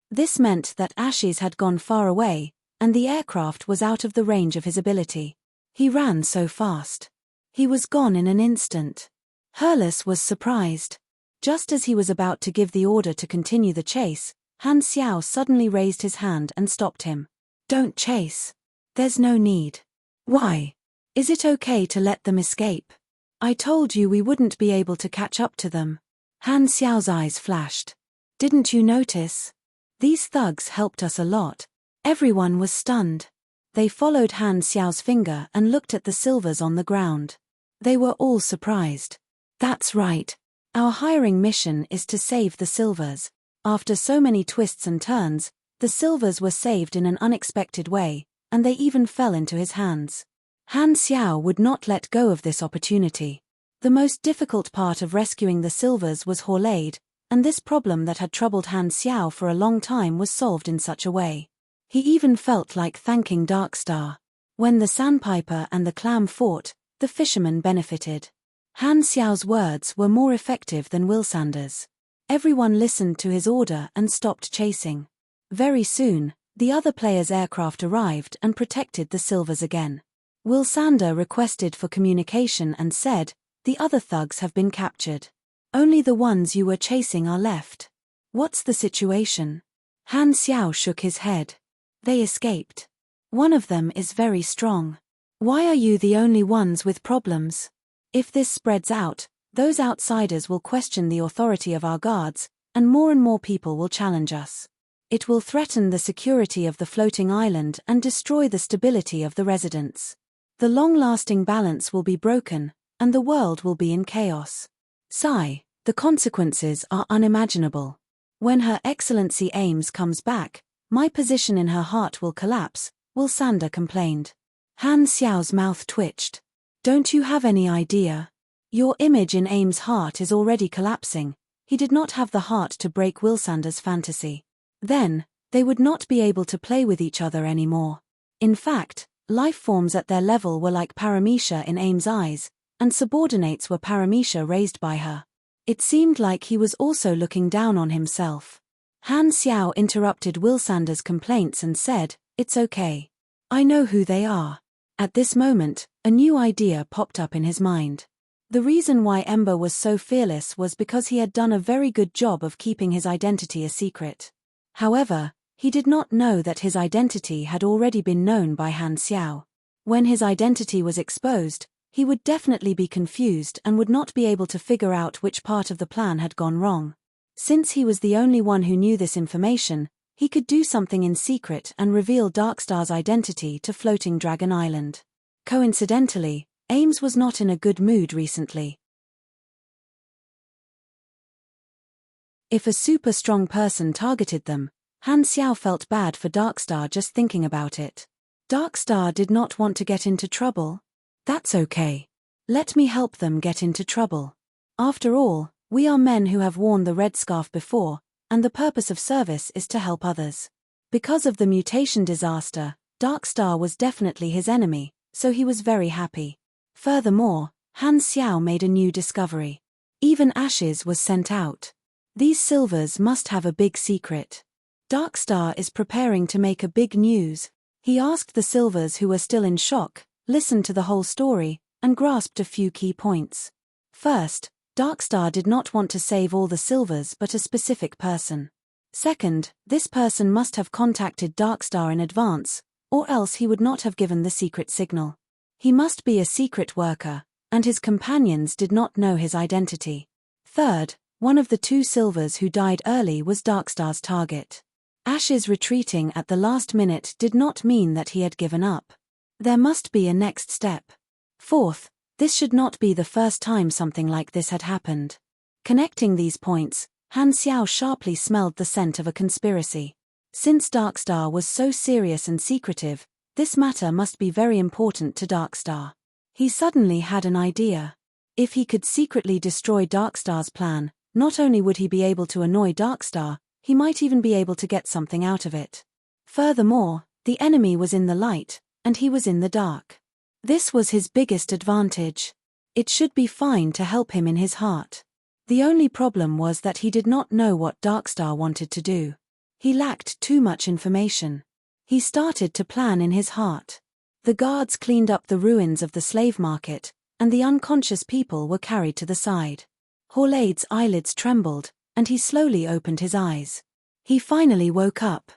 This meant that Ashes had gone far away, and the aircraft was out of the range of his ability. He ran so fast. He was gone in an instant. Hurless was surprised. Just as he was about to give the order to continue the chase, Han Xiao suddenly raised his hand and stopped him. "Don't chase. There's no need." "Why? Is it okay to let them escape? I told you we wouldn't be able to catch up to them." Han Xiao's eyes flashed. "Didn't you notice? These thugs helped us a lot." Everyone was stunned. They followed Han Xiao's finger and looked at the silvers on the ground. They were all surprised. "That's right. Our hiring mission is to save the silvers." After so many twists and turns, the silvers were saved in an unexpected way, and they even fell into his hands. Han Xiao would not let go of this opportunity. The most difficult part of rescuing the silvers was Horlade, and this problem that had troubled Han Xiao for a long time was solved in such a way. He even felt like thanking Darkstar. When the sandpiper and the clam fought, the fisherman benefited. Han Xiao's words were more effective than Wilsander's. Everyone listened to his order and stopped chasing. Very soon, the other player's aircraft arrived and protected the silvers again. Wilsander requested for communication and said, "The other thugs have been captured. Only the ones you were chasing are left." "What's the situation?" Han Xiao shook his head. "They escaped. One of them is very strong. Why are you the only ones with problems? If this spreads out, those outsiders will question the authority of our guards, and more people will challenge us. It will threaten the security of the floating island and destroy the stability of the residents. The long-lasting balance will be broken, and the world will be in chaos. Sigh, the consequences are unimaginable. When Her Excellency Ames comes back, my position in her heart will collapse," Wilsander complained. Han Xiao's mouth twitched. "Don't you have any idea? Your image in Ames' heart is already collapsing." He did not have the heart to break Wilsander's fantasy. Then, they would not be able to play with each other anymore. In fact, life forms at their level were like Paramecia in Ames' eyes, and subordinates were Paramecia raised by her. It seemed like he was also looking down on himself. Han Xiao interrupted Wilsander's complaints and said, "It's okay. I know who they are." At this moment, a new idea popped up in his mind. The reason why Ember was so fearless was because he had done a very good job of keeping his identity a secret. However, he did not know that his identity had already been known by Han Xiao. When his identity was exposed, he would definitely be confused and would not be able to figure out which part of the plan had gone wrong. Since he was the only one who knew this information, he could do something in secret and reveal Darkstar's identity to Floating Dragon Island. Coincidentally, Ames was not in a good mood recently. If a super strong person targeted them, Han Xiao felt bad for Darkstar just thinking about it. Darkstar did not want to get into trouble. That's okay. Let me help them get into trouble. After all, we are men who have worn the red scarf before, and the purpose of service is to help others. Because of the mutation disaster, Darkstar was definitely his enemy, so he was very happy. Furthermore, Han Xiao made a new discovery. Even Ashes was sent out. These silvers must have a big secret. Darkstar is preparing to make a big news. He asked the silvers, who were still in shock, listened to the whole story, and grasped a few key points. First, Darkstar did not want to save all the silvers but a specific person. Second, this person must have contacted Darkstar in advance, or else he would not have given the secret signal. He must be a secret worker, and his companions did not know his identity. Third, one of the two silvers who died early was Darkstar's target. Ashes retreating at the last minute did not mean that he had given up. There must be a next step. Fourth, this should not be the first time something like this had happened. Connecting these points, Han Xiao sharply smelled the scent of a conspiracy. Since Darkstar was so serious and secretive, this matter must be very important to Darkstar. He suddenly had an idea. If he could secretly destroy Darkstar's plan, not only would he be able to annoy Darkstar, he might even be able to get something out of it. Furthermore, the enemy was in the light, and he was in the dark. This was his biggest advantage. It should be fine to help him in his heart. The only problem was that he did not know what Darkstar wanted to do. He lacked too much information. He started to plan in his heart. The guards cleaned up the ruins of the slave market, and the unconscious people were carried to the side. Horlade's eyelids trembled, and he slowly opened his eyes. He finally woke up.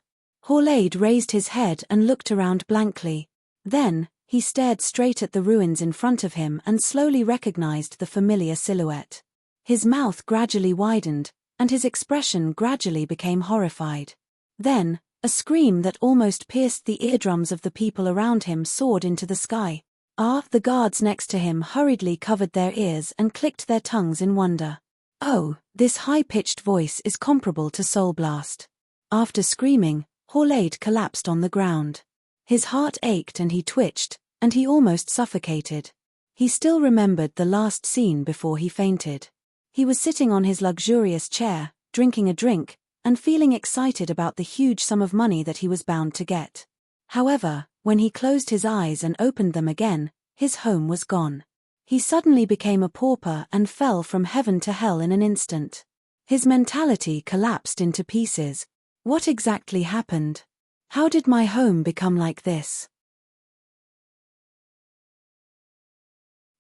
Horlade raised his head and looked around blankly. Then, he stared straight at the ruins in front of him and slowly recognized the familiar silhouette. His mouth gradually widened, and his expression gradually became horrified. Then, a scream that almost pierced the eardrums of the people around him soared into the sky. The guards next to him hurriedly covered their ears and clicked their tongues in wonder. Oh, this high-pitched voice is comparable to Soul Blast. After screaming, Horlade collapsed on the ground. His heart ached and he twitched, and he almost suffocated. He still remembered the last scene before he fainted. He was sitting on his luxurious chair, drinking a drink, and feeling excited about the huge sum of money that he was bound to get. However, when he closed his eyes and opened them again, his home was gone. He suddenly became a pauper and fell from heaven to hell in an instant. His mentality collapsed into pieces. What exactly happened? How did my home become like this?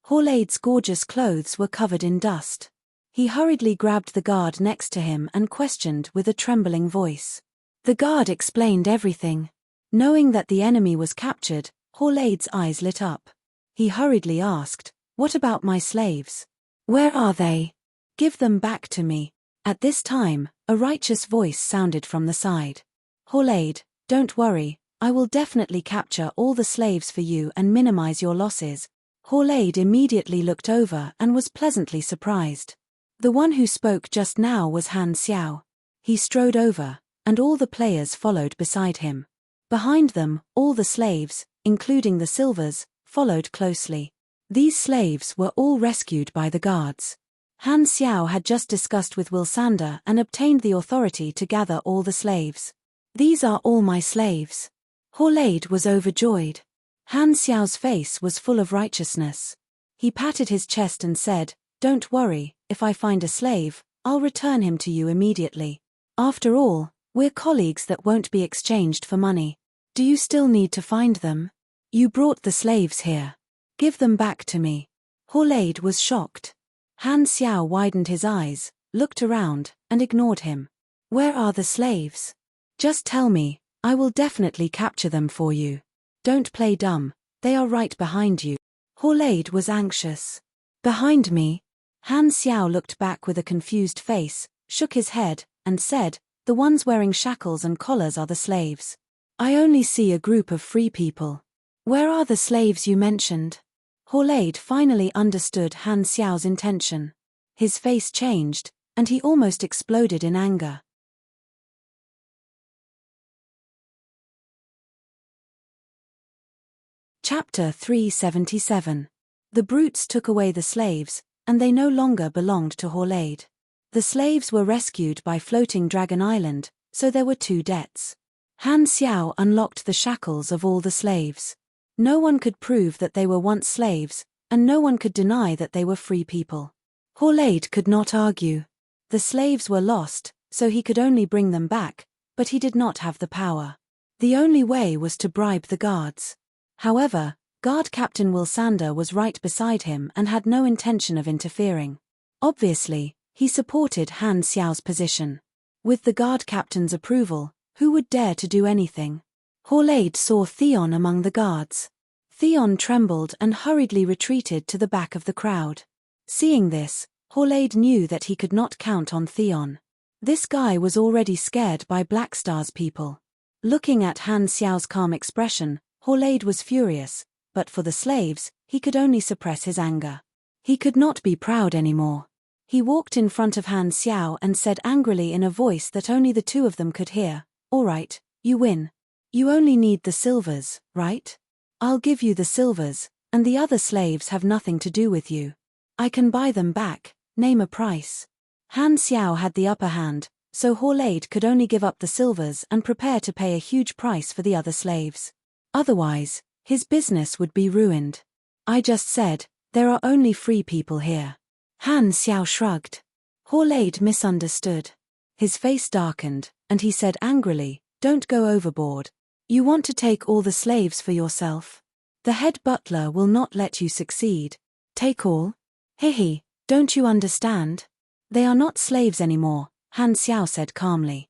Horlade's gorgeous clothes were covered in dust. He hurriedly grabbed the guard next to him and questioned with a trembling voice. The guard explained everything. Knowing that the enemy was captured, Horlade's eyes lit up. He hurriedly asked, "What about my slaves? Where are they? Give them back to me." At this time, a righteous voice sounded from the side. Horlade, don't worry, I will definitely capture all the slaves for you and minimize your losses. Horlade immediately looked over and was pleasantly surprised. The one who spoke just now was Han Xiao. He strode over, and all the players followed beside him. Behind them, all the slaves, including the silvers, followed closely. These slaves were all rescued by the guards. Han Xiao had just discussed with Wilsander and obtained the authority to gather all the slaves. These are all my slaves. Horlade was overjoyed. Han Xiao's face was full of righteousness. He patted his chest and said, "Don't worry, if I find a slave, I'll return him to you immediately. After all, We're colleagues that won't be exchanged for money. Do you still need to find them? You brought the slaves here. Give them back to me. Horlaid was shocked. Han Xiao widened his eyes, looked around, and ignored him. Where are the slaves? Just tell me, I will definitely capture them for you. Don't play dumb, they are right behind you. Horlaid was anxious. Behind me? Han Xiao looked back with a confused face, shook his head, and said, the ones wearing shackles and collars are the slaves. I only see a group of free people. Where are the slaves you mentioned? Horlaid finally understood Han Xiao's intention. His face changed, and he almost exploded in anger. Chapter 377. The brutes took away the slaves, and they no longer belonged to Horlaid. The slaves were rescued by floating Dragon Island, so there were 2 debts. Han Xiao unlocked the shackles of all the slaves. No one could prove that they were once slaves, and no one could deny that they were free people. Horlaid could not argue. The slaves were lost, so he could only bring them back, but he did not have the power. The only way was to bribe the guards. However, Guard Captain Wilsander was right beside him and had no intention of interfering. Obviously, he supported Han Xiao's position. With the guard captain's approval, who would dare to do anything? Horlaid saw Theon among the guards. Theon trembled and hurriedly retreated to the back of the crowd. Seeing this, Horlaid knew that he could not count on Theon. This guy was already scared by Black Star's people. Looking at Han Xiao's calm expression, Horlaid was furious, but for the slaves, he could only suppress his anger. He could not be proud anymore. He walked in front of Han Xiao and said angrily in a voice that only the 2 of them could hear, "All right, you win. You only need the silvers, right? I'll give you the silvers, and the other slaves have nothing to do with you. I can buy them back, name a price." Han Xiao had the upper hand, so Horlaid could only give up the silvers and prepare to pay a huge price for the other slaves. Otherwise, his business would be ruined. I just said, there are only free people here. Han Xiao shrugged. Horlaid misunderstood. His face darkened, and he said angrily, "Don't go overboard. You want to take all the slaves for yourself? The head butler will not let you succeed. Take all? Hehe, don't you understand? They are not slaves anymore," Han Xiao said calmly.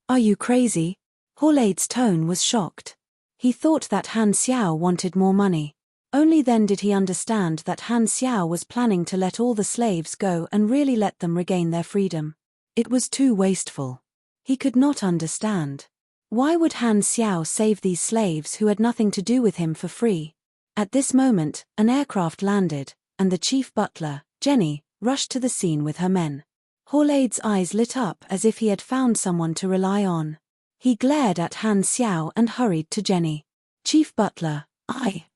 Are you crazy? Horlaid's tone was shocked. He thought that Han Xiao wanted more money. Only then did he understand that Han Xiao was planning to let all the slaves go and really let them regain their freedom. It was too wasteful. He could not understand. Why would Han Xiao save these slaves who had nothing to do with him for free? At this moment, an aircraft landed, and the chief butler, Jenny, rushed to the scene with her men. Horlaid's eyes lit up as if he had found someone to rely on. He glared at Han Xiao and hurried to Jenny. "Chief butler,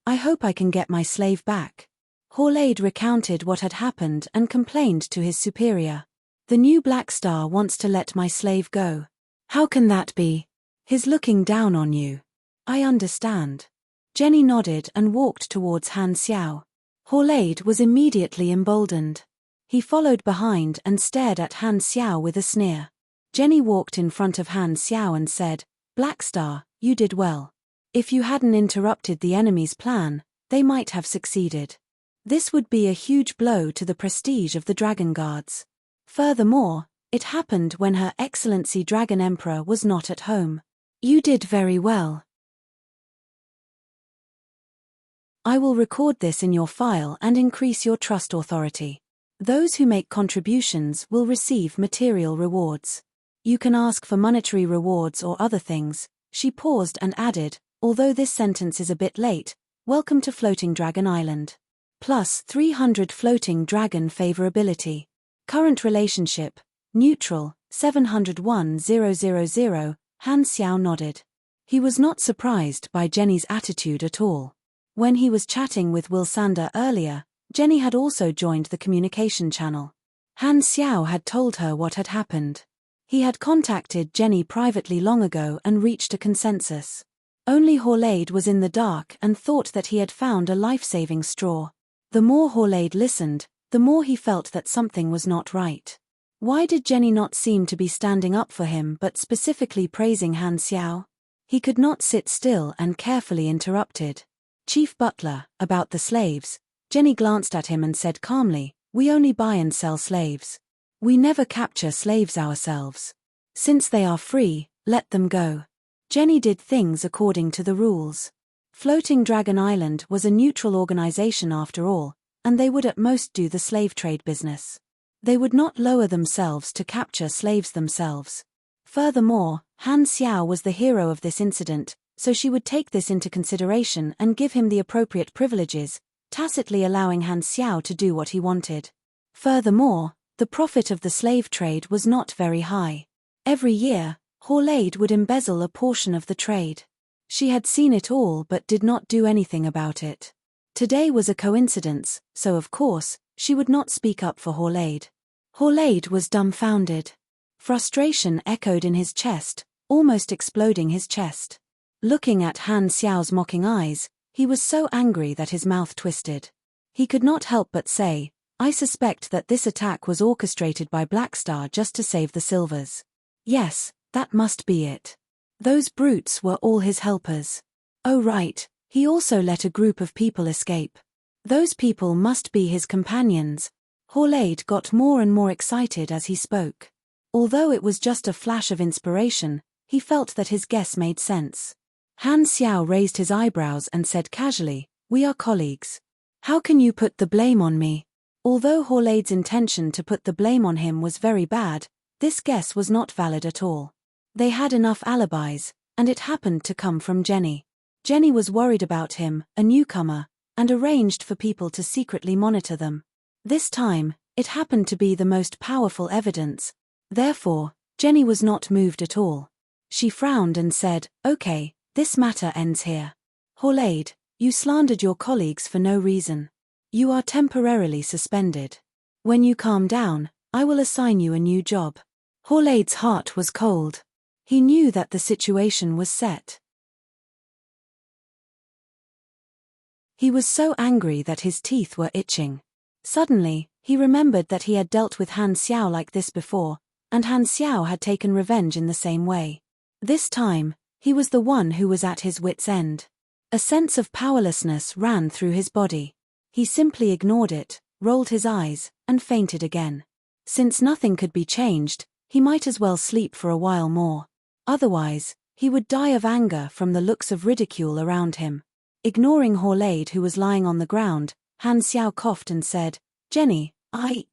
I hope I can get my slave back." Horlaid recounted what had happened and complained to his superior. "The new Black Star wants to let my slave go. How can that be? He's looking down on you." "I understand." Jenny nodded and walked towards Han Xiao. Horlaid was immediately emboldened. He followed behind and stared at Han Xiao with a sneer. Jenny walked in front of Han Xiao and said, "Black Star, you did well. If you hadn't interrupted the enemy's plan, they might have succeeded. This would be a huge blow to the prestige of the Dragon Guards. Furthermore, it happened when Her Excellency Dragon Emperor was not at home. You did very well. I will record this in your file and increase your trust authority. Those who make contributions will receive material rewards. You can ask for monetary rewards or other things." She paused and added, "Although this sentence is a bit late, welcome to Floating Dragon Island. Plus 300 Floating Dragon favorability. Current relationship, neutral, 701,000. Han Xiao nodded. He was not surprised by Jenny's attitude at all. When he was chatting with Wilsander earlier, Jenny had also joined the communication channel. Han Xiao had told her what had happened. He had contacted Jenny privately long ago and reached a consensus. Only Horlaid was in the dark and thought that he had found a life-saving straw. The more Horlaid listened, the more he felt that something was not right. Why did Jenny not seem to be standing up for him but specifically praising Han Xiao? He could not sit still and carefully interrupted. Chief Butler, about the slaves. Jenny glanced at him and said calmly, we only buy and sell slaves. We never capture slaves ourselves. Since they are free, let them go. Jenny did things according to the rules. Floating Dragon Island was a neutral organization after all, and they would at most do the slave trade business. They would not lower themselves to capture slaves themselves. Furthermore, Han Xiao was the hero of this incident, so she would take this into consideration and give him the appropriate privileges, tacitly allowing Han Xiao to do what he wanted. Furthermore, the profit of the slave trade was not very high. Every year, Horlade would embezzle a portion of the trade. She had seen it all but did not do anything about it. Today was a coincidence, so of course, she would not speak up for Horlade. Horlade was dumbfounded. Frustration echoed in his chest, almost exploding his chest. Looking at Han Xiao's mocking eyes, he was so angry that his mouth twisted. He could not help but say, I suspect that this attack was orchestrated by Blackstar just to save the silvers. Yes, that must be it. Those brutes were all his helpers. Oh right, he also let a group of people escape. Those people must be his companions. Horlade got more and more excited as he spoke. Although it was just a flash of inspiration, he felt that his guess made sense. Han Xiao raised his eyebrows and said casually, we are colleagues. How can you put the blame on me? Although Horlade's intention to put the blame on him was very bad, this guess was not valid at all. They had enough alibis, and it happened to come from Jenny. Jenny was worried about him, a newcomer, and arranged for people to secretly monitor them. This time, it happened to be the most powerful evidence. Therefore, Jenny was not moved at all. She frowned and said, okay, this matter ends here. Horlade, you slandered your colleagues for no reason. You are temporarily suspended. When you calm down, I will assign you a new job. Horlade's heart was cold. He knew that the situation was set. He was so angry that his teeth were itching. Suddenly, he remembered that he had dealt with Han Xiao like this before, and Han Xiao had taken revenge in the same way. This time, he was the one who was at his wits' end. A sense of powerlessness ran through his body. He simply ignored it, rolled his eyes, and fainted again. Since nothing could be changed, he might as well sleep for a while more. Otherwise, he would die of anger from the looks of ridicule around him. Ignoring Horlade, who was lying on the ground, Han Xiao coughed and said, Jenny,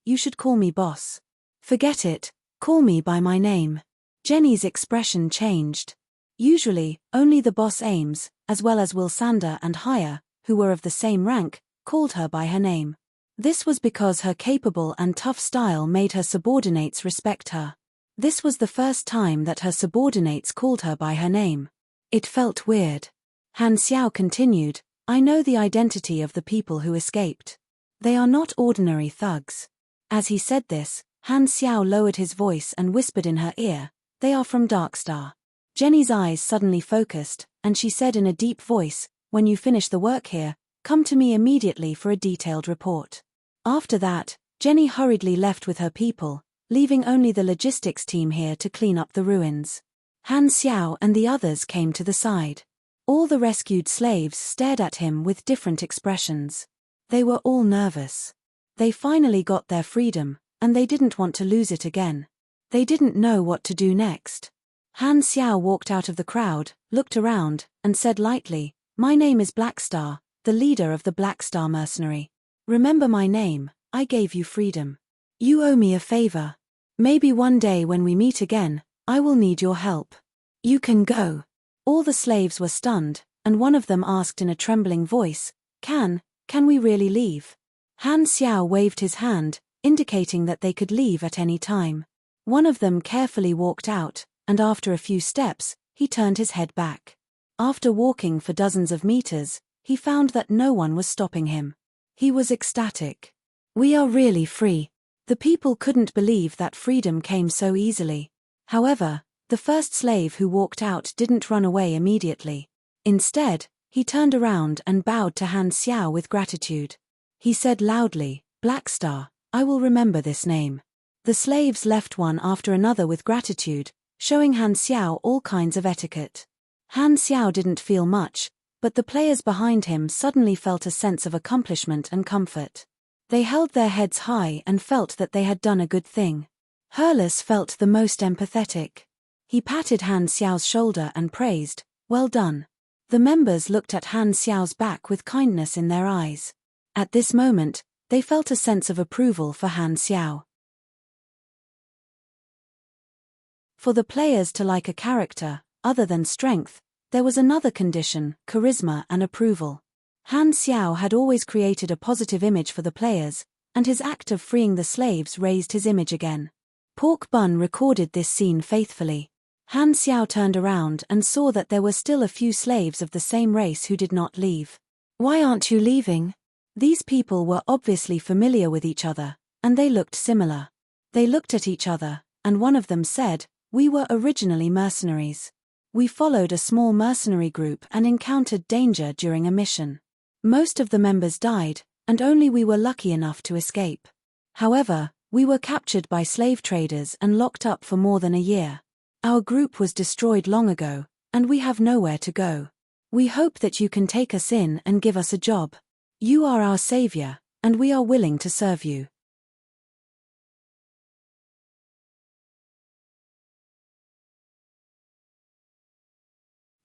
you should call me boss. Forget it, call me by my name. Jenny's expression changed. Usually, only the boss Ames, as well as Will Sander and Haya, who were of the same rank, called her by her name. This was because her capable and tough style made her subordinates respect her. This was the first time that her subordinates called her by her name. It felt weird. Han Xiao continued, I know the identity of the people who escaped. They are not ordinary thugs. As he said this, Han Xiao lowered his voice and whispered in her ear, they are from Darkstar. Jenny's eyes suddenly focused, and she said in a deep voice, when you finish the work here, come to me immediately for a detailed report. After that, Jenny hurriedly left with her people, leaving only the logistics team here to clean up the ruins. Han Xiao and the others came to the side. All the rescued slaves stared at him with different expressions. They were all nervous. They finally got their freedom, and they didn't want to lose it again. They didn't know what to do next. Han Xiao walked out of the crowd, looked around, and said lightly, my name is Blackstar, the leader of the Blackstar mercenary. Remember my name, I gave you freedom. You owe me a favor. Maybe one day when we meet again, I will need your help. You can go. All the slaves were stunned, and one of them asked in a trembling voice, Can we really leave? Han Xiao waved his hand, indicating that they could leave at any time. One of them carefully walked out, and after a few steps, he turned his head back. After walking for dozens of meters, he found that no one was stopping him. He was ecstatic. We are really free. The people couldn't believe that freedom came so easily. However, the first slave who walked out didn't run away immediately. Instead, he turned around and bowed to Han Xiao with gratitude. He said loudly, Blackstar, I will remember this name. The slaves left one after another with gratitude, showing Han Xiao all kinds of etiquette. Han Xiao didn't feel much, but the players behind him suddenly felt a sense of accomplishment and comfort. They held their heads high and felt that they had done a good thing. Hurles felt the most empathetic. He patted Han Xiao's shoulder and praised, "Well done." The members looked at Han Xiao's back with kindness in their eyes. At this moment, they felt a sense of approval for Han Xiao. For the players to like a character, other than strength, there was another condition: charisma and approval. Han Xiao had always created a positive image for the players, and his act of freeing the slaves raised his image again. Pork Bun recorded this scene faithfully. Han Xiao turned around and saw that there were still a few slaves of the same race who did not leave. "Why aren't you leaving?" These people were obviously familiar with each other, and they looked similar. They looked at each other, and one of them said, "We were originally mercenaries. We followed a small mercenary group and encountered danger during a mission. Most of the members died, and only we were lucky enough to escape. However, we were captured by slave traders and locked up for more than a year. Our group was destroyed long ago, and we have nowhere to go. We hope that you can take us in and give us a job. You are our savior, and we are willing to serve you."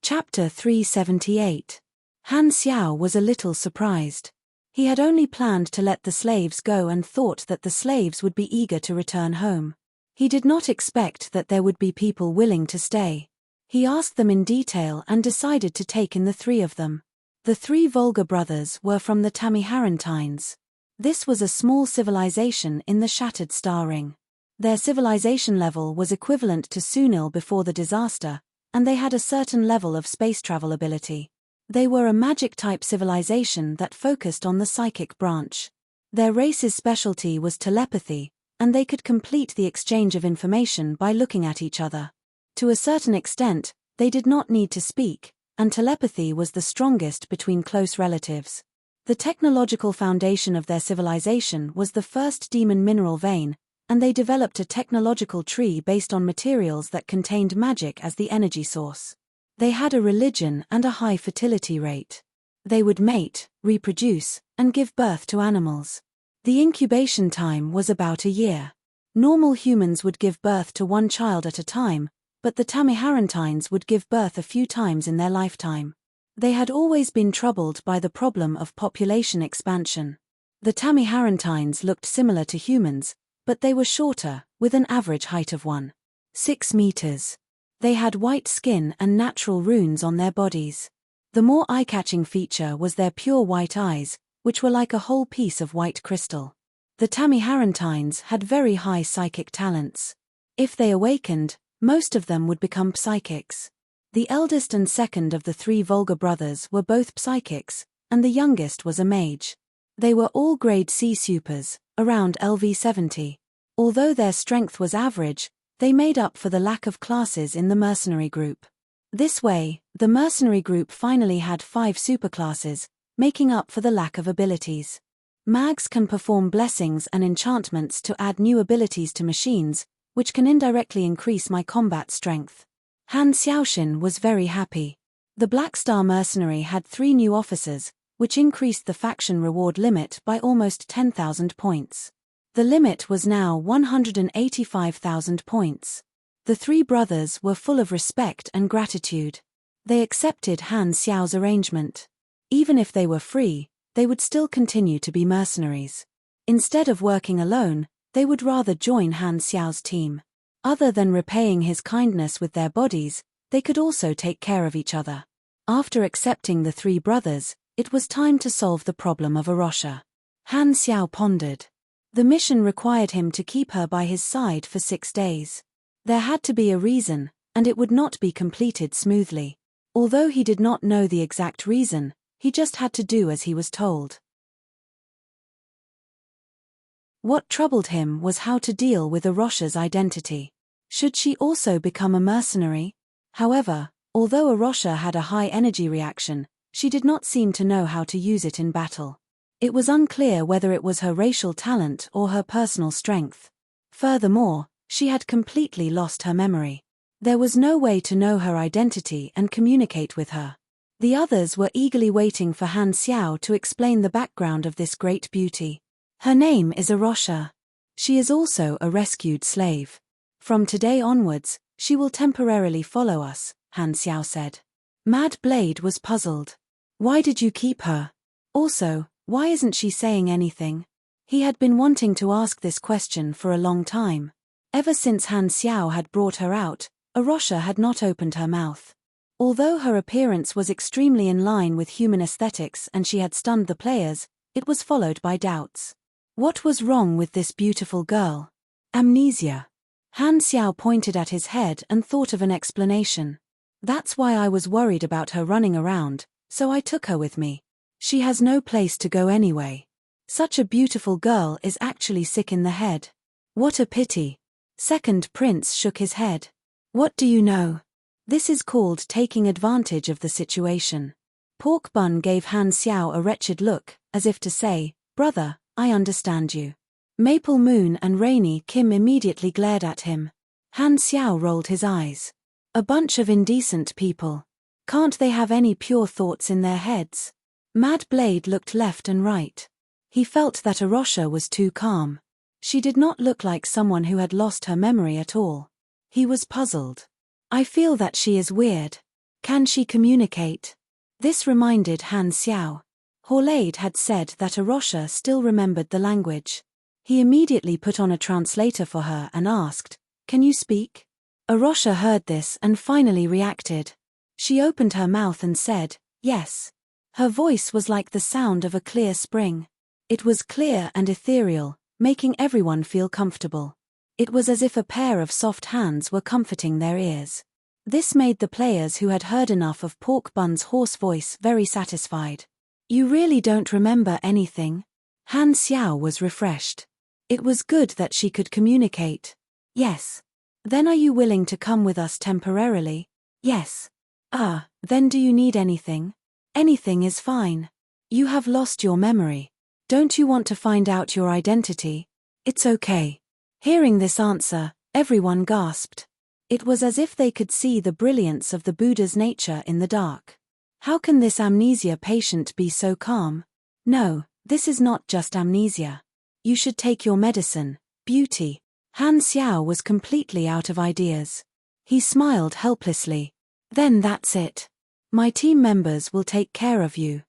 Chapter 378. Han Xiao was a little surprised. He had only planned to let the slaves go and thought that the slaves would be eager to return home. He did not expect that there would be people willing to stay. He asked them in detail and decided to take in the three of them. The three Volga brothers were from the Tamiharantines. This was a small civilization in the Shattered Star Ring. Their civilization level was equivalent to Sunil before the disaster, and they had a certain level of space travel ability. They were a magic-type civilization that focused on the psychic branch. Their race's specialty was telepathy, and they could complete the exchange of information by looking at each other. To a certain extent, they did not need to speak, and telepathy was the strongest between close relatives. The technological foundation of their civilization was the first demon mineral vein, and they developed a technological tree based on materials that contained magic as the energy source. They had a religion and a high fertility rate. They would mate, reproduce, and give birth to animals. The incubation time was about a year. Normal humans would give birth to one child at a time, but the Tamiharantines would give birth a few times in their lifetime. They had always been troubled by the problem of population expansion. The Tamiharantines looked similar to humans, but they were shorter, with an average height of 1.6 meters. They had white skin and natural runes on their bodies. The more eye-catching feature was their pure white eyes, which were like a whole piece of white crystal. The Tamiharantines had very high psychic talents. If they awakened, most of them would become psychics. The eldest and second of the three Volga brothers were both psychics, and the youngest was a mage. They were all grade C supers, around LV70. Although their strength was average, they made up for the lack of classes in the mercenary group. This way, the mercenary group finally had 5 superclasses, making up for the lack of abilities. Mags can perform blessings and enchantments to add new abilities to machines, which can indirectly increase my combat strength. Han Xiaoxin was very happy. The Black Star mercenary had 3 new officers, which increased the faction reward limit by almost 10,000 points. The limit was now 185,000 points. The 3 brothers were full of respect and gratitude. They accepted Han Xiao's arrangement. Even if they were free, they would still continue to be mercenaries. Instead of working alone, they would rather join Han Xiao's team. Other than repaying his kindness with their bodies, they could also take care of each other. After accepting the 3 brothers, it was time to solve the problem of Arosha. Han Xiao pondered. The mission required him to keep her by his side for 6 days. There had to be a reason, and it would not be completed smoothly. Although he did not know the exact reason, he just had to do as he was told. What troubled him was how to deal with Arosha's identity. Should she also become a mercenary? However, although Arosha had a high energy reaction, she did not seem to know how to use it in battle. It was unclear whether it was her racial talent or her personal strength. Furthermore, she had completely lost her memory. There was no way to know her identity and communicate with her. The others were eagerly waiting for Han Xiao to explain the background of this great beauty. Her name is Arosha. She is also a rescued slave. From today onwards, she will temporarily follow us, Han Xiao said. Mad Blade was puzzled. Why did you keep her? Also, why isn't she saying anything? He had been wanting to ask this question for a long time. Ever since Han Xiao had brought her out, Arosha had not opened her mouth. Although her appearance was extremely in line with human aesthetics and she had stunned the players, it was followed by doubts. What was wrong with this beautiful girl? Amnesia. Han Xiao pointed at his head and thought of an explanation. That's why I was worried about her running around, so I took her with me. She has no place to go anyway. Such a beautiful girl is actually sick in the head. What a pity. Second Prince shook his head. What do you know? This is called taking advantage of the situation. Pork Bun gave Han Xiao a wretched look, as if to say, "Brother, I understand you." Maple Moon and Rainy Kim immediately glared at him. Han Xiao rolled his eyes. A bunch of indecent people. Can't they have any pure thoughts in their heads? Mad Blade looked left and right. He felt that Arosha was too calm. She did not look like someone who had lost her memory at all. He was puzzled. I feel that she is weird. Can she communicate? This reminded Han Xiao. Horlade had said that Arosha still remembered the language. He immediately put on a translator for her and asked, "Can you speak?" Arosha heard this and finally reacted. She opened her mouth and said, "Yes." Her voice was like the sound of a clear spring. It was clear and ethereal, making everyone feel comfortable. It was as if a pair of soft hands were comforting their ears. This made the players who had heard enough of Pork Bun's hoarse voice very satisfied. You really don't remember anything? Han Xiao was refreshed. It was good that she could communicate. Yes. Then are you willing to come with us temporarily? Yes. Then do you need anything? Anything is fine. You have lost your memory. Don't you want to find out your identity? It's okay. Hearing this answer, everyone gasped. It was as if they could see the brilliance of the Buddha's nature in the dark. How can this amnesia patient be so calm? No, this is not just amnesia. You should take your medicine, beauty. Han Xiao was completely out of ideas. He smiled helplessly. Then that's it. My team members will take care of you.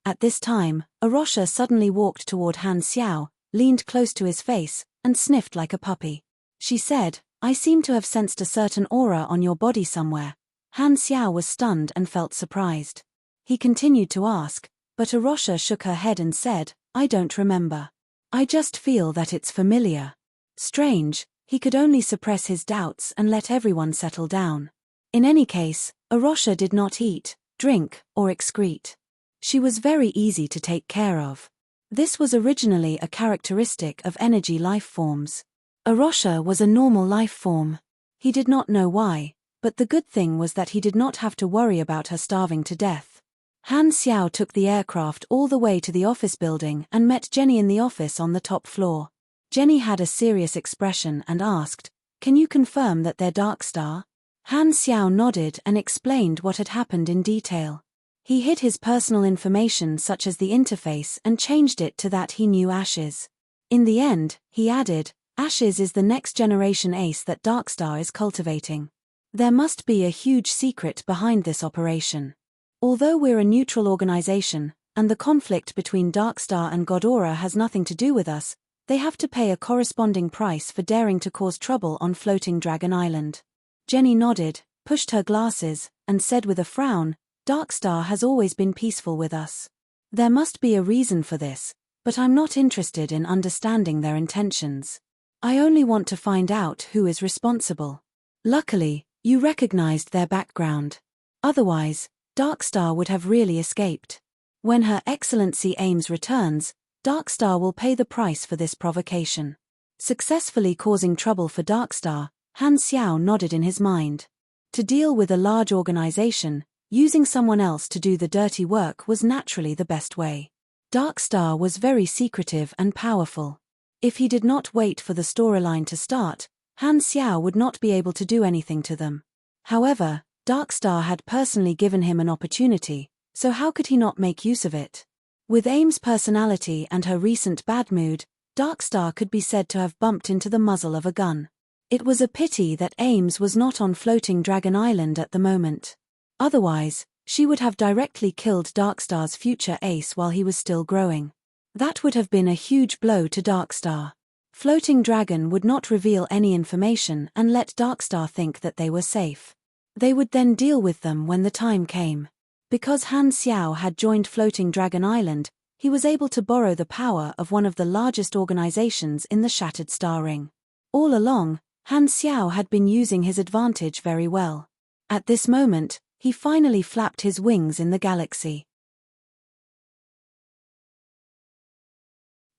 At this time, Arosha suddenly walked toward Han Xiao, leaned close to his face, and sniffed like a puppy. She said, "I seem to have sensed a certain aura on your body somewhere." Han Xiao was stunned and felt surprised. He continued to ask, but Arosha shook her head and said, "I don't remember. I just feel that it's familiar." Strange, he could only suppress his doubts and let everyone settle down. In any case, Arosha did not eat, drink, or excrete. She was very easy to take care of. This was originally a characteristic of energy life forms. Arosha was a normal life form. He did not know why, but the good thing was that he did not have to worry about her starving to death. Han Xiao took the aircraft all the way to the office building and met Jenny in the office on the top floor. Jenny had a serious expression and asked, "Can you confirm that they're Dark Star?" Han Xiao nodded and explained what had happened in detail. He hid his personal information such as the interface and changed it to that he knew Ashes. In the end, he added, "Ashes is the next generation ace that Darkstar is cultivating. There must be a huge secret behind this operation. Although we're a neutral organization, and the conflict between Darkstar and Godora has nothing to do with us, they have to pay a corresponding price for daring to cause trouble on Floating Dragon Island." Jenny nodded, pushed her glasses, and said with a frown, "Darkstar has always been peaceful with us. There must be a reason for this, but I'm not interested in understanding their intentions. I only want to find out who is responsible." Luckily, you recognized their background. Otherwise, Darkstar would have really escaped. When Her Excellency Ames returns, Darkstar will pay the price for this provocation. Successfully causing trouble for Darkstar, Han Xiao nodded in his mind. To deal with a large organization, using someone else to do the dirty work was naturally the best way. Darkstar was very secretive and powerful. If he did not wait for the storyline to start, Han Xiao would not be able to do anything to them. However, Darkstar had personally given him an opportunity, so how could he not make use of it? With Aim's personality and her recent bad mood, Darkstar could be said to have bumped into the muzzle of a gun. It was a pity that Ames was not on Floating Dragon Island at the moment. Otherwise, she would have directly killed Darkstar's future ace while he was still growing. That would have been a huge blow to Darkstar. Floating Dragon would not reveal any information and let Darkstar think that they were safe. They would then deal with them when the time came. Because Han Xiao had joined Floating Dragon Island, he was able to borrow the power of one of the largest organizations in the Shattered Star Ring. All along, Han Xiao had been using his advantage very well. At this moment, he finally flapped his wings in the galaxy.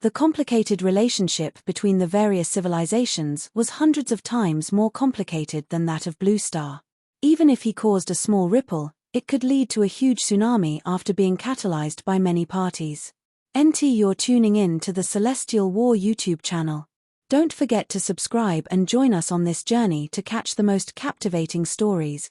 The complicated relationship between the various civilizations was hundreds of times more complicated than that of Blue Star. Even if he caused a small ripple, it could lead to a huge tsunami after being catalyzed by many parties. You're tuning in to the Celestial War YouTube channel. Don't forget to subscribe and join us on this journey to catch the most captivating stories,